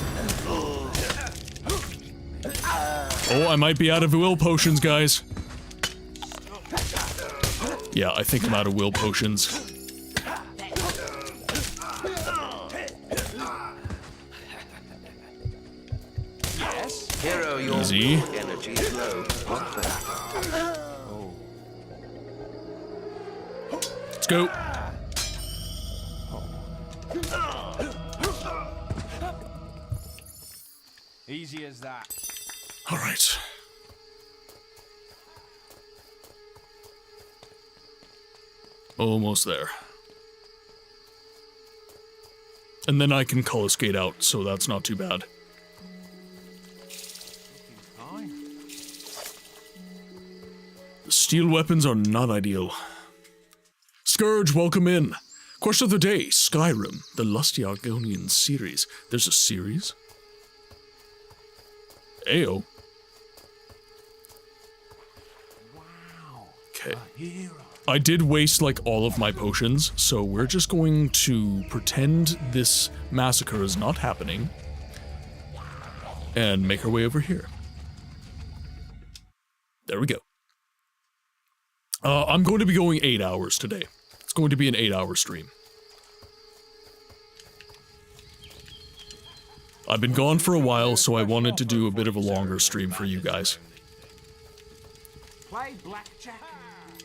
Oh, I might be out of will potions, guys. Yeah, I think I'm out of will potions. Hero, your Easy. energy is low. What the? Let's go. Easy as that. All right. Almost there. And then I can color skate out, so that's not too bad. The steel weapons are not ideal. Scourge, welcome in. Question of the day, Skyrim, the Lusty Argonian series. There's a series? Ayo. Okay. I did waste like all of my potions, so we're just going to pretend this massacre is not happening and make our way over here. There we go. I'm going to be going 8 hours today. It's going to be an 8-hour stream. I've been gone for a while, so I wanted to do a bit of a longer stream for you guys. Play blackjack.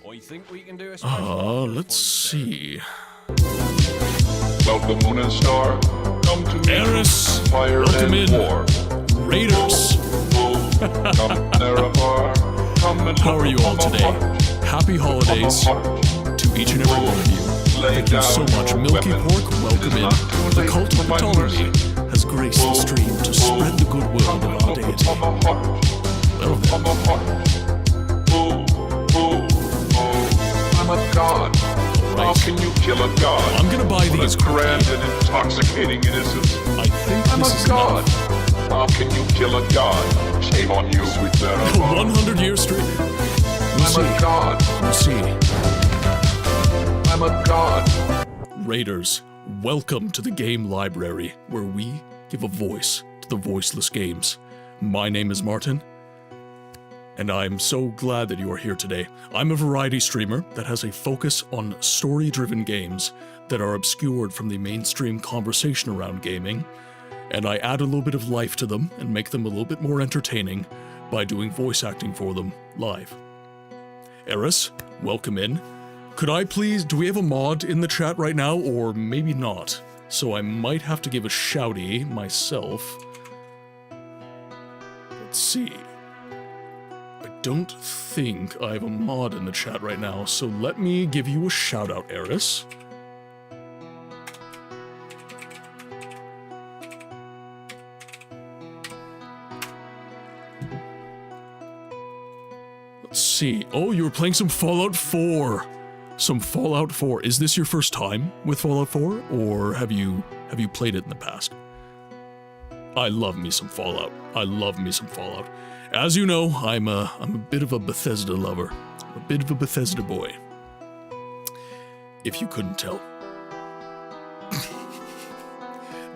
I think we can do a Let's see. Welcome, Moon and Star. Come to Eris, fire welcome and in. war. Raiders. Come, Nerevar. Come and how are you all today? Happy holidays to each and every one of you. Thank you so much. Milky Pork, welcome in. The cult of Ptolemy has graced the stream to spread the goodwill of our deity. Well then. I'm a god. How can you kill a god? I'm gonna buy these grand and intoxicating innocence. I think I'm a god. How can you kill a god? Shame on you, sweet Nerevar. 100-year stream. I'm a god. We'll see. I'm a god. Raiders, welcome to the game library, where we give a voice to the voiceless games. My name is Martin, and I'm so glad that you are here today. I'm a variety streamer that has a focus on story-driven games that are obscured from the mainstream conversation around gaming, and I add a little bit of life to them and make them a little bit more entertaining by doing voice acting for them live. Eris, welcome in. Could I please, do we have a mod in the chat right now, or maybe not? So I might have to give a shouty myself. Let's see. I don't think I have a mod in the chat right now, so let me give you a shout out, Eris. Let's see. Oh, you were playing some Fallout 4. Some Fallout 4. Is this your first time with Fallout 4, or have you played it in the past? I love me some Fallout. I love me some Fallout. As you know, I'm a bit of a Bethesda lover. I'm a bit of a Bethesda boy. If you couldn't tell.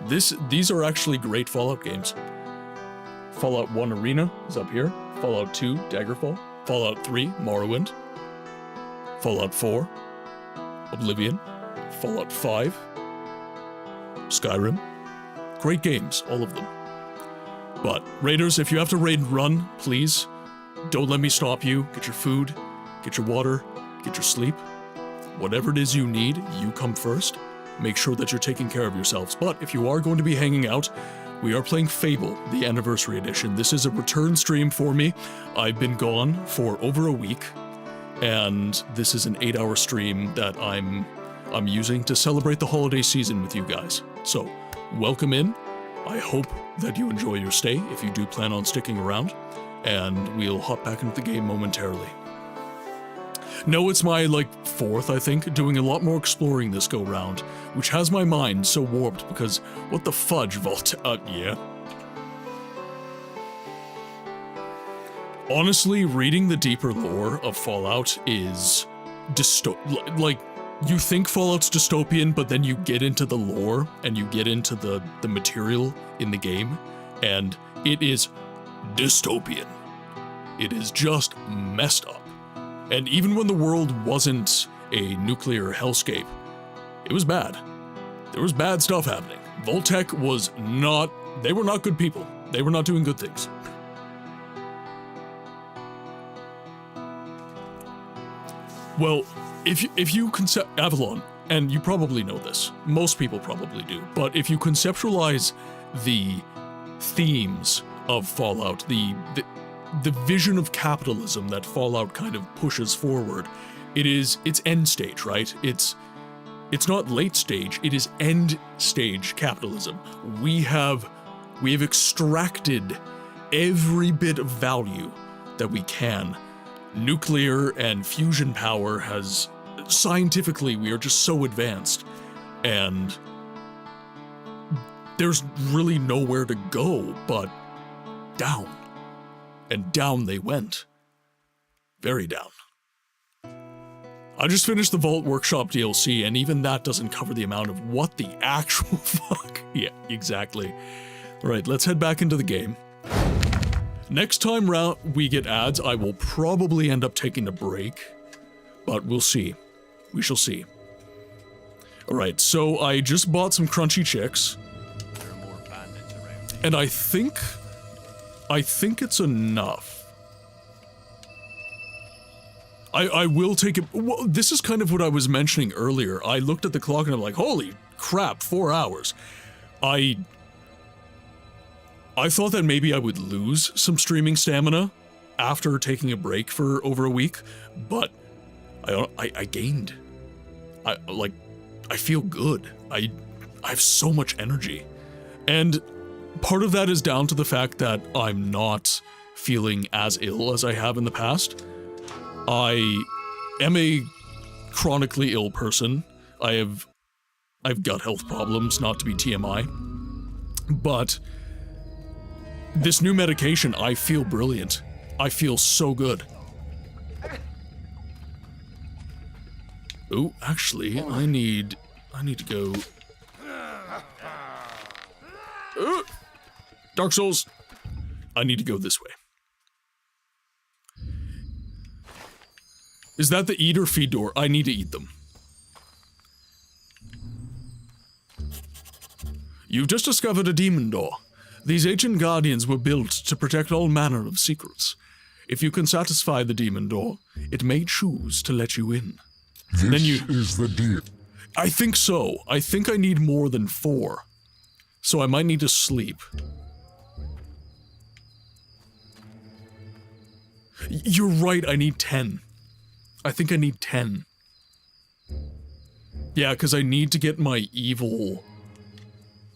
These are actually great Fallout games. Fallout 1 Arena is up here. Fallout 2 Daggerfall. Fallout 3 Morrowind. Fallout 4 Oblivion. Fallout 5 Skyrim. Great games, all of them. But, Raiders, if you have to raid and run, please, don't let me stop you. Get your food, get your water, get your sleep. Whatever it is you need, you come first. Make sure that you're taking care of yourselves. But if you are going to be hanging out, we are playing Fable, the Anniversary Edition. This is a return stream for me. I've been gone for over a week, and this is an 8-hour stream that I'm using to celebrate the holiday season with you guys. So, welcome in. I hope that you enjoy your stay, if you do plan on sticking around, and we'll hop back into the game momentarily. No, it's my, fourth, I think, doing a lot more exploring this go-round, which has my mind so warped because, what the fudge, yeah. Honestly, reading the deeper lore of Fallout is you think Fallout's dystopian, but then you get into the lore and you get into the material in the game, and it is dystopian. It is just messed up. And even when the world wasn't a nuclear hellscape, it was bad. There was bad stuff happening. Voltec was not, they were not good people. They were not doing good things. Well, if you Avalon, and you probably know this, most people probably do, but if you conceptualize the themes of Fallout, the vision of capitalism that Fallout kind of pushes forward, it's end stage, right? It's not late stage, it is end stage capitalism. We have extracted every bit of value that we can. Nuclear and fusion power has, scientifically, we are just so advanced, and there's really nowhere to go but down. And down they went. Very down. I just finished the Vault Workshop DLC, and even that doesn't cover the amount of what the actual fuck. Yeah, exactly. Alright, let's head back into the game. Next time round we get ads, I will probably end up taking a break, but we'll see. We shall see. Alright, so I just bought some crunchy chicks, and I think it's enough. I will take it. Well, this is kind of what I was mentioning earlier. I looked at the clock and I'm like, holy crap, 4 hours. I thought that maybe I would lose some streaming stamina after taking a break for over a week, but I gained. I feel good. I have so much energy. And part of that is down to the fact that I'm not feeling as ill as I have in the past. I am a chronically ill person. I've gut health problems, not to be TMI. But this new medication, I feel brilliant. I feel so good. Oh, actually, I need to go. Dark Souls. I need to go this way. Is that the eat or feed door? I need to eat them. You've just discovered a demon door. These ancient guardians were built to protect all manner of secrets. If you can satisfy the demon door, it may choose to let you in. This is the deal. I think so. I think I need more than 4. So I might need to sleep. You're right, I need 10. I think I need 10. Yeah, because I need to get my evil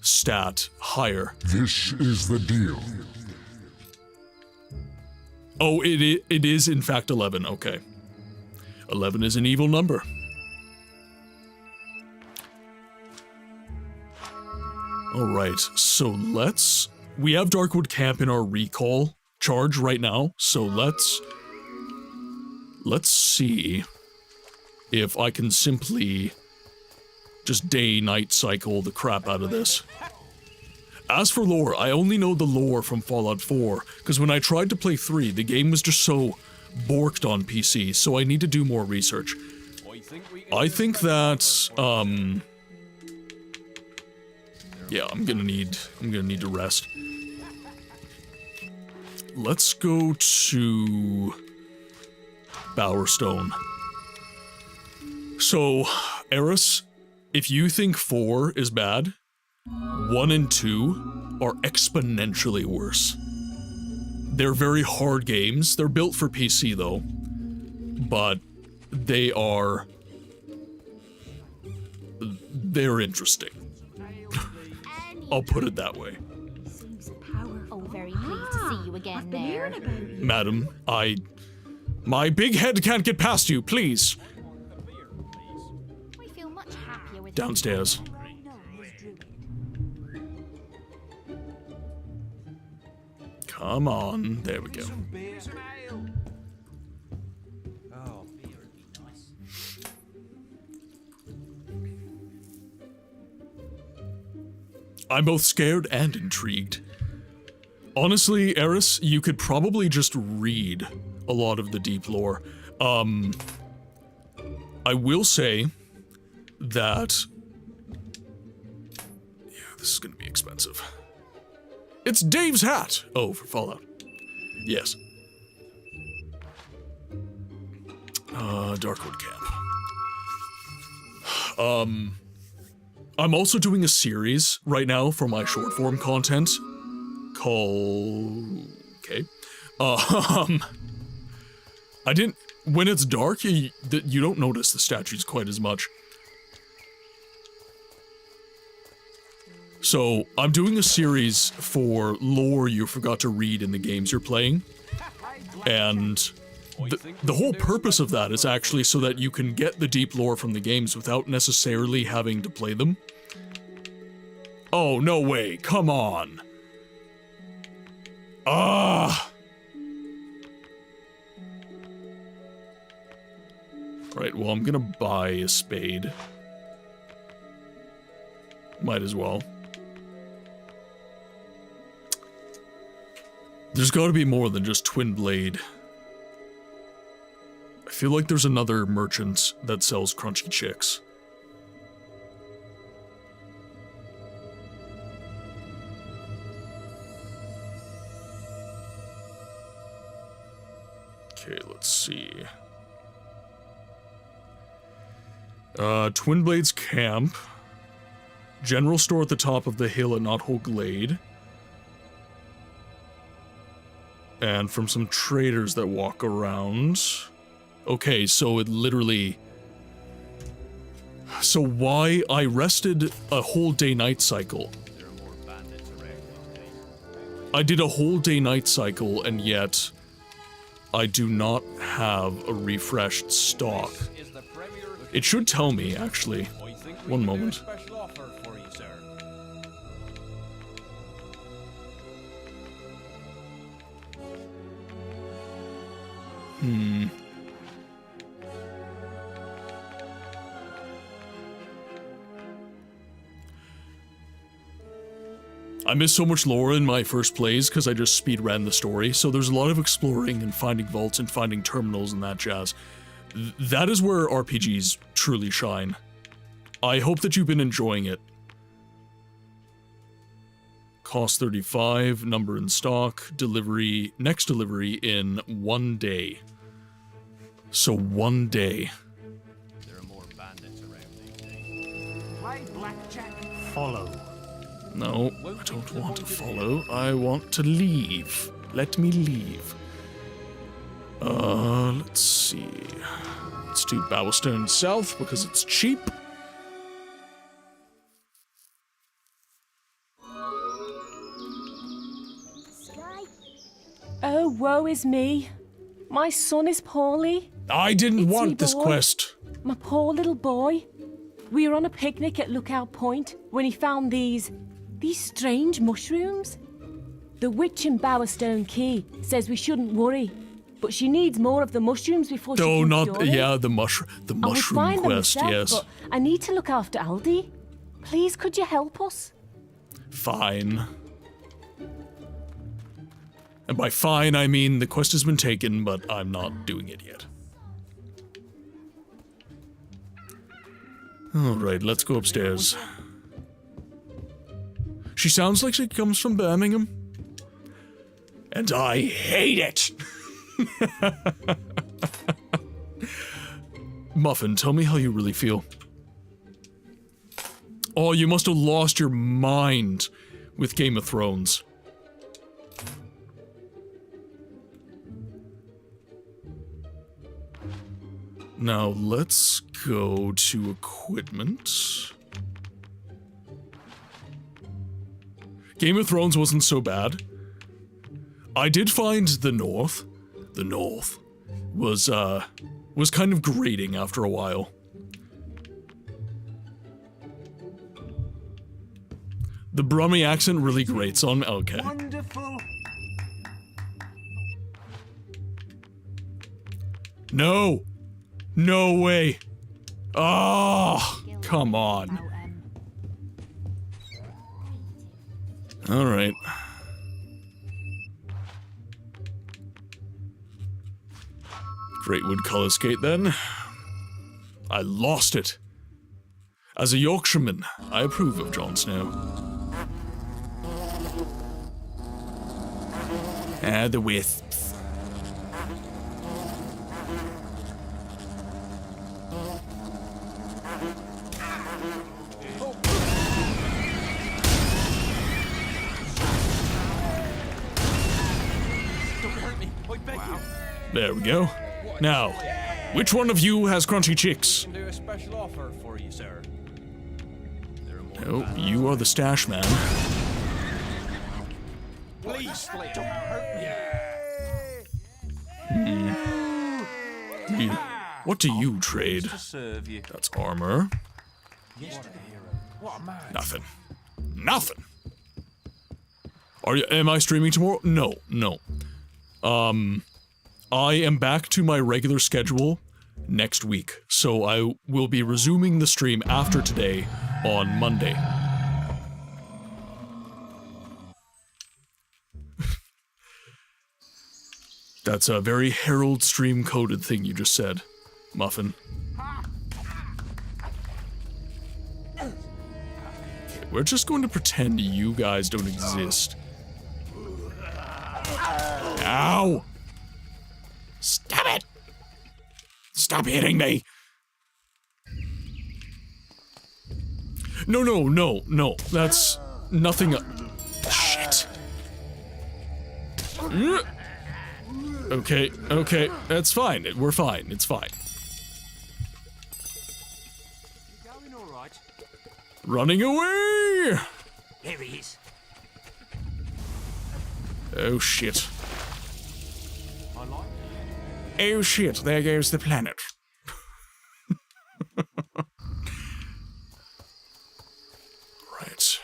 stat higher. This is the deal. Oh, it is in fact 11, okay. 11 is an evil number. Alright, so we have Darkwood Camp in our recall charge right now, so let's see if I can simply just day-night cycle the crap out of this. As for lore, I only know the lore from Fallout 4, because when I tried to play 3, the game was just so borked on PC, so I need to do more research. I think that, yeah, I'm gonna need to rest. Let's go to Bowerstone. So, Eris, if you think 4 is bad, 1 and 2 are exponentially worse. They're very hard games. They're built for PC though, but they're interesting. I'll put it that way. Oh, very pleased to see you again there. Madam, my big head can't get past you, please. We feel much happier with Downstairs. Come on, there we go. I'm both scared and intrigued. Honestly, Eris, you could probably just read a lot of the deep lore. I will say that... Yeah, this is gonna be expensive. It's Dave's hat! Oh, for Fallout. Yes. Darkwood Camp. I'm also doing a series right now for my short form content called... Okay. I didn't... When it's dark, you don't notice the statues quite as much. So, I'm doing a series for lore you forgot to read in the games you're playing. And the whole purpose of that is actually so that you can get the deep lore from the games without necessarily having to play them. Oh, no way, come on. Ah! Right, well, I'm gonna buy a spade. Might as well. There's gotta be more than just Twin Blade. I feel like there's another merchant that sells crunchy chicks. Okay, let's see. Twin Blade's Camp. General store at the top of the hill at Knothole Glade. And from some traders that walk around. Okay, so it literally... So why I rested a whole day-night cycle? I did a whole day-night cycle, and yet I do not have a refreshed stock. It should tell me, actually. One moment. I missed so much lore in my first plays because I just speed ran the story, so there's a lot of exploring and finding vaults and finding terminals and that jazz. That is where RPGs truly shine. I hope that you've been enjoying it. Cost 35, number in stock, delivery, next delivery in 1 day. So 1 day. There are more bandits around these days. Play blackjack. Follow. No, I don't want to follow. I want to leave. Let me leave. Let's see. Let's do Bowstone South because it's cheap. Oh, woe is me. My son is poorly. I didn't It's want me this boy. quest. My poor little boy. We were on a picnic at Lookout Point when he found these strange mushrooms. The witch in Bowerstone Key says we shouldn't worry, but she needs more of the mushrooms before she Oh, can not cure him. yeah, the I mushroom would find them quest. myself, Yes, but I need to look after Aldi. Please, could you help us? fine. And by fine, I mean the quest has been taken, but I'm not doing it yet. Alright, let's go upstairs. She sounds like she comes from Birmingham. And I hate it! Muffin, tell me how you really feel. Oh, you must have lost your mind with Game of Thrones. Now, let's go to equipment. Game of Thrones wasn't so bad. I did find the North. The North was kind of grating after a while. The Brummy accent really grates on me. Okay. Wonderful. No! No way! Oh, come on. Alright. Greatwood Colours Gate, then. I lost it. As a Yorkshireman, I approve of Jon Snow. Ah, the wisps. There we go. Now, which one of you has crunchy chicks? Do a special offer for you, sir. Oh, you are the stash man. Please, don't hurt me. What do you trade? To serve you. That's armor. Yesterday, hero. What a man. Nothing. Nothing. Am I streaming tomorrow? No. I am back to my regular schedule next week, so I will be resuming the stream after today on Monday. That's a very Herald stream coded thing you just said, Muffin. Okay, we're just going to pretend you guys don't exist. Ow! Stop it! Stop hitting me! No. That's nothing. Shit. Okay. That's fine. We're fine. It's fine. You going all right? Running away! Here he is. Oh shit. Oh shit, there goes the planet. Right.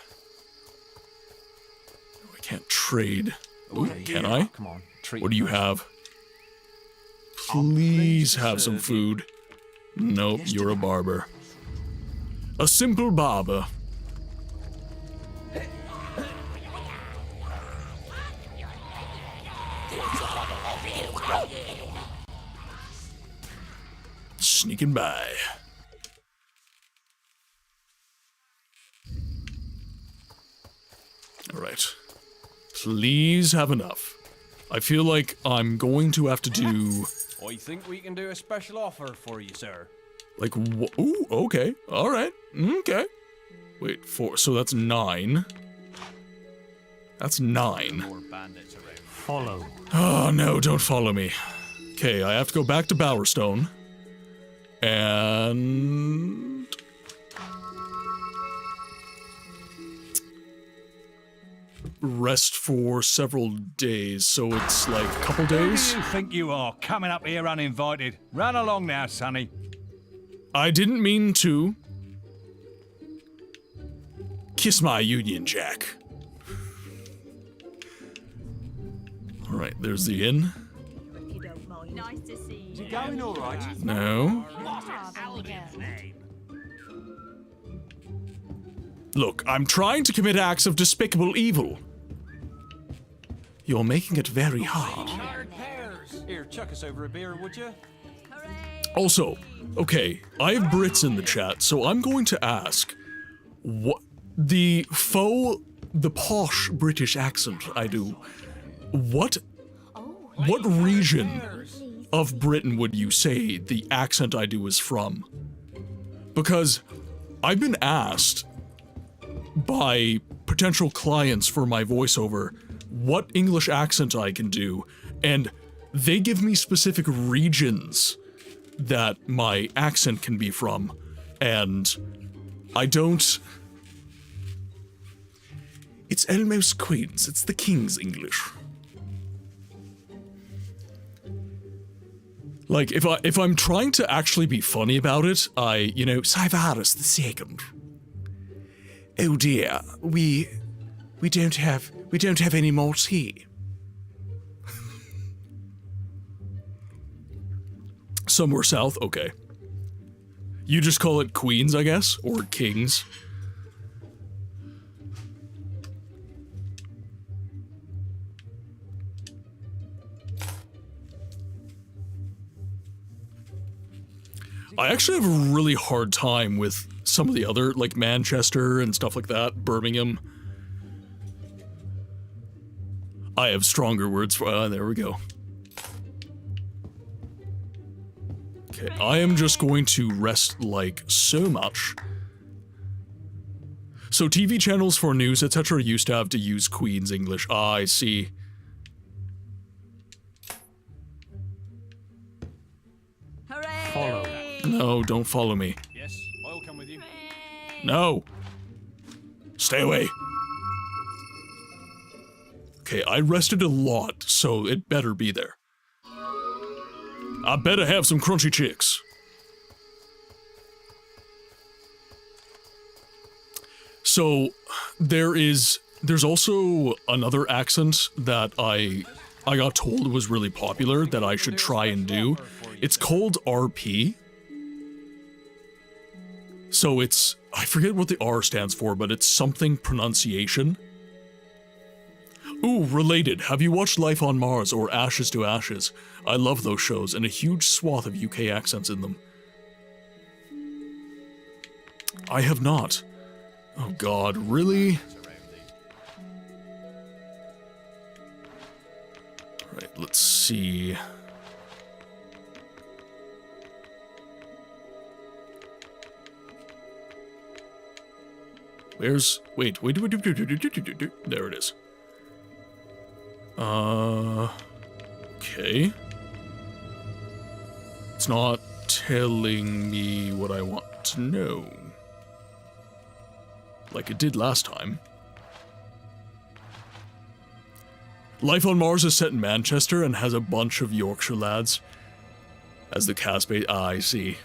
I can't trade. Ooh, can I? Come on, what do you have? Please have some food. Nope, you're a barber. A simple barber. Sneaking by. Alright. Please have enough. I feel like I'm going to have to do... I think we can do a special offer for you, sir. Like, ooh, okay. Alright. Okay. Wait, 4. So that's 9. That's 9. More bandits around. Follow. Oh, no, don't follow me. Okay, I have to go back to Bowerstone. And... rest for several days, so it's like a couple days. Who do you think you are, coming up here uninvited? Run along now, sonny. I didn't mean to. Kiss my Union Jack. Alright, there's the inn. Nice to see you. You going all right? No. Look, I'm trying to commit acts of despicable evil. You're making it very hard. Here, chuck us over a beer, would you? Also, okay, I have Brits in the chat, so I'm going to ask what the posh British accent I do. What region of Britain would you say the accent I do is from? Because I've been asked by potential clients for my voiceover what English accent I can do, and they give me specific regions that my accent can be from, and I don't... It's almost Queen's, it's the King's English. Like, if I'm trying to actually be funny about it, Cyvarus the Second. Oh dear, we don't have any more tea. Somewhere south, okay. You just call it Queens, I guess, or Kings. I actually have a really hard time with some of the other, like Manchester and stuff like that, Birmingham. I have stronger words for, there we go. Okay, I am just going to rest like so much. So TV channels for news, etc. used to have to use Queen's English. Ah, I see. Follow. No, don't follow me. Yes, I'll come with you. No! Stay away. Okay, I rested a lot, so it better be there. I better have some crunchy chicks. So, there's also another accent that I got told was really popular that I should try and do. It's called RP. So it's, I forget what the R stands for, but it's something pronunciation. Ooh, related. Have you watched Life on Mars or Ashes to Ashes? I love those shows and a huge swath of UK accents in them. I have not. Oh god, really? Alright, let's see. Where's... Wait, there it is. Okay. It's not telling me what I want to know. Like it did last time. Life on Mars is set in Manchester and has a bunch of Yorkshire lads as the cast base. Ah, I see.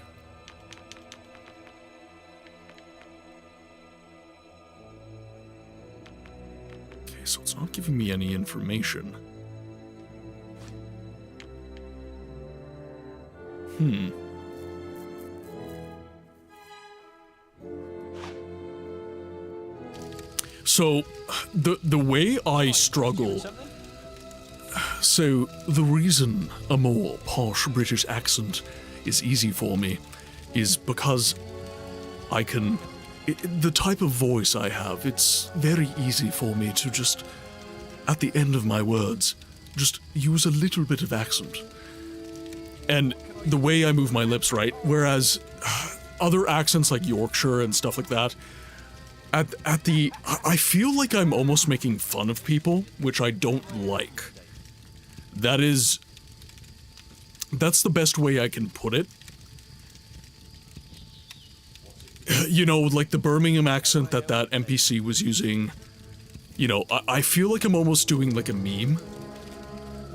Okay, so it's not giving me any information. So, the way I struggle... So, the reason a more posh British accent is easy for me is because I can... the type of voice I have, it's very easy for me to just, at the end of my words, just use a little bit of accent. And the way I move my lips, right? Whereas other accents like Yorkshire and stuff like that, I feel like I'm almost making fun of people, which I don't like. That's the best way I can put it. You know, like the Birmingham accent that NPC was using, you know, I feel like I'm almost doing like a meme.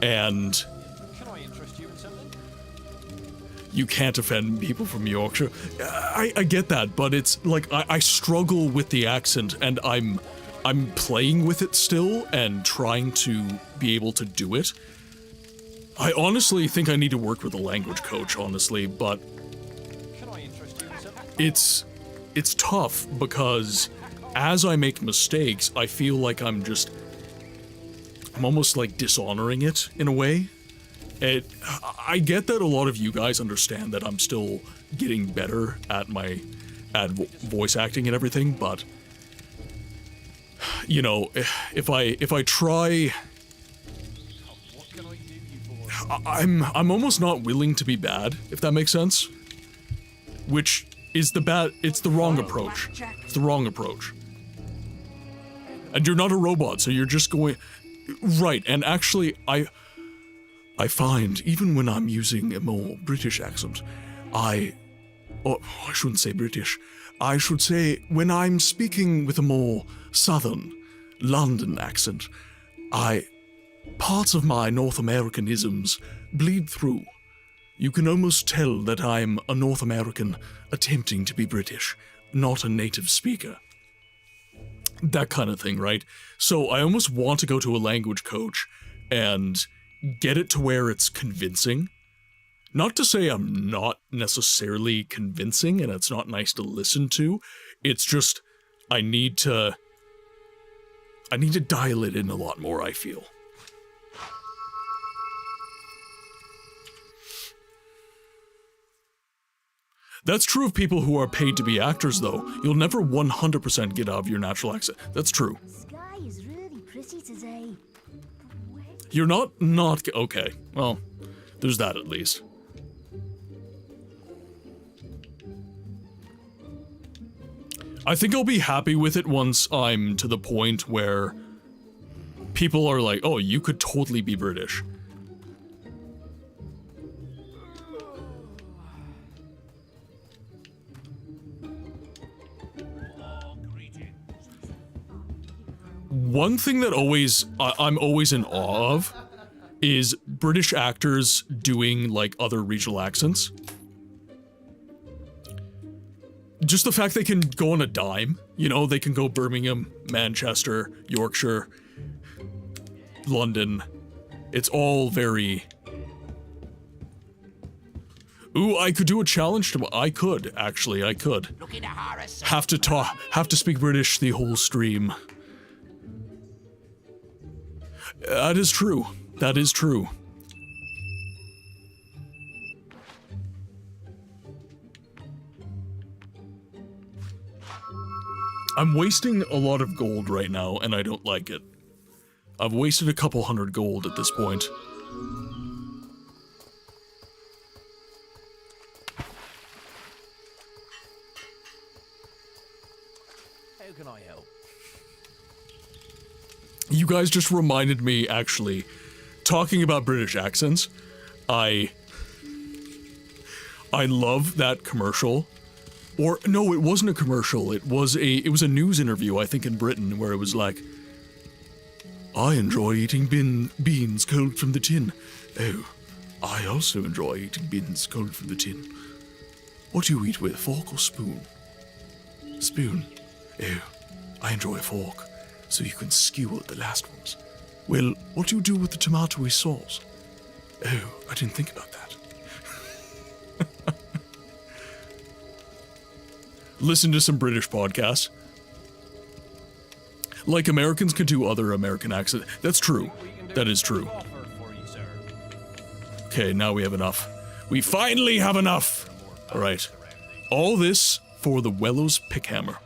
And... Can I interest you in something? You can't offend people from Yorkshire. I get that, but it's like I struggle with the accent, and I'm playing with it still and trying to be able to do it. I honestly think I need to work with a language coach, honestly, but Can I interest you in something? it's tough because as I make mistakes, I feel like I'm almost like dishonoring it in a way. I get that a lot of you guys understand that I'm still getting better at voice acting and everything, but you know, if I try, I'm almost not willing to be bad, if that makes sense. Which is it's the wrong approach. It's the wrong approach. And you're not a robot, so you're just going right. And actually, I find, even when I'm using a more British accent, I shouldn't say British, I should say when I'm speaking with a more southern London accent, parts of my North Americanisms bleed through. You can almost tell that I'm a North American attempting to be British, not a native speaker. That kind of thing, right? So I almost want to go to a language coach and get it to where it's convincing. Not to say I'm not necessarily convincing and it's not nice to listen to. It's just I need to dial it in a lot more, I feel. That's true of people who are paid to be actors, though. You'll never 100% get out of your natural accent. That's true. Sky is really pretty today. You're not okay. Well, there's that at least. I think I'll be happy with it once I'm to the point where people are like, oh, you could totally be British. One thing that I'm always in awe of is British actors doing like other regional accents. Just the fact they can go on a dime, you know, they can go Birmingham, Manchester, Yorkshire, London. It's all very... Ooh, I could do a challenge tomorrow. I could, actually, I could. Have to speak British the whole stream. That is true. That is true. I'm wasting a lot of gold right now, and I don't like it. I've wasted a couple hundred gold at this point. How can I help? You guys just reminded me, actually, talking about British accents, I love that commercial. Or, no, it wasn't a commercial, it was a news interview, I think in Britain, where it was like, I enjoy eating beans cold from the tin. Oh, I also enjoy eating beans cold from the tin. What do you eat with, fork or spoon? Spoon. Oh, I enjoy a fork, so you can skewer the last ones. Well, what do you do with the tomatoey sauce? Oh, I didn't think about that. Listen to some British podcasts. Like Americans can do other American accents. That's true. That is true. Okay, now we have enough. We finally have enough! Alright. All this for the Wellows Pickhammer.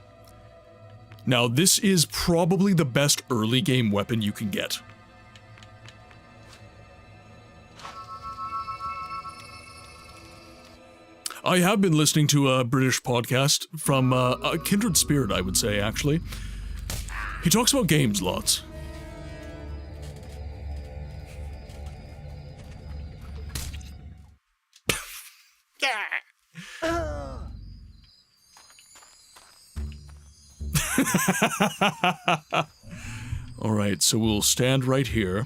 Now, this is probably the best early game weapon you can get. I have been listening to a British podcast from a kindred spirit, I would say, actually. He talks about games lots. Alright, so we'll stand right here.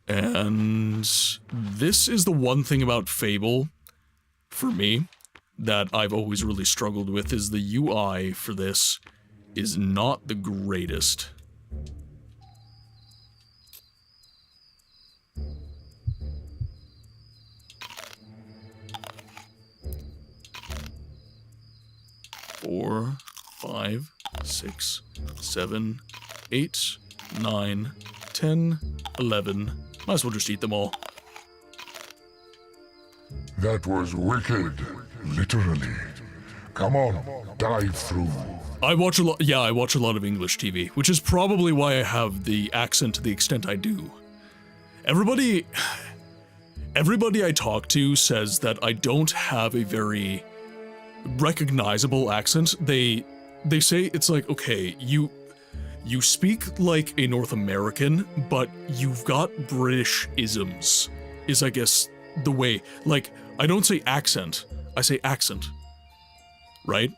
And this is the one thing about Fable, for me, that I've always really struggled with, is the UI for this is not the greatest. Four, 5, 6, 7, 8, 9, 10, 11. Might as well just eat them all. That was wicked, literally. Come on, dive through. I watch a lot of English TV, which is probably why I have the accent to the extent I do. Everybody I talk to says that I don't have a very recognizable accent. They say it's like, okay, you speak like a North American, but you've got British isms, is I guess the way. Like, I don't say accent, I say accent, right?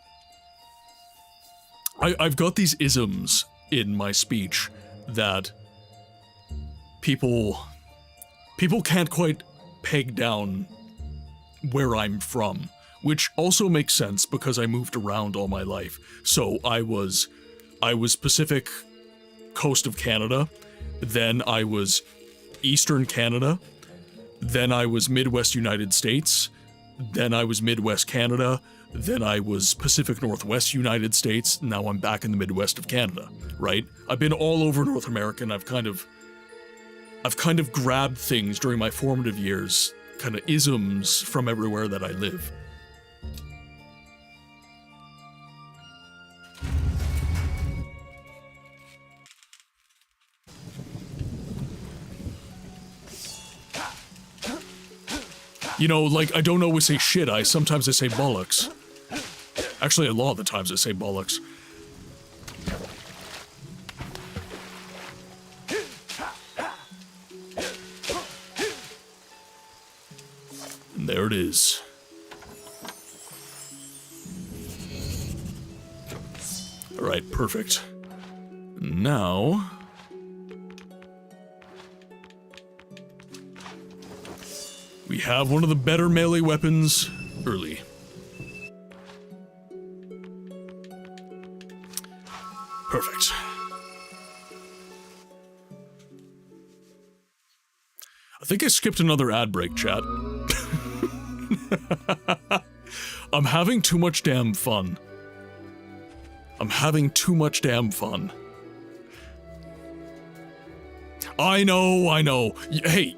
I've got these isms in my speech that people can't quite peg down where I'm from, which also makes sense because I moved around all my life. So I was Pacific coast of Canada, then I was Eastern Canada, then I was Midwest United States, then I was Midwest Canada, then I was Pacific Northwest United States, now I'm back in the Midwest of Canada, right? I've been all over North America, and I've kind of grabbed things during my formative years, kind of isms from everywhere that I live. You know, like, I don't always say shit, sometimes I say bollocks. Actually, a lot of the times I say bollocks. And there it is. Alright, perfect. Now... we have one of the better melee weapons early. Perfect. I think I skipped another ad break, chat. I'm having too much damn fun. I'm having too much damn fun. I know. Hey,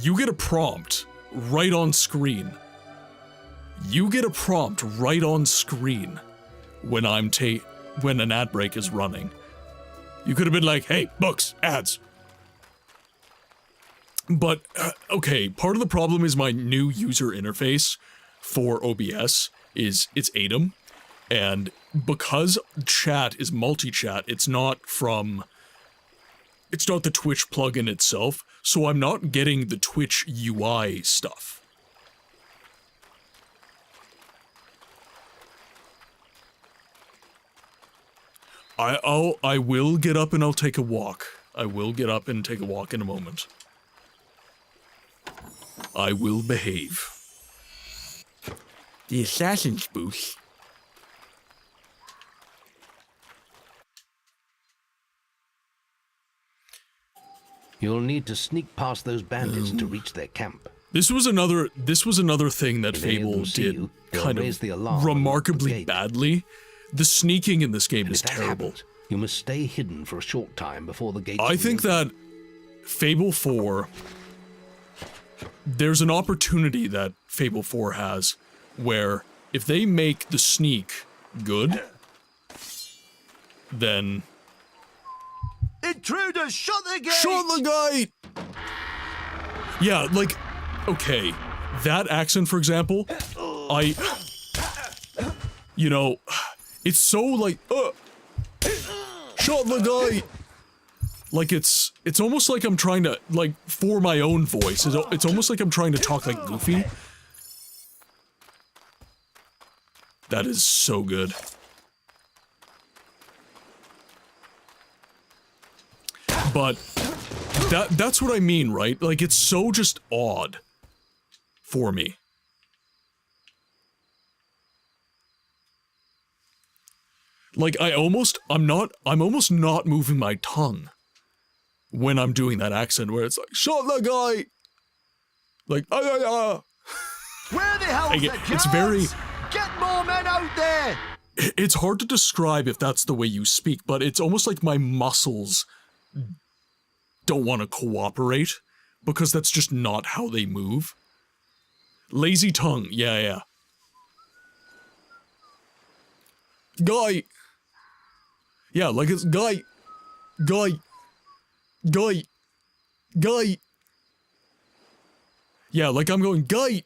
you get a prompt right on screen. You get a prompt right on screen when when an ad break is running. You could have been like, hey, books, ads. But, okay, part of the problem is my new user interface for OBS is it's ATEM, and because chat is multi-chat, it's not the Twitch plugin itself, so I'm not getting the Twitch UI stuff. I will get up and I'll take a walk. I will get up and take a walk in a moment. I will behave. The assassin's booth. You'll need to sneak past those bandits to reach their camp. This was another thing that Fable did kind of remarkably badly. The sneaking in this game is terrible. You must stay hidden for a short time before the gates. I think that Fable 4, there's an opportunity that Fable 4 has where if they make the sneak good, then... Intruders, shut the gate! Shut the gate! Yeah, like, okay, that accent, for example, you know, it's so like, shut the gate! Like, it's almost like I'm trying to, like, for my own voice, it's almost like I'm trying to talk like Goofy. That is so good. But that's what I mean, right? Like, it's so just odd for me. Like, I'm almost not moving my tongue when I'm doing that accent where it's like, shut the guy! Like, Where the hell's the guards? It's very... Get more men out there! It's hard to describe if that's the way you speak, but it's almost like my muscles don't want to cooperate, because that's just not how they move. Lazy tongue, yeah. Guy! Yeah, like it's guy! Yeah, like I'm going guy!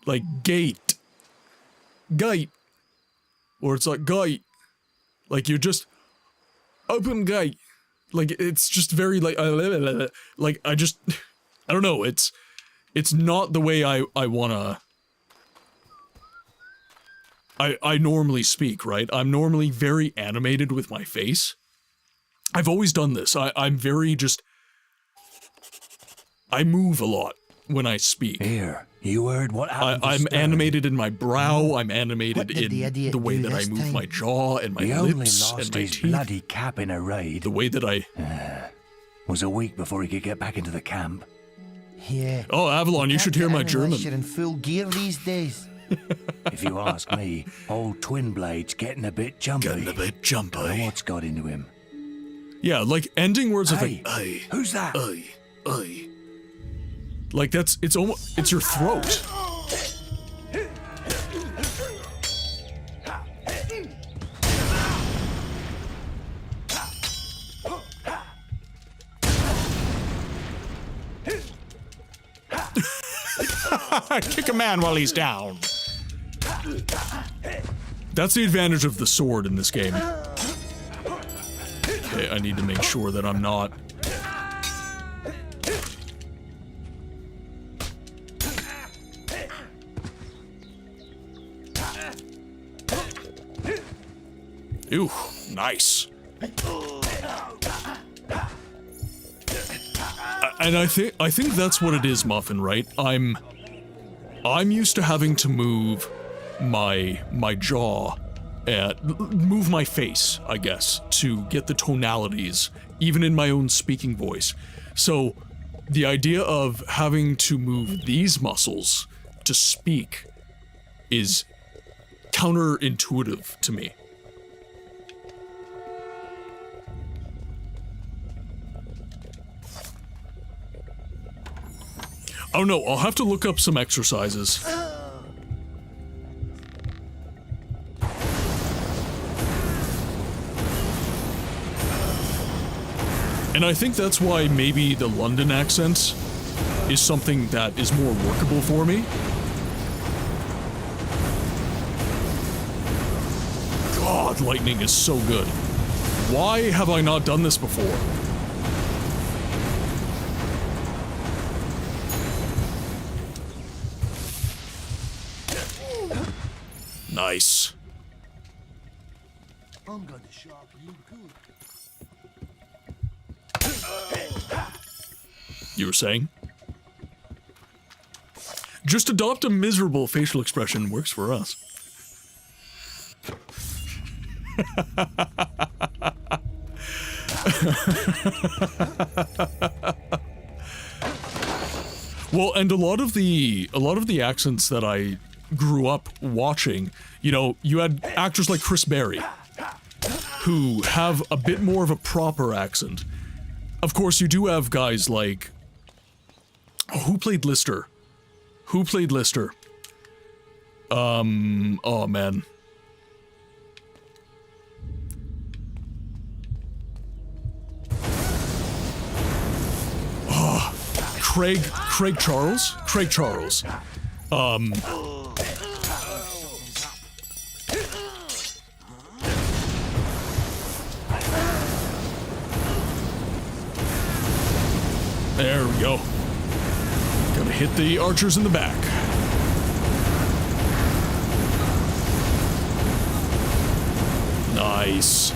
Like gate. Gate. Or it's like guy. Like you're just open gate. Like it's just very like I don't know, it's not the way I wanna I normally speak, right? I'm normally very animated with my face. I've always done this. I'm very just I move a lot when I speak. Here, you heard what happened to I'm Stern. animated in my brow, I'm animated in the way that I move my jaw and my lips only and lost my his teeth. bloody cap in a raid. The way that I... was a week before he could get back into the camp. Yeah. Oh, Avalon, you should hear my German. You're in full gear these days. If you ask me, old Twin Blade's getting a bit jumpy. Getting a bit jumpy. Don't know what's got into him. Yeah, like ending words of Hey, like, aye. who's that? Aye. Like it's almost, it's your throat. Kick a man while he's down. That's the advantage of the sword in this game. Okay, I need to make sure that I'm not... Ooh, nice. And I think that's what it is, Muffin, right? I'm used to having to move my jaw and move my face, I guess, to get the tonalities, even in my own speaking voice. So the idea of having to move these muscles to speak is counterintuitive to me. Oh no, I'll have to look up some exercises. And I think that's why maybe the London accent is something that is more workable for me. God, lightning is so good. Why have I not done this before? Nice. I'm gonna sharp you good. You were saying? Just adopt a miserable facial expression. Works for us. Well, and a lot of the accents that I grew up watching, you know, you had actors like Chris Berry, who have a bit more of a proper accent. Of course, you do have guys like... Oh, who played Lister? Who played Lister? Oh man. Oh, Craig Charles? Craig Charles. There we go. Gonna hit the archers in the back. Nice.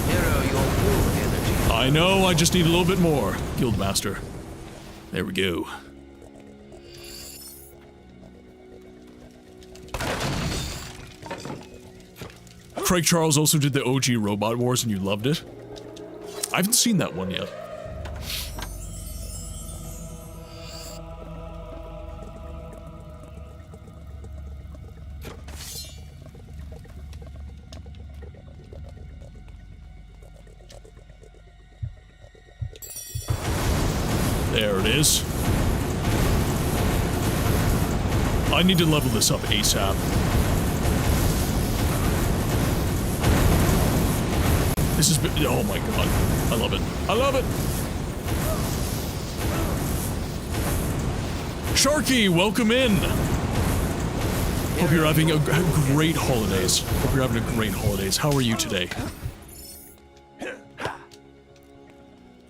Hero, your full energy. I know, I just need a little bit more, Guildmaster. There we go. Craig Charles also did the OG Robot Wars and you loved it. I haven't seen that one yet. There it is. I need to level this up ASAP. This is... Oh my god. I love it. I love it! Sharky, welcome in! Hope you're having a great holidays. Hope you're having a great holidays. How are you today?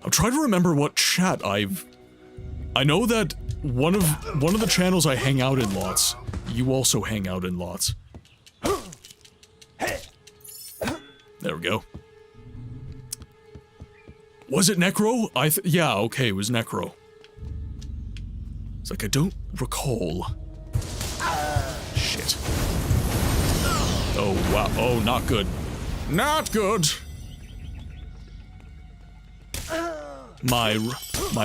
I'm trying to remember what chat I know that one of the channels I hang out in lots, you also hang out in lots. There we go. Was it Necro? Yeah, okay, it was Necro. It's like I don't recall. Shit. Oh wow. Oh, not good. Not good. My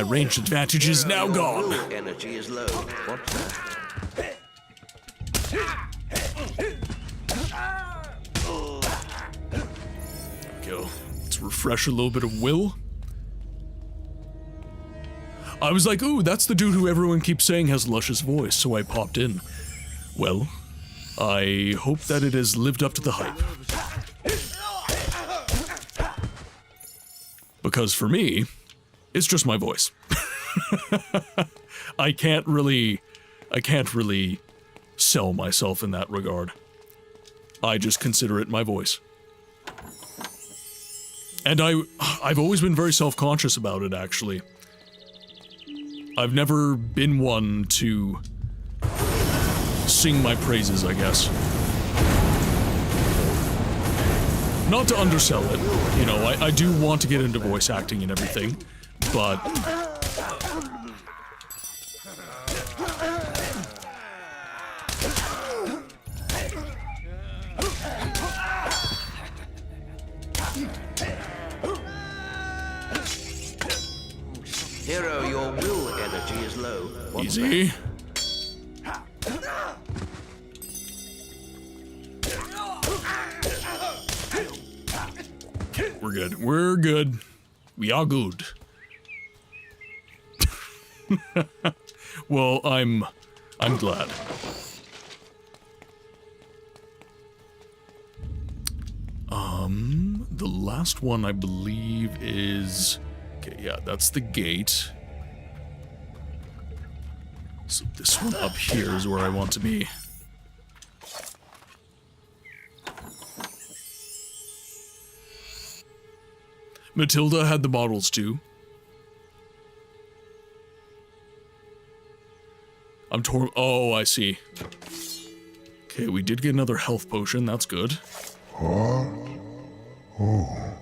range advantage is now gone. Energy is low. What's that? There we go. Let's refresh a little bit of will. I was like, ooh, that's the dude who everyone keeps saying has luscious voice, so I popped in. Well, I hope that it has lived up to the hype. Because for me, it's just my voice. I can't really sell myself in that regard. I just consider it my voice. And I've always been very self-conscious about it, actually. I've never been one to sing my praises, I guess. Not to undersell it, you know, I do want to get into voice acting and everything, but... Hero, your will energy is low. What's Easy. We're good. We're good. We are good. Well, I'm glad. The last one I believe is... Okay, yeah, that's the gate. So this one up here is where I want to be. Matilda had the bottles too. I'm torn. Oh, I see. Okay, we did get another health potion. That's good. What? Oh,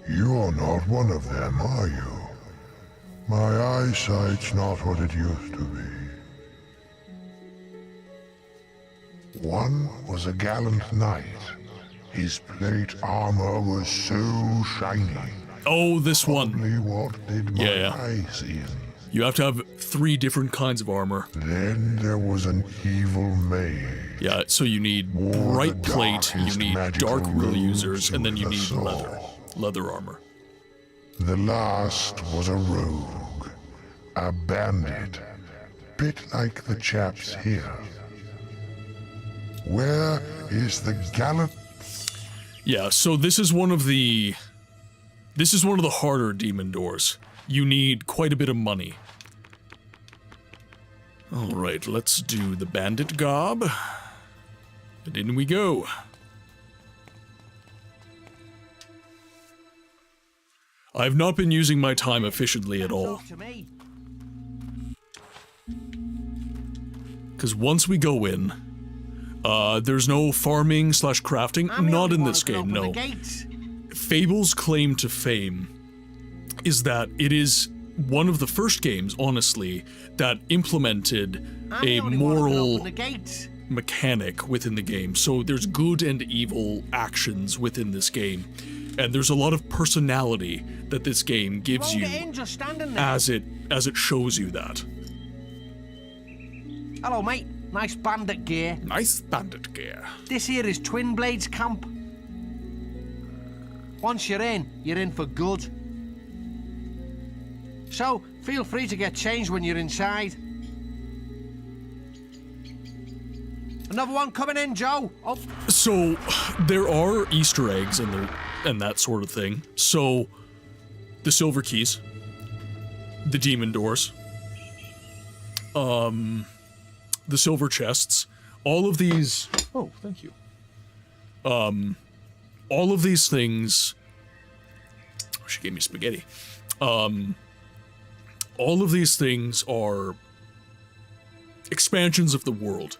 you're not one of them, are you? My eyesight's not what it used to be. One was a gallant knight. His plate armor was so shiny. Oh, this one. Only what did my eyes in. You have to have 3 different kinds of armor. Then there was an evil mage. Yeah, so you need bright plate, you need dark will users, and then you need leather armor. The last was a rogue, a bandit, bit like the chaps here. Where is the gallant? Yeah, so this is one of the harder demon doors. You need quite a bit of money. Alright, let's do the bandit gob. And in we go. I've not been using my time efficiently at all. Because once we go in, there's no farming / crafting. Not in this game, no. Fable's claim to fame is that it is one of the first games, honestly, that implemented a moral mechanic within the game. So there's good and evil actions within this game. And there's a lot of personality that this game gives you as it shows you that. Hello, mate. Nice bandit gear. Nice bandit gear. This here is Twin Blades camp. Once you're in for good. So, feel free to get changed when you're inside. Another one coming in, Joe. Oh. So, there are Easter eggs and that sort of thing. So, the silver keys, the demon doors, the silver chests, all of these... Oh, thank you. All of these things... Oh, she gave me spaghetti. All of these things are expansions of the world.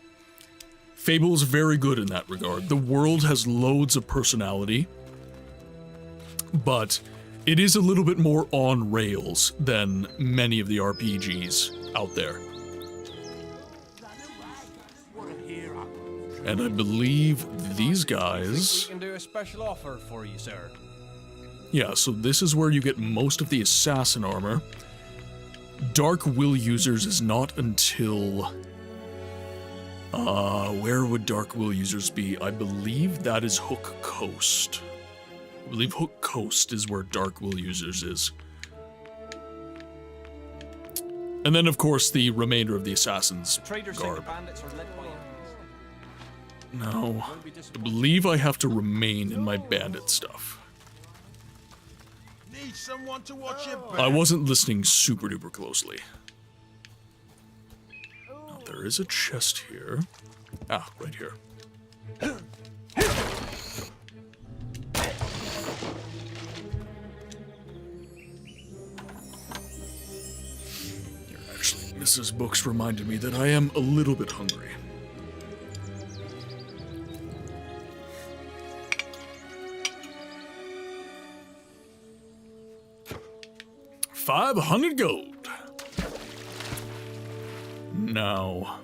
Fable is very good in that regard. The world has loads of personality, but it is a little bit more on rails than many of the RPGs out there. And I believe these guys... We can do a special offer for you, sir. Yeah, so this is where you get most of the assassin armor. Dark Will users is not until... where would Dark Will users be? I believe that is Hook Coast. I believe Hook Coast is where Dark Will users is. And then, of course, the remainder of the assassins garb. No, I believe I have to remain in my bandit stuff. need someone to watch your back. I wasn't listening super duper closely. Now, there is a chest here. Ah, right here. Actually, Mrs. Books reminded me that I am a little bit hungry. $500 gold. Now,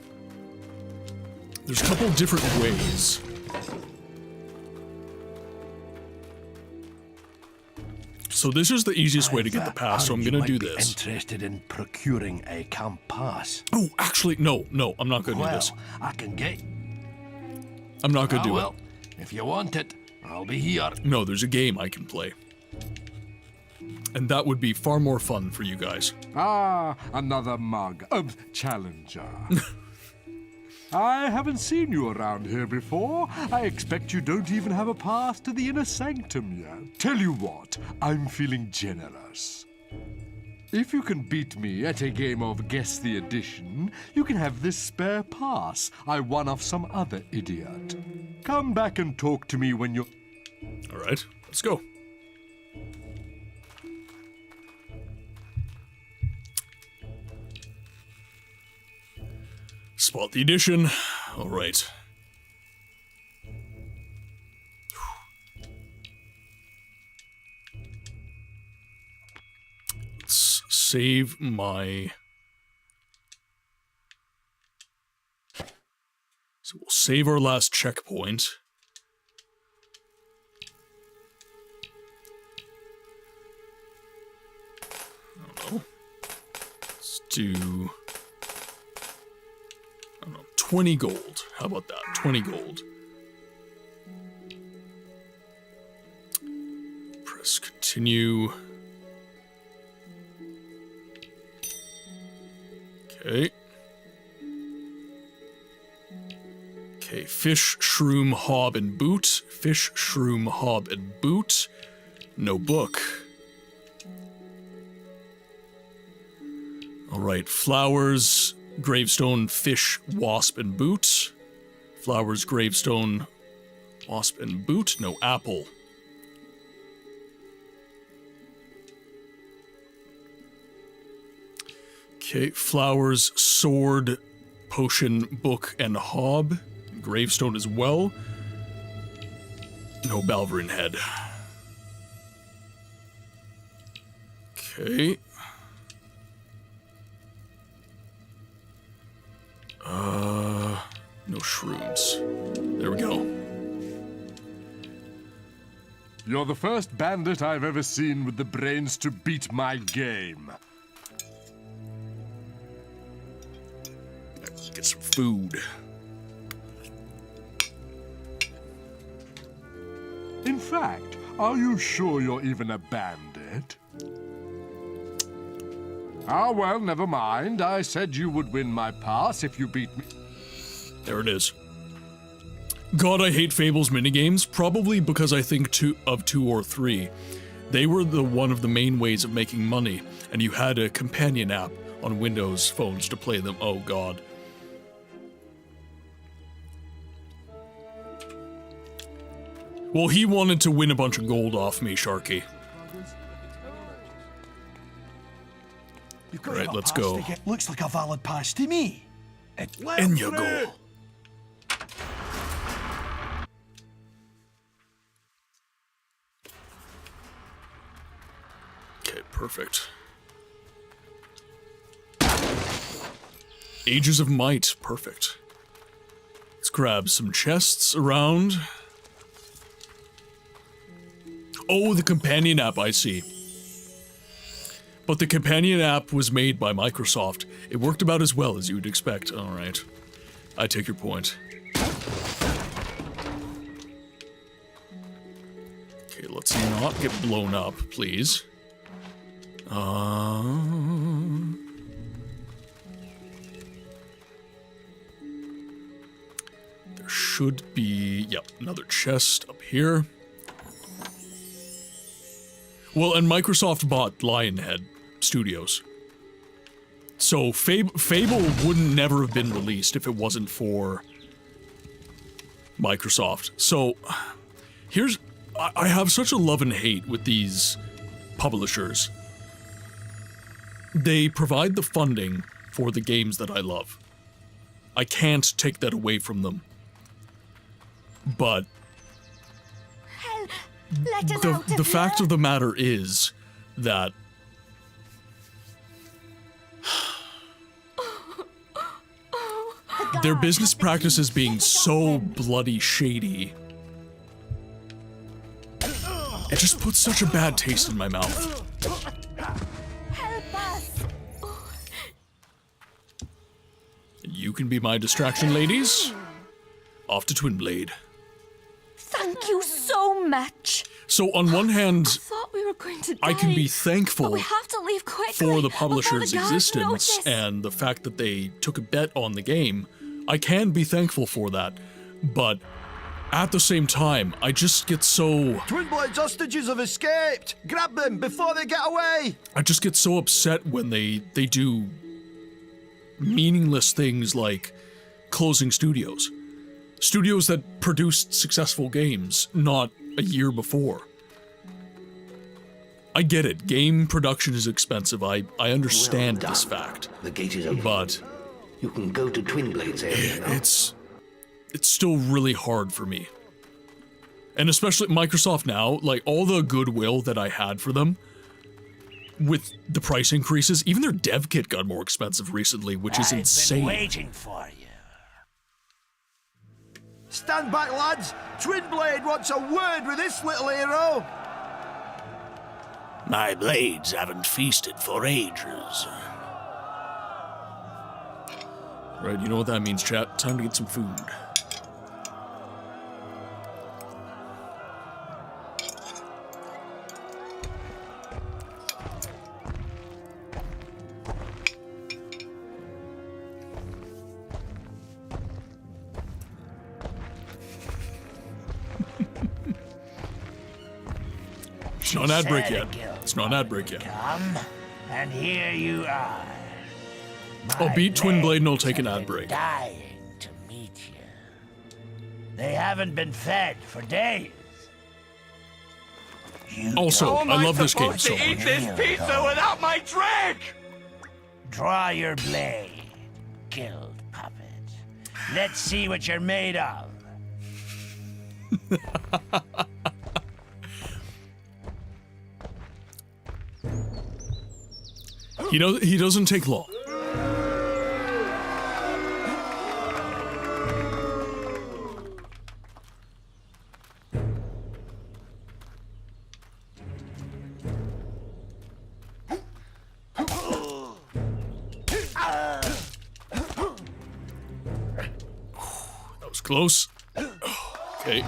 there's a couple different ways. So this is the easiest way to get the pass, so I'm gonna do this. Interested in procuring a camp pass? Oh, actually, no, I'm not gonna do this. I can get. I'm not gonna do it. If you want it, I'll be here. No, there's a game I can play. And that would be far more fun for you guys. Ah, another mug. Challenger. I haven't seen you around here before. I expect you don't even have a pass to the inner sanctum yet. Tell you what, I'm feeling generous. If you can beat me at a game of Guess the Edition, you can have this spare pass I won off some other idiot. Come back and talk to me when you're... All right, let's go. Spot the edition. All right. Let's save my... So we'll save our last checkpoint. I don't know. Let's do... 20 gold. How about that? 20 gold. Press continue. Okay. Okay, fish, shroom, hob, and boot. Fish, shroom, hob, and boot. No book. Alright, flowers... Gravestone, fish, wasp, and boot. Flowers, gravestone, wasp, and boot. No apple. Okay, flowers, sword, potion, book, and hob. Gravestone as well. No Balverin head. Okay. No shrooms. There we go. You're the first bandit I've ever seen with the brains to beat my game. Let's get some food. In fact, are you sure you're even a bandit? Ah, well, never mind. I said you would win my pass if you beat me. There it is. God, I hate Fable's minigames, probably because I think of 2 or 3. They were one of the main ways of making money, and you had a companion app on Windows phones to play them. Oh, God. Well, he wanted to win a bunch of gold off me, Sharky. Alright, let's go. Looks like a valid pass to me. In you go. Okay, perfect. Ages of Might, perfect. Let's grab some chests around. Oh, the companion app, I see. But the companion app was made by Microsoft. It worked about as well as you would expect. Alright. I take your point. Okay, let's not get blown up, please. There should be... Yep, another chest up here. Well, and Microsoft bought Lionhead Studios. So Fable wouldn't never have been released if it wasn't for Microsoft. So here's... I have such a love and hate with these publishers. They provide the funding for the games that I love. I can't take that away from them. But the fact of the matter is that their business practices being so bloody shady, it just puts such a bad taste in my mouth. Help us! You can be my distraction, ladies. Off to Twinblade. Thank you so much. So on one hand, I thought we were going to die, I can be thankful but we have to leave quickly for the before publisher's the guards existence notice. and the fact that they took a bet on the game. I can be thankful for that, but at the same time, I just get so... Twinblade's hostages have escaped! Grab them before they get away! I just get so upset when they do meaningless things like closing studios. Studios that produced successful games not a year before. I get it, game production is expensive, I understand this fact. The gate is open. But you can go to Twinblade's area now. It's still really hard for me. And especially Microsoft now, like all the goodwill that I had for them, with the price increases, even their dev kit got more expensive recently, which is insane. I've been waiting for you. Stand back, lads! Twinblade wants a word with this little hero! My blades haven't feasted for ages. Right, you know what that means, chat. Time to get some food. It's not an ad break yet. It's not an ad break yet. Come, and here you are. I'll beat Twinblade and I'll take an ad break. Dying to meet you. They haven't been fed for days. Also, I love this game so eat much. this pizza without my drink! Draw your blade, guild puppet. Let's see what you're made of. He doesn't take long. That was close. Okay.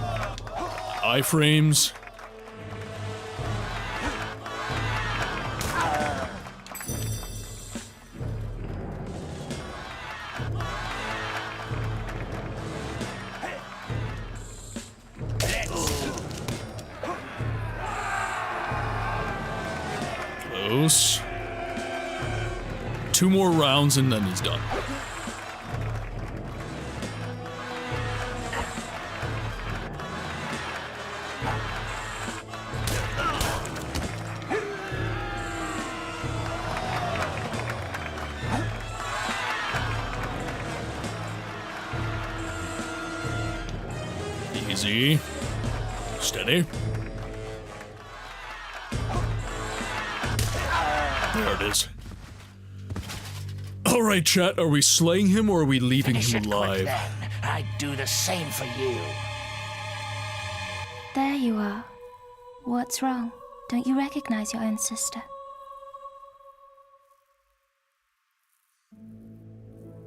Iframes. Close. 2 more rounds and then he's done. Easy. Steady. There it is. Alright, chat, are we slaying him or are we leaving him alive? I'd do the same for you. There you are. What's wrong? Don't you recognize your own sister?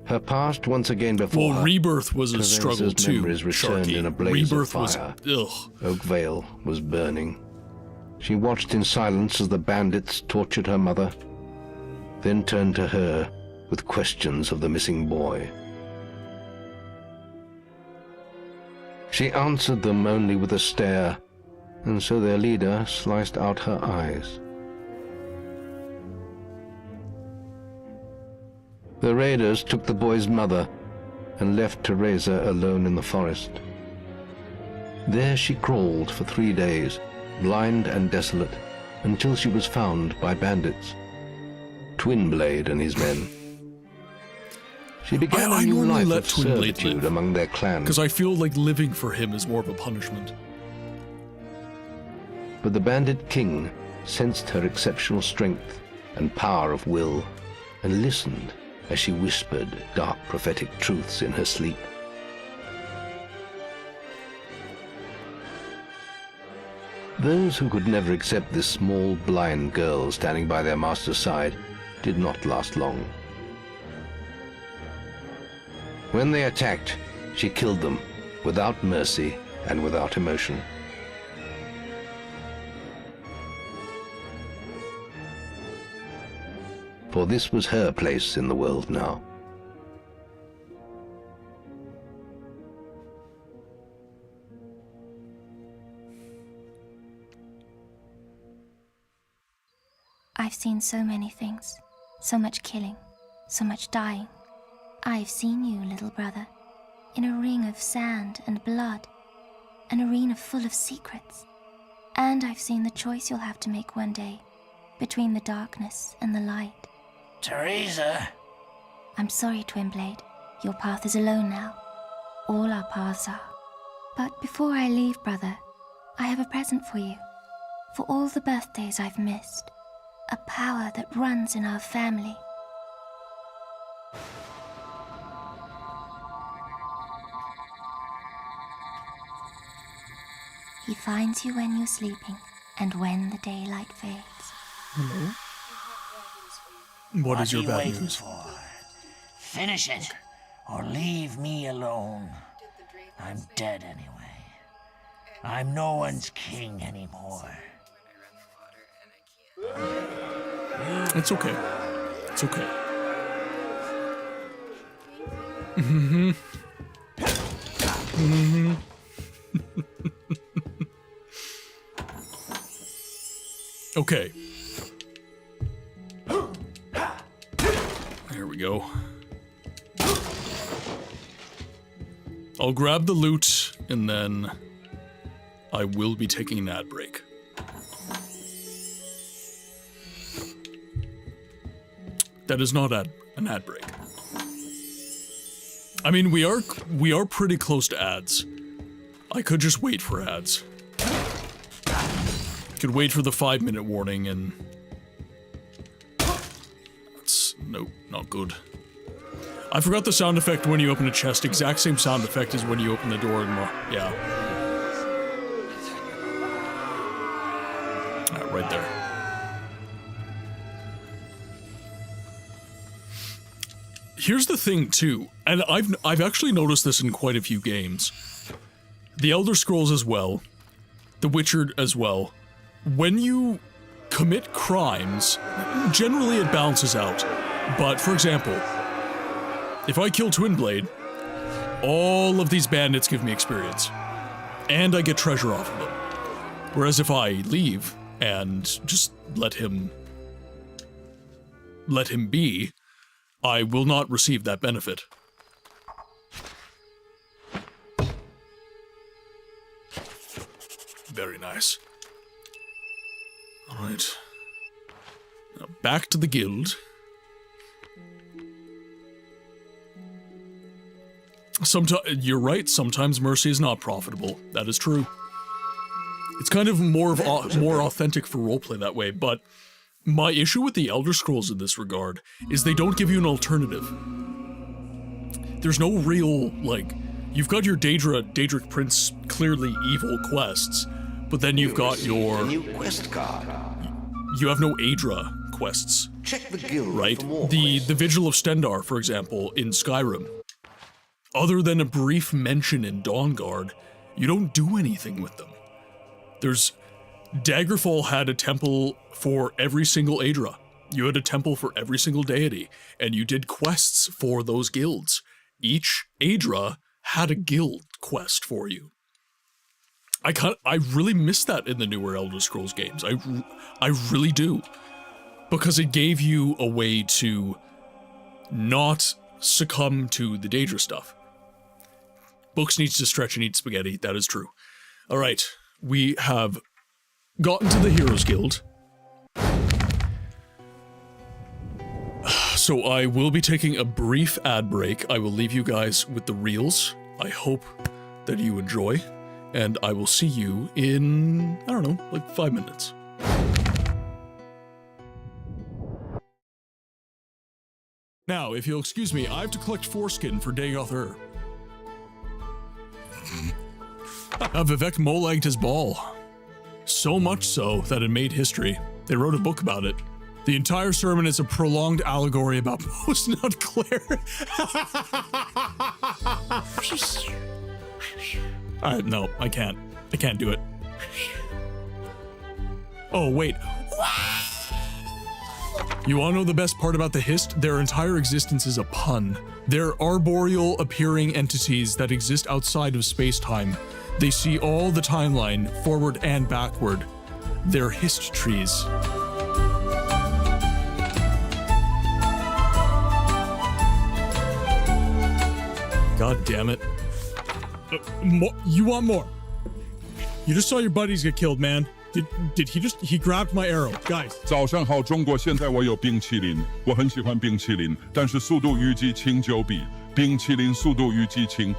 Her past once again before Well, her. Rebirth was a struggle Clarence's too, memories returned Sharky. in a blaze Rebirth of fire. Oakvale was burning. She watched in silence as the bandits tortured her mother, then turned to her with questions of the missing boy. She answered them only with a stare and so their leader sliced out her eyes. The raiders took the boy's mother and left Teresa alone in the forest. There she crawled for 3 days, blind and desolate, until she was found by bandits, Twinblade and his men. She began a new life of servitude among their clan. Because I feel like living for him is more of a punishment. But the bandit king sensed her exceptional strength and power of will, and listened as she whispered dark prophetic truths in her sleep. Those who could never accept this small, blind girl standing by their master's side did not last long. When they attacked, she killed them without mercy and without emotion. For this was her place in the world now. I've seen so many things, so much killing, so much dying. I've seen you, little brother, in a ring of sand and blood, an arena full of secrets. And I've seen the choice you'll have to make one day, between the darkness and the light. Teresa! I'm sorry, Twinblade. Your path is alone now. All our paths are. But before I leave, brother, I have a present for you. For all the birthdays I've missed. A power that runs in our family. He finds you when you're sleeping, and when the daylight fades. Hello? What is your bad news? For? Finish it, or leave me alone. I'm dead anyway. I'm no one's king anymore. It's okay. It's okay. Mm-hmm. Mm-hmm. Okay. There we go. I'll grab the loot, and then I will be taking an ad break. That is not an ad break. I mean, we are pretty close to ads. I could just wait for ads. Could wait for the 5-minute warning and... That's... nope, not good. I forgot the sound effect when you open a chest. Exact same sound effect as when you open the door and... yeah. Right there. Here's the thing, too, and I've actually noticed this in quite a few games. The Elder Scrolls as well. The Witcher as well. When you commit crimes, generally it balances out. But, for example, if I kill Twinblade, all of these bandits give me experience. And I get treasure off of them. Whereas if I leave and just let him be, I will not receive that benefit. Very nice. Alright. Now back to the guild. You're right, sometimes mercy is not profitable. That is true. It's kind of more authentic for roleplay that way, but my issue with the Elder Scrolls in this regard is they don't give you an alternative. There's no real, like, you've got your Daedric Prince clearly evil quests, but then you've got your... new quest card. You have no Aedra quests. Check the guild right? for more The Vigil of Stendarr, for example, in Skyrim. Other than a brief mention in Dawnguard, you don't do anything with them. Daggerfall had a temple for every single Aedra. You had a temple for every single deity, and you did quests for those guilds. Each Aedra had a guild quest for you. I really miss that in the newer Elder Scrolls games. I really do. Because it gave you a way to not succumb to the Daedra stuff. Books needs to stretch and eat spaghetti, that is true. Alright, we have gotten to the Heroes Guild. So I will be taking a brief ad break. I will leave you guys with the reels. I hope that you enjoy. And I will see you in, I don't know, like 5 minutes. Now, if you'll excuse me, I have to collect foreskin for Dagoth Ur. Vivek mole-egged his ball. So much so that it made history. They wrote a book about it. The entire sermon is a prolonged allegory about post-nut Claire. No, I can't. I can't do it. Oh, wait. You wanna know the best part about the Hist? Their entire existence is a pun. They're arboreal appearing entities that exist outside of space-time. They see all the timeline, forward and backward. They're Hist trees. God damn it. You want more? You just saw your buddies get killed, man. Did he grabbed my arrow. Guys. 早上好，中国。现在我有冰淇淋，我很喜欢冰淇淋，但是速度与激情9比，冰淇淋速度与激情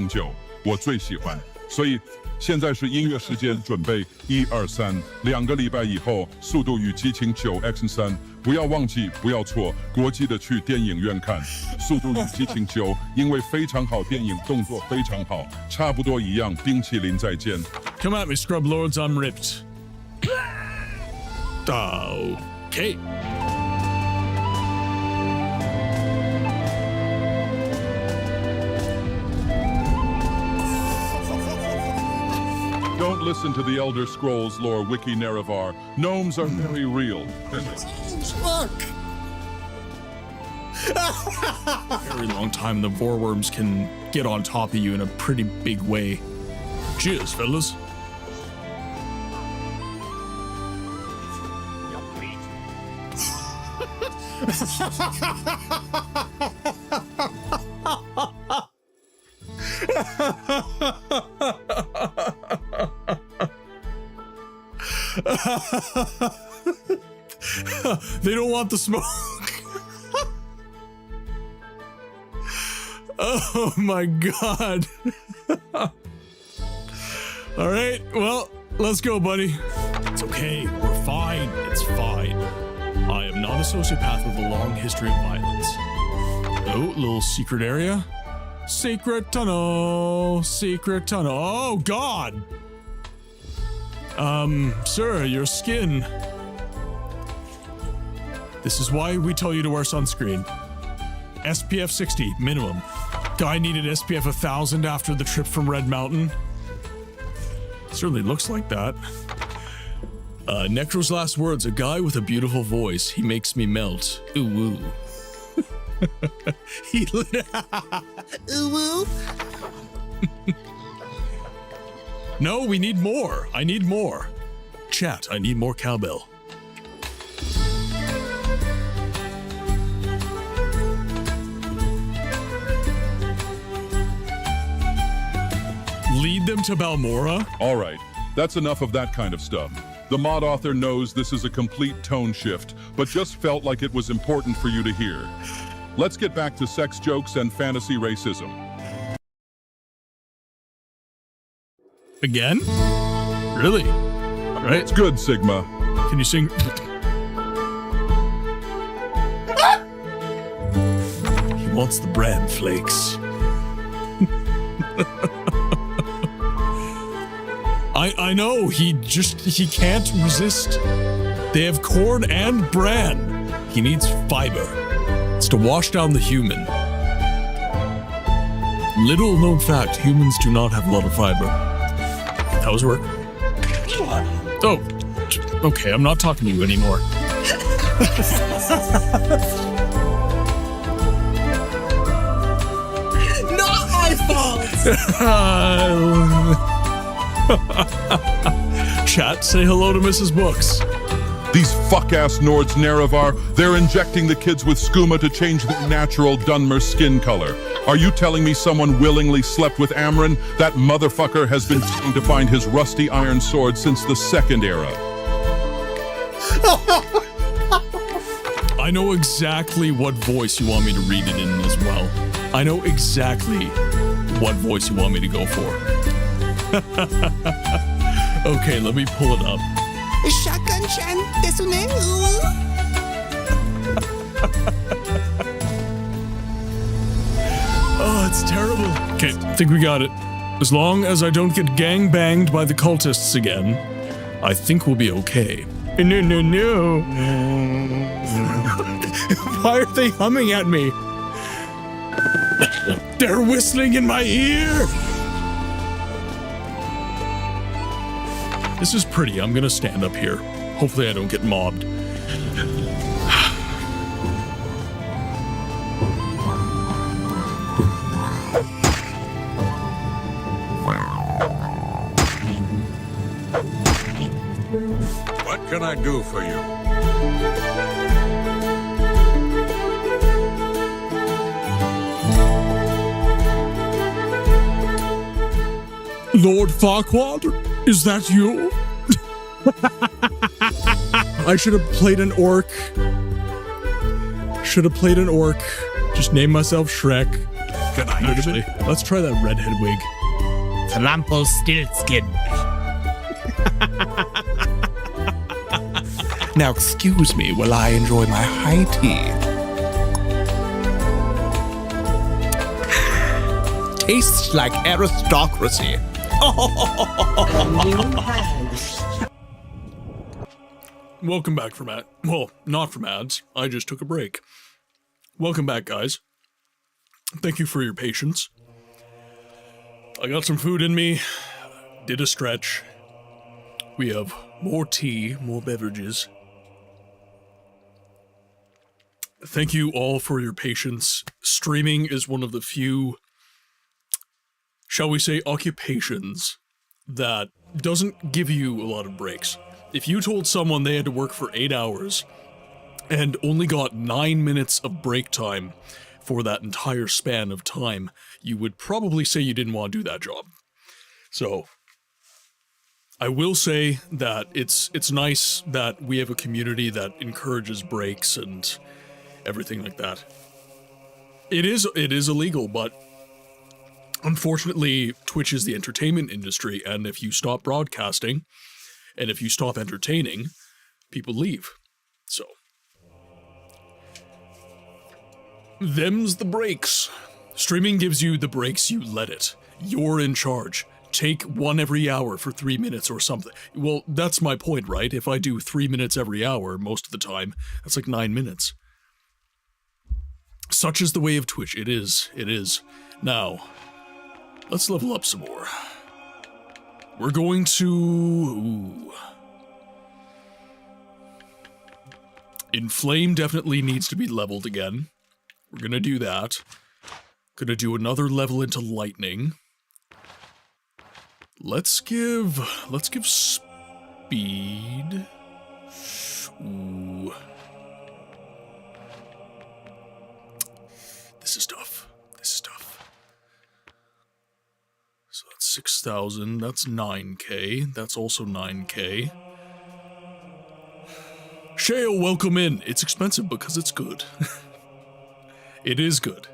9，我最喜欢。所以现在是音乐时间，准备1、2、3，2个礼拜以后，速度与激情9X3，不要忘记，不要错，国际的去电影院看速度与激情9，因为非常好，电影动作非常好，差不多一样。冰淇淋再见。Come at me, scrub lords, I'm ripped. Okay. Don't listen to the Elder Scrolls lore wiki Nerevar. Gnomes are very real. Fuck! Very long time, the Vorworms can get on top of you in a pretty big way. Cheers, fellas. They don't want the smoke. Oh my god. All right, well, let's go, buddy. It's okay, we're fine, it's fine. I am not a sociopath with a long history of violence. Oh, little secret area. Secret tunnel, secret tunnel. Oh god. Sir, your skin. This is why we tell you to wear sunscreen. SPF 60, minimum. Guy needed SPF 1000 after the trip from Red Mountain. Certainly looks like that. Necro's last words, a guy with a beautiful voice. He makes me melt. Ooh woo. Ooh woo. No, we need more. I need more. Chat, I need more cowbell. Lead them to Balmora? All right, that's enough of that kind of stuff. The mod author knows this is a complete tone shift, but just felt like it was important for you to hear. Let's get back to sex jokes and fantasy racism. Again? Really? Right? It's good, Sigma. Can you sing? He wants the bran flakes. I know, he can't resist. They have corn and bran. He needs fiber. It's to wash down the human. Little known fact, humans do not have a lot of fiber. That was work. Oh, okay, I'm not talking to you anymore. Not my fault! Chat, say hello to Mrs. Books. These fuck-ass Nords Nerevar, they're injecting the kids with skooma to change their natural Dunmer skin color. Are you telling me someone willingly slept with Amryn? That motherfucker has been trying to find his rusty iron sword since the Second Era. I know exactly what voice you want me to read it in as well. I know exactly what voice you want me to go for. Okay, let me pull it up. Shotgun-chan, desu ne? Oh, it's terrible. Okay, I think we got it. As long as I don't get gang-banged by the cultists again, I think we'll be okay. No. Why are they humming at me? They're whistling in my ear! This is pretty. I'm gonna stand up here. Hopefully I don't get mobbed. What can I do for you? Lord Farquaad, is that you? I should have played an orc. Just name myself Shrek. Can I actually? Let's try that redhead wig. Rumpelstiltskin. Now excuse me while I enjoy my high tea. Tastes like aristocracy. Welcome back from ad. Well, not from ads. I just took a break. Welcome back, guys. Thank you for your patience. I got some food in me. Did a stretch. We have more tea, more beverages. Thank you all for your patience. Streaming is one of the few, shall we say, occupations that doesn't give you a lot of breaks. If you told someone they had to work for 8 hours and only got 9 minutes of break time for that entire span of time, you would probably say you didn't want to do that job. So, I will say that it's nice that we have a community that encourages breaks and everything like that. It is illegal, but unfortunately, Twitch is the entertainment industry, and if you stop broadcasting, and if you stop entertaining, people leave. So, them's the breaks. Streaming gives you the breaks, you let it. You're in charge. Take one every hour for 3 minutes or something. Well, that's my point, right? If I do 3 minutes every hour most of the time, that's like 9 minutes. Such is the way of Twitch. It is. Now, let's level up some more. We're going to... Inflame definitely needs to be leveled again. We're gonna do that. Gonna do another level into lightning. Let's give speed. Ooh. This is tough. So that's 6,000, that's 9k, that's also 9k. Shale, welcome in. It's expensive because it's good. It is good.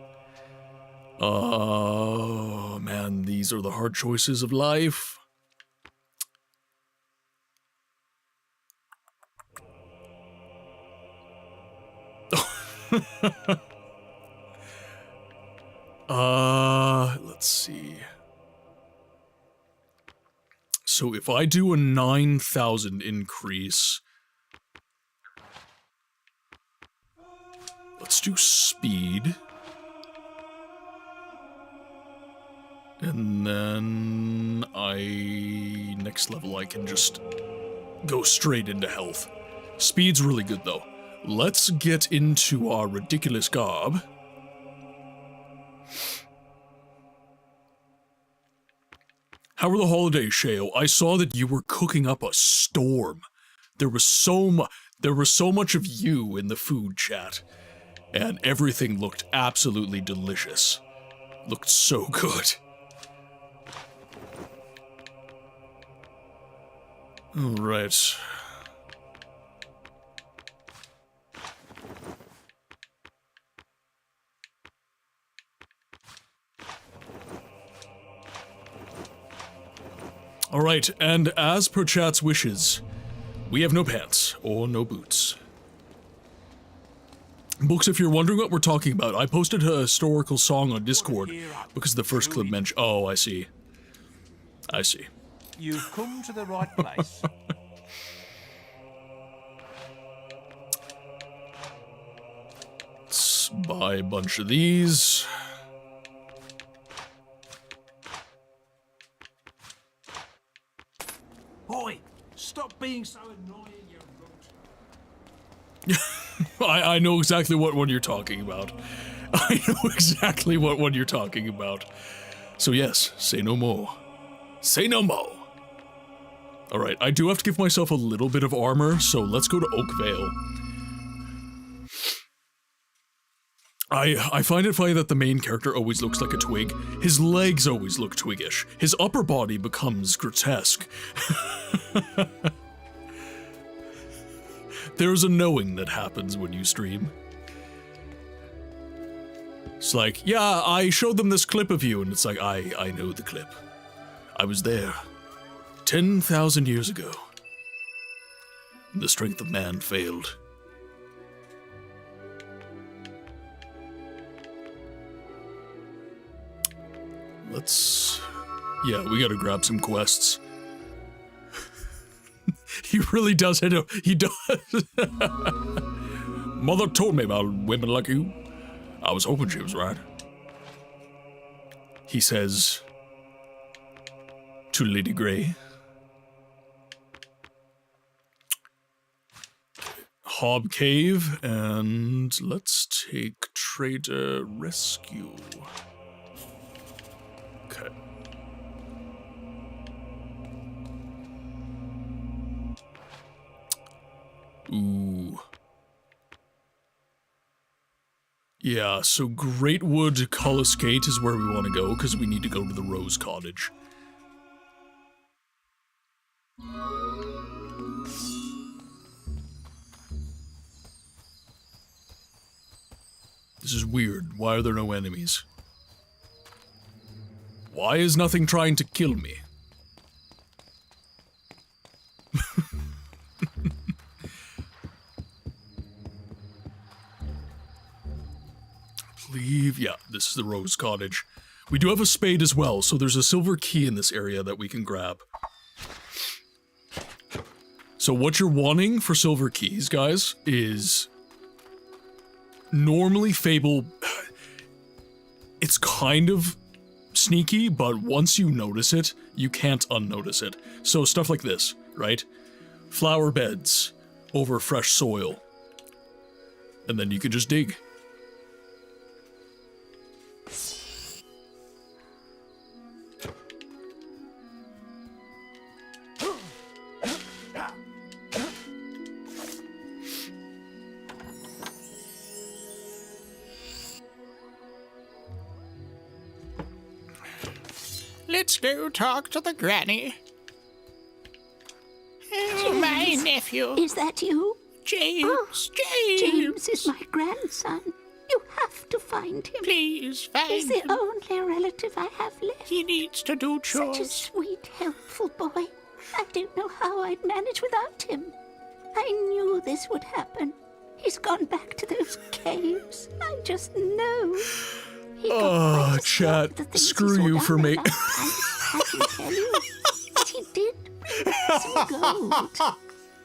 Oh, man, these are the hard choices of life. Let's see. So if I do a 9,000 increase, let's do speed. And then next level I can just go straight into health. Speed's really good though. Let's get into our ridiculous garb. How were the holidays, Sheo? I saw that you were cooking up a storm. There was so much of you in the food chat, and everything looked absolutely delicious. Looked so good. All right. All right, and as per chat's wishes, we have no pants or no boots. Books, if you're wondering what we're talking about, I posted a historical song on Discord because the first clip mentioned. Oh, I see. I see. You've come to the right place. Let's buy a bunch of these. Boy, stop being so annoying, you runt. I know exactly what one you're talking about. I know exactly what one you're talking about. So yes, say no more. Say no more. Alright, I do have to give myself a little bit of armor, so let's go to Oakvale. I find it funny that the main character always looks like a twig. His legs always look twiggish. His upper body becomes grotesque. There's a knowing that happens when you stream. It's like, yeah, I showed them this clip of you, and it's like, I know the clip. I was there. 10,000 years ago. The strength of man failed. Yeah, we gotta grab some quests. He really does. He does. Mother told me about women like you. I was hoping she was right. He says to Lady Grey. Hob Cave, and let's take Trader Rescue. Okay. Ooh. Yeah, so Greatwood Cullis Gate is where we want to go, because we need to go to the Rose Cottage. This is weird. Why are there no enemies? Why is nothing trying to kill me? Believe, yeah, this is the Rose Cottage. We do have a spade as well, so there's a silver key in this area that we can grab. So what you're wanting for silver keys, guys, is normally Fable, it's kind of sneaky, but once you notice it, you can't unnotice it. So stuff like this, right? Flower beds over fresh soil. And then you can just dig. Let's go talk to the granny. Oh, my nephew. Is that you? James, Oh, James. James is my grandson. You have to find him. Please find He's the him. only relative I have left. He needs to do chores. Such a sweet, helpful boy. I don't know how I'd manage without him. I knew this would happen. He's gone back to those caves. I just know. Oh, chat, screw you for me. I can tell you. But he did bring back some gold.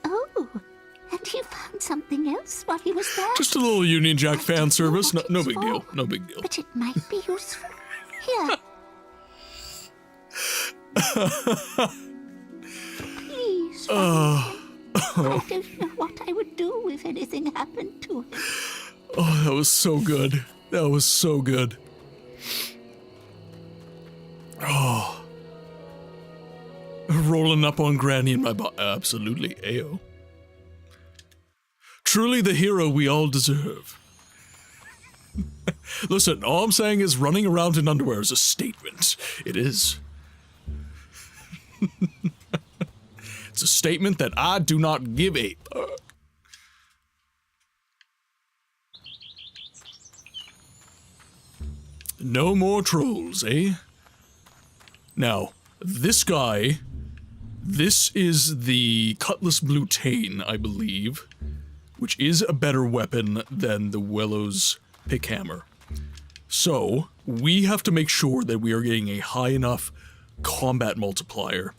Oh, and he found something else while he was there. Just a little Union Jack fan service. No big deal. No big deal. But it might be useful. Here. Please. I don't know what I would do if anything happened to him. Oh, that was so good. That was so good. Oh. rolling up on Granny in my absolutely, ayo. Truly the hero we all deserve. Listen, all I'm saying is running around in underwear is a statement. It is. It's a statement that I do not give a fuck. No more trolls, eh? Now, this guy, this is the Cutlass Blutane, I believe, which is a better weapon than the Willows Pickhammer. So, we have to make sure that we are getting a high enough combat multiplier.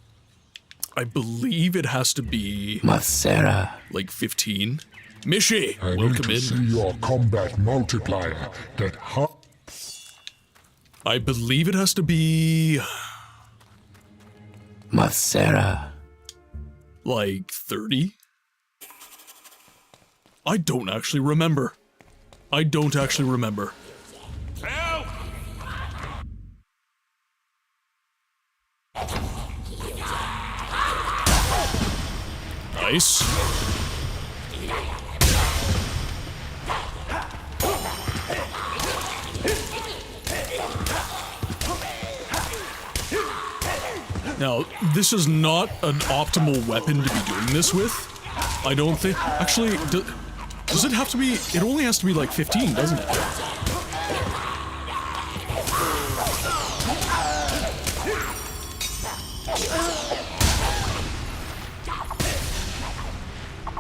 I believe it has to be... Masera. Like 15. Mishi, I welcome need to in. see your combat multiplier. That I believe it has to be... Masera. Like 30? I don't actually remember. Help! Nice. Now, this is not an optimal weapon to be doing this with. I don't think... Actually, does it have to be... It only has to be like 15, doesn't it?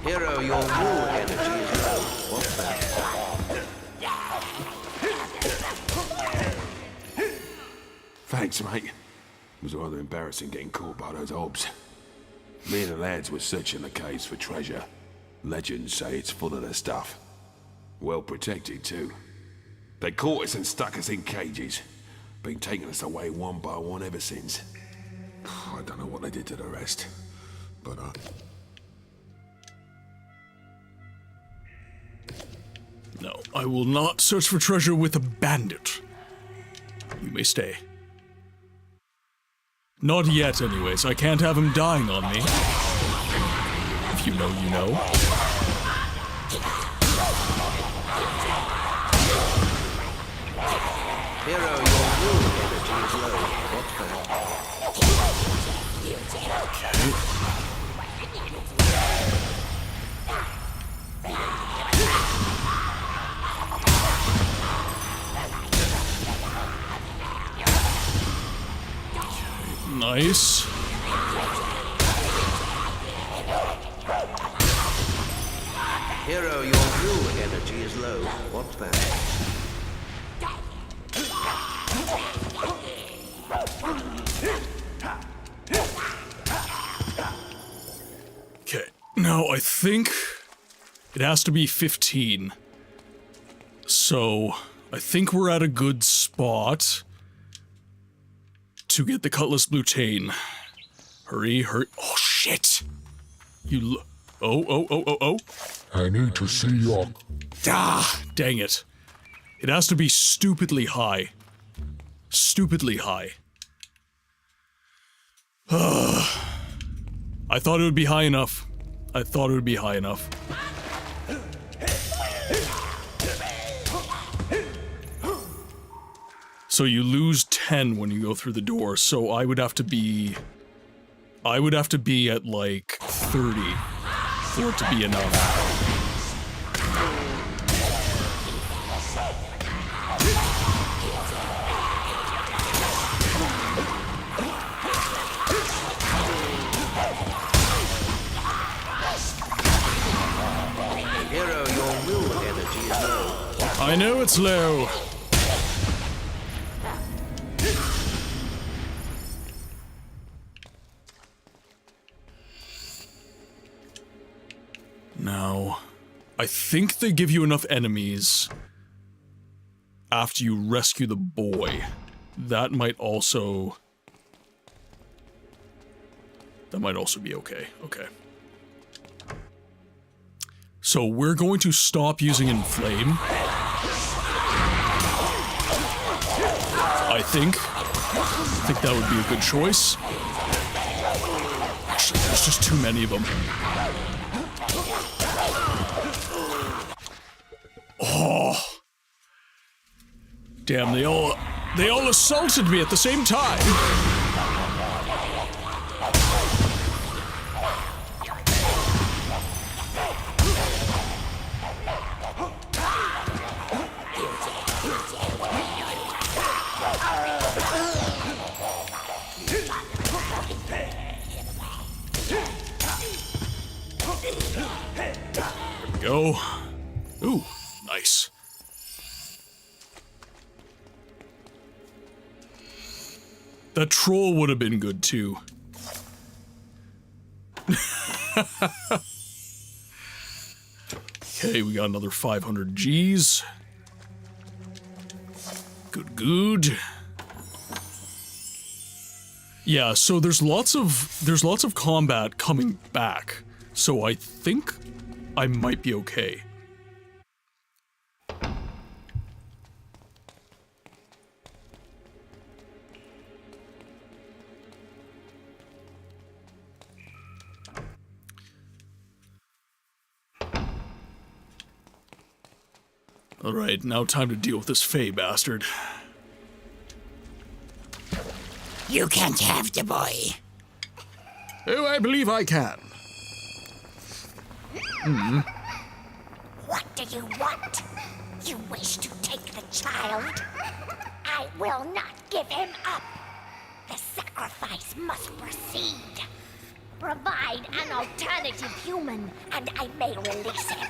Hero, your wool energy is low. What's that? Thanks, mate. It was rather embarrassing getting caught by those obs. Me and the lads were searching the caves for treasure. Legends say it's full of their stuff. Well protected, too. They caught us and stuck us in cages. Been taking us away one by one ever since. I don't know what they did to the rest, but No, I will not search for treasure with a bandit. You may stay. Not yet, anyways. I can't have him dying on me. If you know, you know. Hero, your wool energy is low. What's Nice. Hero, your wool energy is low. What's that? Okay, now I think it has to be 15. So, I think we're at a good spot to get the Cutlass Blutane. Hurry, hurry. Oh, shit! Oh. I need to see your... Ah, dang it. It has to be stupidly high. Stupidly high. I thought it would be high enough. So you lose 10 when you go through the door, so I would have to be at like 30 for it to be enough. Hero, your will energy is low. I know it's low. Now, I think they give you enough enemies after you rescue the boy. That might also be okay. Okay. So we're going to stop using Inflame. I think that would be a good choice. There's just too many of them. Oh. Damn, they all assaulted me at the same time. Go. Ooh, nice. That troll would have been good too. Okay, we got another 500 G's. Good. Yeah, so there's lots of combat coming back. So I think I might be okay. Alright, now time to deal with this Fey bastard. You can't have the boy. Oh, I believe I can. What do you want? You wish to take the child? I will not give him up. The sacrifice must proceed. Provide an alternative human, and I may release him.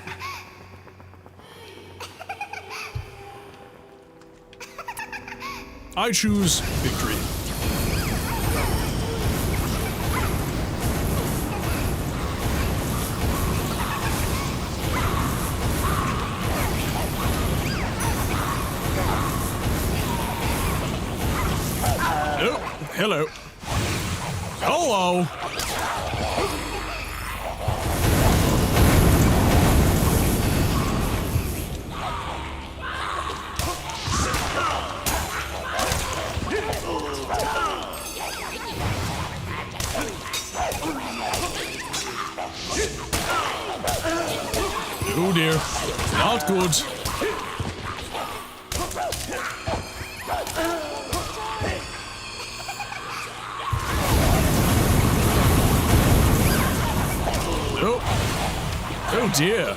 I choose victory. Oh, hello. Hello. Oh dear, not good. Oh dear.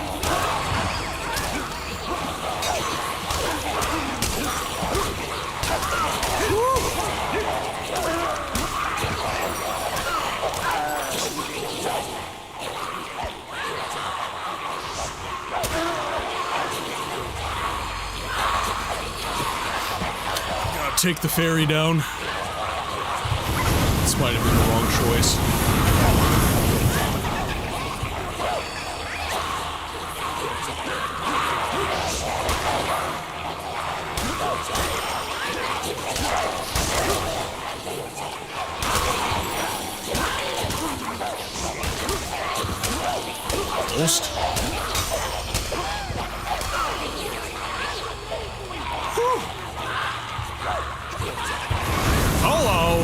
Gotta take the ferry down. This might have been the wrong choice. Almost. Hello.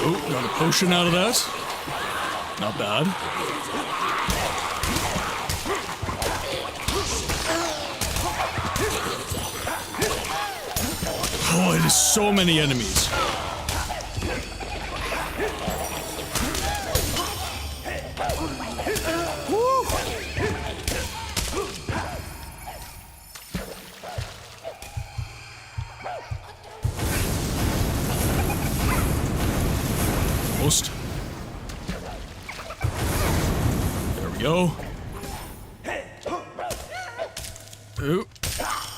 Oh, got a potion out of that. Not bad. Oh, it is so many enemies. Almost. There we go. Oh,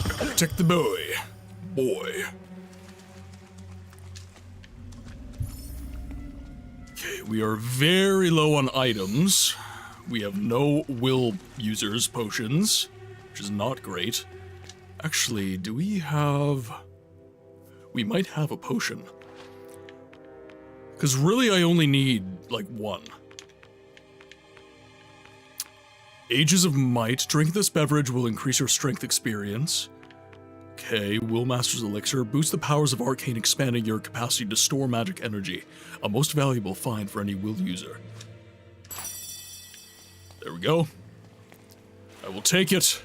gotta protect the boy. Okay, we are very low on items. We have no will users potions, which is not great. Actually, do we have... We might have a potion. Because really I only need, like, one. Ages of Might. Drink this beverage will increase your strength experience. Okay, Willmaster's Elixir. Boost the powers of Arcane, expanding your capacity to store magic energy. A most valuable find for any Will user. There we go. I will take it.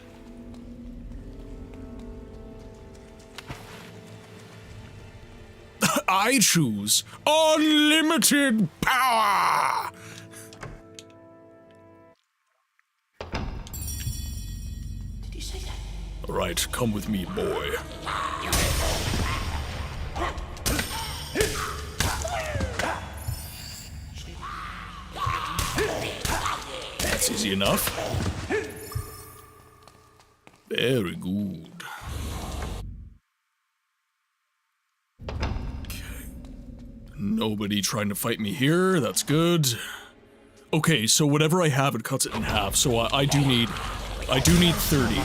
I choose unlimited power! Did you say that? Alright, come with me, boy. That's easy enough. Very good. Nobody trying to fight me here, that's good. Okay, so whatever I have, it cuts it in half, so I do need 30.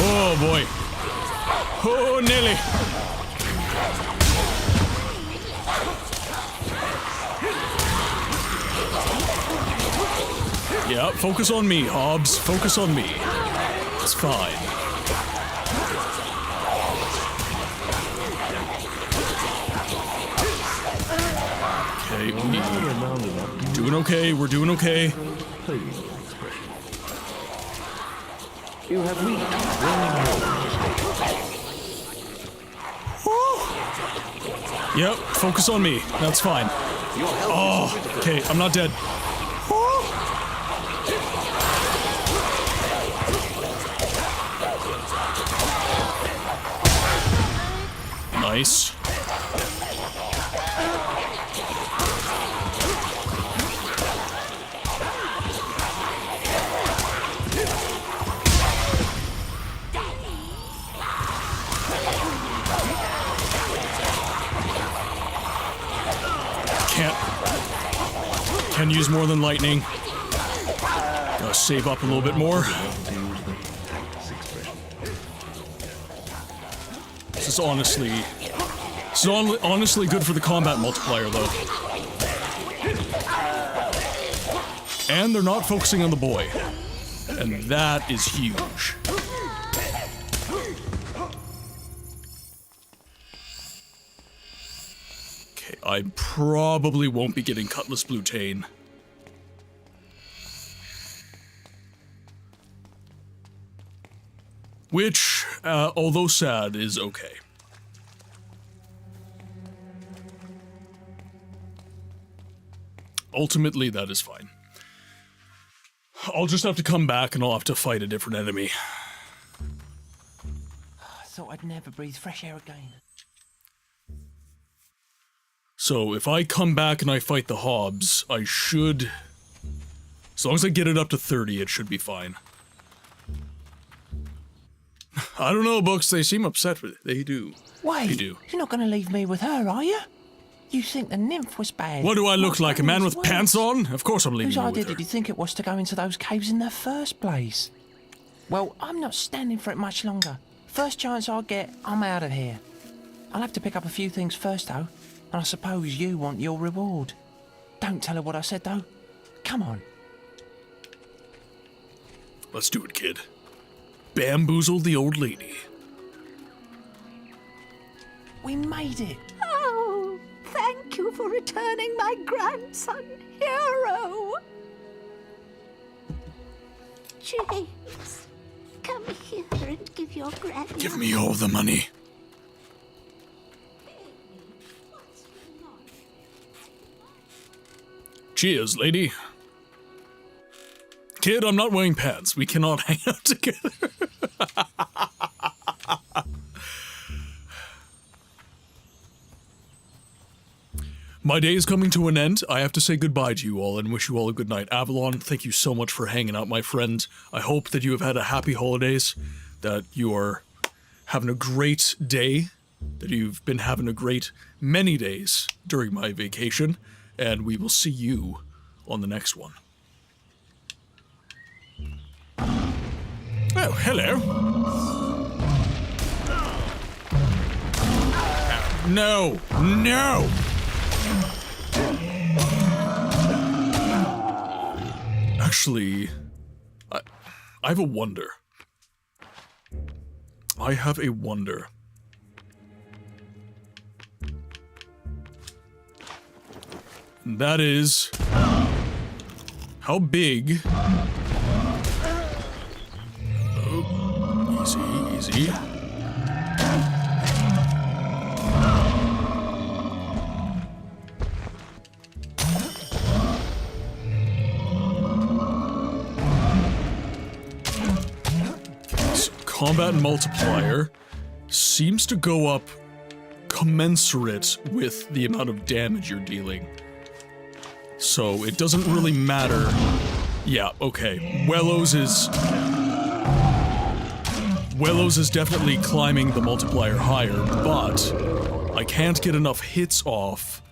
Oh boy. Oh, Nelly. Yeah, focus on me, Hobbs. Focus on me. It's fine. Okay, doing okay. We're doing okay. You have reached Yep, focus on me. That's fine. Oh, okay, I'm not dead. Nice. Can use more than lightning. Gotta save up a little bit more. This is honestly good for the combat multiplier, though. And they're not focusing on the boy. And that is huge. Okay, I probably won't be getting Cutlass Blutane. Which, although sad, is okay. Ultimately, that is fine. I'll just have to come back and I'll have to fight a different enemy. I thought I'd never breathe fresh air again. So, if I come back and I fight the Hobbs, I should... As long as I get it up to 30, it should be fine. I don't know, Books. They seem upset with it. They do. Wait, they do. You're not going to leave me with her, are you? You think the nymph was bad? What do I look like, a man with pants on? Of course I'm leaving you with her. Whose idea did you think it was to go into those caves in the first place? Well, I'm not standing for it much longer. First chance I get, I'm out of here. I'll have to pick up a few things first, though. And I suppose you want your reward. Don't tell her what I said, though. Come on. Let's do it, kid. Bamboozle the old lady. We made it. Oh, thank you for returning my grandson, Hero. James, come here and give your grandson. Give me all the money. Cheers, lady. Kid, I'm not wearing pants. We cannot hang out together. My day is coming to an end. I have to say goodbye to you all and wish you all a good night. Avalon, thank you so much for hanging out, my friend. I hope that you have had a happy holidays, that you are having a great day, that you've been having a great many days during my vacation, and we will see you on the next one. Oh, hello. No, no! Actually, I have a wonder. I have a wonder. And that is... how big... oh, easy, easy. So combat multiplier seems to go up commensurate with the amount of damage you're dealing. So it doesn't really matter. Yeah, okay. Wellows is definitely climbing the multiplier higher, but I can't get enough hits off.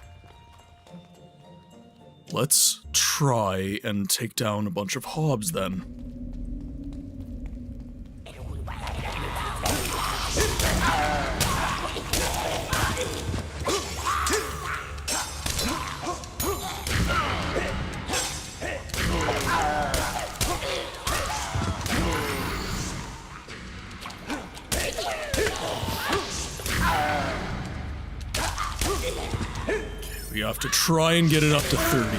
Let's try and take down a bunch of hobs then. We have to try and get it up to 30.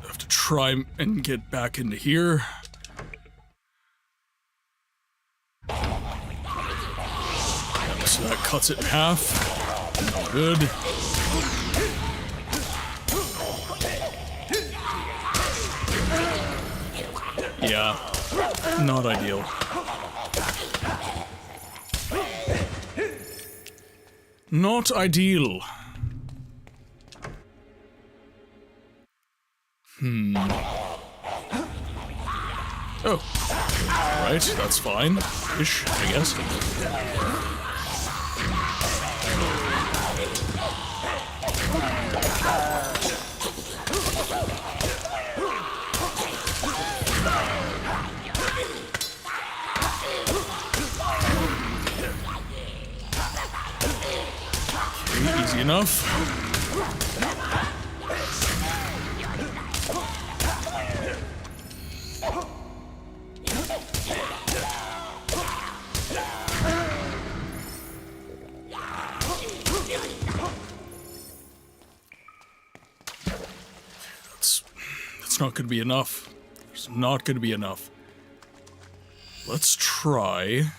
Have to try and get back into here. So that cuts it in half. Good. Yeah, not ideal. Not ideal. Oh. Right, that's fine. Ish, I guess. Okay, easy enough. That's not gonna be enough. It's not gonna be enough. Let's try.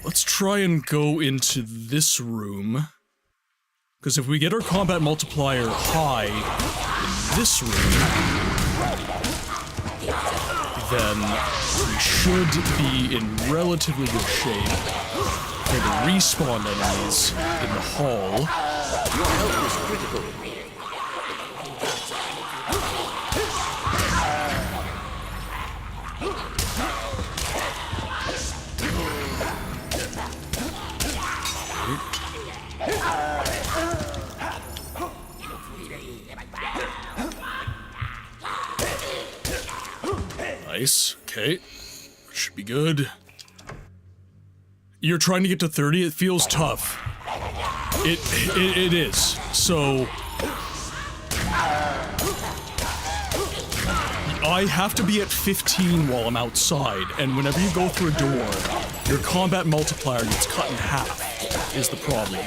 Let's try and go into this room. Because if we get our combat multiplier high in this room, then we should be in relatively good shape for the respawn enemies in the hall. Your health is critical. Nice. Okay. That should be good. You're trying to get to 30? It feels tough. It is. So... I have to be at 15 while I'm outside, and whenever you go through a door, your combat multiplier gets cut in half, is the problem.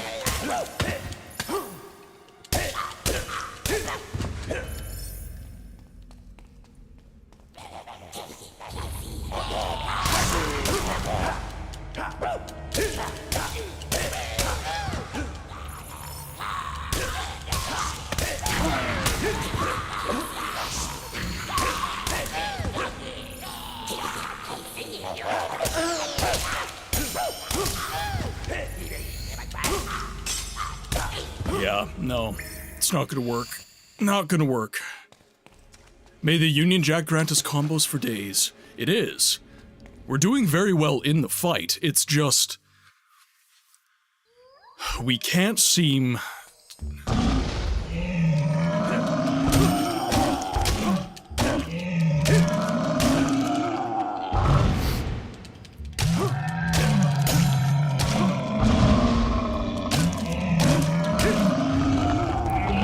Yeah, no. It's not gonna work. Not gonna work. May the Union Jack grant us combos for days. It is. We're doing very well in the fight. It's just... we can't seem...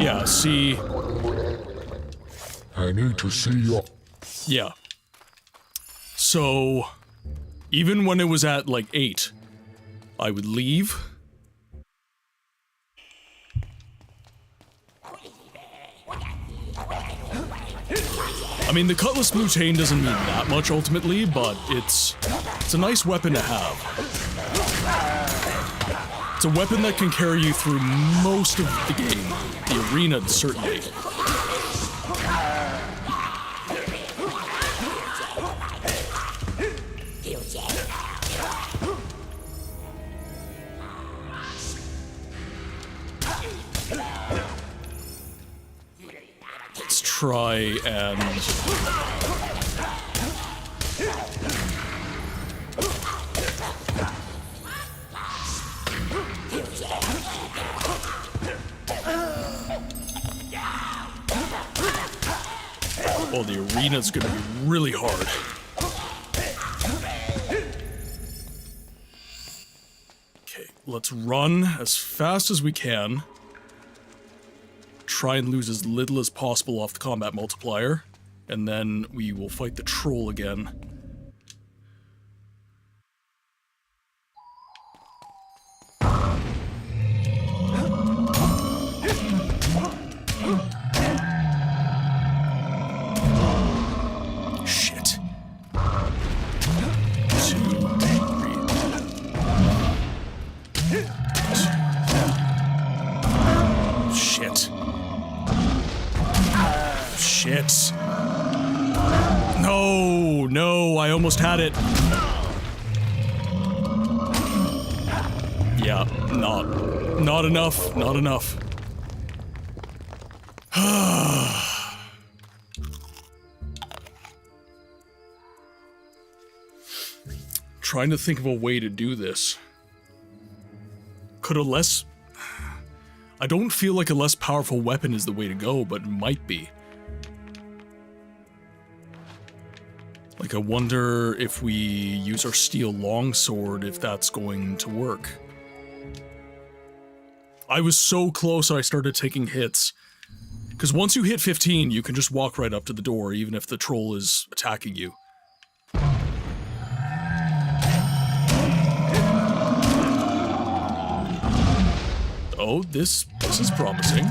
Yeah, see... I need to see your... Yeah. So, even when it was at, like, 8, I would leave. I mean, the Cutlass Mutane doesn't mean that much, ultimately, but it's a nice weapon to have. It's a weapon that can carry you through most of the game. The arena, certainly. Let's try and... Oh, the arena's gonna be really hard. Okay, let's run as fast as we can. Try and lose as little as possible off the combat multiplier, and then we will fight the troll again. Shit. 2, 3. Shit. Shit. No, no, I almost had it. Yeah, not enough, not enough. Trying to think of a way to do this. Could a less... I don't feel like a less powerful weapon is the way to go, but it might be. Like, I wonder if we use our steel longsword, if that's going to work. I was so close I started taking hits. Because once you hit 15, you can just walk right up to the door, even if the troll is attacking you. Oh, this is promising.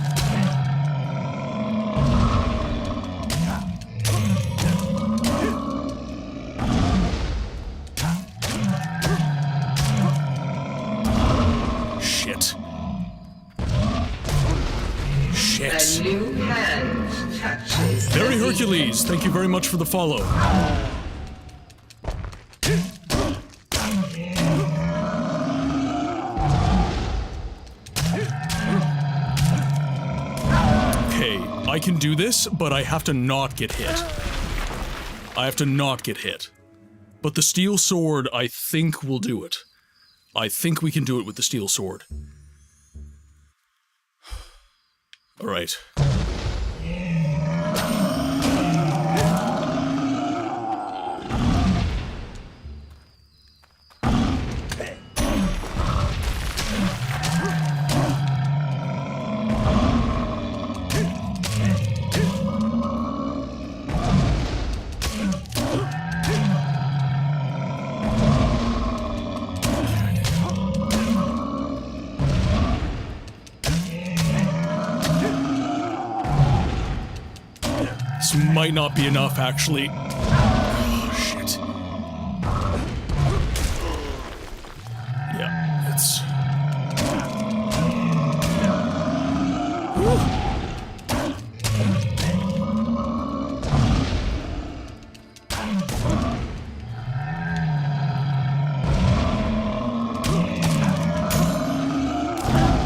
Shit. Shit. Very Hercules, thank you very much for the follow. I can do this, but I have to not get hit. I have to not get hit. But the steel sword, I think, will do it. I think we can do it with the steel sword. Alright. This might not be enough, actually. Oh, shit. Yeah, it's... Whew.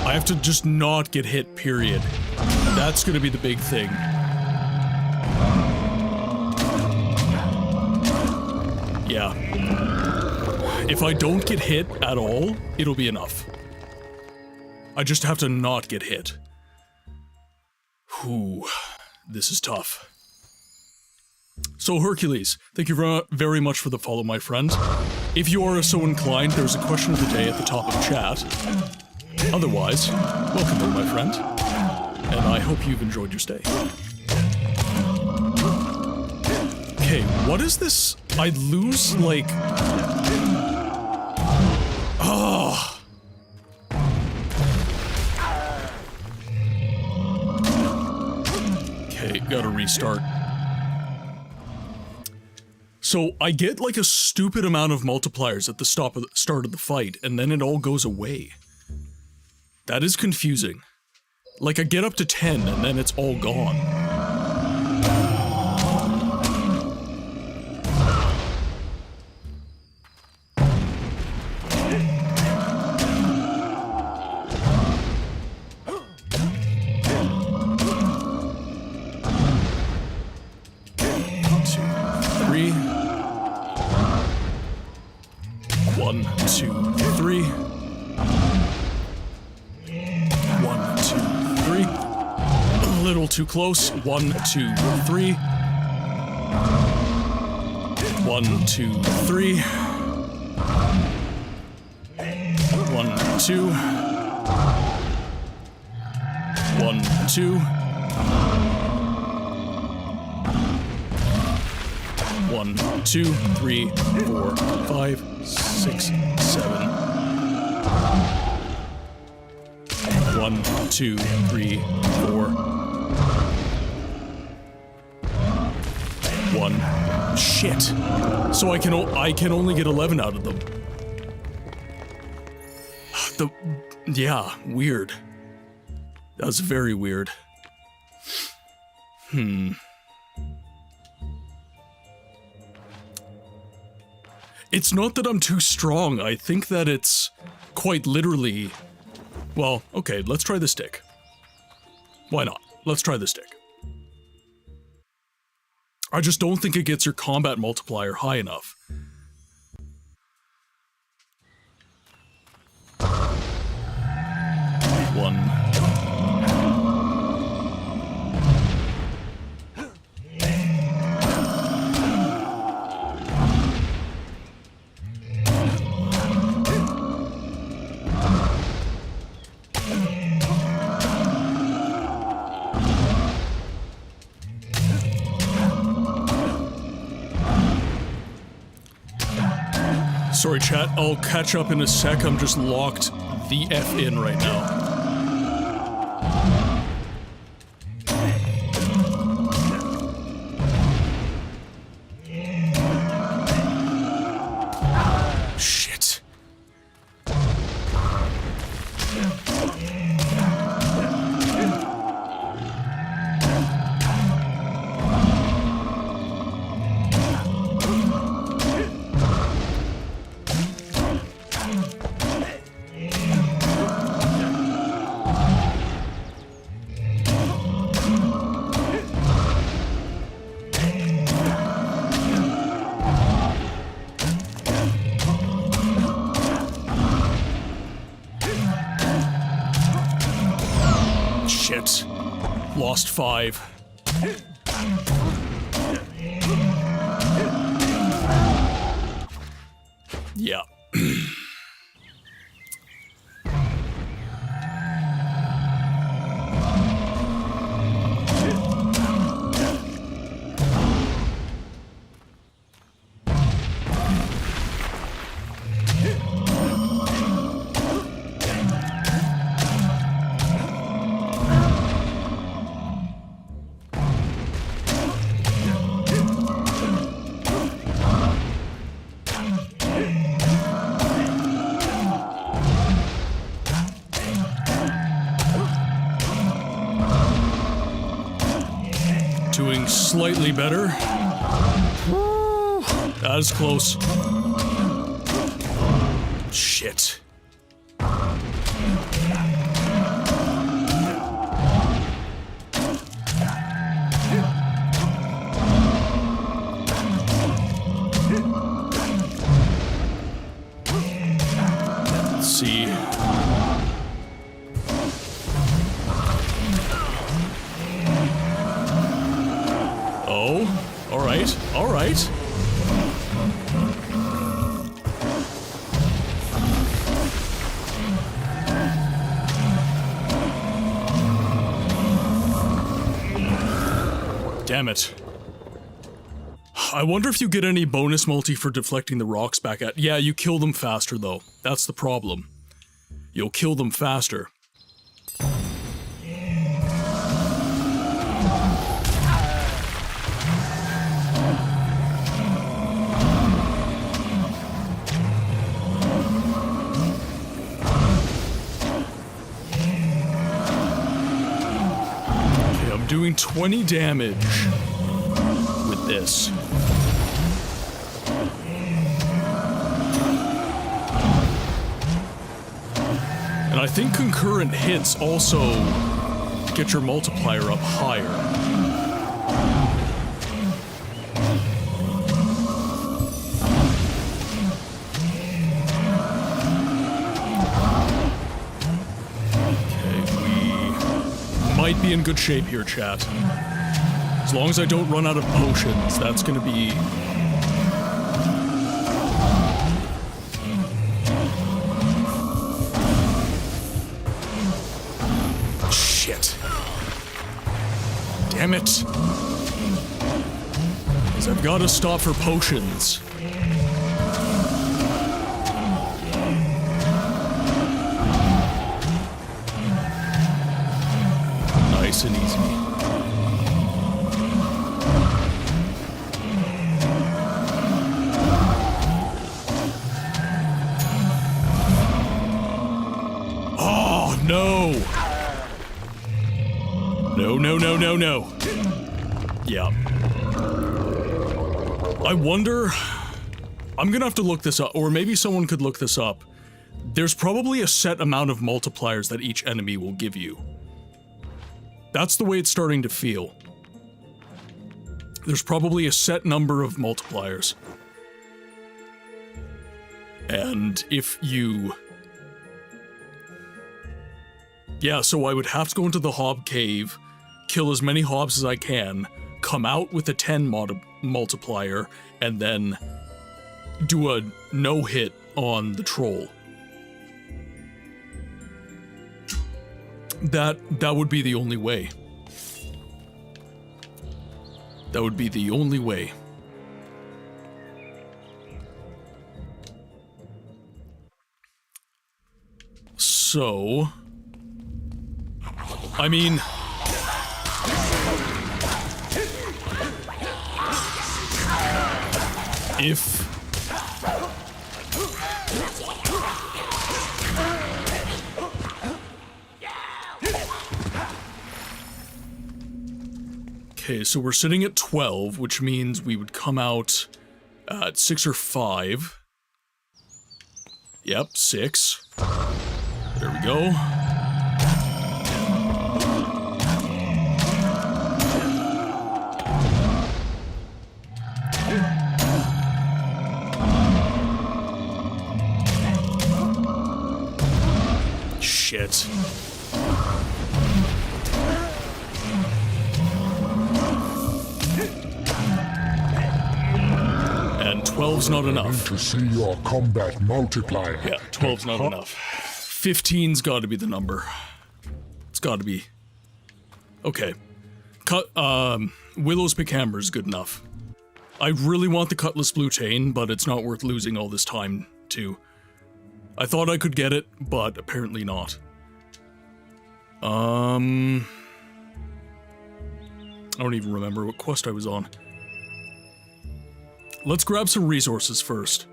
I have to just not get hit, period. That's gonna be the big thing. Yeah. If I don't get hit at all, it'll be enough. I just have to not get hit. Whew. This is tough. So Hercules, thank you very much for the follow, my friend. If you are so inclined, there's a question of the day at the top of the chat. Otherwise, welcome in, my friend. And I hope you've enjoyed your stay. Okay, what is this? I lose, like... Oh. Okay, gotta restart. So I get like a stupid amount of multipliers at the start of the fight, and then it all goes away. That is confusing. Like I get up to 10 and then it's all gone. One, two, three. 1, 2, 3. A little too close. 1, 2, 3. 1, 2, 3. 1, 2. 1, 2. 1, 2, 3, 4, 5, 6, 7. 1, 2, 3, 4. 1. Shit. So I can only get 11 out of them. Yeah, weird. That's very weird. It's not that I'm too strong. I think that it's quite literally... Well, okay, let's try the stick. Why not? Let's try the stick. I just don't think it gets your combat multiplier high enough. One. Sorry, chat. I'll catch up in a sec. I'm just locked the F in right now. Shit. Shit. Lost 5. Yeah. Doing slightly better. That is close. Shit. Alright, alright. Damn it. I wonder if you get any bonus multi for deflecting the rocks back at— yeah, you kill them faster though. That's the problem. You'll kill them faster. Okay, I'm doing 20 damage with this. And I think concurrent hits also get your multiplier up higher. Okay, we might be in good shape here, chat. As long as I don't run out of potions, that's gonna be... Shit. Damn it. 'Cause I've gotta stop for potions. Nice and easy. Oh, no! No, no, no, no, no. Yeah. I wonder... I'm gonna have to look this up, or maybe someone could look this up. There's probably a set amount of multipliers that each enemy will give you. That's the way it's starting to feel. There's probably a set number of multipliers. And if you... yeah, so I would have to go into the Hob Cave, kill as many Hobs as I can, come out with a 10 multiplier, and then do a no-hit on the troll. That would be the only way. That would be the only way. So... I mean... if... okay, so we're sitting at 12, which means we would come out at 6 or 5. Yep, 6. There we go. Shit. And 12's not enough. To see your combat multiplier. Yeah, 12's not enough. 15's got to be the number. It's got to be. Okay. Willow's Pick Hammer is good enough. I really want the Cutlass Blue Chain, but it's not worth losing all this time to. I thought I could get it, but apparently not. I don't even remember what quest I was on. Let's grab some resources first.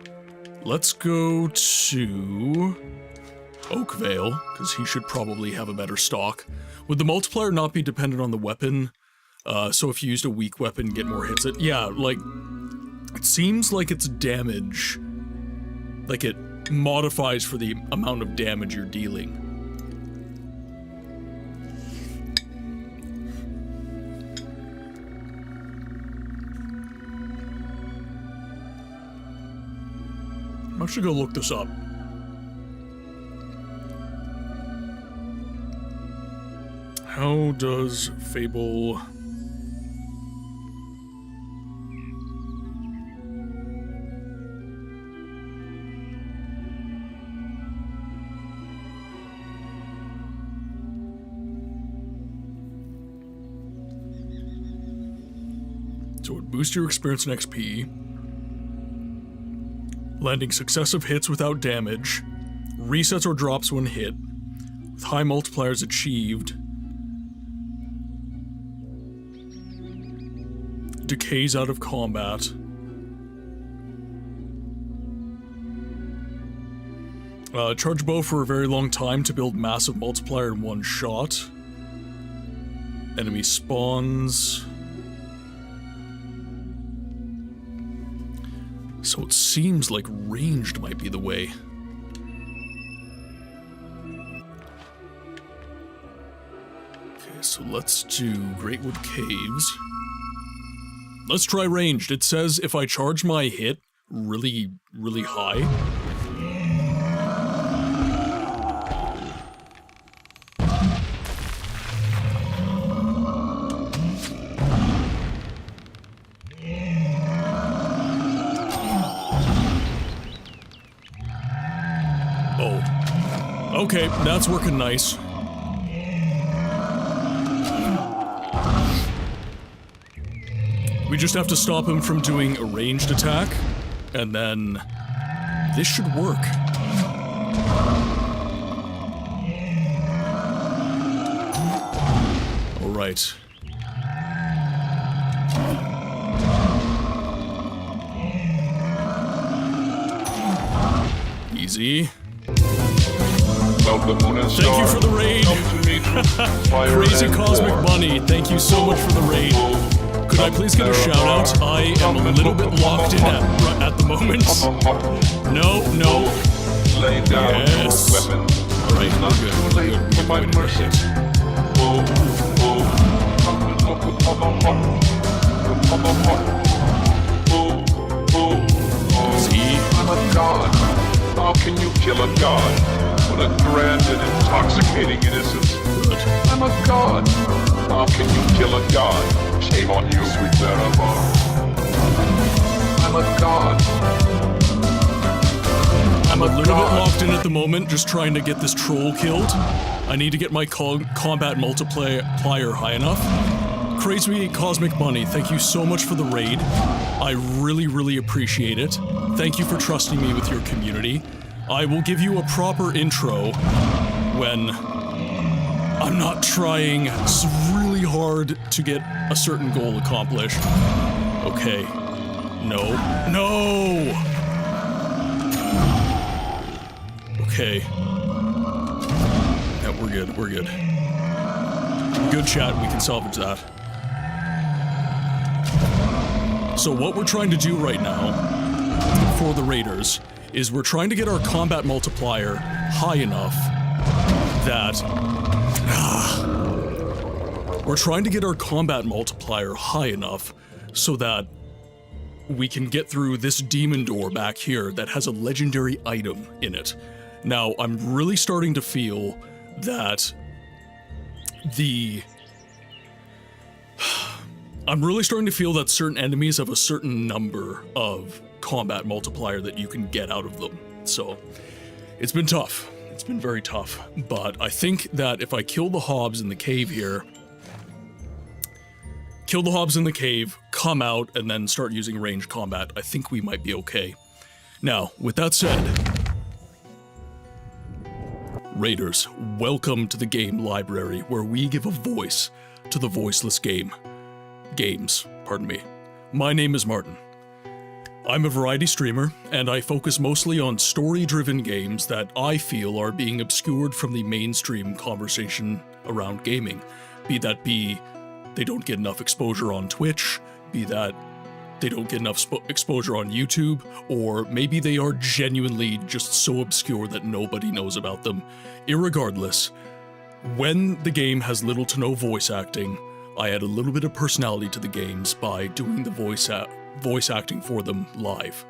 Let's go to Oakvale, because he should probably have a better stock. Would the multiplier not be dependent on the weapon? So if you used a weak weapon, get more hits? Yeah, like, it seems like it's damage. Like it modifies for the amount of damage you're dealing. I should go look this up. How does Fable... So it boosts your experience and XP. Landing successive hits without damage. Resets or drops when hit. With high multipliers achieved. Decays out of combat. Charge bow for a very long time to build massive multiplier in one shot. Enemy spawns. So it seems like ranged might be the way. Okay, so let's do Greatwood Caves. Let's try ranged. It says if I charge my hit really, really high. Oh. Okay, that's working nice. We just have to stop him from doing a ranged attack, and then this should work. All right. Easy. Thank you for the raid. Crazy Cosmic Bunny, thank you so much for the raid. Could I please get a shout out? I am a little bit locked in at the moment. No. Yes. Alright, we're good. See? I'm a god. How can you kill a god? What a grand and intoxicating innocence. I'm a god. How can you kill a god? Shame on you, sweet Barabar. I'm a god. I'm a little bit locked in at the moment, just trying to get this troll killed. I need to get my combat multiplier high enough. Crazy Cosmic Bunny, thank you so much for the raid. I really, really appreciate it. Thank you for trusting me with your community. I will give you a proper intro when I'm not trying really hard to get a certain goal accomplished. Okay. No. Okay. Yeah, we're good. Good chat, we can salvage that. So what we're trying to do right now, for the raiders, is we're trying to get our combat multiplier high enough that... We're trying to get our combat multiplier high enough so that we can get through this demon door back here that has a legendary item in it. Now, I'm really starting to feel that certain enemies have a certain number of combat multiplier that you can get out of them. So, it's been tough. It's been very tough. But I think that if I kill the hobs in the cave here, come out, and then start using ranged combat, I think we might be okay. Now, with that said, Raiders, welcome to the game library, where we give a voice to the voiceless games. My name is Martin. I'm a variety streamer, and I focus mostly on story-driven games that I feel are being obscured from the mainstream conversation around gaming. Be they don't get enough exposure on Twitch, be that they don't get enough exposure on YouTube, or maybe they are genuinely just so obscure that nobody knows about them. Irregardless, when the game has little to no voice acting, I add a little bit of personality to the games by doing the voice acting for them live.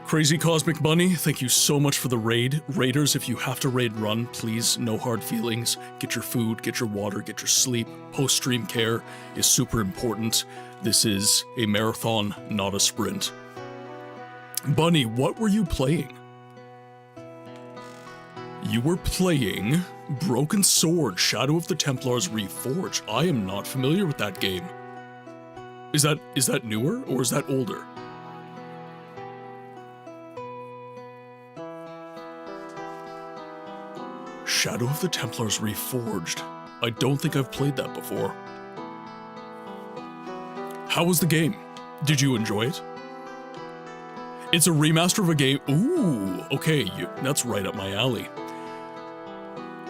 Crazy Cosmic Bunny, thank you so much for the raid. Raiders, if you have to raid run, please, no hard feelings. Get your food, get your water, get your sleep. Post-stream care is super important. This is a marathon, not a sprint. Bunny, what were you playing? You were playing Broken Sword, Shadow of the Templars Reforged. I am not familiar with that game. Is that newer or is that older? Shadow of the Templars Reforged. I don't think I've played that before. How was the game? Did you enjoy it? It's a remaster of a game. Ooh, okay, that's right up my alley.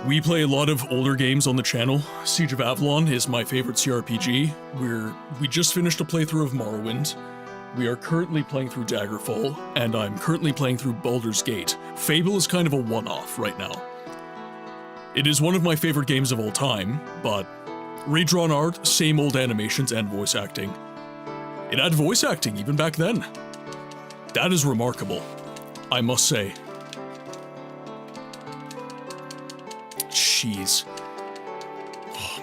We play a lot of older games on the channel. Siege of Avalon is my favorite CRPG. We just finished a playthrough of Morrowind. We are currently playing through Daggerfall, and I'm currently playing through Baldur's Gate. Fable is kind of a one-off right now. It is one of my favorite games of all time, but redrawn art, same old animations, and voice acting. It had voice acting even back then. That is remarkable, I must say. Jeez. Oh,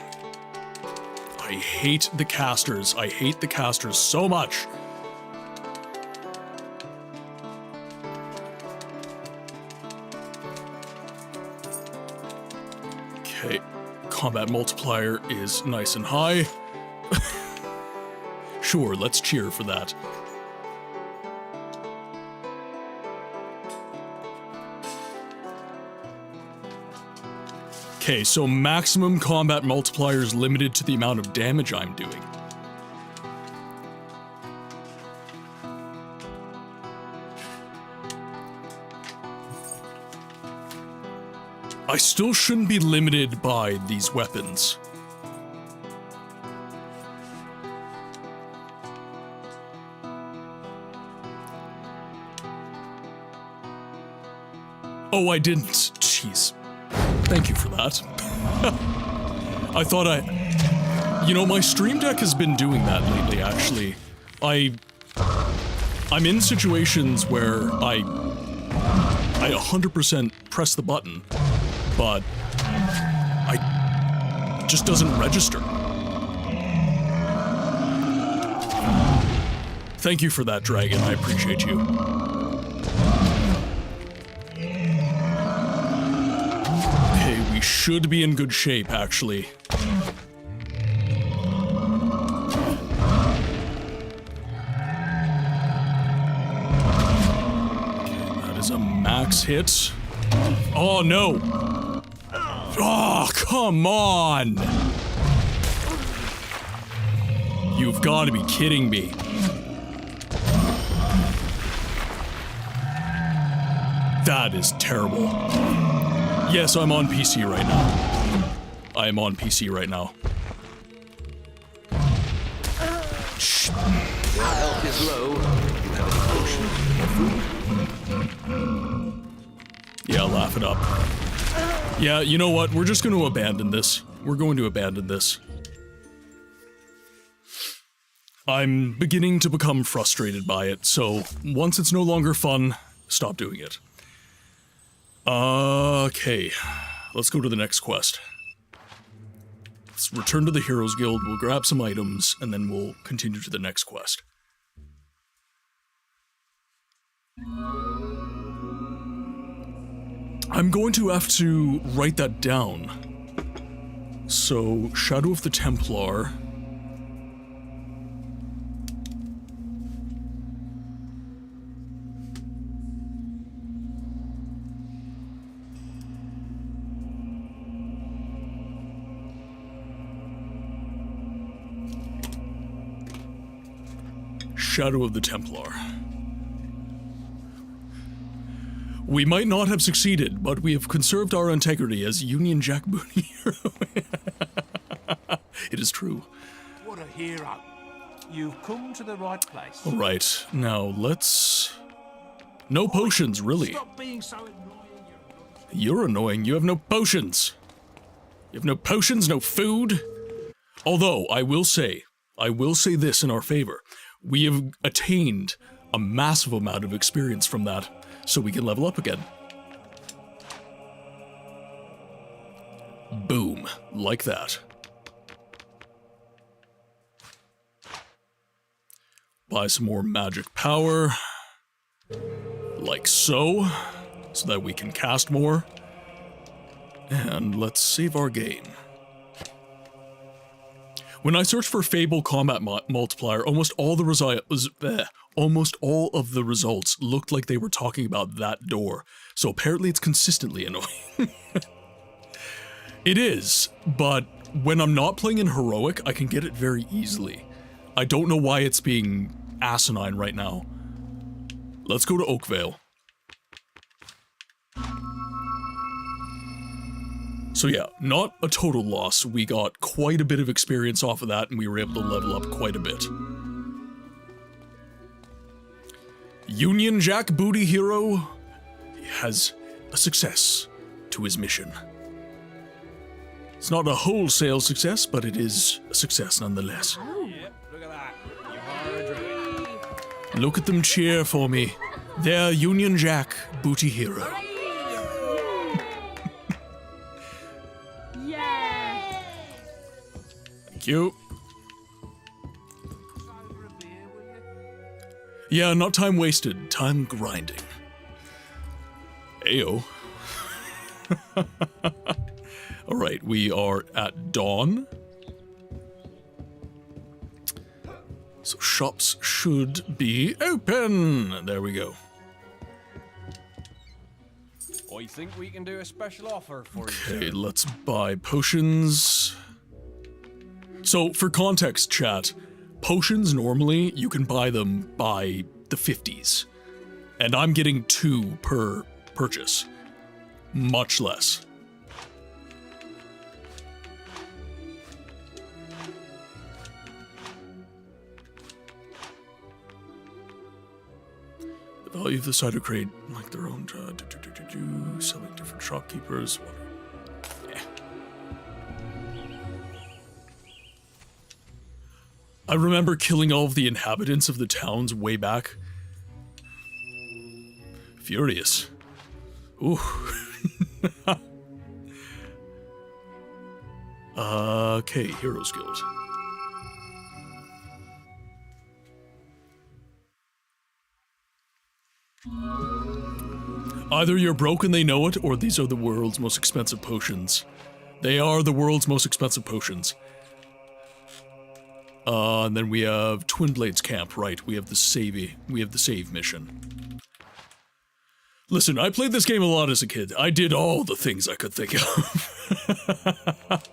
I hate the casters. I hate the casters so much. Okay, combat multiplier is nice and high. Sure, let's cheer for that. Okay, so maximum combat multiplier is limited to the amount of damage I'm doing. I still shouldn't be limited by these weapons. Oh, I didn't. Jeez. Thank you for that. I thought you know, my Stream Deck has been doing that lately, actually. I'm in situations where I 100% press the button, but it just doesn't register. Thank you for that, Dragon. I appreciate you. Okay, we should be in good shape, actually. Max hit. Oh no! Oh, come on! You've got to be kidding me. That is terrible. Yes, I'm on PC right now. I am on PC right now. Shh. Your health is low. You have any potions or food? Yeah, laugh it up. Yeah, you know what? We're just going to abandon this. We're going to abandon this. I'm beginning to become frustrated by it, so once it's no longer fun, stop doing it. Okay, let's go to the next quest. Let's return to the Heroes Guild, we'll grab some items, and then we'll continue to the next quest. I'm going to have to write that down. So, Shadow of the Templar. Shadow of the Templar. We might not have succeeded, but we have conserved our integrity as Union Jack Booney hero. It is true. What a hero. You've come to the right place. Alright, now let's... No potions, really. Stop being so annoying. You're annoying. You have no potions. You have no potions, no food. Although, I will say this in our favor. We have attained a massive amount of experience from that. So we can level up again. Boom. Like that. Buy some more magic power. Like so. So that we can cast more. And let's save our game. When I searched for Fable combat multiplier, almost all of the results looked like they were talking about that door. So apparently it's consistently annoying. It is, but when I'm not playing in heroic, I can get it very easily. I don't know why it's being asinine right now. Let's go to Oakvale. So yeah, not a total loss. We got quite a bit of experience off of that, and we were able to level up quite a bit. Union Jack Booty Hero has a success to his mission. It's not a wholesale success, but it is a success nonetheless. Look at that. You are a druid. Look at them cheer for me. They're Union Jack Booty Hero. Thank you. Yeah, not time wasted, time grinding. Ayo. Alright, we are at dawn. So shops should be open. There we go. I think we can do a special offer for you. Okay, let's buy potions. So, for context, chat, potions normally, you can buy them by the 50s. And I'm getting 2 per purchase. Much less. The value of the cider crate, like their own, selling different shopkeepers. I remember killing all of the inhabitants of the towns way back. Furious. Ooh. Okay, Heroes Guild. Either you're broke and they know it, or these are the world's most expensive potions. They are the world's most expensive potions. And then we have Twin Blades Camp, right? We have the save mission. Listen, I played this game a lot as a kid. I did all the things I could think of.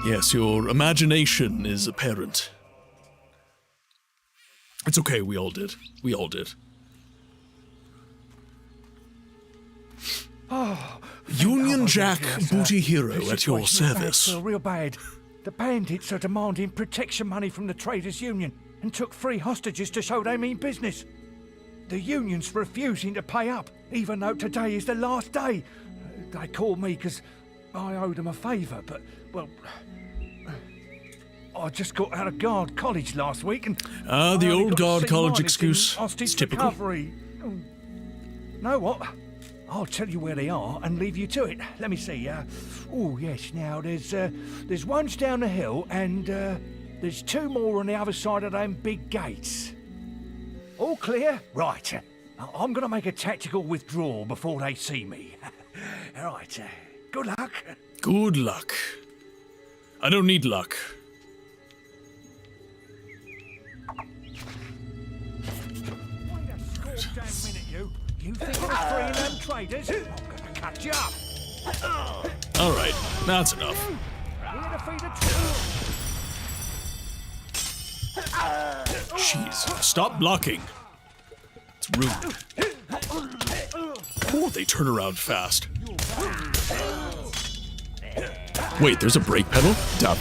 Yes, your imagination is apparent. It's okay, we all did. We all did. Oh, Union Jack Booty Hero at your service. Real bad. The bandits are demanding protection money from the Traders' Union and took 3 hostages to show they mean business. The Union's refusing to pay up, even though today is the last day. They called me because I owed them a favour, but, well, I just got out of Guard College last week and... the old Guard College excuse. It's typical. Recovery. Know what? I'll tell you where they are and leave you to it. Let me see. Oh yes. Now there's ones down the hill and there's 2 more on the other side of them big gates. All clear? Right. I'm gonna make a tactical withdrawal before they see me. All right. Good luck. Good luck. I don't need luck. You think it was freeing them traders? I'm gonna cut you up. Alright, that's enough. Jeez, stop blocking. It's rude. Oh, they turn around fast. Wait, there's a brake pedal? Duh.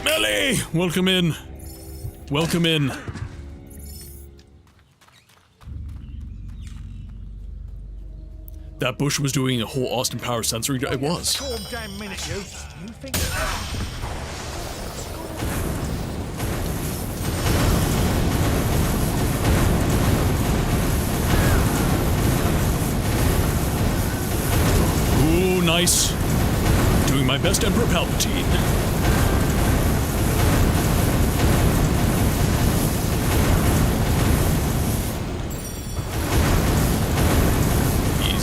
Smelly! Welcome in. Welcome in. That bush was doing a whole Austin Powers sensory. It was. Damn minute, you think? Ooh, nice. Doing my best Emperor Palpatine.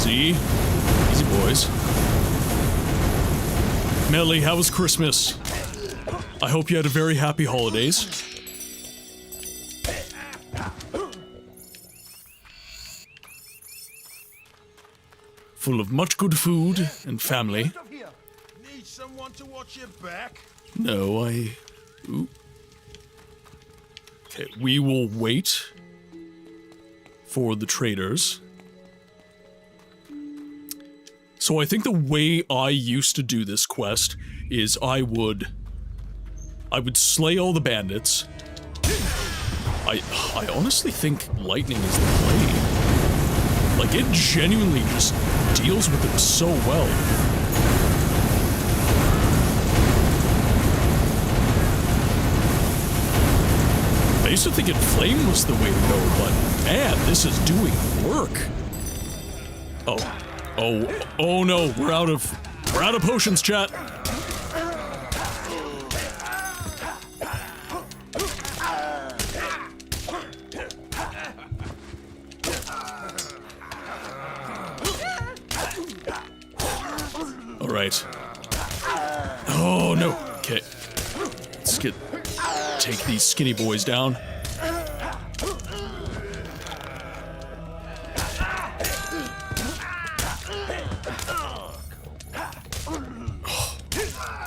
Easy boys. Melly, how was Christmas? I hope you had a very happy holidays. Full of much good food and family. Need someone to watch your back? No, Ooh. Okay, we will wait for the traders. So I think the way I used to do this quest is I would slay all the bandits. I honestly think lightning is the play. Like, it genuinely just deals with them so well. I used to think flame was the way to go, but man, this is doing work. Oh no, we're out of potions, chat. All right. Oh no. Okay. Let's take these skinny boys down.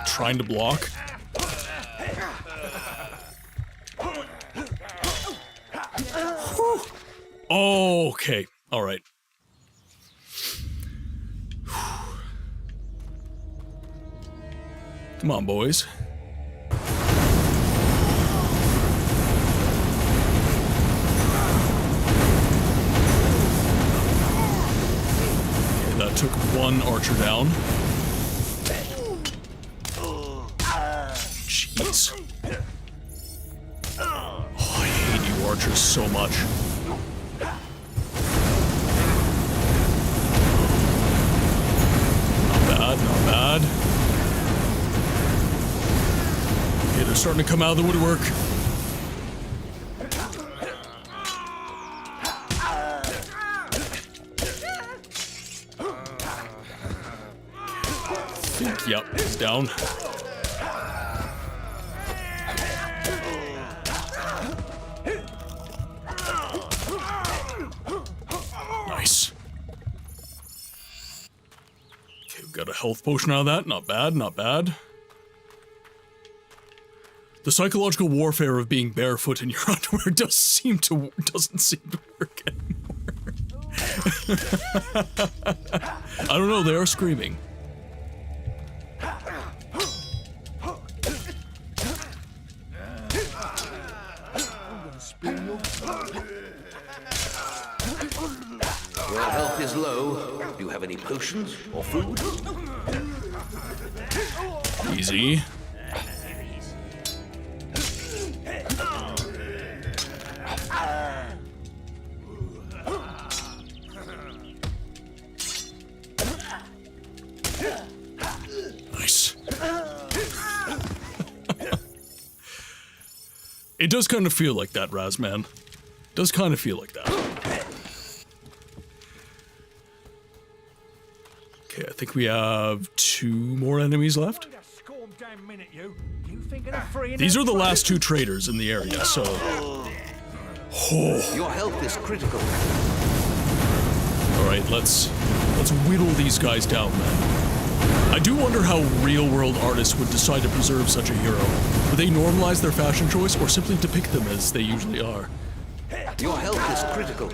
Trying to block. Oh, okay. All right. Come on, boys. Okay, that took one archer down. Jeez. Oh, I hate you archers so much. Not bad. Okay, they're starting to come out of the woodwork. Yep, he's down. Nice. Okay, we've got a health potion out of that. Not bad, not bad. The psychological warfare of being barefoot in your underwear doesn't seem to work anymore. I don't know, they are screaming. Your health is low. Do you have any potions or food? Easy. Nice. It does kind of feel like that, Razman. Does kind of feel like that. Okay, I think we have 2 more enemies left. These are the last 2 traders in the area, so... Oh. Your health is critical. Alright, let's whittle these guys down, then. I do wonder how real-world artists would decide to preserve such a hero. Would they normalize their fashion choice, or simply depict them as they usually are? Your health is critical.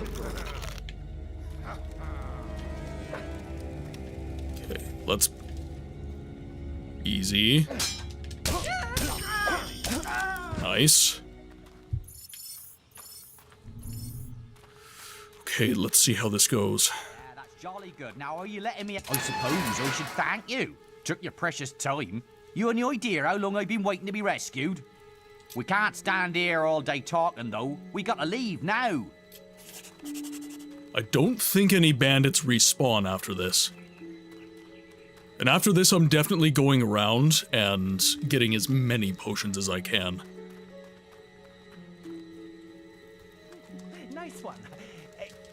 Okay, let's... Easy. Nice. Okay, let's see how this goes. That's jolly good. Now, are you letting me... I suppose I should thank you. Took your precious time. You any idea how long I've been waiting to be rescued? We can't stand here all day talking, though. We gotta leave now. I don't think any bandits respawn after this. And after this, I'm definitely going around and getting as many potions as I can. Nice one.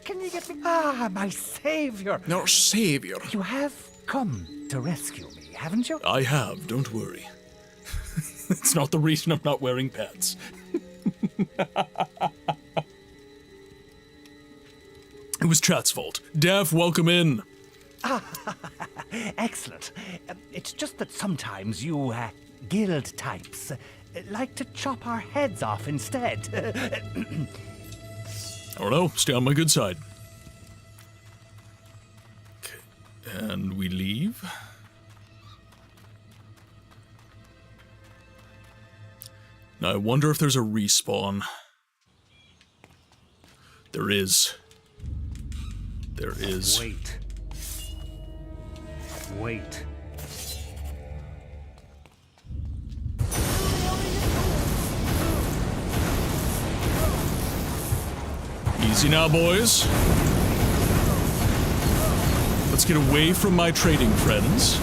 Can you get me... Ah, my savior. Our savior. You have come to rescue me, haven't you? I have, don't worry. That's not the reason I'm not wearing pants. It was chat's fault. Daff, welcome in. Excellent. It's just that sometimes you guild types like to chop our heads off instead. I don't know. Stay on my good side. Okay. And we leave. Now, I wonder if there's a respawn. There is. There is. Wait. Wait. Easy now, boys. Let's get away from my trading friends.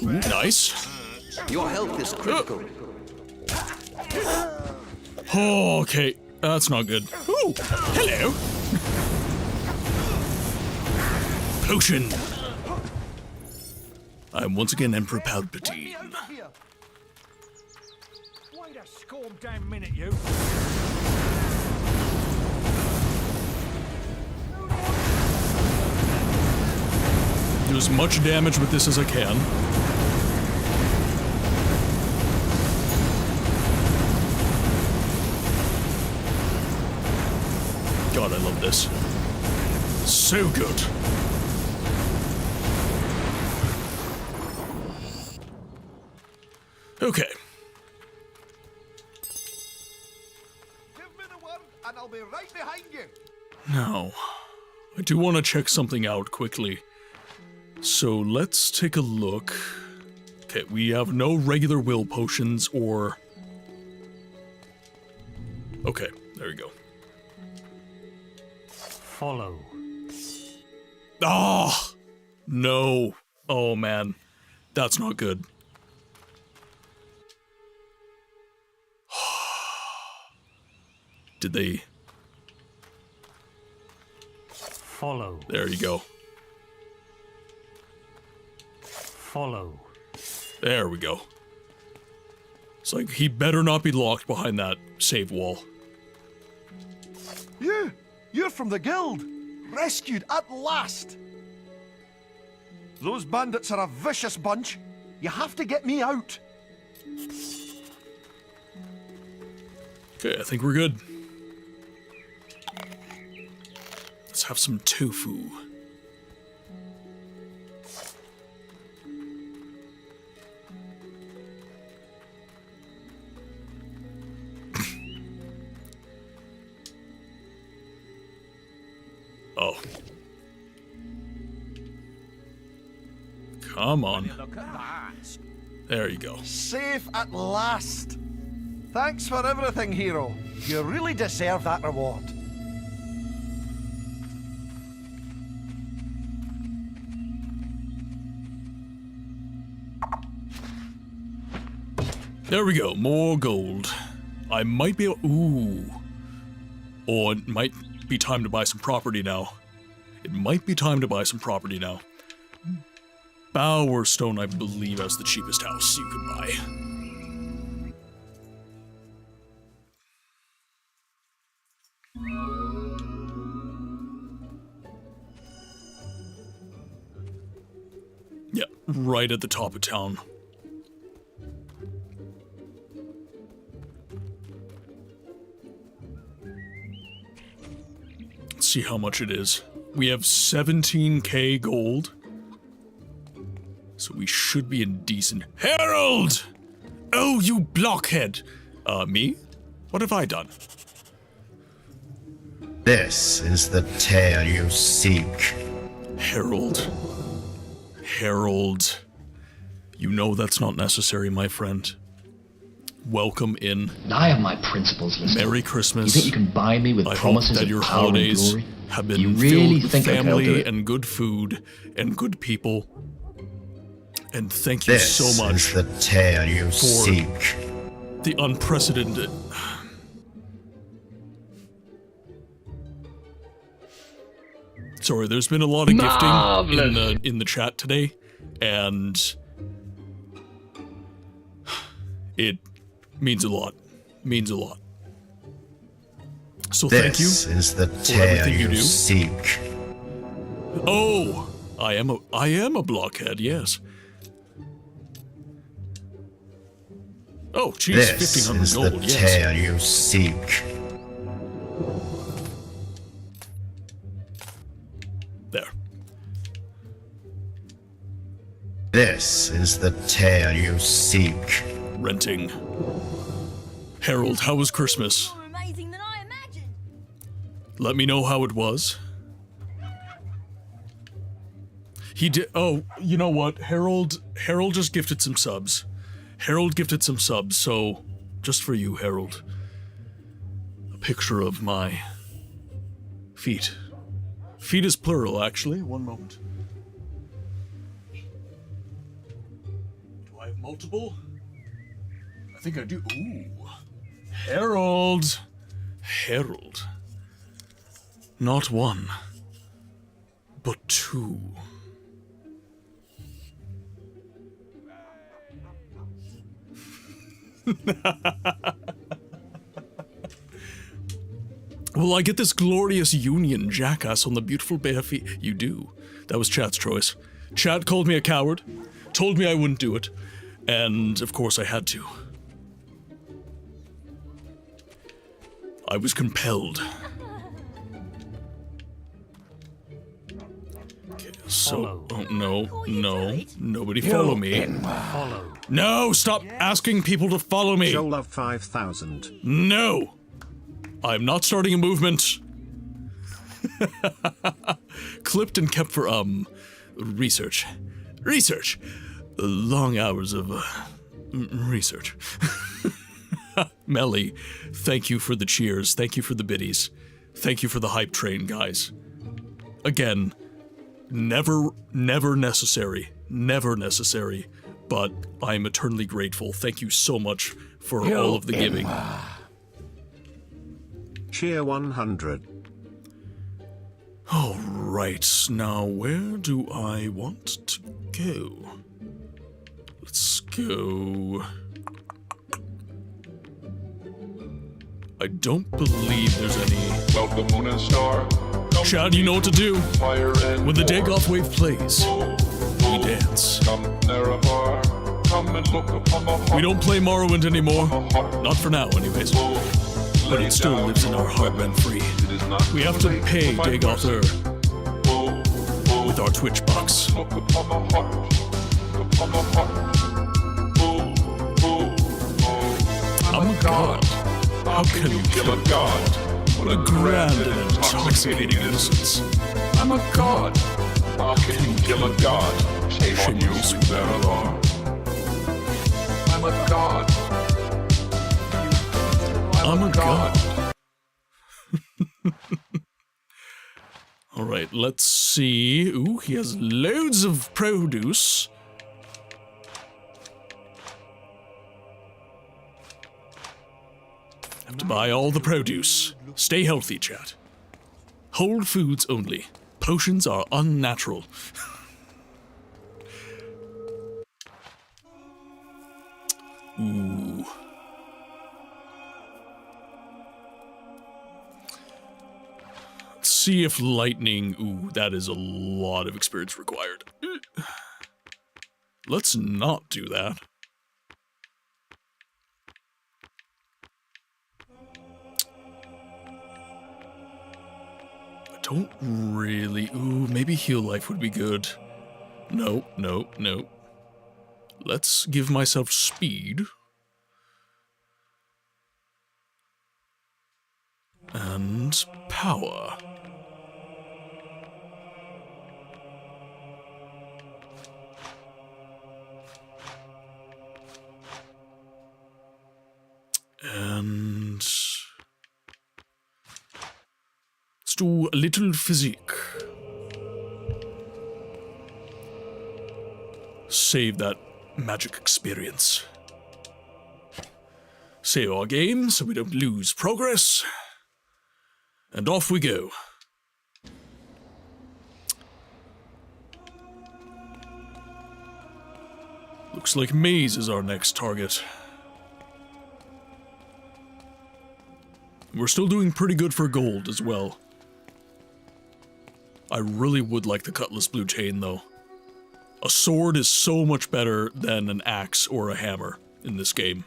Ooh, nice. Your health is critical. Oh, okay. That's not good. Ooh, hello. Potion. I'm once again Emperor Palpatine. Wait a scorn damn minute, you. Do as much damage with this as I can. God, I love this. So good. Okay. Give me the word, and I'll be right behind you. Now, I do want to check something out quickly. So let's take a look. Okay, we have no regular will potions or... Okay, there we go. Follow. Ah! No. Oh, man. That's not good. Did they... Follow. There you go. Follow. There we go. It's like, he better not be locked behind that save wall. You're from the guild. Rescued at last. Those bandits are a vicious bunch. You have to get me out. Okay, I think we're good. Let's have some tofu. Oh. Come on. Look at that. There you go. Safe at last. Thanks for everything, hero. You really deserve that reward. There we go. More gold. I might be able... Ooh. Or it might be time to buy some property now. It might be time to buy some property now. Bowerstone, I believe, has the cheapest house you can buy. Yeah, right at the top of town. Let's see how much it is. We have 17k gold. So we should be in decent... Harold! Oh, you blockhead! Me? What have I done? This is the tale you seek. Harold. Harold. You know that's not necessary, my friend. welcome in. I have my principles, Lister. Merry Christmas. You think you can buy me with I hope promises that of your power and holidays glory? have been You really filled with think I can do family it? and good food and good people. And thank you This so much is the tale you for seek. the unprecedented. Sorry, there's been a lot of gifting in the chat today, and it means a lot. Means a lot. So thank you. This is the for tale everything you you do. seek. Oh, I am a blockhead. Yes. Oh, geez, This 1,500 is gold. the Yes. tale you seek. There. This is the tale you seek. Renting. Harold, how was Christmas? More amazing than I imagined. Let me know how it was. He did. Oh, you know what? Harold just gifted some subs. Harold gifted some subs, so just for you, Harold. A picture of my feet. Feet is plural, actually. One moment. Do I have multiple? I think I do. Ooh. Harold. Harold. Not one, but two. Will I get this glorious union, jackass, on the beautiful bare feet? You do. That was Chat's choice. Chat called me a coward, told me I wouldn't do it, and of course I had to. I was compelled. Okay, so, oh, no, nobody follow me. Follow. No, stop asking people to follow me. Joe Love 5,000. No! I'm not starting a movement. Clipped and kept for, research. Research! Long hours of, research. Melly, thank you for the cheers. Thank you for the biddies. Thank you for the hype train, guys. Again, never necessary. Never necessary. But I'm eternally grateful. Thank you so much for all of the giving. Cheer 100. All right, now where do I want to go? Let's go. I don't believe there's any. Welcome, moon and star. Chad, you know what to do. Fire and When the Dagoth wave plays, we dance. Come near afar. Come and look upon the heart. We don't play Morrowind anymore. Not for now, anyways. But it still lives in our heart rent free. We have to pay Dagoth with our Twitch bucks. Look upon the heart. Look upon the heart. I'm a god. How can you kill a god? What a grand and intoxicating innocence. I'm a god. How can you kill a god? Shame on you, sweet Baralar. I'm a god. I'm a god. Alright, let's see. Ooh, he has loads of produce. Have to buy all the produce. Stay healthy, chat. Whole foods only. Potions are unnatural. Ooh. Let's see if lightning... Ooh, that is a lot of experience required. Let's not do that. I don't really... Ooh, maybe heal life would be good. No, no, no. Let's give myself speed. And power. And let's do a little physique. Save that magic experience. Save our game so we don't lose progress. And off we go. Looks like Maze is our next target. We're still doing pretty good for gold as well. I really would like the Cutlass Blue Chain though. A sword is so much better than an axe or a hammer in this game.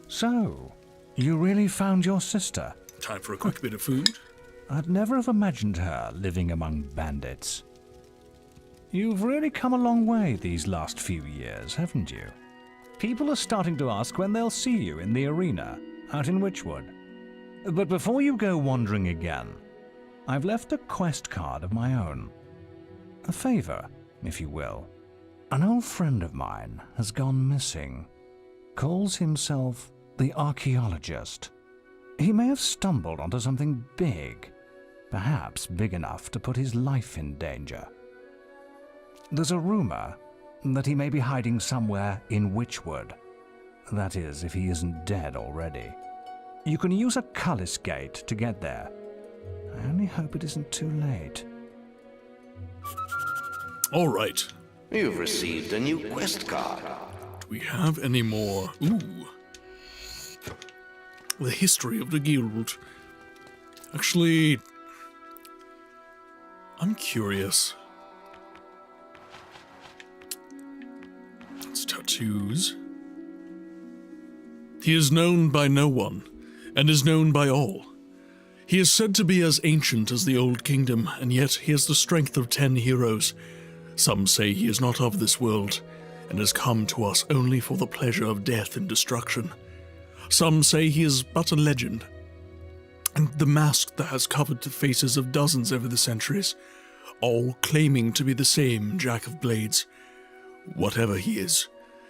So, you really found your sister? Time for a quick bit of food. I'd never have imagined her living among bandits. You've really come a long way these last few years, haven't you? People are starting to ask when they'll see you in the arena, out in Witchwood. But before you go wandering again, I've left a quest card of my own. A favor, if you will. An old friend of mine has gone missing. Calls himself the Archaeologist. He may have stumbled onto something big, perhaps big enough to put his life in danger. There's a rumor that he may be hiding somewhere in Witchwood. That is, if he isn't dead already. You can use a Cullis Gate to get there. I only hope it isn't too late. All right. You've received a new quest card. Do we have any more? Ooh. The history of the guild. Actually, I'm curious. It's tattoos. He is known by no one, and is known by all. He is said to be as ancient as the Old Kingdom, and yet he has the strength of 10 heroes. Some say he is not of this world, and has come to us only for the pleasure of death and destruction. Some say he is but a legend, and the mask that has covered the faces of dozens over the centuries, all claiming to be the same Jack of Blades. Whatever he is,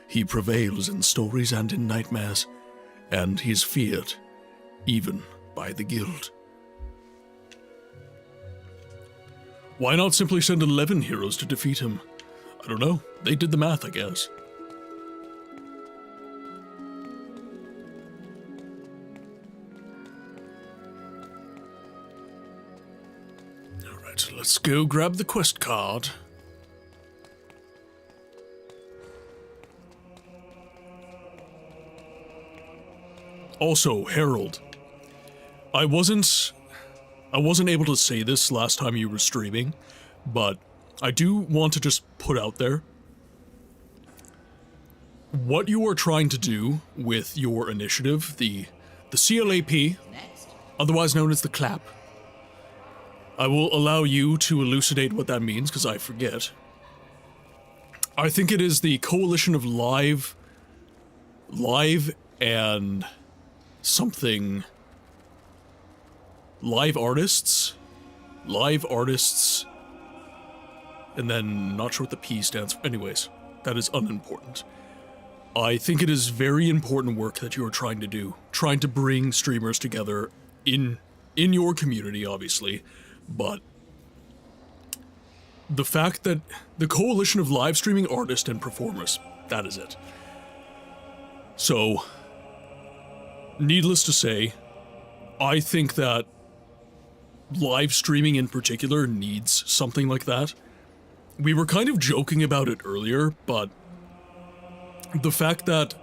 he prevails in stories and in nightmares, and he is feared, even by the guild. Why not simply send 11 heroes to defeat him? I don't know. They did the math, I guess. Alright, let's go grab the quest card. Also, Harold. I wasn't able to say this last time you were streaming, but I do want to just put out there what you are trying to do with your initiative, the CLAP, otherwise known as the clap. I will allow you to elucidate what that means, because I forget. I think it is the coalition of live and something... Live artists, and then not sure what the P stands for. Anyways, that is unimportant. I think it is very important work that you are trying to do, trying to bring streamers together in your community, obviously, but the fact that the coalition of live streaming artists and performers, that is it. So, needless to say, I think that live streaming in particular needs something like that. We were kind of joking about it earlier, but the fact that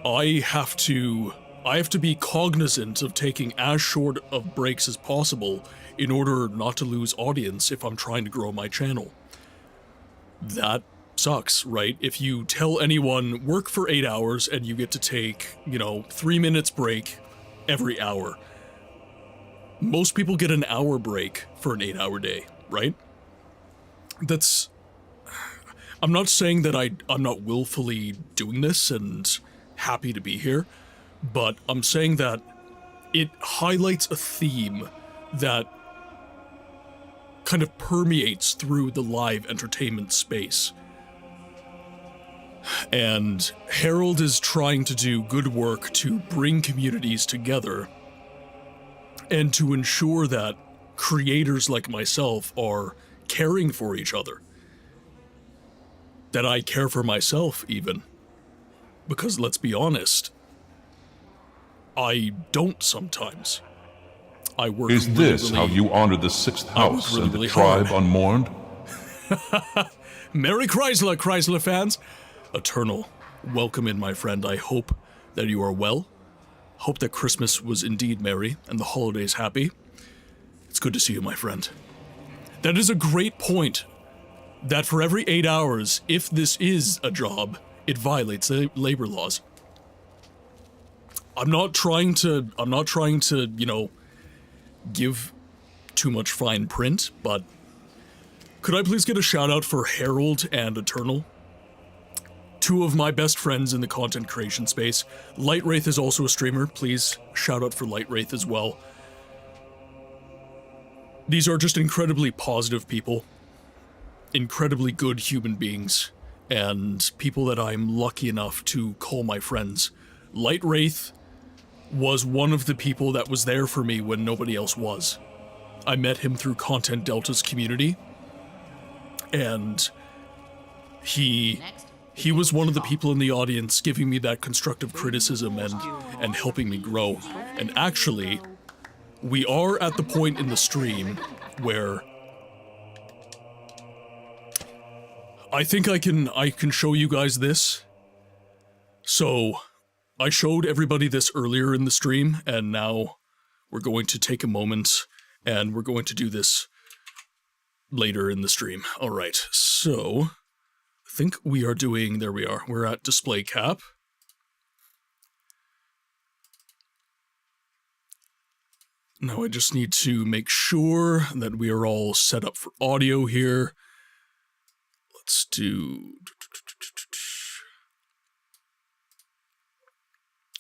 I have to be cognizant of taking as short of breaks as possible in order not to lose audience if I'm trying to grow my channel. That sucks, right? If you tell anyone, work for 8 hours and you get to take, 3 minutes break every hour. Most people get an hour break for an 8-hour day, right? I'm not saying that I'm not willfully doing this and happy to be here, but I'm saying that it highlights a theme that kind of permeates through the live entertainment space. And Harold is trying to do good work to bring communities together and to ensure that creators like myself are caring for each other. That I care for myself, even. Because let's be honest, I don't sometimes. I work Is this how you honor the sixth house and the tribe unmourned? Merry Chrysler, Chrysler fans! Eternal, welcome in, my friend. I hope that you are well. Hope that Christmas was indeed merry and the holidays happy. It's good to see you, my friend. That is a great point. That for every 8 hours, if this is a job, it violates the labor laws. I'm not trying to, you know, give too much fine print, but could I please get a shout out for Harold and Eternal? Two of my best friends in the content creation space. Lightwraith is also a streamer. Please shout out for Lightwraith as well. These are just incredibly positive people. Incredibly good human beings. And people that I'm lucky enough to call my friends. Lightwraith was one of the people that was there for me when nobody else was. I met him through Content Delta's community. And he was one of the people in the audience giving me that constructive criticism and helping me grow. And actually, we are at the point in the stream where I think I can show you guys this. So, I showed everybody this earlier in the stream, and now we're going to take a moment and we're going to do this later in the stream. All right, so I think we are doing, there we are, we're at display cap. Now I just need to make sure that we are all set up for audio here. Let's do...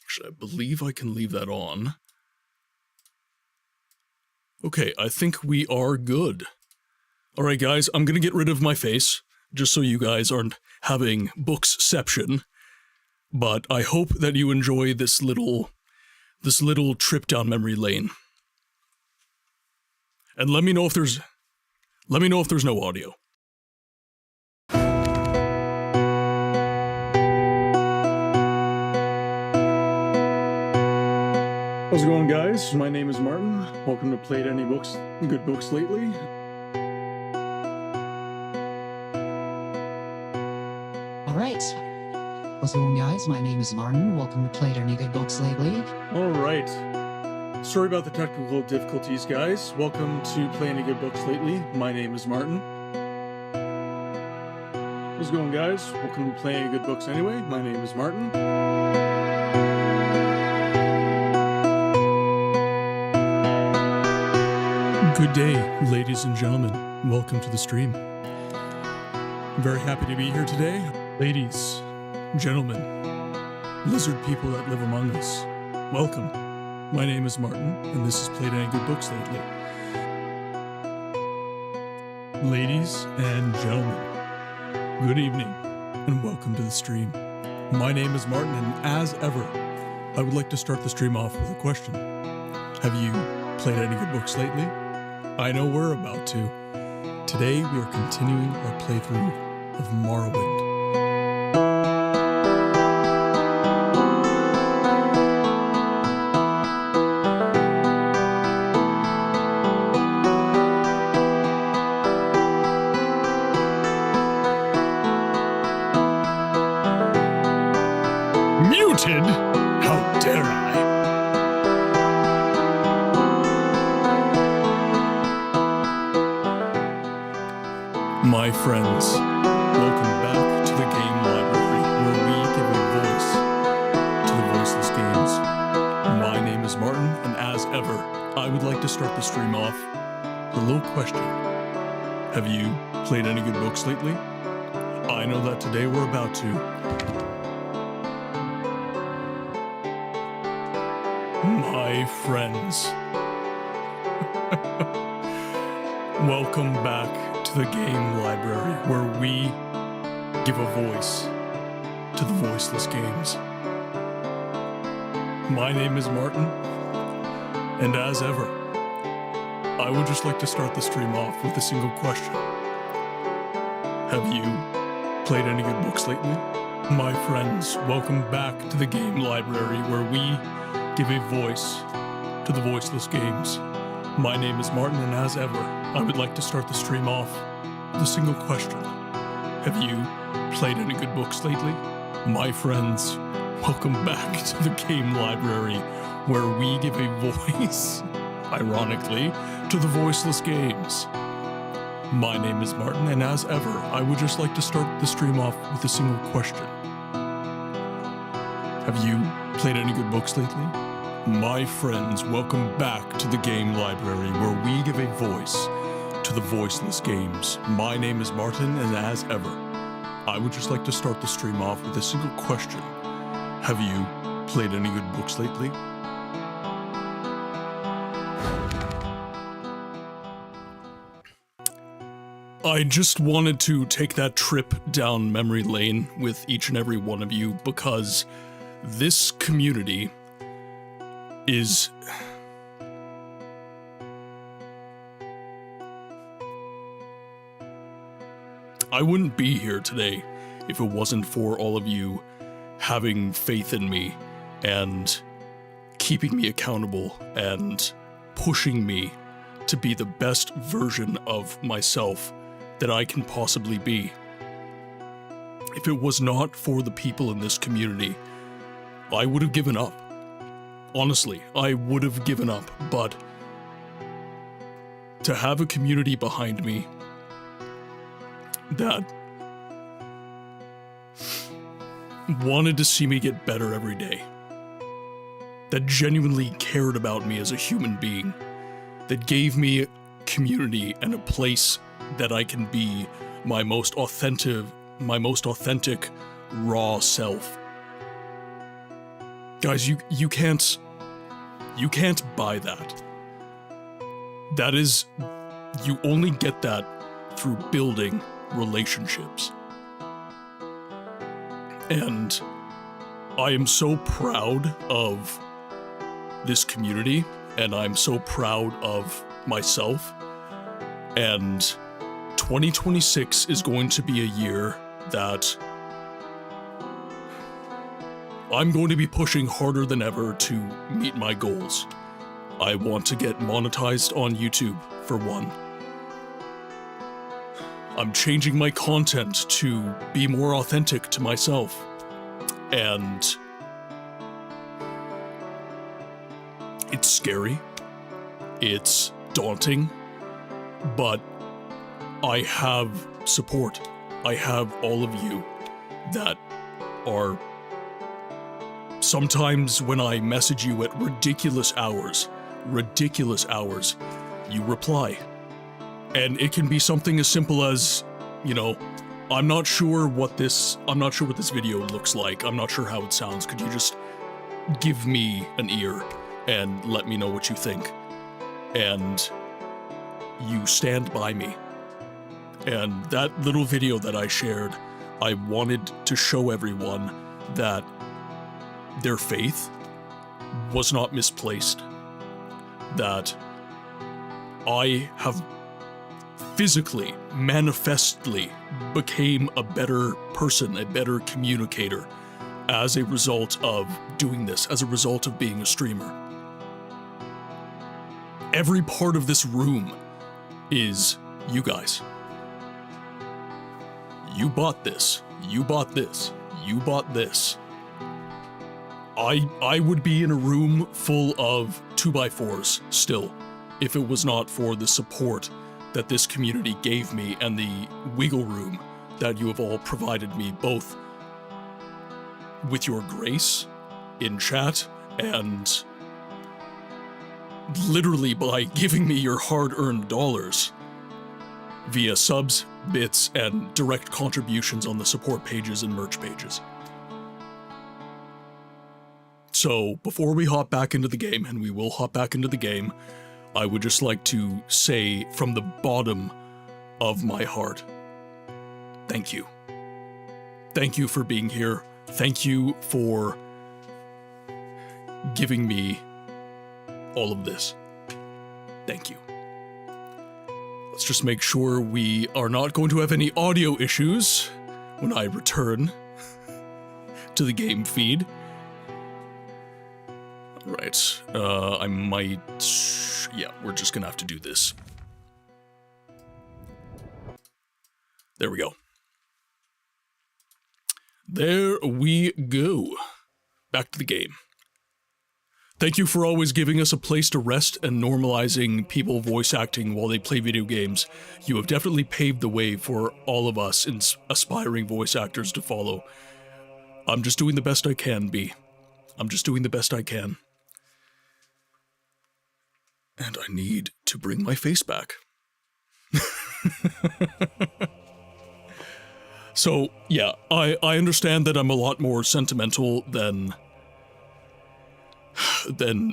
Actually, I believe I can leave that on. Okay, I think we are good. Alright guys, I'm gonna get rid of my face, just so you guys aren't having booksception. But I hope that you enjoy this little trip down memory lane. And let me know if there's no audio. How's it going, guys? My name is Martin. Welcome to PlayAnyGoodBooksLately. Alright. What's going on, guys? My name is Martin. Welcome to PlayAnyGoodBooksLately. Alright. Sorry about the technical difficulties, guys. Welcome to PlayAnyGoodBooksLately. My name is Martin. How's it going, guys? Welcome to Playing Good Books Anyway. My name is Martin. Good day, ladies and gentlemen. Welcome to the stream. I'm very happy to be here today. Ladies, gentlemen, lizard people that live among us, welcome. My name is Martin, and this is Played Any Good Books Lately. Ladies and gentlemen, good evening, and welcome to the stream. My name is Martin, and as ever, I would like to start the stream off with a question. Have you played any good books lately? I know we're about to. Today, we are continuing our playthrough of Morrowind. Muted? How dare I? My friends, welcome back to the game library, where we give a voice to the voiceless games. My name is Martin, and as ever, I would like to start the stream off with a little question. Have you played any good books lately? I know that today we're about to. My friends, welcome back to the game library, where we give a voice to the Voiceless Games. My name is Martin, and as ever, I would just like to start the stream off with a single question. Have you played any good books lately? My friends, welcome back to the game library where we give a voice to the voiceless games. My name is Martin, and as ever, I would like to start the stream off with a single question. Have you played any good books lately? My friends, welcome back to the game library where we give a voice, ironically, to the voiceless games. My name is Martin, and as ever, I would just like to start the stream off with a single question. Have you played any good books lately? My friends, welcome back to the game library where we give a voice to the voiceless games. My name is Martin, and as ever, I would just like to start the stream off with a single question. Have you played any good books lately? I just wanted to take that trip down memory lane with each and every one of you because this community is... I wouldn't be here today if it wasn't for all of you having faith in me and keeping me accountable and pushing me to be the best version of myself that I can possibly be. If it was not for the people in this community, I would have given up. Honestly, I would have given up, but to have a community behind me that wanted to see me get better every day, that genuinely cared about me as a human being, that gave me community and a place that I can be my most authentic, raw self. Guys, you can't buy that. That is, you only get that through building relationships. And I am so proud of this community, and I'm so proud of myself. And 2026 is going to be a year that I'm going to be pushing harder than ever to meet my goals. I want to get monetized on YouTube, for one. I'm changing my content to be more authentic to myself. And it's scary. It's daunting. But I have support. I have all of you that are... Sometimes when I message you at ridiculous hours, you reply. And it can be something as simple as, you know, I'm not sure what this video looks like. I'm not sure how it sounds. Could you just give me an ear and let me know what you think? And you stand by me. And that little video that I shared, I wanted to show everyone that their faith was not misplaced. That I have physically, manifestly became a better person, a better communicator as a result of doing this, as a result of being a streamer. Every part of this room is you guys. You bought this, you bought this, you bought this. I would be in a room full of 2x4s still, if it was not for the support that this community gave me and the wiggle room that you have all provided me, both with your grace in chat and literally by giving me your hard-earned dollars via subs, bits, and direct contributions on the support pages and merch pages. So, before we hop back into the game, and we will hop back into the game, I would just like to say from the bottom of my heart, thank you. Thank you for being here thank you for giving me all of this. Thank you. Let's just make sure we are not going to have any audio issues when I return to the game feed. Right, I might... Yeah, we're just gonna have to do this. There we go. There we go. Back to the game. Thank you for always giving us a place to rest and normalizing people voice acting while they play video games. You have definitely paved the way for all of us aspiring voice actors to follow. I'm just doing the best I can, B. I'm just doing the best I can. And I need to bring my face back. So, yeah, I understand that I'm a lot more sentimental than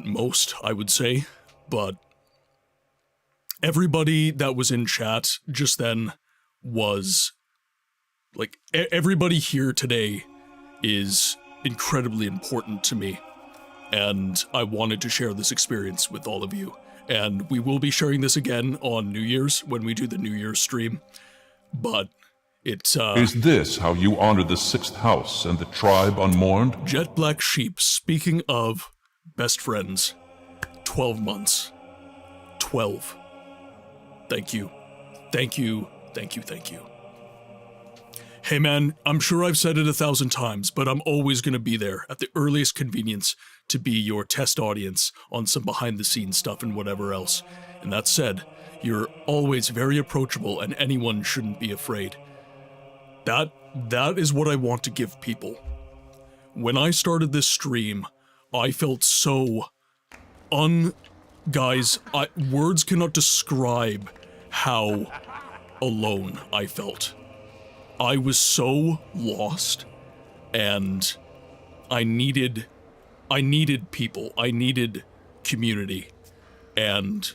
most, I would say, but everybody that was in chat just then was, like, everybody here today is incredibly important to me, and I wanted to share this experience with all of you, and we will be sharing this again on New Year's when we do the New Year's stream, but it's, Is this how you honor the 6th house and the tribe unmourned? Jet Black Sheep, speaking of best friends, 12 months. 12. Thank you. Thank you. Thank you. Thank you. Hey man, I'm sure I've said it 1,000 times, but I'm always going to be there at the earliest convenience to be your test audience on some behind-the-scenes stuff and whatever else. And that said, you're always very approachable and anyone shouldn't be afraid. That is what I want to give people. When I started this stream, I felt so guys, words cannot describe how alone I felt. I was so lost, and I needed people, I needed community, and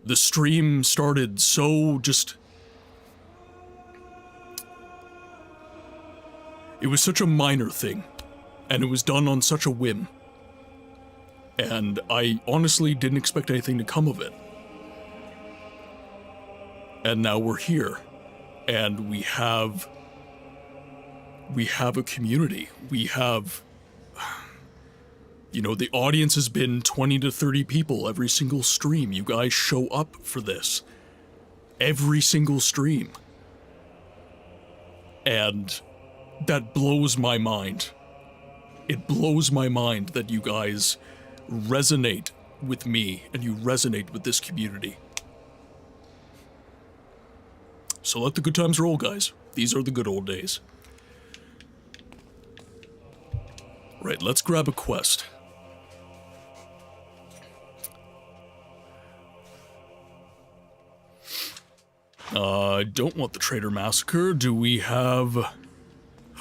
the stream started so just... It was such a minor thing, and it was done on such a whim. And I honestly didn't expect anything to come of it. And now we're here, and we have a community. We have, you know, the audience has been 20 to 30 people every single stream. You guys show up for this. Every single stream. And that blows my mind. It blows my mind that you guys resonate with me and you resonate with this community. So let the good times roll, guys. These are the good old days. Right, let's grab a quest. I don't want the Traitor Massacre. Do we have...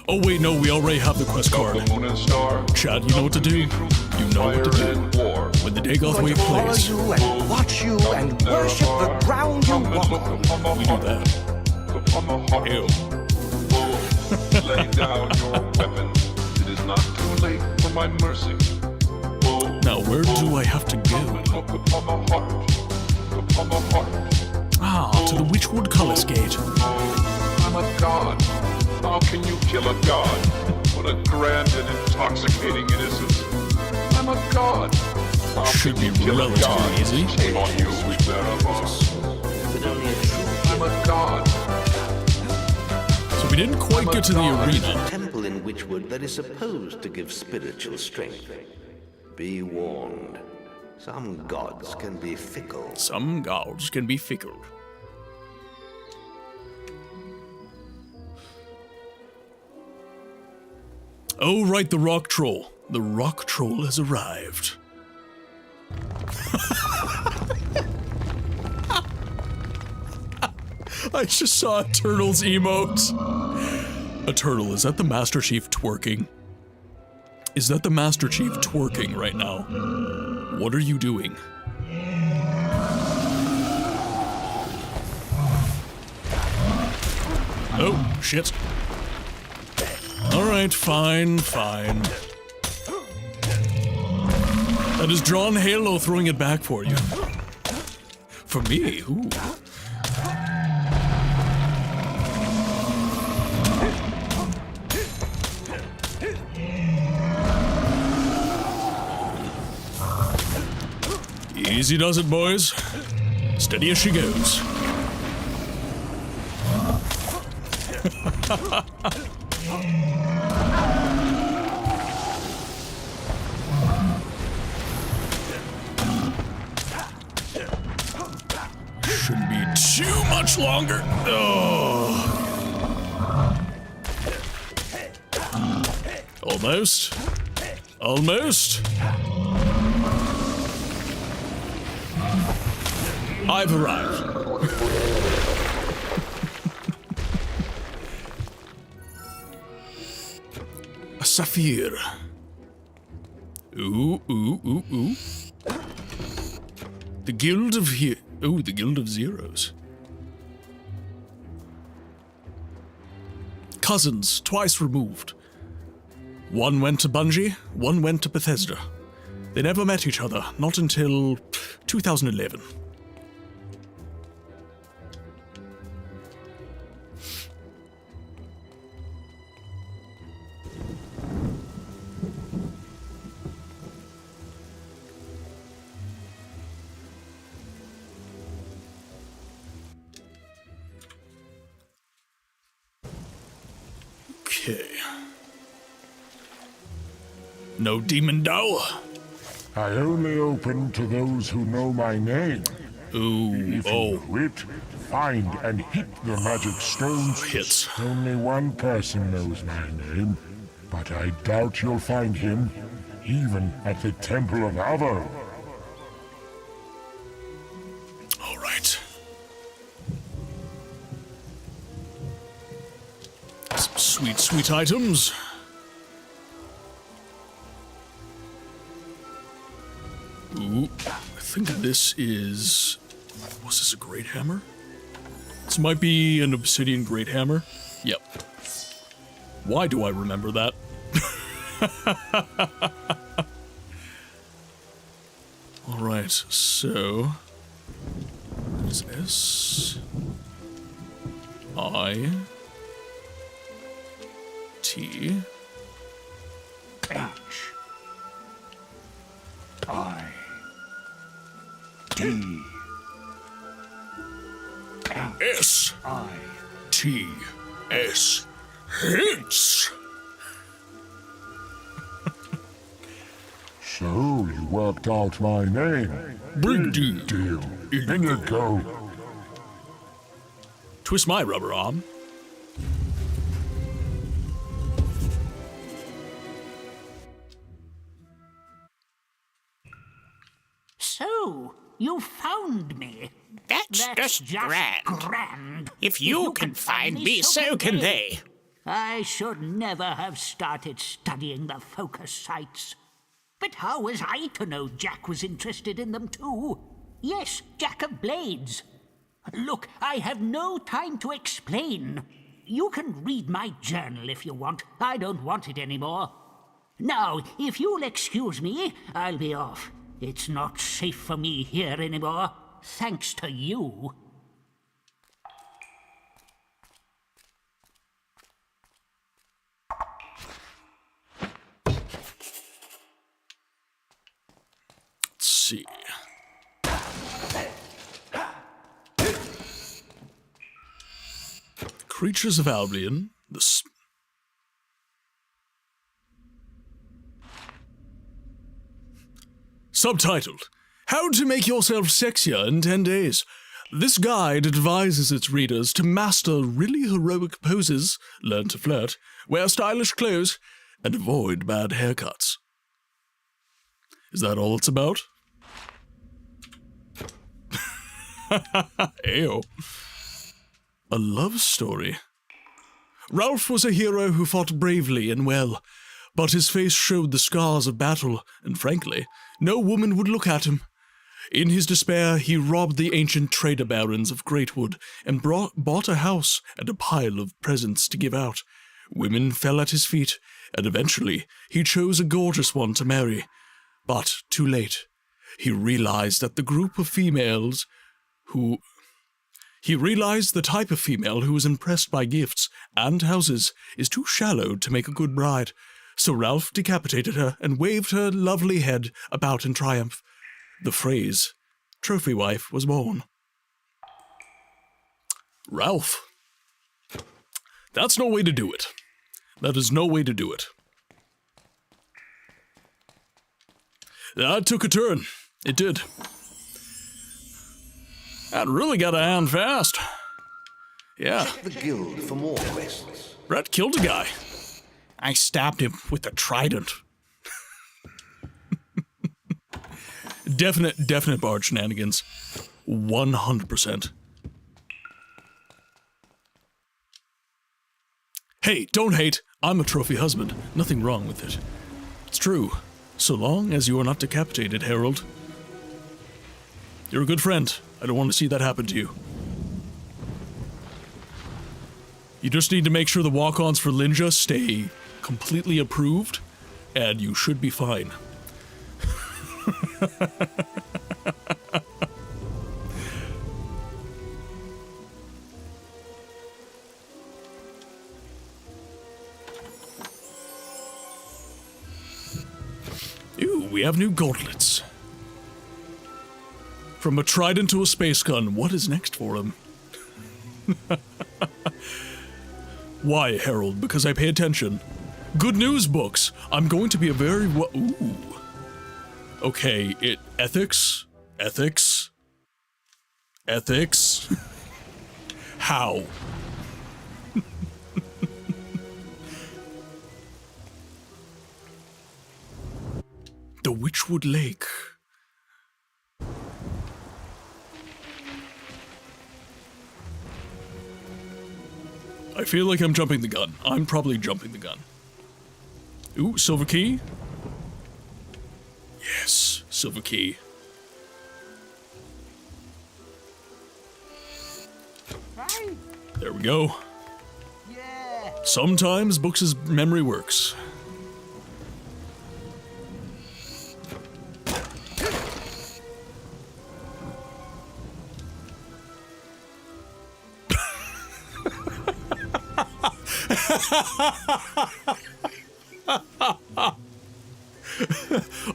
Oh wait, no, we already have the quest card. Chad, you know what to do? You know what to do. When the Dagoth Wave plays, you and watch you and worship the ground you walk on. we do that. Ew. Lay down your weapons. It is not too late for my mercy. Now, where do I have to go? Ah, to the Witchwood Cullis Gate. I'm a god. How can you kill a god? What a grand and intoxicating innocence. I'm a god. How should be relatively easy. Shame on you, we bear I'm a god. So we didn't quite get to the arena. A temple in Witchwood that is supposed to give spiritual strength. Be warned. Some gods can be fickle. Some gods can be fickle. Oh, right, the rock troll. The rock troll has arrived. I just saw a turtle's emote. A turtle, is that the Master Chief twerking? Is that the Master Chief twerking right now? What are you doing? Oh, shit. Alright, fine, fine. That is Drawn Halo throwing it back for you. For me? Ooh. Easy does it, boys. Steady as she goes. Shouldn't be too much longer. Oh. Almost. Almost. I've arrived. A sapphire. Ooh, ooh, ooh, ooh. The Guild of the Guild of Zeros. Cousins, twice removed. One went to Bungie, one went to Bethesda. They never met each other, not until 2011. Okay. No demon dow. I only open to those who know my name. Ooh, if you quit, find and hit the magic stones. Hits. Only one person knows my name, but I doubt you'll find him, even at the Temple of Avo. All right. Some sweet, sweet items. Ooh, I think this is... Was this a great hammer? This might be an obsidian great hammer. Yep. Why do I remember that? Alright, so... That is S... I... T... H... I... T... S... I... T... S... Hits! So you worked out my name. Big deal. In you go. Twist my rubber arm. So, you found me. That's just grand. If you can find me, so can they. I should never have started studying the focus sites. But how was I to know Jack was interested in them too? Yes, Jack of Blades. Look, I have no time to explain. You can read my journal if you want. I don't want it anymore. Now, if you'll excuse me, I'll be off. It's not safe for me here anymore, thanks to you. Let's see. Creatures of Albion, Subtitled, How to Make Yourself Sexier in 10 Days. This guide advises its readers to master really heroic poses, learn to flirt, wear stylish clothes, and avoid bad haircuts. Is that all it's about? Ew. A love story. Ralph was a hero who fought bravely and well, but his face showed the scars of battle, and frankly, no woman would look at him. In his despair, he robbed the ancient trader barons of Greatwood and bought a house and a pile of presents to give out. Women fell at his feet, and eventually he chose a gorgeous one to marry. But too late. He realized that the group of females who... He realized the type of female who is impressed by gifts and houses is too shallow to make a good bride. So Ralph decapitated her and waved her lovely head about in triumph. The phrase, trophy wife, was born. Ralph. That's no way to do it. That is no way to do it. That took a turn. It did. That really got a hand fast. Yeah. Check the guild for more quests. Brett killed a guy. I stabbed him with a trident. Definite bard shenanigans. 100%. Hey, don't hate. I'm a trophy husband. Nothing wrong with it. It's true. So long as you are not decapitated, Harold. You're a good friend. I don't want to see that happen to you. You just need to make sure the walk-ons for Linja stay completely approved, and you should be fine. Ooh, we have new gauntlets. From a trident to a space gun, what is next for him? Why, Harold? Because I pay attention. Good news books. I'm going to be a very ooh. Okay, ethics. How? The Witchwood Lake. I feel like I'm jumping the gun. I'm probably jumping the gun. Ooh, silver key? Yes, silver key. There we go. Yeah. Sometimes books' memory works.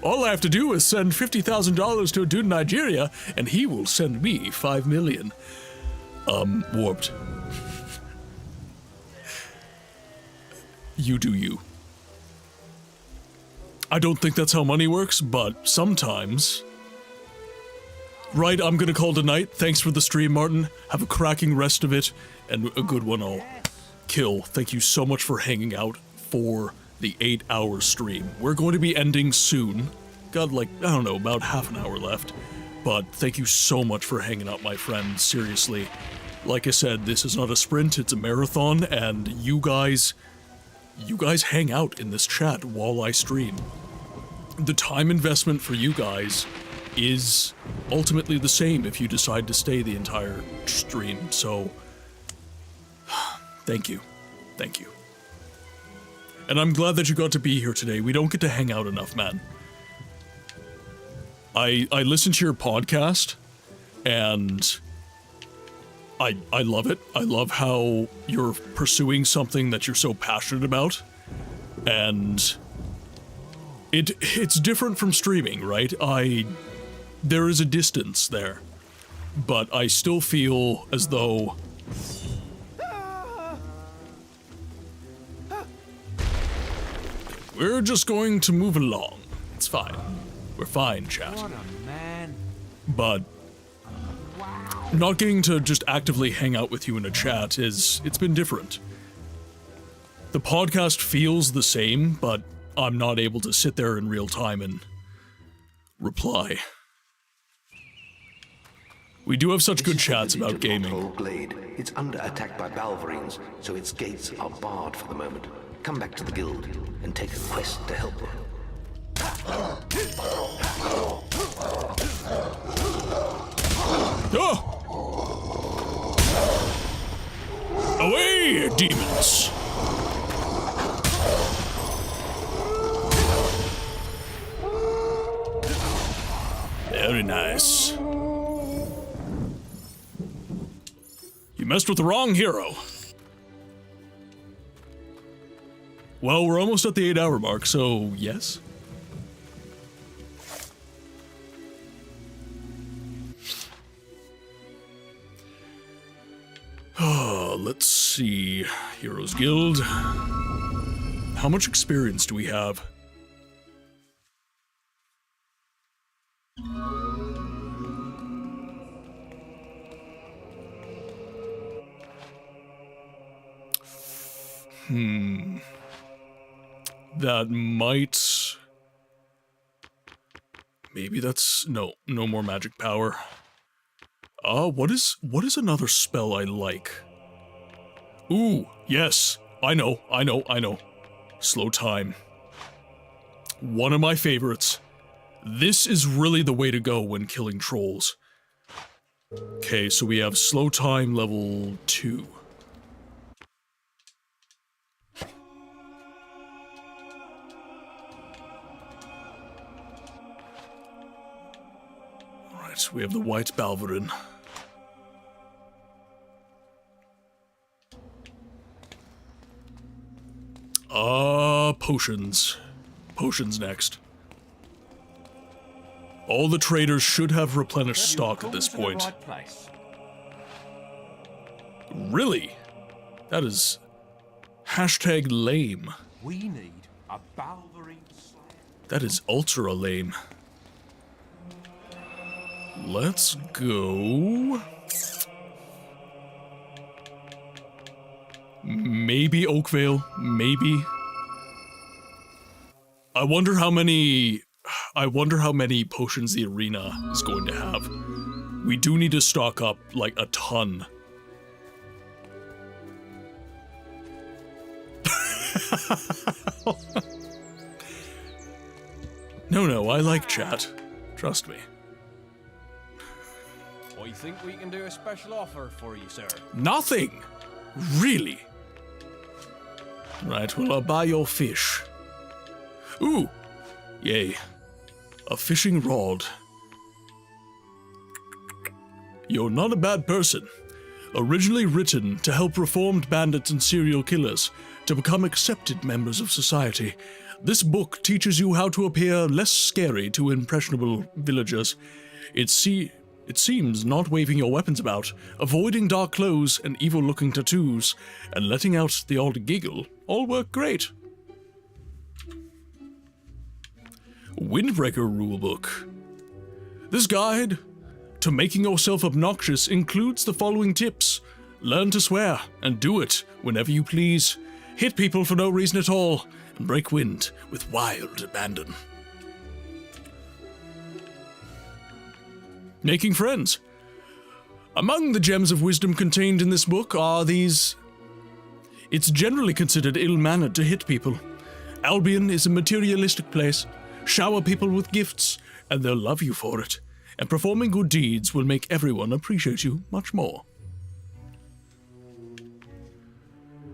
All I have to do is send $50,000 to a dude in Nigeria, and he will send me $5 million. Warped. You do you. I don't think that's how money works, but sometimes. Right, I'm gonna call tonight. Thanks for the stream, Martin. Have a cracking rest of it, and a good one all. Kill, thank you so much for hanging out for the 8-hour stream. We're going to be ending soon. Got like, I don't know, about half an hour left. But thank you so much for hanging out, my friend. Seriously. Like I said, this is not a sprint, it's a marathon, and you guys hang out in this chat while I stream. The time investment for you guys is ultimately the same if you decide to stay the entire stream, so thank you. Thank you. And I'm glad that you got to be here today. We don't get to hang out enough, man. I listen to your podcast, and I love it. I love how you're pursuing something that you're so passionate about, and it's different from streaming, right? There is a distance there, but I still feel as though we're just going to move along. It's fine. We're fine, chat. What a man. But not getting to just actively hang out with you in a chat it's been different. The podcast feels the same, but I'm not able to sit there in real time and reply. We do have such good chats about gaming. Glade. It's under attack by Balverines, so its gates are barred for the moment. Come back to the guild and take a quest to help them. Away, demons! Very nice. You messed with the wrong hero. Well, we're almost at the 8-hour mark, so yes. Oh, let's see. Heroes Guild. How much experience do we have? That might... Maybe that's... No more magic power. What is another spell I like? Ooh, yes. I know. Slow time. One of my favorites. This is really the way to go when killing trolls. Okay, so we have slow time level 2. Alright, we have the white Balverin. Potions. Potions next. All the traders should have replenished stock at this point. Really? That is... #lame. We need a Balverine slayer. That is ultra lame. Let's go... Maybe Oakvale, maybe. I wonder how many potions the arena is going to have. We do need to stock up, like, a ton. No, I like chat. Trust me. I think we can do a special offer for you, sir. Nothing! Really? Right, well, I'll buy your fish. Ooh! Yay. A fishing rod. You're not a bad person. Originally written to help reformed bandits and serial killers to become accepted members of society, this book teaches you how to appear less scary to impressionable villagers. It seems not waving your weapons about, avoiding dark clothes and evil-looking tattoos, and letting out the odd giggle all work great. Windbreaker Rulebook. This guide to making yourself obnoxious includes the following tips. Learn to swear, and do it whenever you please. Hit people for no reason at all, and break wind with wild abandon. Making friends. Among the gems of wisdom contained in this book are these. It's generally considered ill-mannered to hit people. Albion is a materialistic place. Shower people with gifts, and they'll love you for it. And performing good deeds will make everyone appreciate you much more.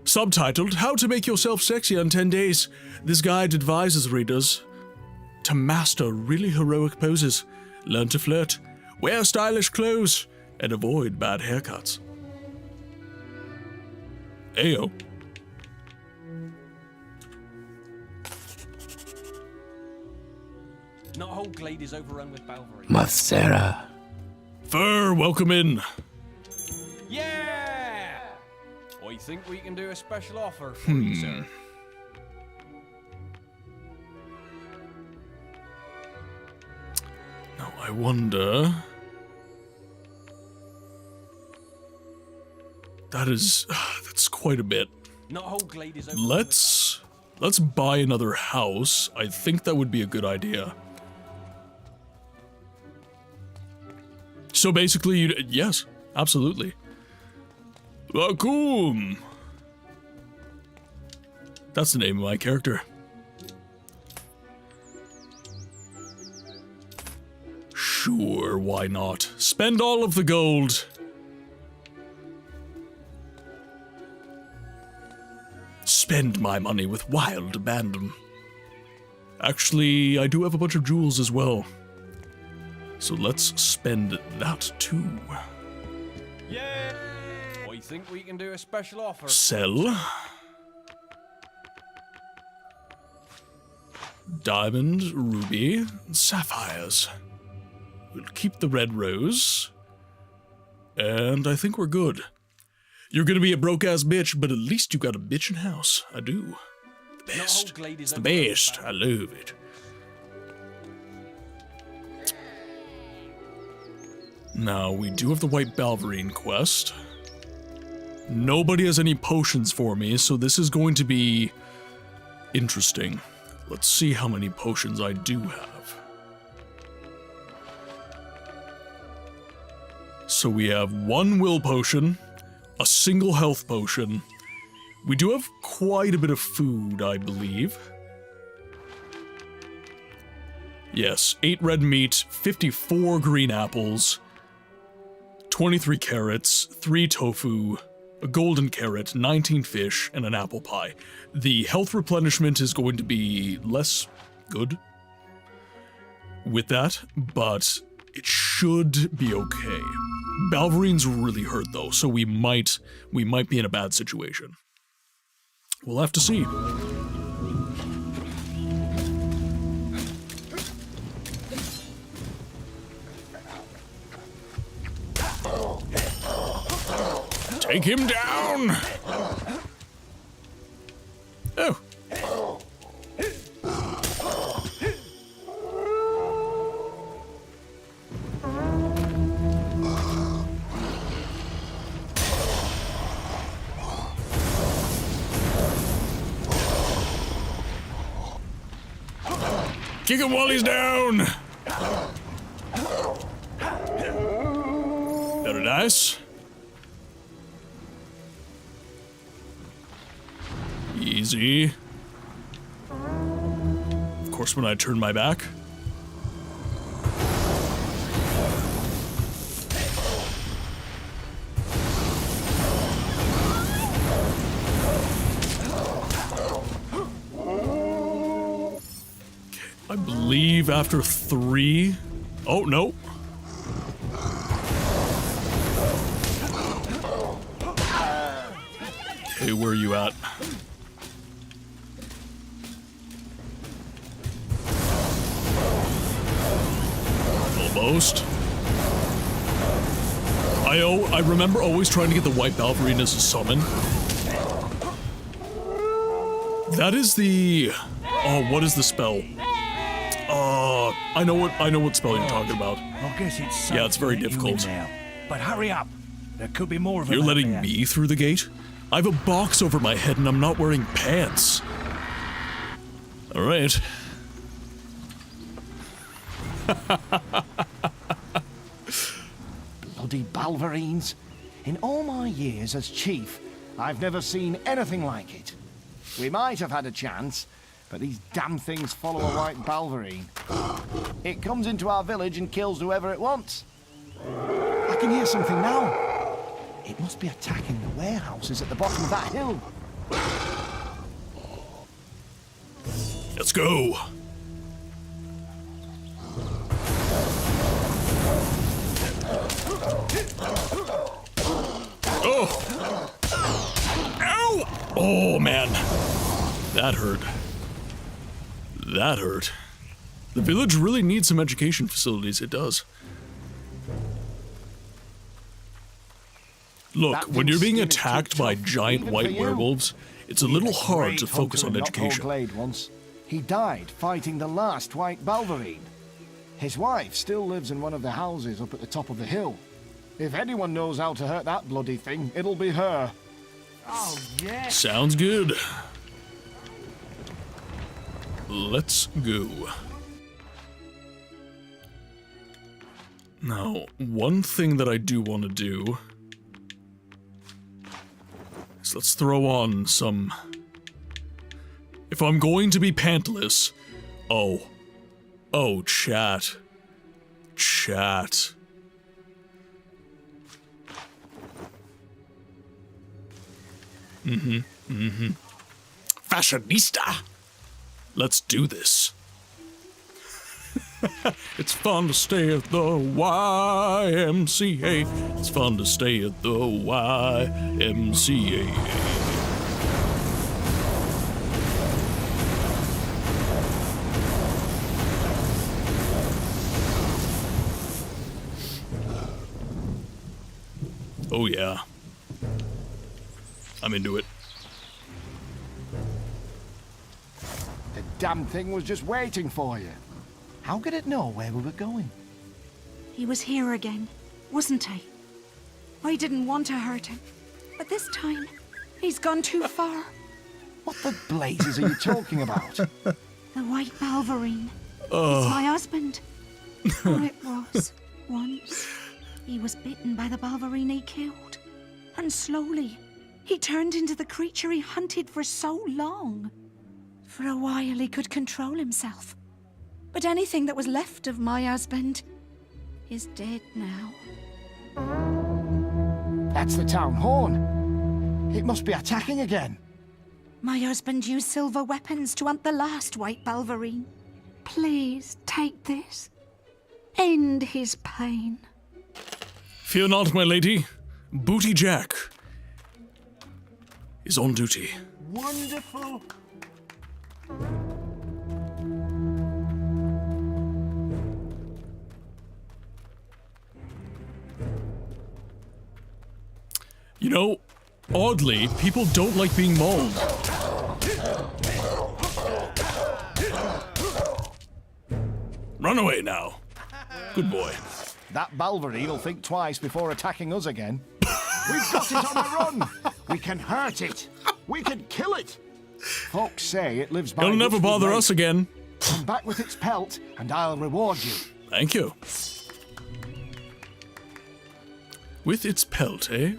Subtitled, How to Make Yourself Sexier in 10 Days. This guide advises readers to master really heroic poses, learn to flirt, wear stylish clothes, and avoid bad haircuts. Ayo. Not whole glade is overrun with Balverine. Mathsera. Fur, welcome in. Yeah! I think we can do a special offer for you, sir. Now, I wonder... That's quite a bit. Not whole glade is overrun. Let's buy another house. I think that would be a good idea. So basically, yes, absolutely. Lakoom! That's the name of my character. Sure, why not? Spend all of the gold. Spend my money with wild abandon. Actually, I do have a bunch of jewels as well. So let's spend that too. Yeah! I think we can do a special offer. Sell. Diamond, ruby, sapphires. We'll keep the red rose. And I think we're good. You're gonna be a broke-ass bitch, but at least you got a bitchin' house. I do. The best. It's the best. I love it. Now, we do have the White Balverine quest. Nobody has any potions for me, so this is going to be interesting. Let's see how many potions I do have. So we have 1 will potion, a single health potion. We do have quite a bit of food, I believe. Yes, 8 red meat, 54 green apples, 23 carrots, 3 tofu, a golden carrot, 19 fish, and an apple pie. The health replenishment is going to be less good with that, but it should be okay. Balverine's really hurt though, so we might be in a bad situation. We'll have to see. Take him down! Oh. Kick him while he's down! Very nice. Easy. Of course, when I turn my back. I believe after 3. Oh, no. Okay, where are you at? Almost. I remember always trying to get the White Balverine as a summon. That is the... Oh, what is the spell? I know what spell you're talking about. I guess it's yeah, it's very difficult. Now. But hurry up. There could be more of them. You're letting me through the gate? I have a box over my head and I'm not wearing pants. All right. Bloody Balverines. In all my years as chief, I've never seen anything like it. We might have had a chance, but these damn things follow a white Balverine. It comes into our village and kills whoever it wants. I can hear something now. It must be attacking the warehouses at the bottom of that hill. Let's go. Oh! Ow! Oh, man. That hurt. That hurt. The village really needs some education facilities, it does. Look, when you're being attacked by giant white werewolves, it's a little hard to focus on education. Glade once. He died fighting the last white Balverine. His wife still lives in one of the houses up at the top of the hill. If anyone knows how to hurt that bloody thing, it'll be her. Oh, yeah. Sounds good. Let's go. Now, one thing that I do want to do is let's throw on some... If I'm going to be pantless... Oh, chat. Chat. Fashionista! Let's do this. It's fun to stay at the YMCA. It's fun to stay at the YMCA. Oh yeah. I'm into it. The damn thing was just waiting for you. How could it know where we were going? He was here again, wasn't he? I didn't want to hurt him, but this time, he's gone too far. What the blazes are you talking about? The white Balverine. It's my husband. Or it was, once. He was bitten by the Balverine he killed. And slowly, he turned into the creature he hunted for so long. For a while, he could control himself. But anything that was left of my husband is dead now. That's the town horn. It must be attacking again. My husband used silver weapons to hunt the last white Balverine. Please take this. End his pain. Fear not, my lady. Booty Jack is on duty. Wonderful. You know, oddly, people don't like being mauled. Run away now. Good boy. That Balverine will think twice before attacking us again. We've got it on the run! We can hurt it! We can kill it! Folks say it lives by... It'll never bother us again. Come back with its pelt, and I'll reward you. Thank you. With its pelt, eh?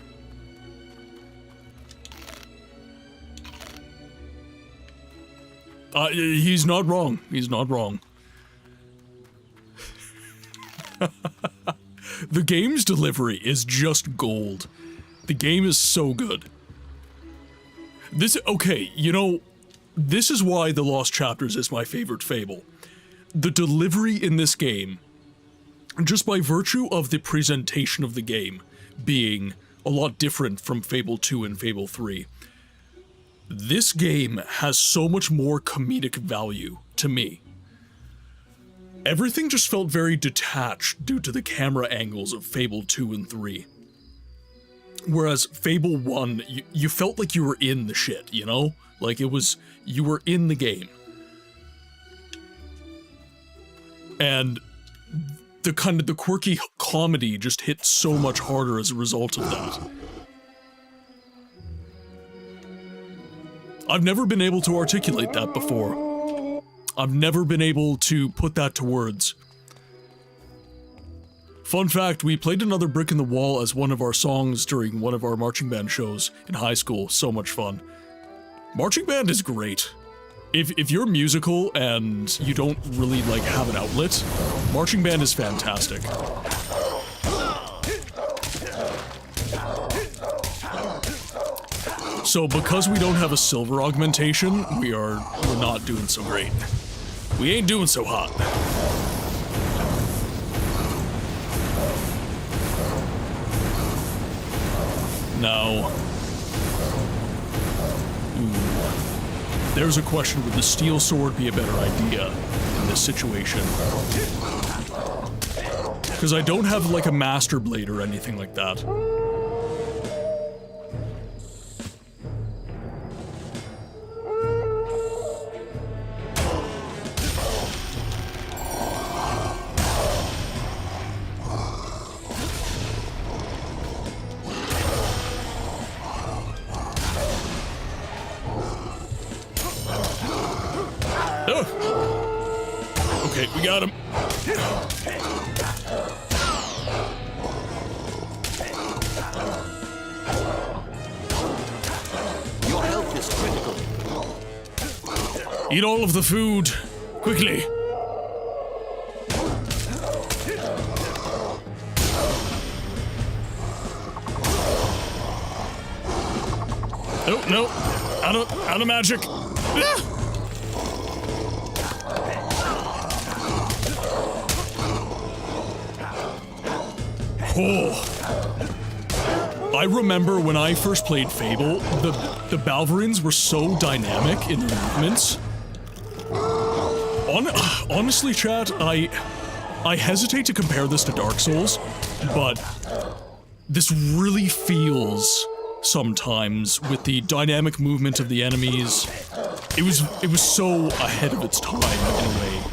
He's not wrong. He's not wrong. The game's delivery is just gold. The game is so good. Okay, you know, this is why The Lost Chapters is my favorite Fable. The delivery in this game, just by virtue of the presentation of the game being a lot different from Fable 2 and Fable 3, this game has so much more comedic value to me. Everything just felt very detached due to the camera angles of Fable 2 and 3. Whereas Fable 1, you felt like you were in the shit, you know? Like you were in the game. And the quirky comedy just hit so much harder as a result of that. I've never been able to articulate that before. I've never been able to put that to words. Fun fact, we played Another Brick in the Wall as one of our songs during one of our marching band shows in high school. So much fun. Marching band is great. If you're musical and you don't really have an outlet, marching band is fantastic. So because we don't have a silver augmentation, we're not doing so great. We ain't doing so hot. No. Ooh. There's a question, would the steel sword be a better idea in this situation? Because I don't have a master blade or anything like that. Okay, we got him. Your health is critical. Eat all of the food, quickly. Oh, no. Out of magic. Ah! Oh. I remember when I first played Fable, the Balverines were so dynamic in their movements. Honestly, chat, I hesitate to compare this to Dark Souls, but this really feels sometimes with the dynamic movement of the enemies. It was so ahead of its time in a way.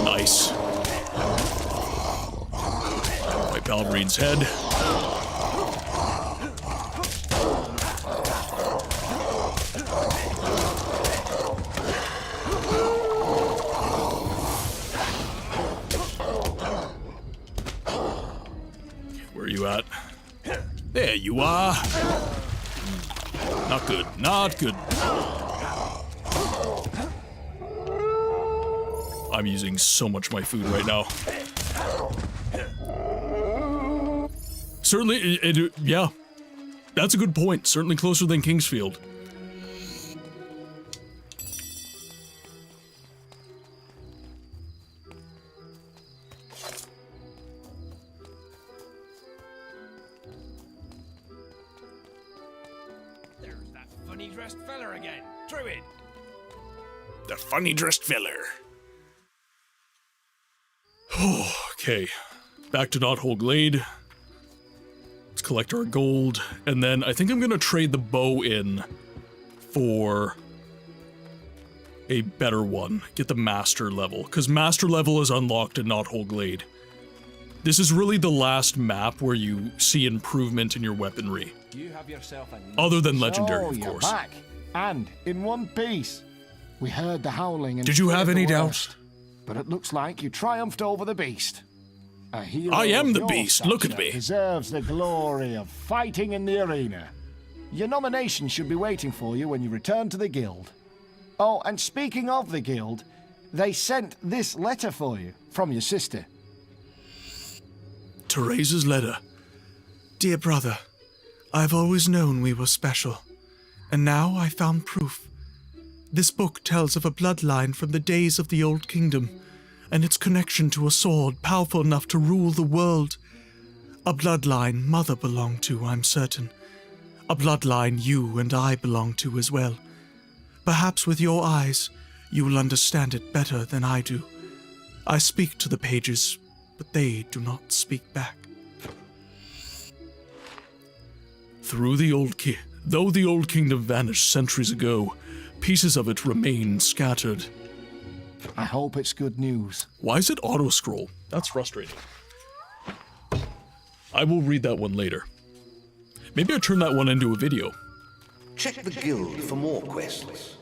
Nice. Right, Balverine's head. Where you at? There you are. Not good, not good. I'm using so much of my food right now. Certainly, yeah. That's a good point. Certainly closer than Kingsfield. There's that funny-dressed fella again. Druid. The funny-dressed feller. Okay, back to Knothole Glade. Let's collect our gold, and then I think I'm gonna trade the bow in for a better one. Get the master level, because master level is unlocked in Knothole Glade. This is really the last map where you see improvement in your weaponry. You have yourself a Other than legendary, So of you're course. back, and in one piece. We heard the howling and Did you have feared any the doubt? worst, but it looks like you triumphed over the beast. A hero I am of the your beast, look at stature me. Deserves the glory of fighting in the arena. Your nomination should be waiting for you when you return to the guild. Oh, and speaking of the guild, they sent this letter for you from your sister. Teresa's letter. Dear brother, I've always known we were special, and now I found proof. This book tells of a bloodline from the days of the Old Kingdom, and its connection to a sword powerful enough to rule the world. A bloodline Mother belonged to, I'm certain. A bloodline you and I belong to as well. Perhaps with your eyes, you will understand it better than I do. I speak to the pages, but they do not speak back. Though the old kingdom vanished centuries ago, pieces of it remain scattered. I hope it's good news. Why is it auto-scroll? That's frustrating. I will read that one later. Maybe I turn that one into a video. Check the guild for more quests.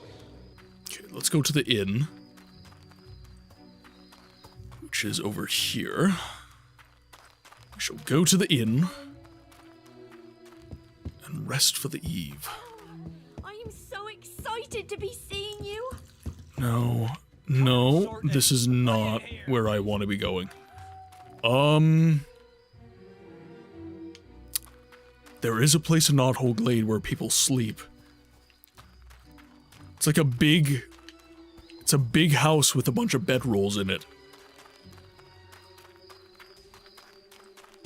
Okay, let's go to the inn, which is over here. We shall go to the inn and rest for the eve. I am so excited to be seeing you. No, this is not where I want to be going. There is a place in Knothole Glade where people sleep. It's like a big house with a bunch of bedrolls in it.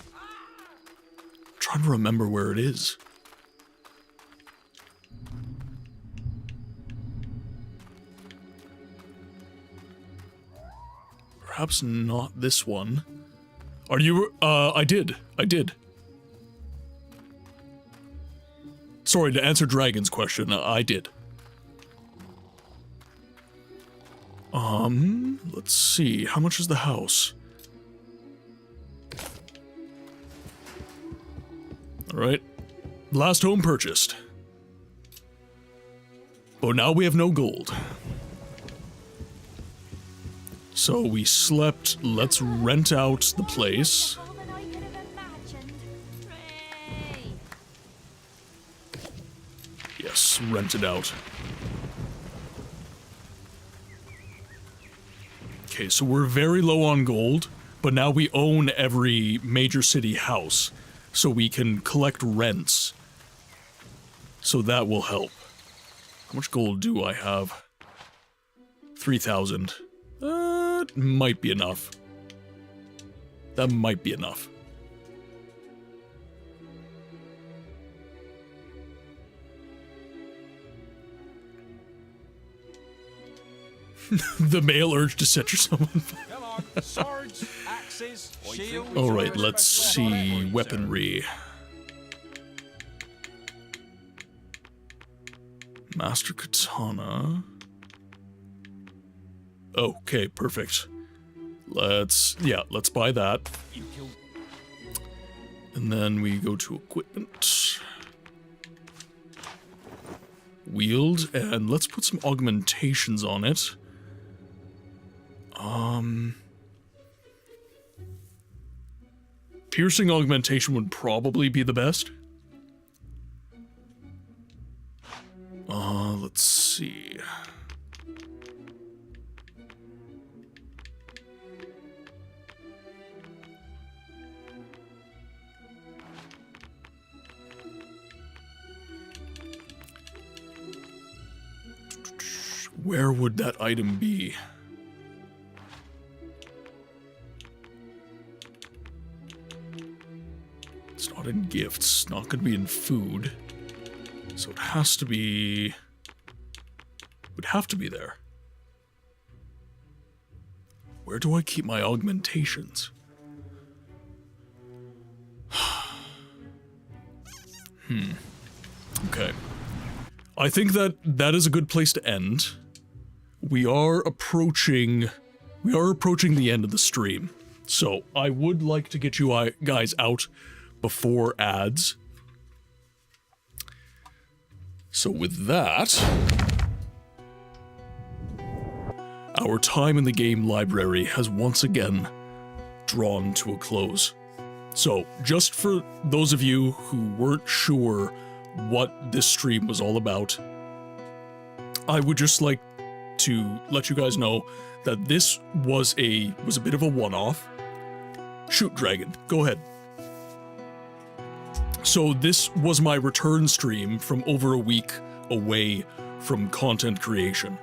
I'm trying to remember where it is. Perhaps not this one. Are you, I did. Sorry, to answer Dragon's question, I did. Let's see, how much is the house? Alright, last home purchased. Oh, now we have no gold. So we slept, let's rent out the place. Yes, rent it out. Okay, so we're very low on gold, but now we own every major city house, so we can collect rents. So that will help. How much gold do I have? 3,000. Might be enough. That might be enough. The male urge to set yourself on fire. Come on, swords, axes, shields. All right, let's see weaponry. Master katana. Okay, perfect. Let's buy that. And then we go to equipment. Wield, and let's put some augmentations on it. Piercing augmentation would probably be the best. Let's see. Where would that item be? It's not in gifts, not going to be in food. So it has to be... would have to be there. Where do I keep my augmentations? Okay. I think that is a good place to end. We are approaching the end of the stream. So I would like to get you guys out before ads. So with that, our time in the game library has once again drawn to a close. So just for those of you who weren't sure what this stream was all about, I would just like to let you guys know that this was a bit of a one-off. Shoot, dragon, go ahead. So this was my return stream from over a week away from content creation.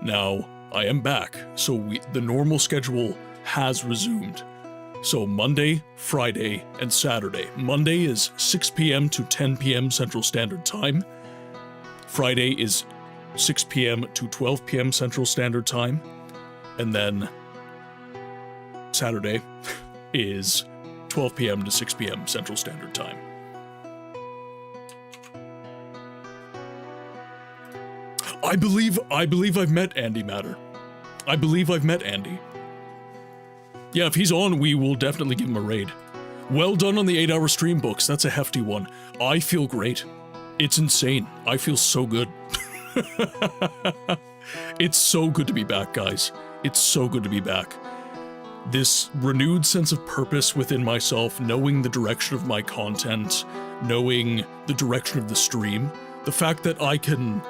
Now, I am back, so the normal schedule has resumed. So Monday, Friday, and Saturday. Monday is 6 p.m. to 10 p.m. Central Standard Time. Friday is 6 p.m. to 12 p.m. Central Standard Time. And then Saturday is 12 p.m. to 6 p.m. Central Standard Time. I believe I've met Andy Matter. I believe I've met Andy. Yeah, if he's on, we will definitely give him a raid. Well done on the 8-hour stream, Books. That's a hefty one. I feel great. It's insane. I feel so good. It's so good to be back, guys. It's so good to be back. This renewed sense of purpose within myself, knowing the direction of my content, knowing the direction of the stream, the fact that I can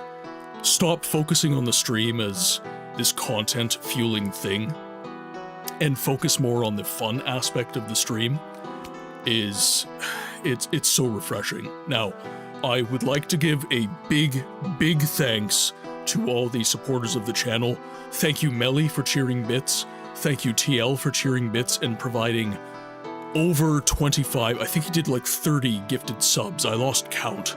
stop focusing on the stream as this content fueling thing and focus more on the fun aspect of the stream it's so refreshing. Now, I would like to give a big thanks to all the supporters of the channel. Thank you, Melly, for cheering bits. Thank you, TL, for cheering bits and providing over 25, I think he did like 30 gifted subs. I lost count.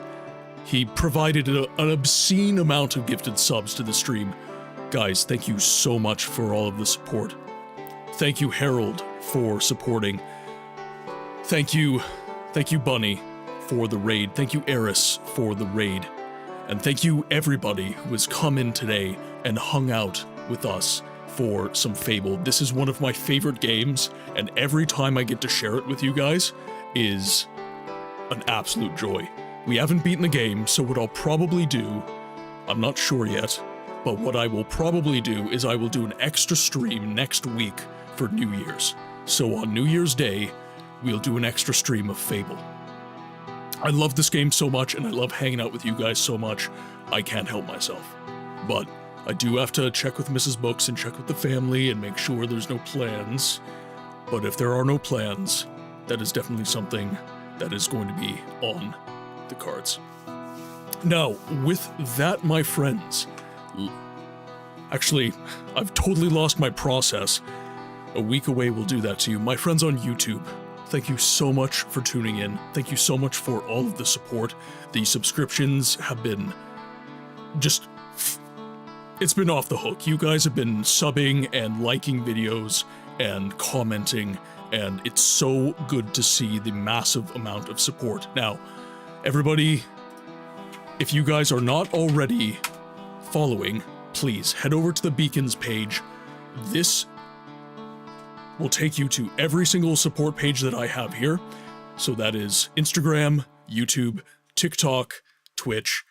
He provided an obscene amount of gifted subs to the stream. Guys, thank you so much for all of the support. Thank you, Harold, for supporting. Thank you, Bunny, for the raid. Thank you, Eris, for the raid. And thank you, everybody who has come in today and hung out with us for some Fable. This is one of my favorite games, and every time I get to share it with you guys is an absolute joy. We haven't beaten the game, so what I'll probably do, I'm not sure yet, but what I will probably do is I will do an extra stream next week for New Year's. So on New Year's Day, we'll do an extra stream of Fable. I love this game so much, and I love hanging out with you guys so much, I can't help myself. But I do have to check with Mrs. Books and check with the family and make sure there's no plans. But if there are no plans, that is definitely something that is going to be on the cards. Now, with that, my friends, actually, I've totally lost my process. A week away will do that to you. My friends on YouTube, thank you so much for tuning in. Thank you so much for all of the support. The subscriptions have been just... It's been off the hook. You guys have been subbing and liking videos and commenting, and it's so good to see the massive amount of support. Now, everybody, if you guys are not already following, please head over to the Beacons page. This will take you to every single support page that I have here. So that is Instagram, YouTube, TikTok, Twitch,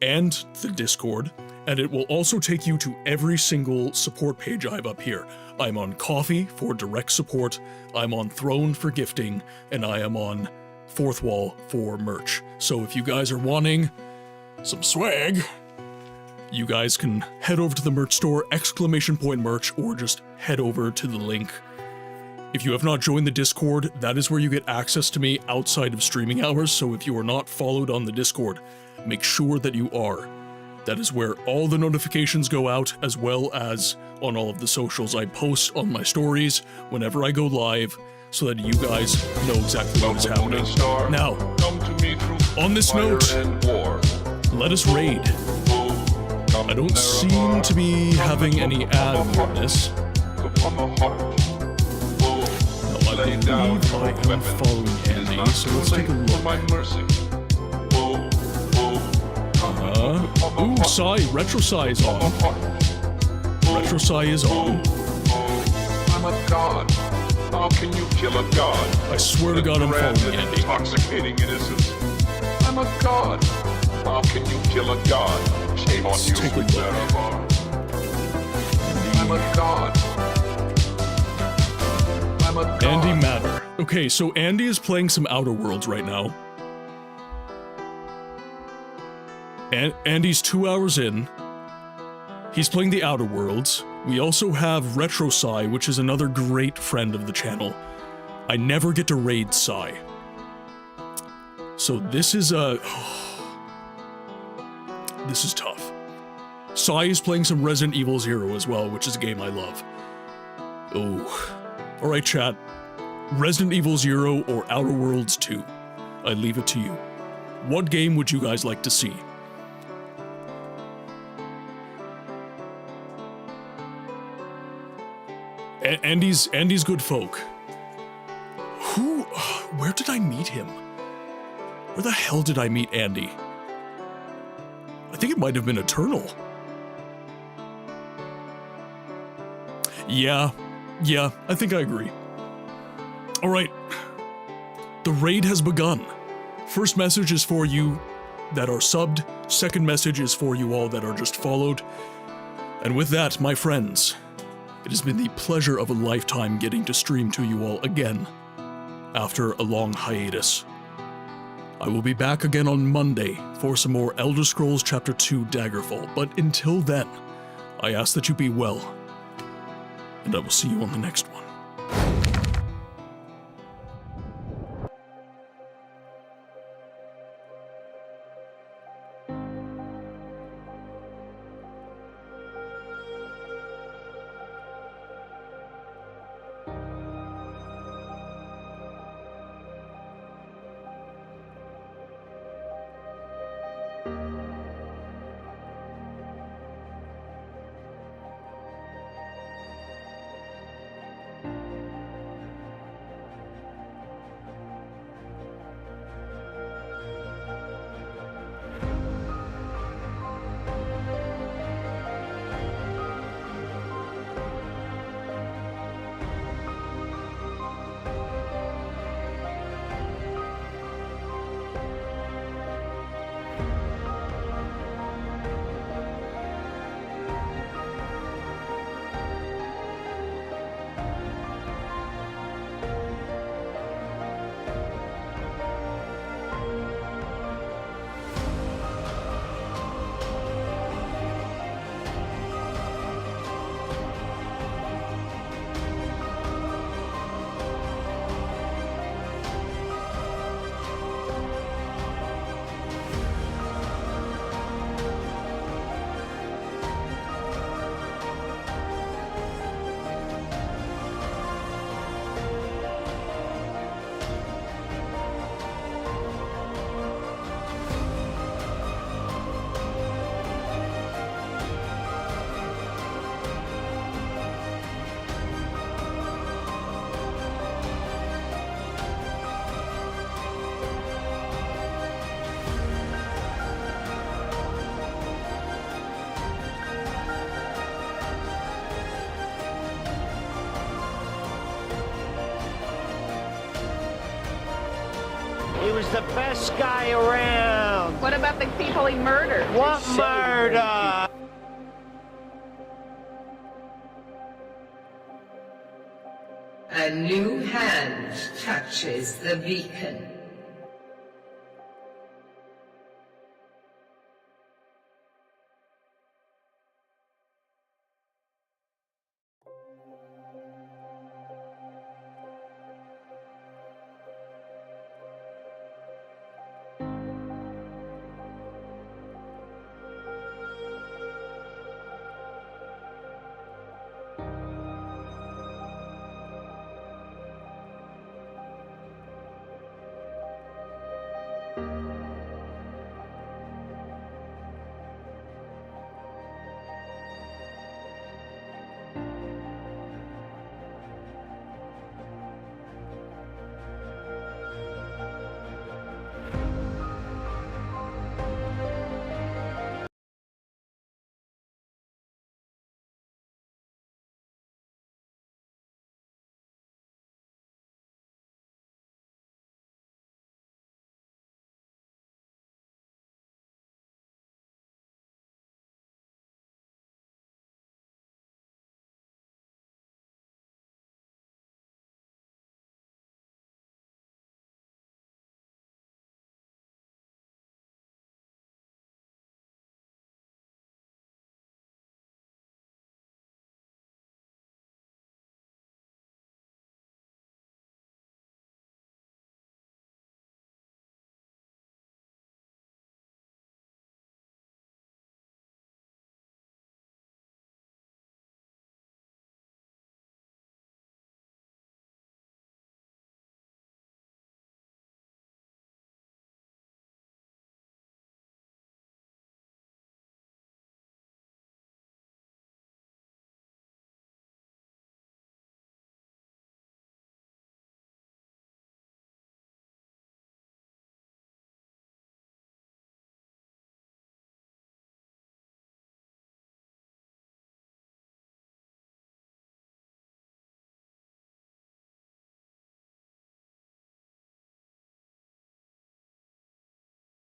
and the Discord, and it will also take you to every single support page I have up here. I'm on Coffee for direct support, I'm on Throne for gifting, and I am on Fourth Wall for merch. So if you guys are wanting some swag, you guys can head over to the merch store, !merch, or just head over to the link. If you have not joined the Discord, that is where you get access to me outside of streaming hours, so if you are not followed on the Discord, make sure that you are. That is where all the notifications go out, as well as on all of the socials. I post on my stories whenever I go live, so that you guys know exactly what is happening. Now, on this note, let us raid. I don't seem to be having any ad weirdness. Now, I believe I am following Andy, so let's take a look. Ooh, Psy, Retro Psy is on. Retro Psy is on. I'm a god. How can you kill a god? I swear to God I'm following Andy. Intoxicating innocence. I'm a god. How can you kill a god? Shame on you, sweet Zaravar. I'm a god. I'm a god. Andy Matter. Okay, so Andy is playing some Outer Worlds right now. Andy's 2 hours in. He's playing the Outer Worlds. We also have Retro Psy, which is another great friend of the channel. I never get to raid Psy. So this is this is tough. Psy is playing some Resident Evil 0 as well, which is a game I love. Oh. Alright, chat. Resident Evil 0 or Outer Worlds 2? I leave it to you. What game would you guys like to see? Andy's good folk. Where did I meet him? Where the hell did I meet Andy? I think it might have been Eternal. Yeah, I think I agree. Alright. The raid has begun. First message is for you that are subbed. Second message is for you all that are just followed. And with that, my friends, it has been the pleasure of a lifetime getting to stream to you all again, after a long hiatus. I will be back again on Monday for some more Elder Scrolls Chapter 2 Daggerfall, but until then, I ask that you be well, and I will see you on the next one. was the best guy around. What about the people he murdered? What murder? A new hand touches the beacon.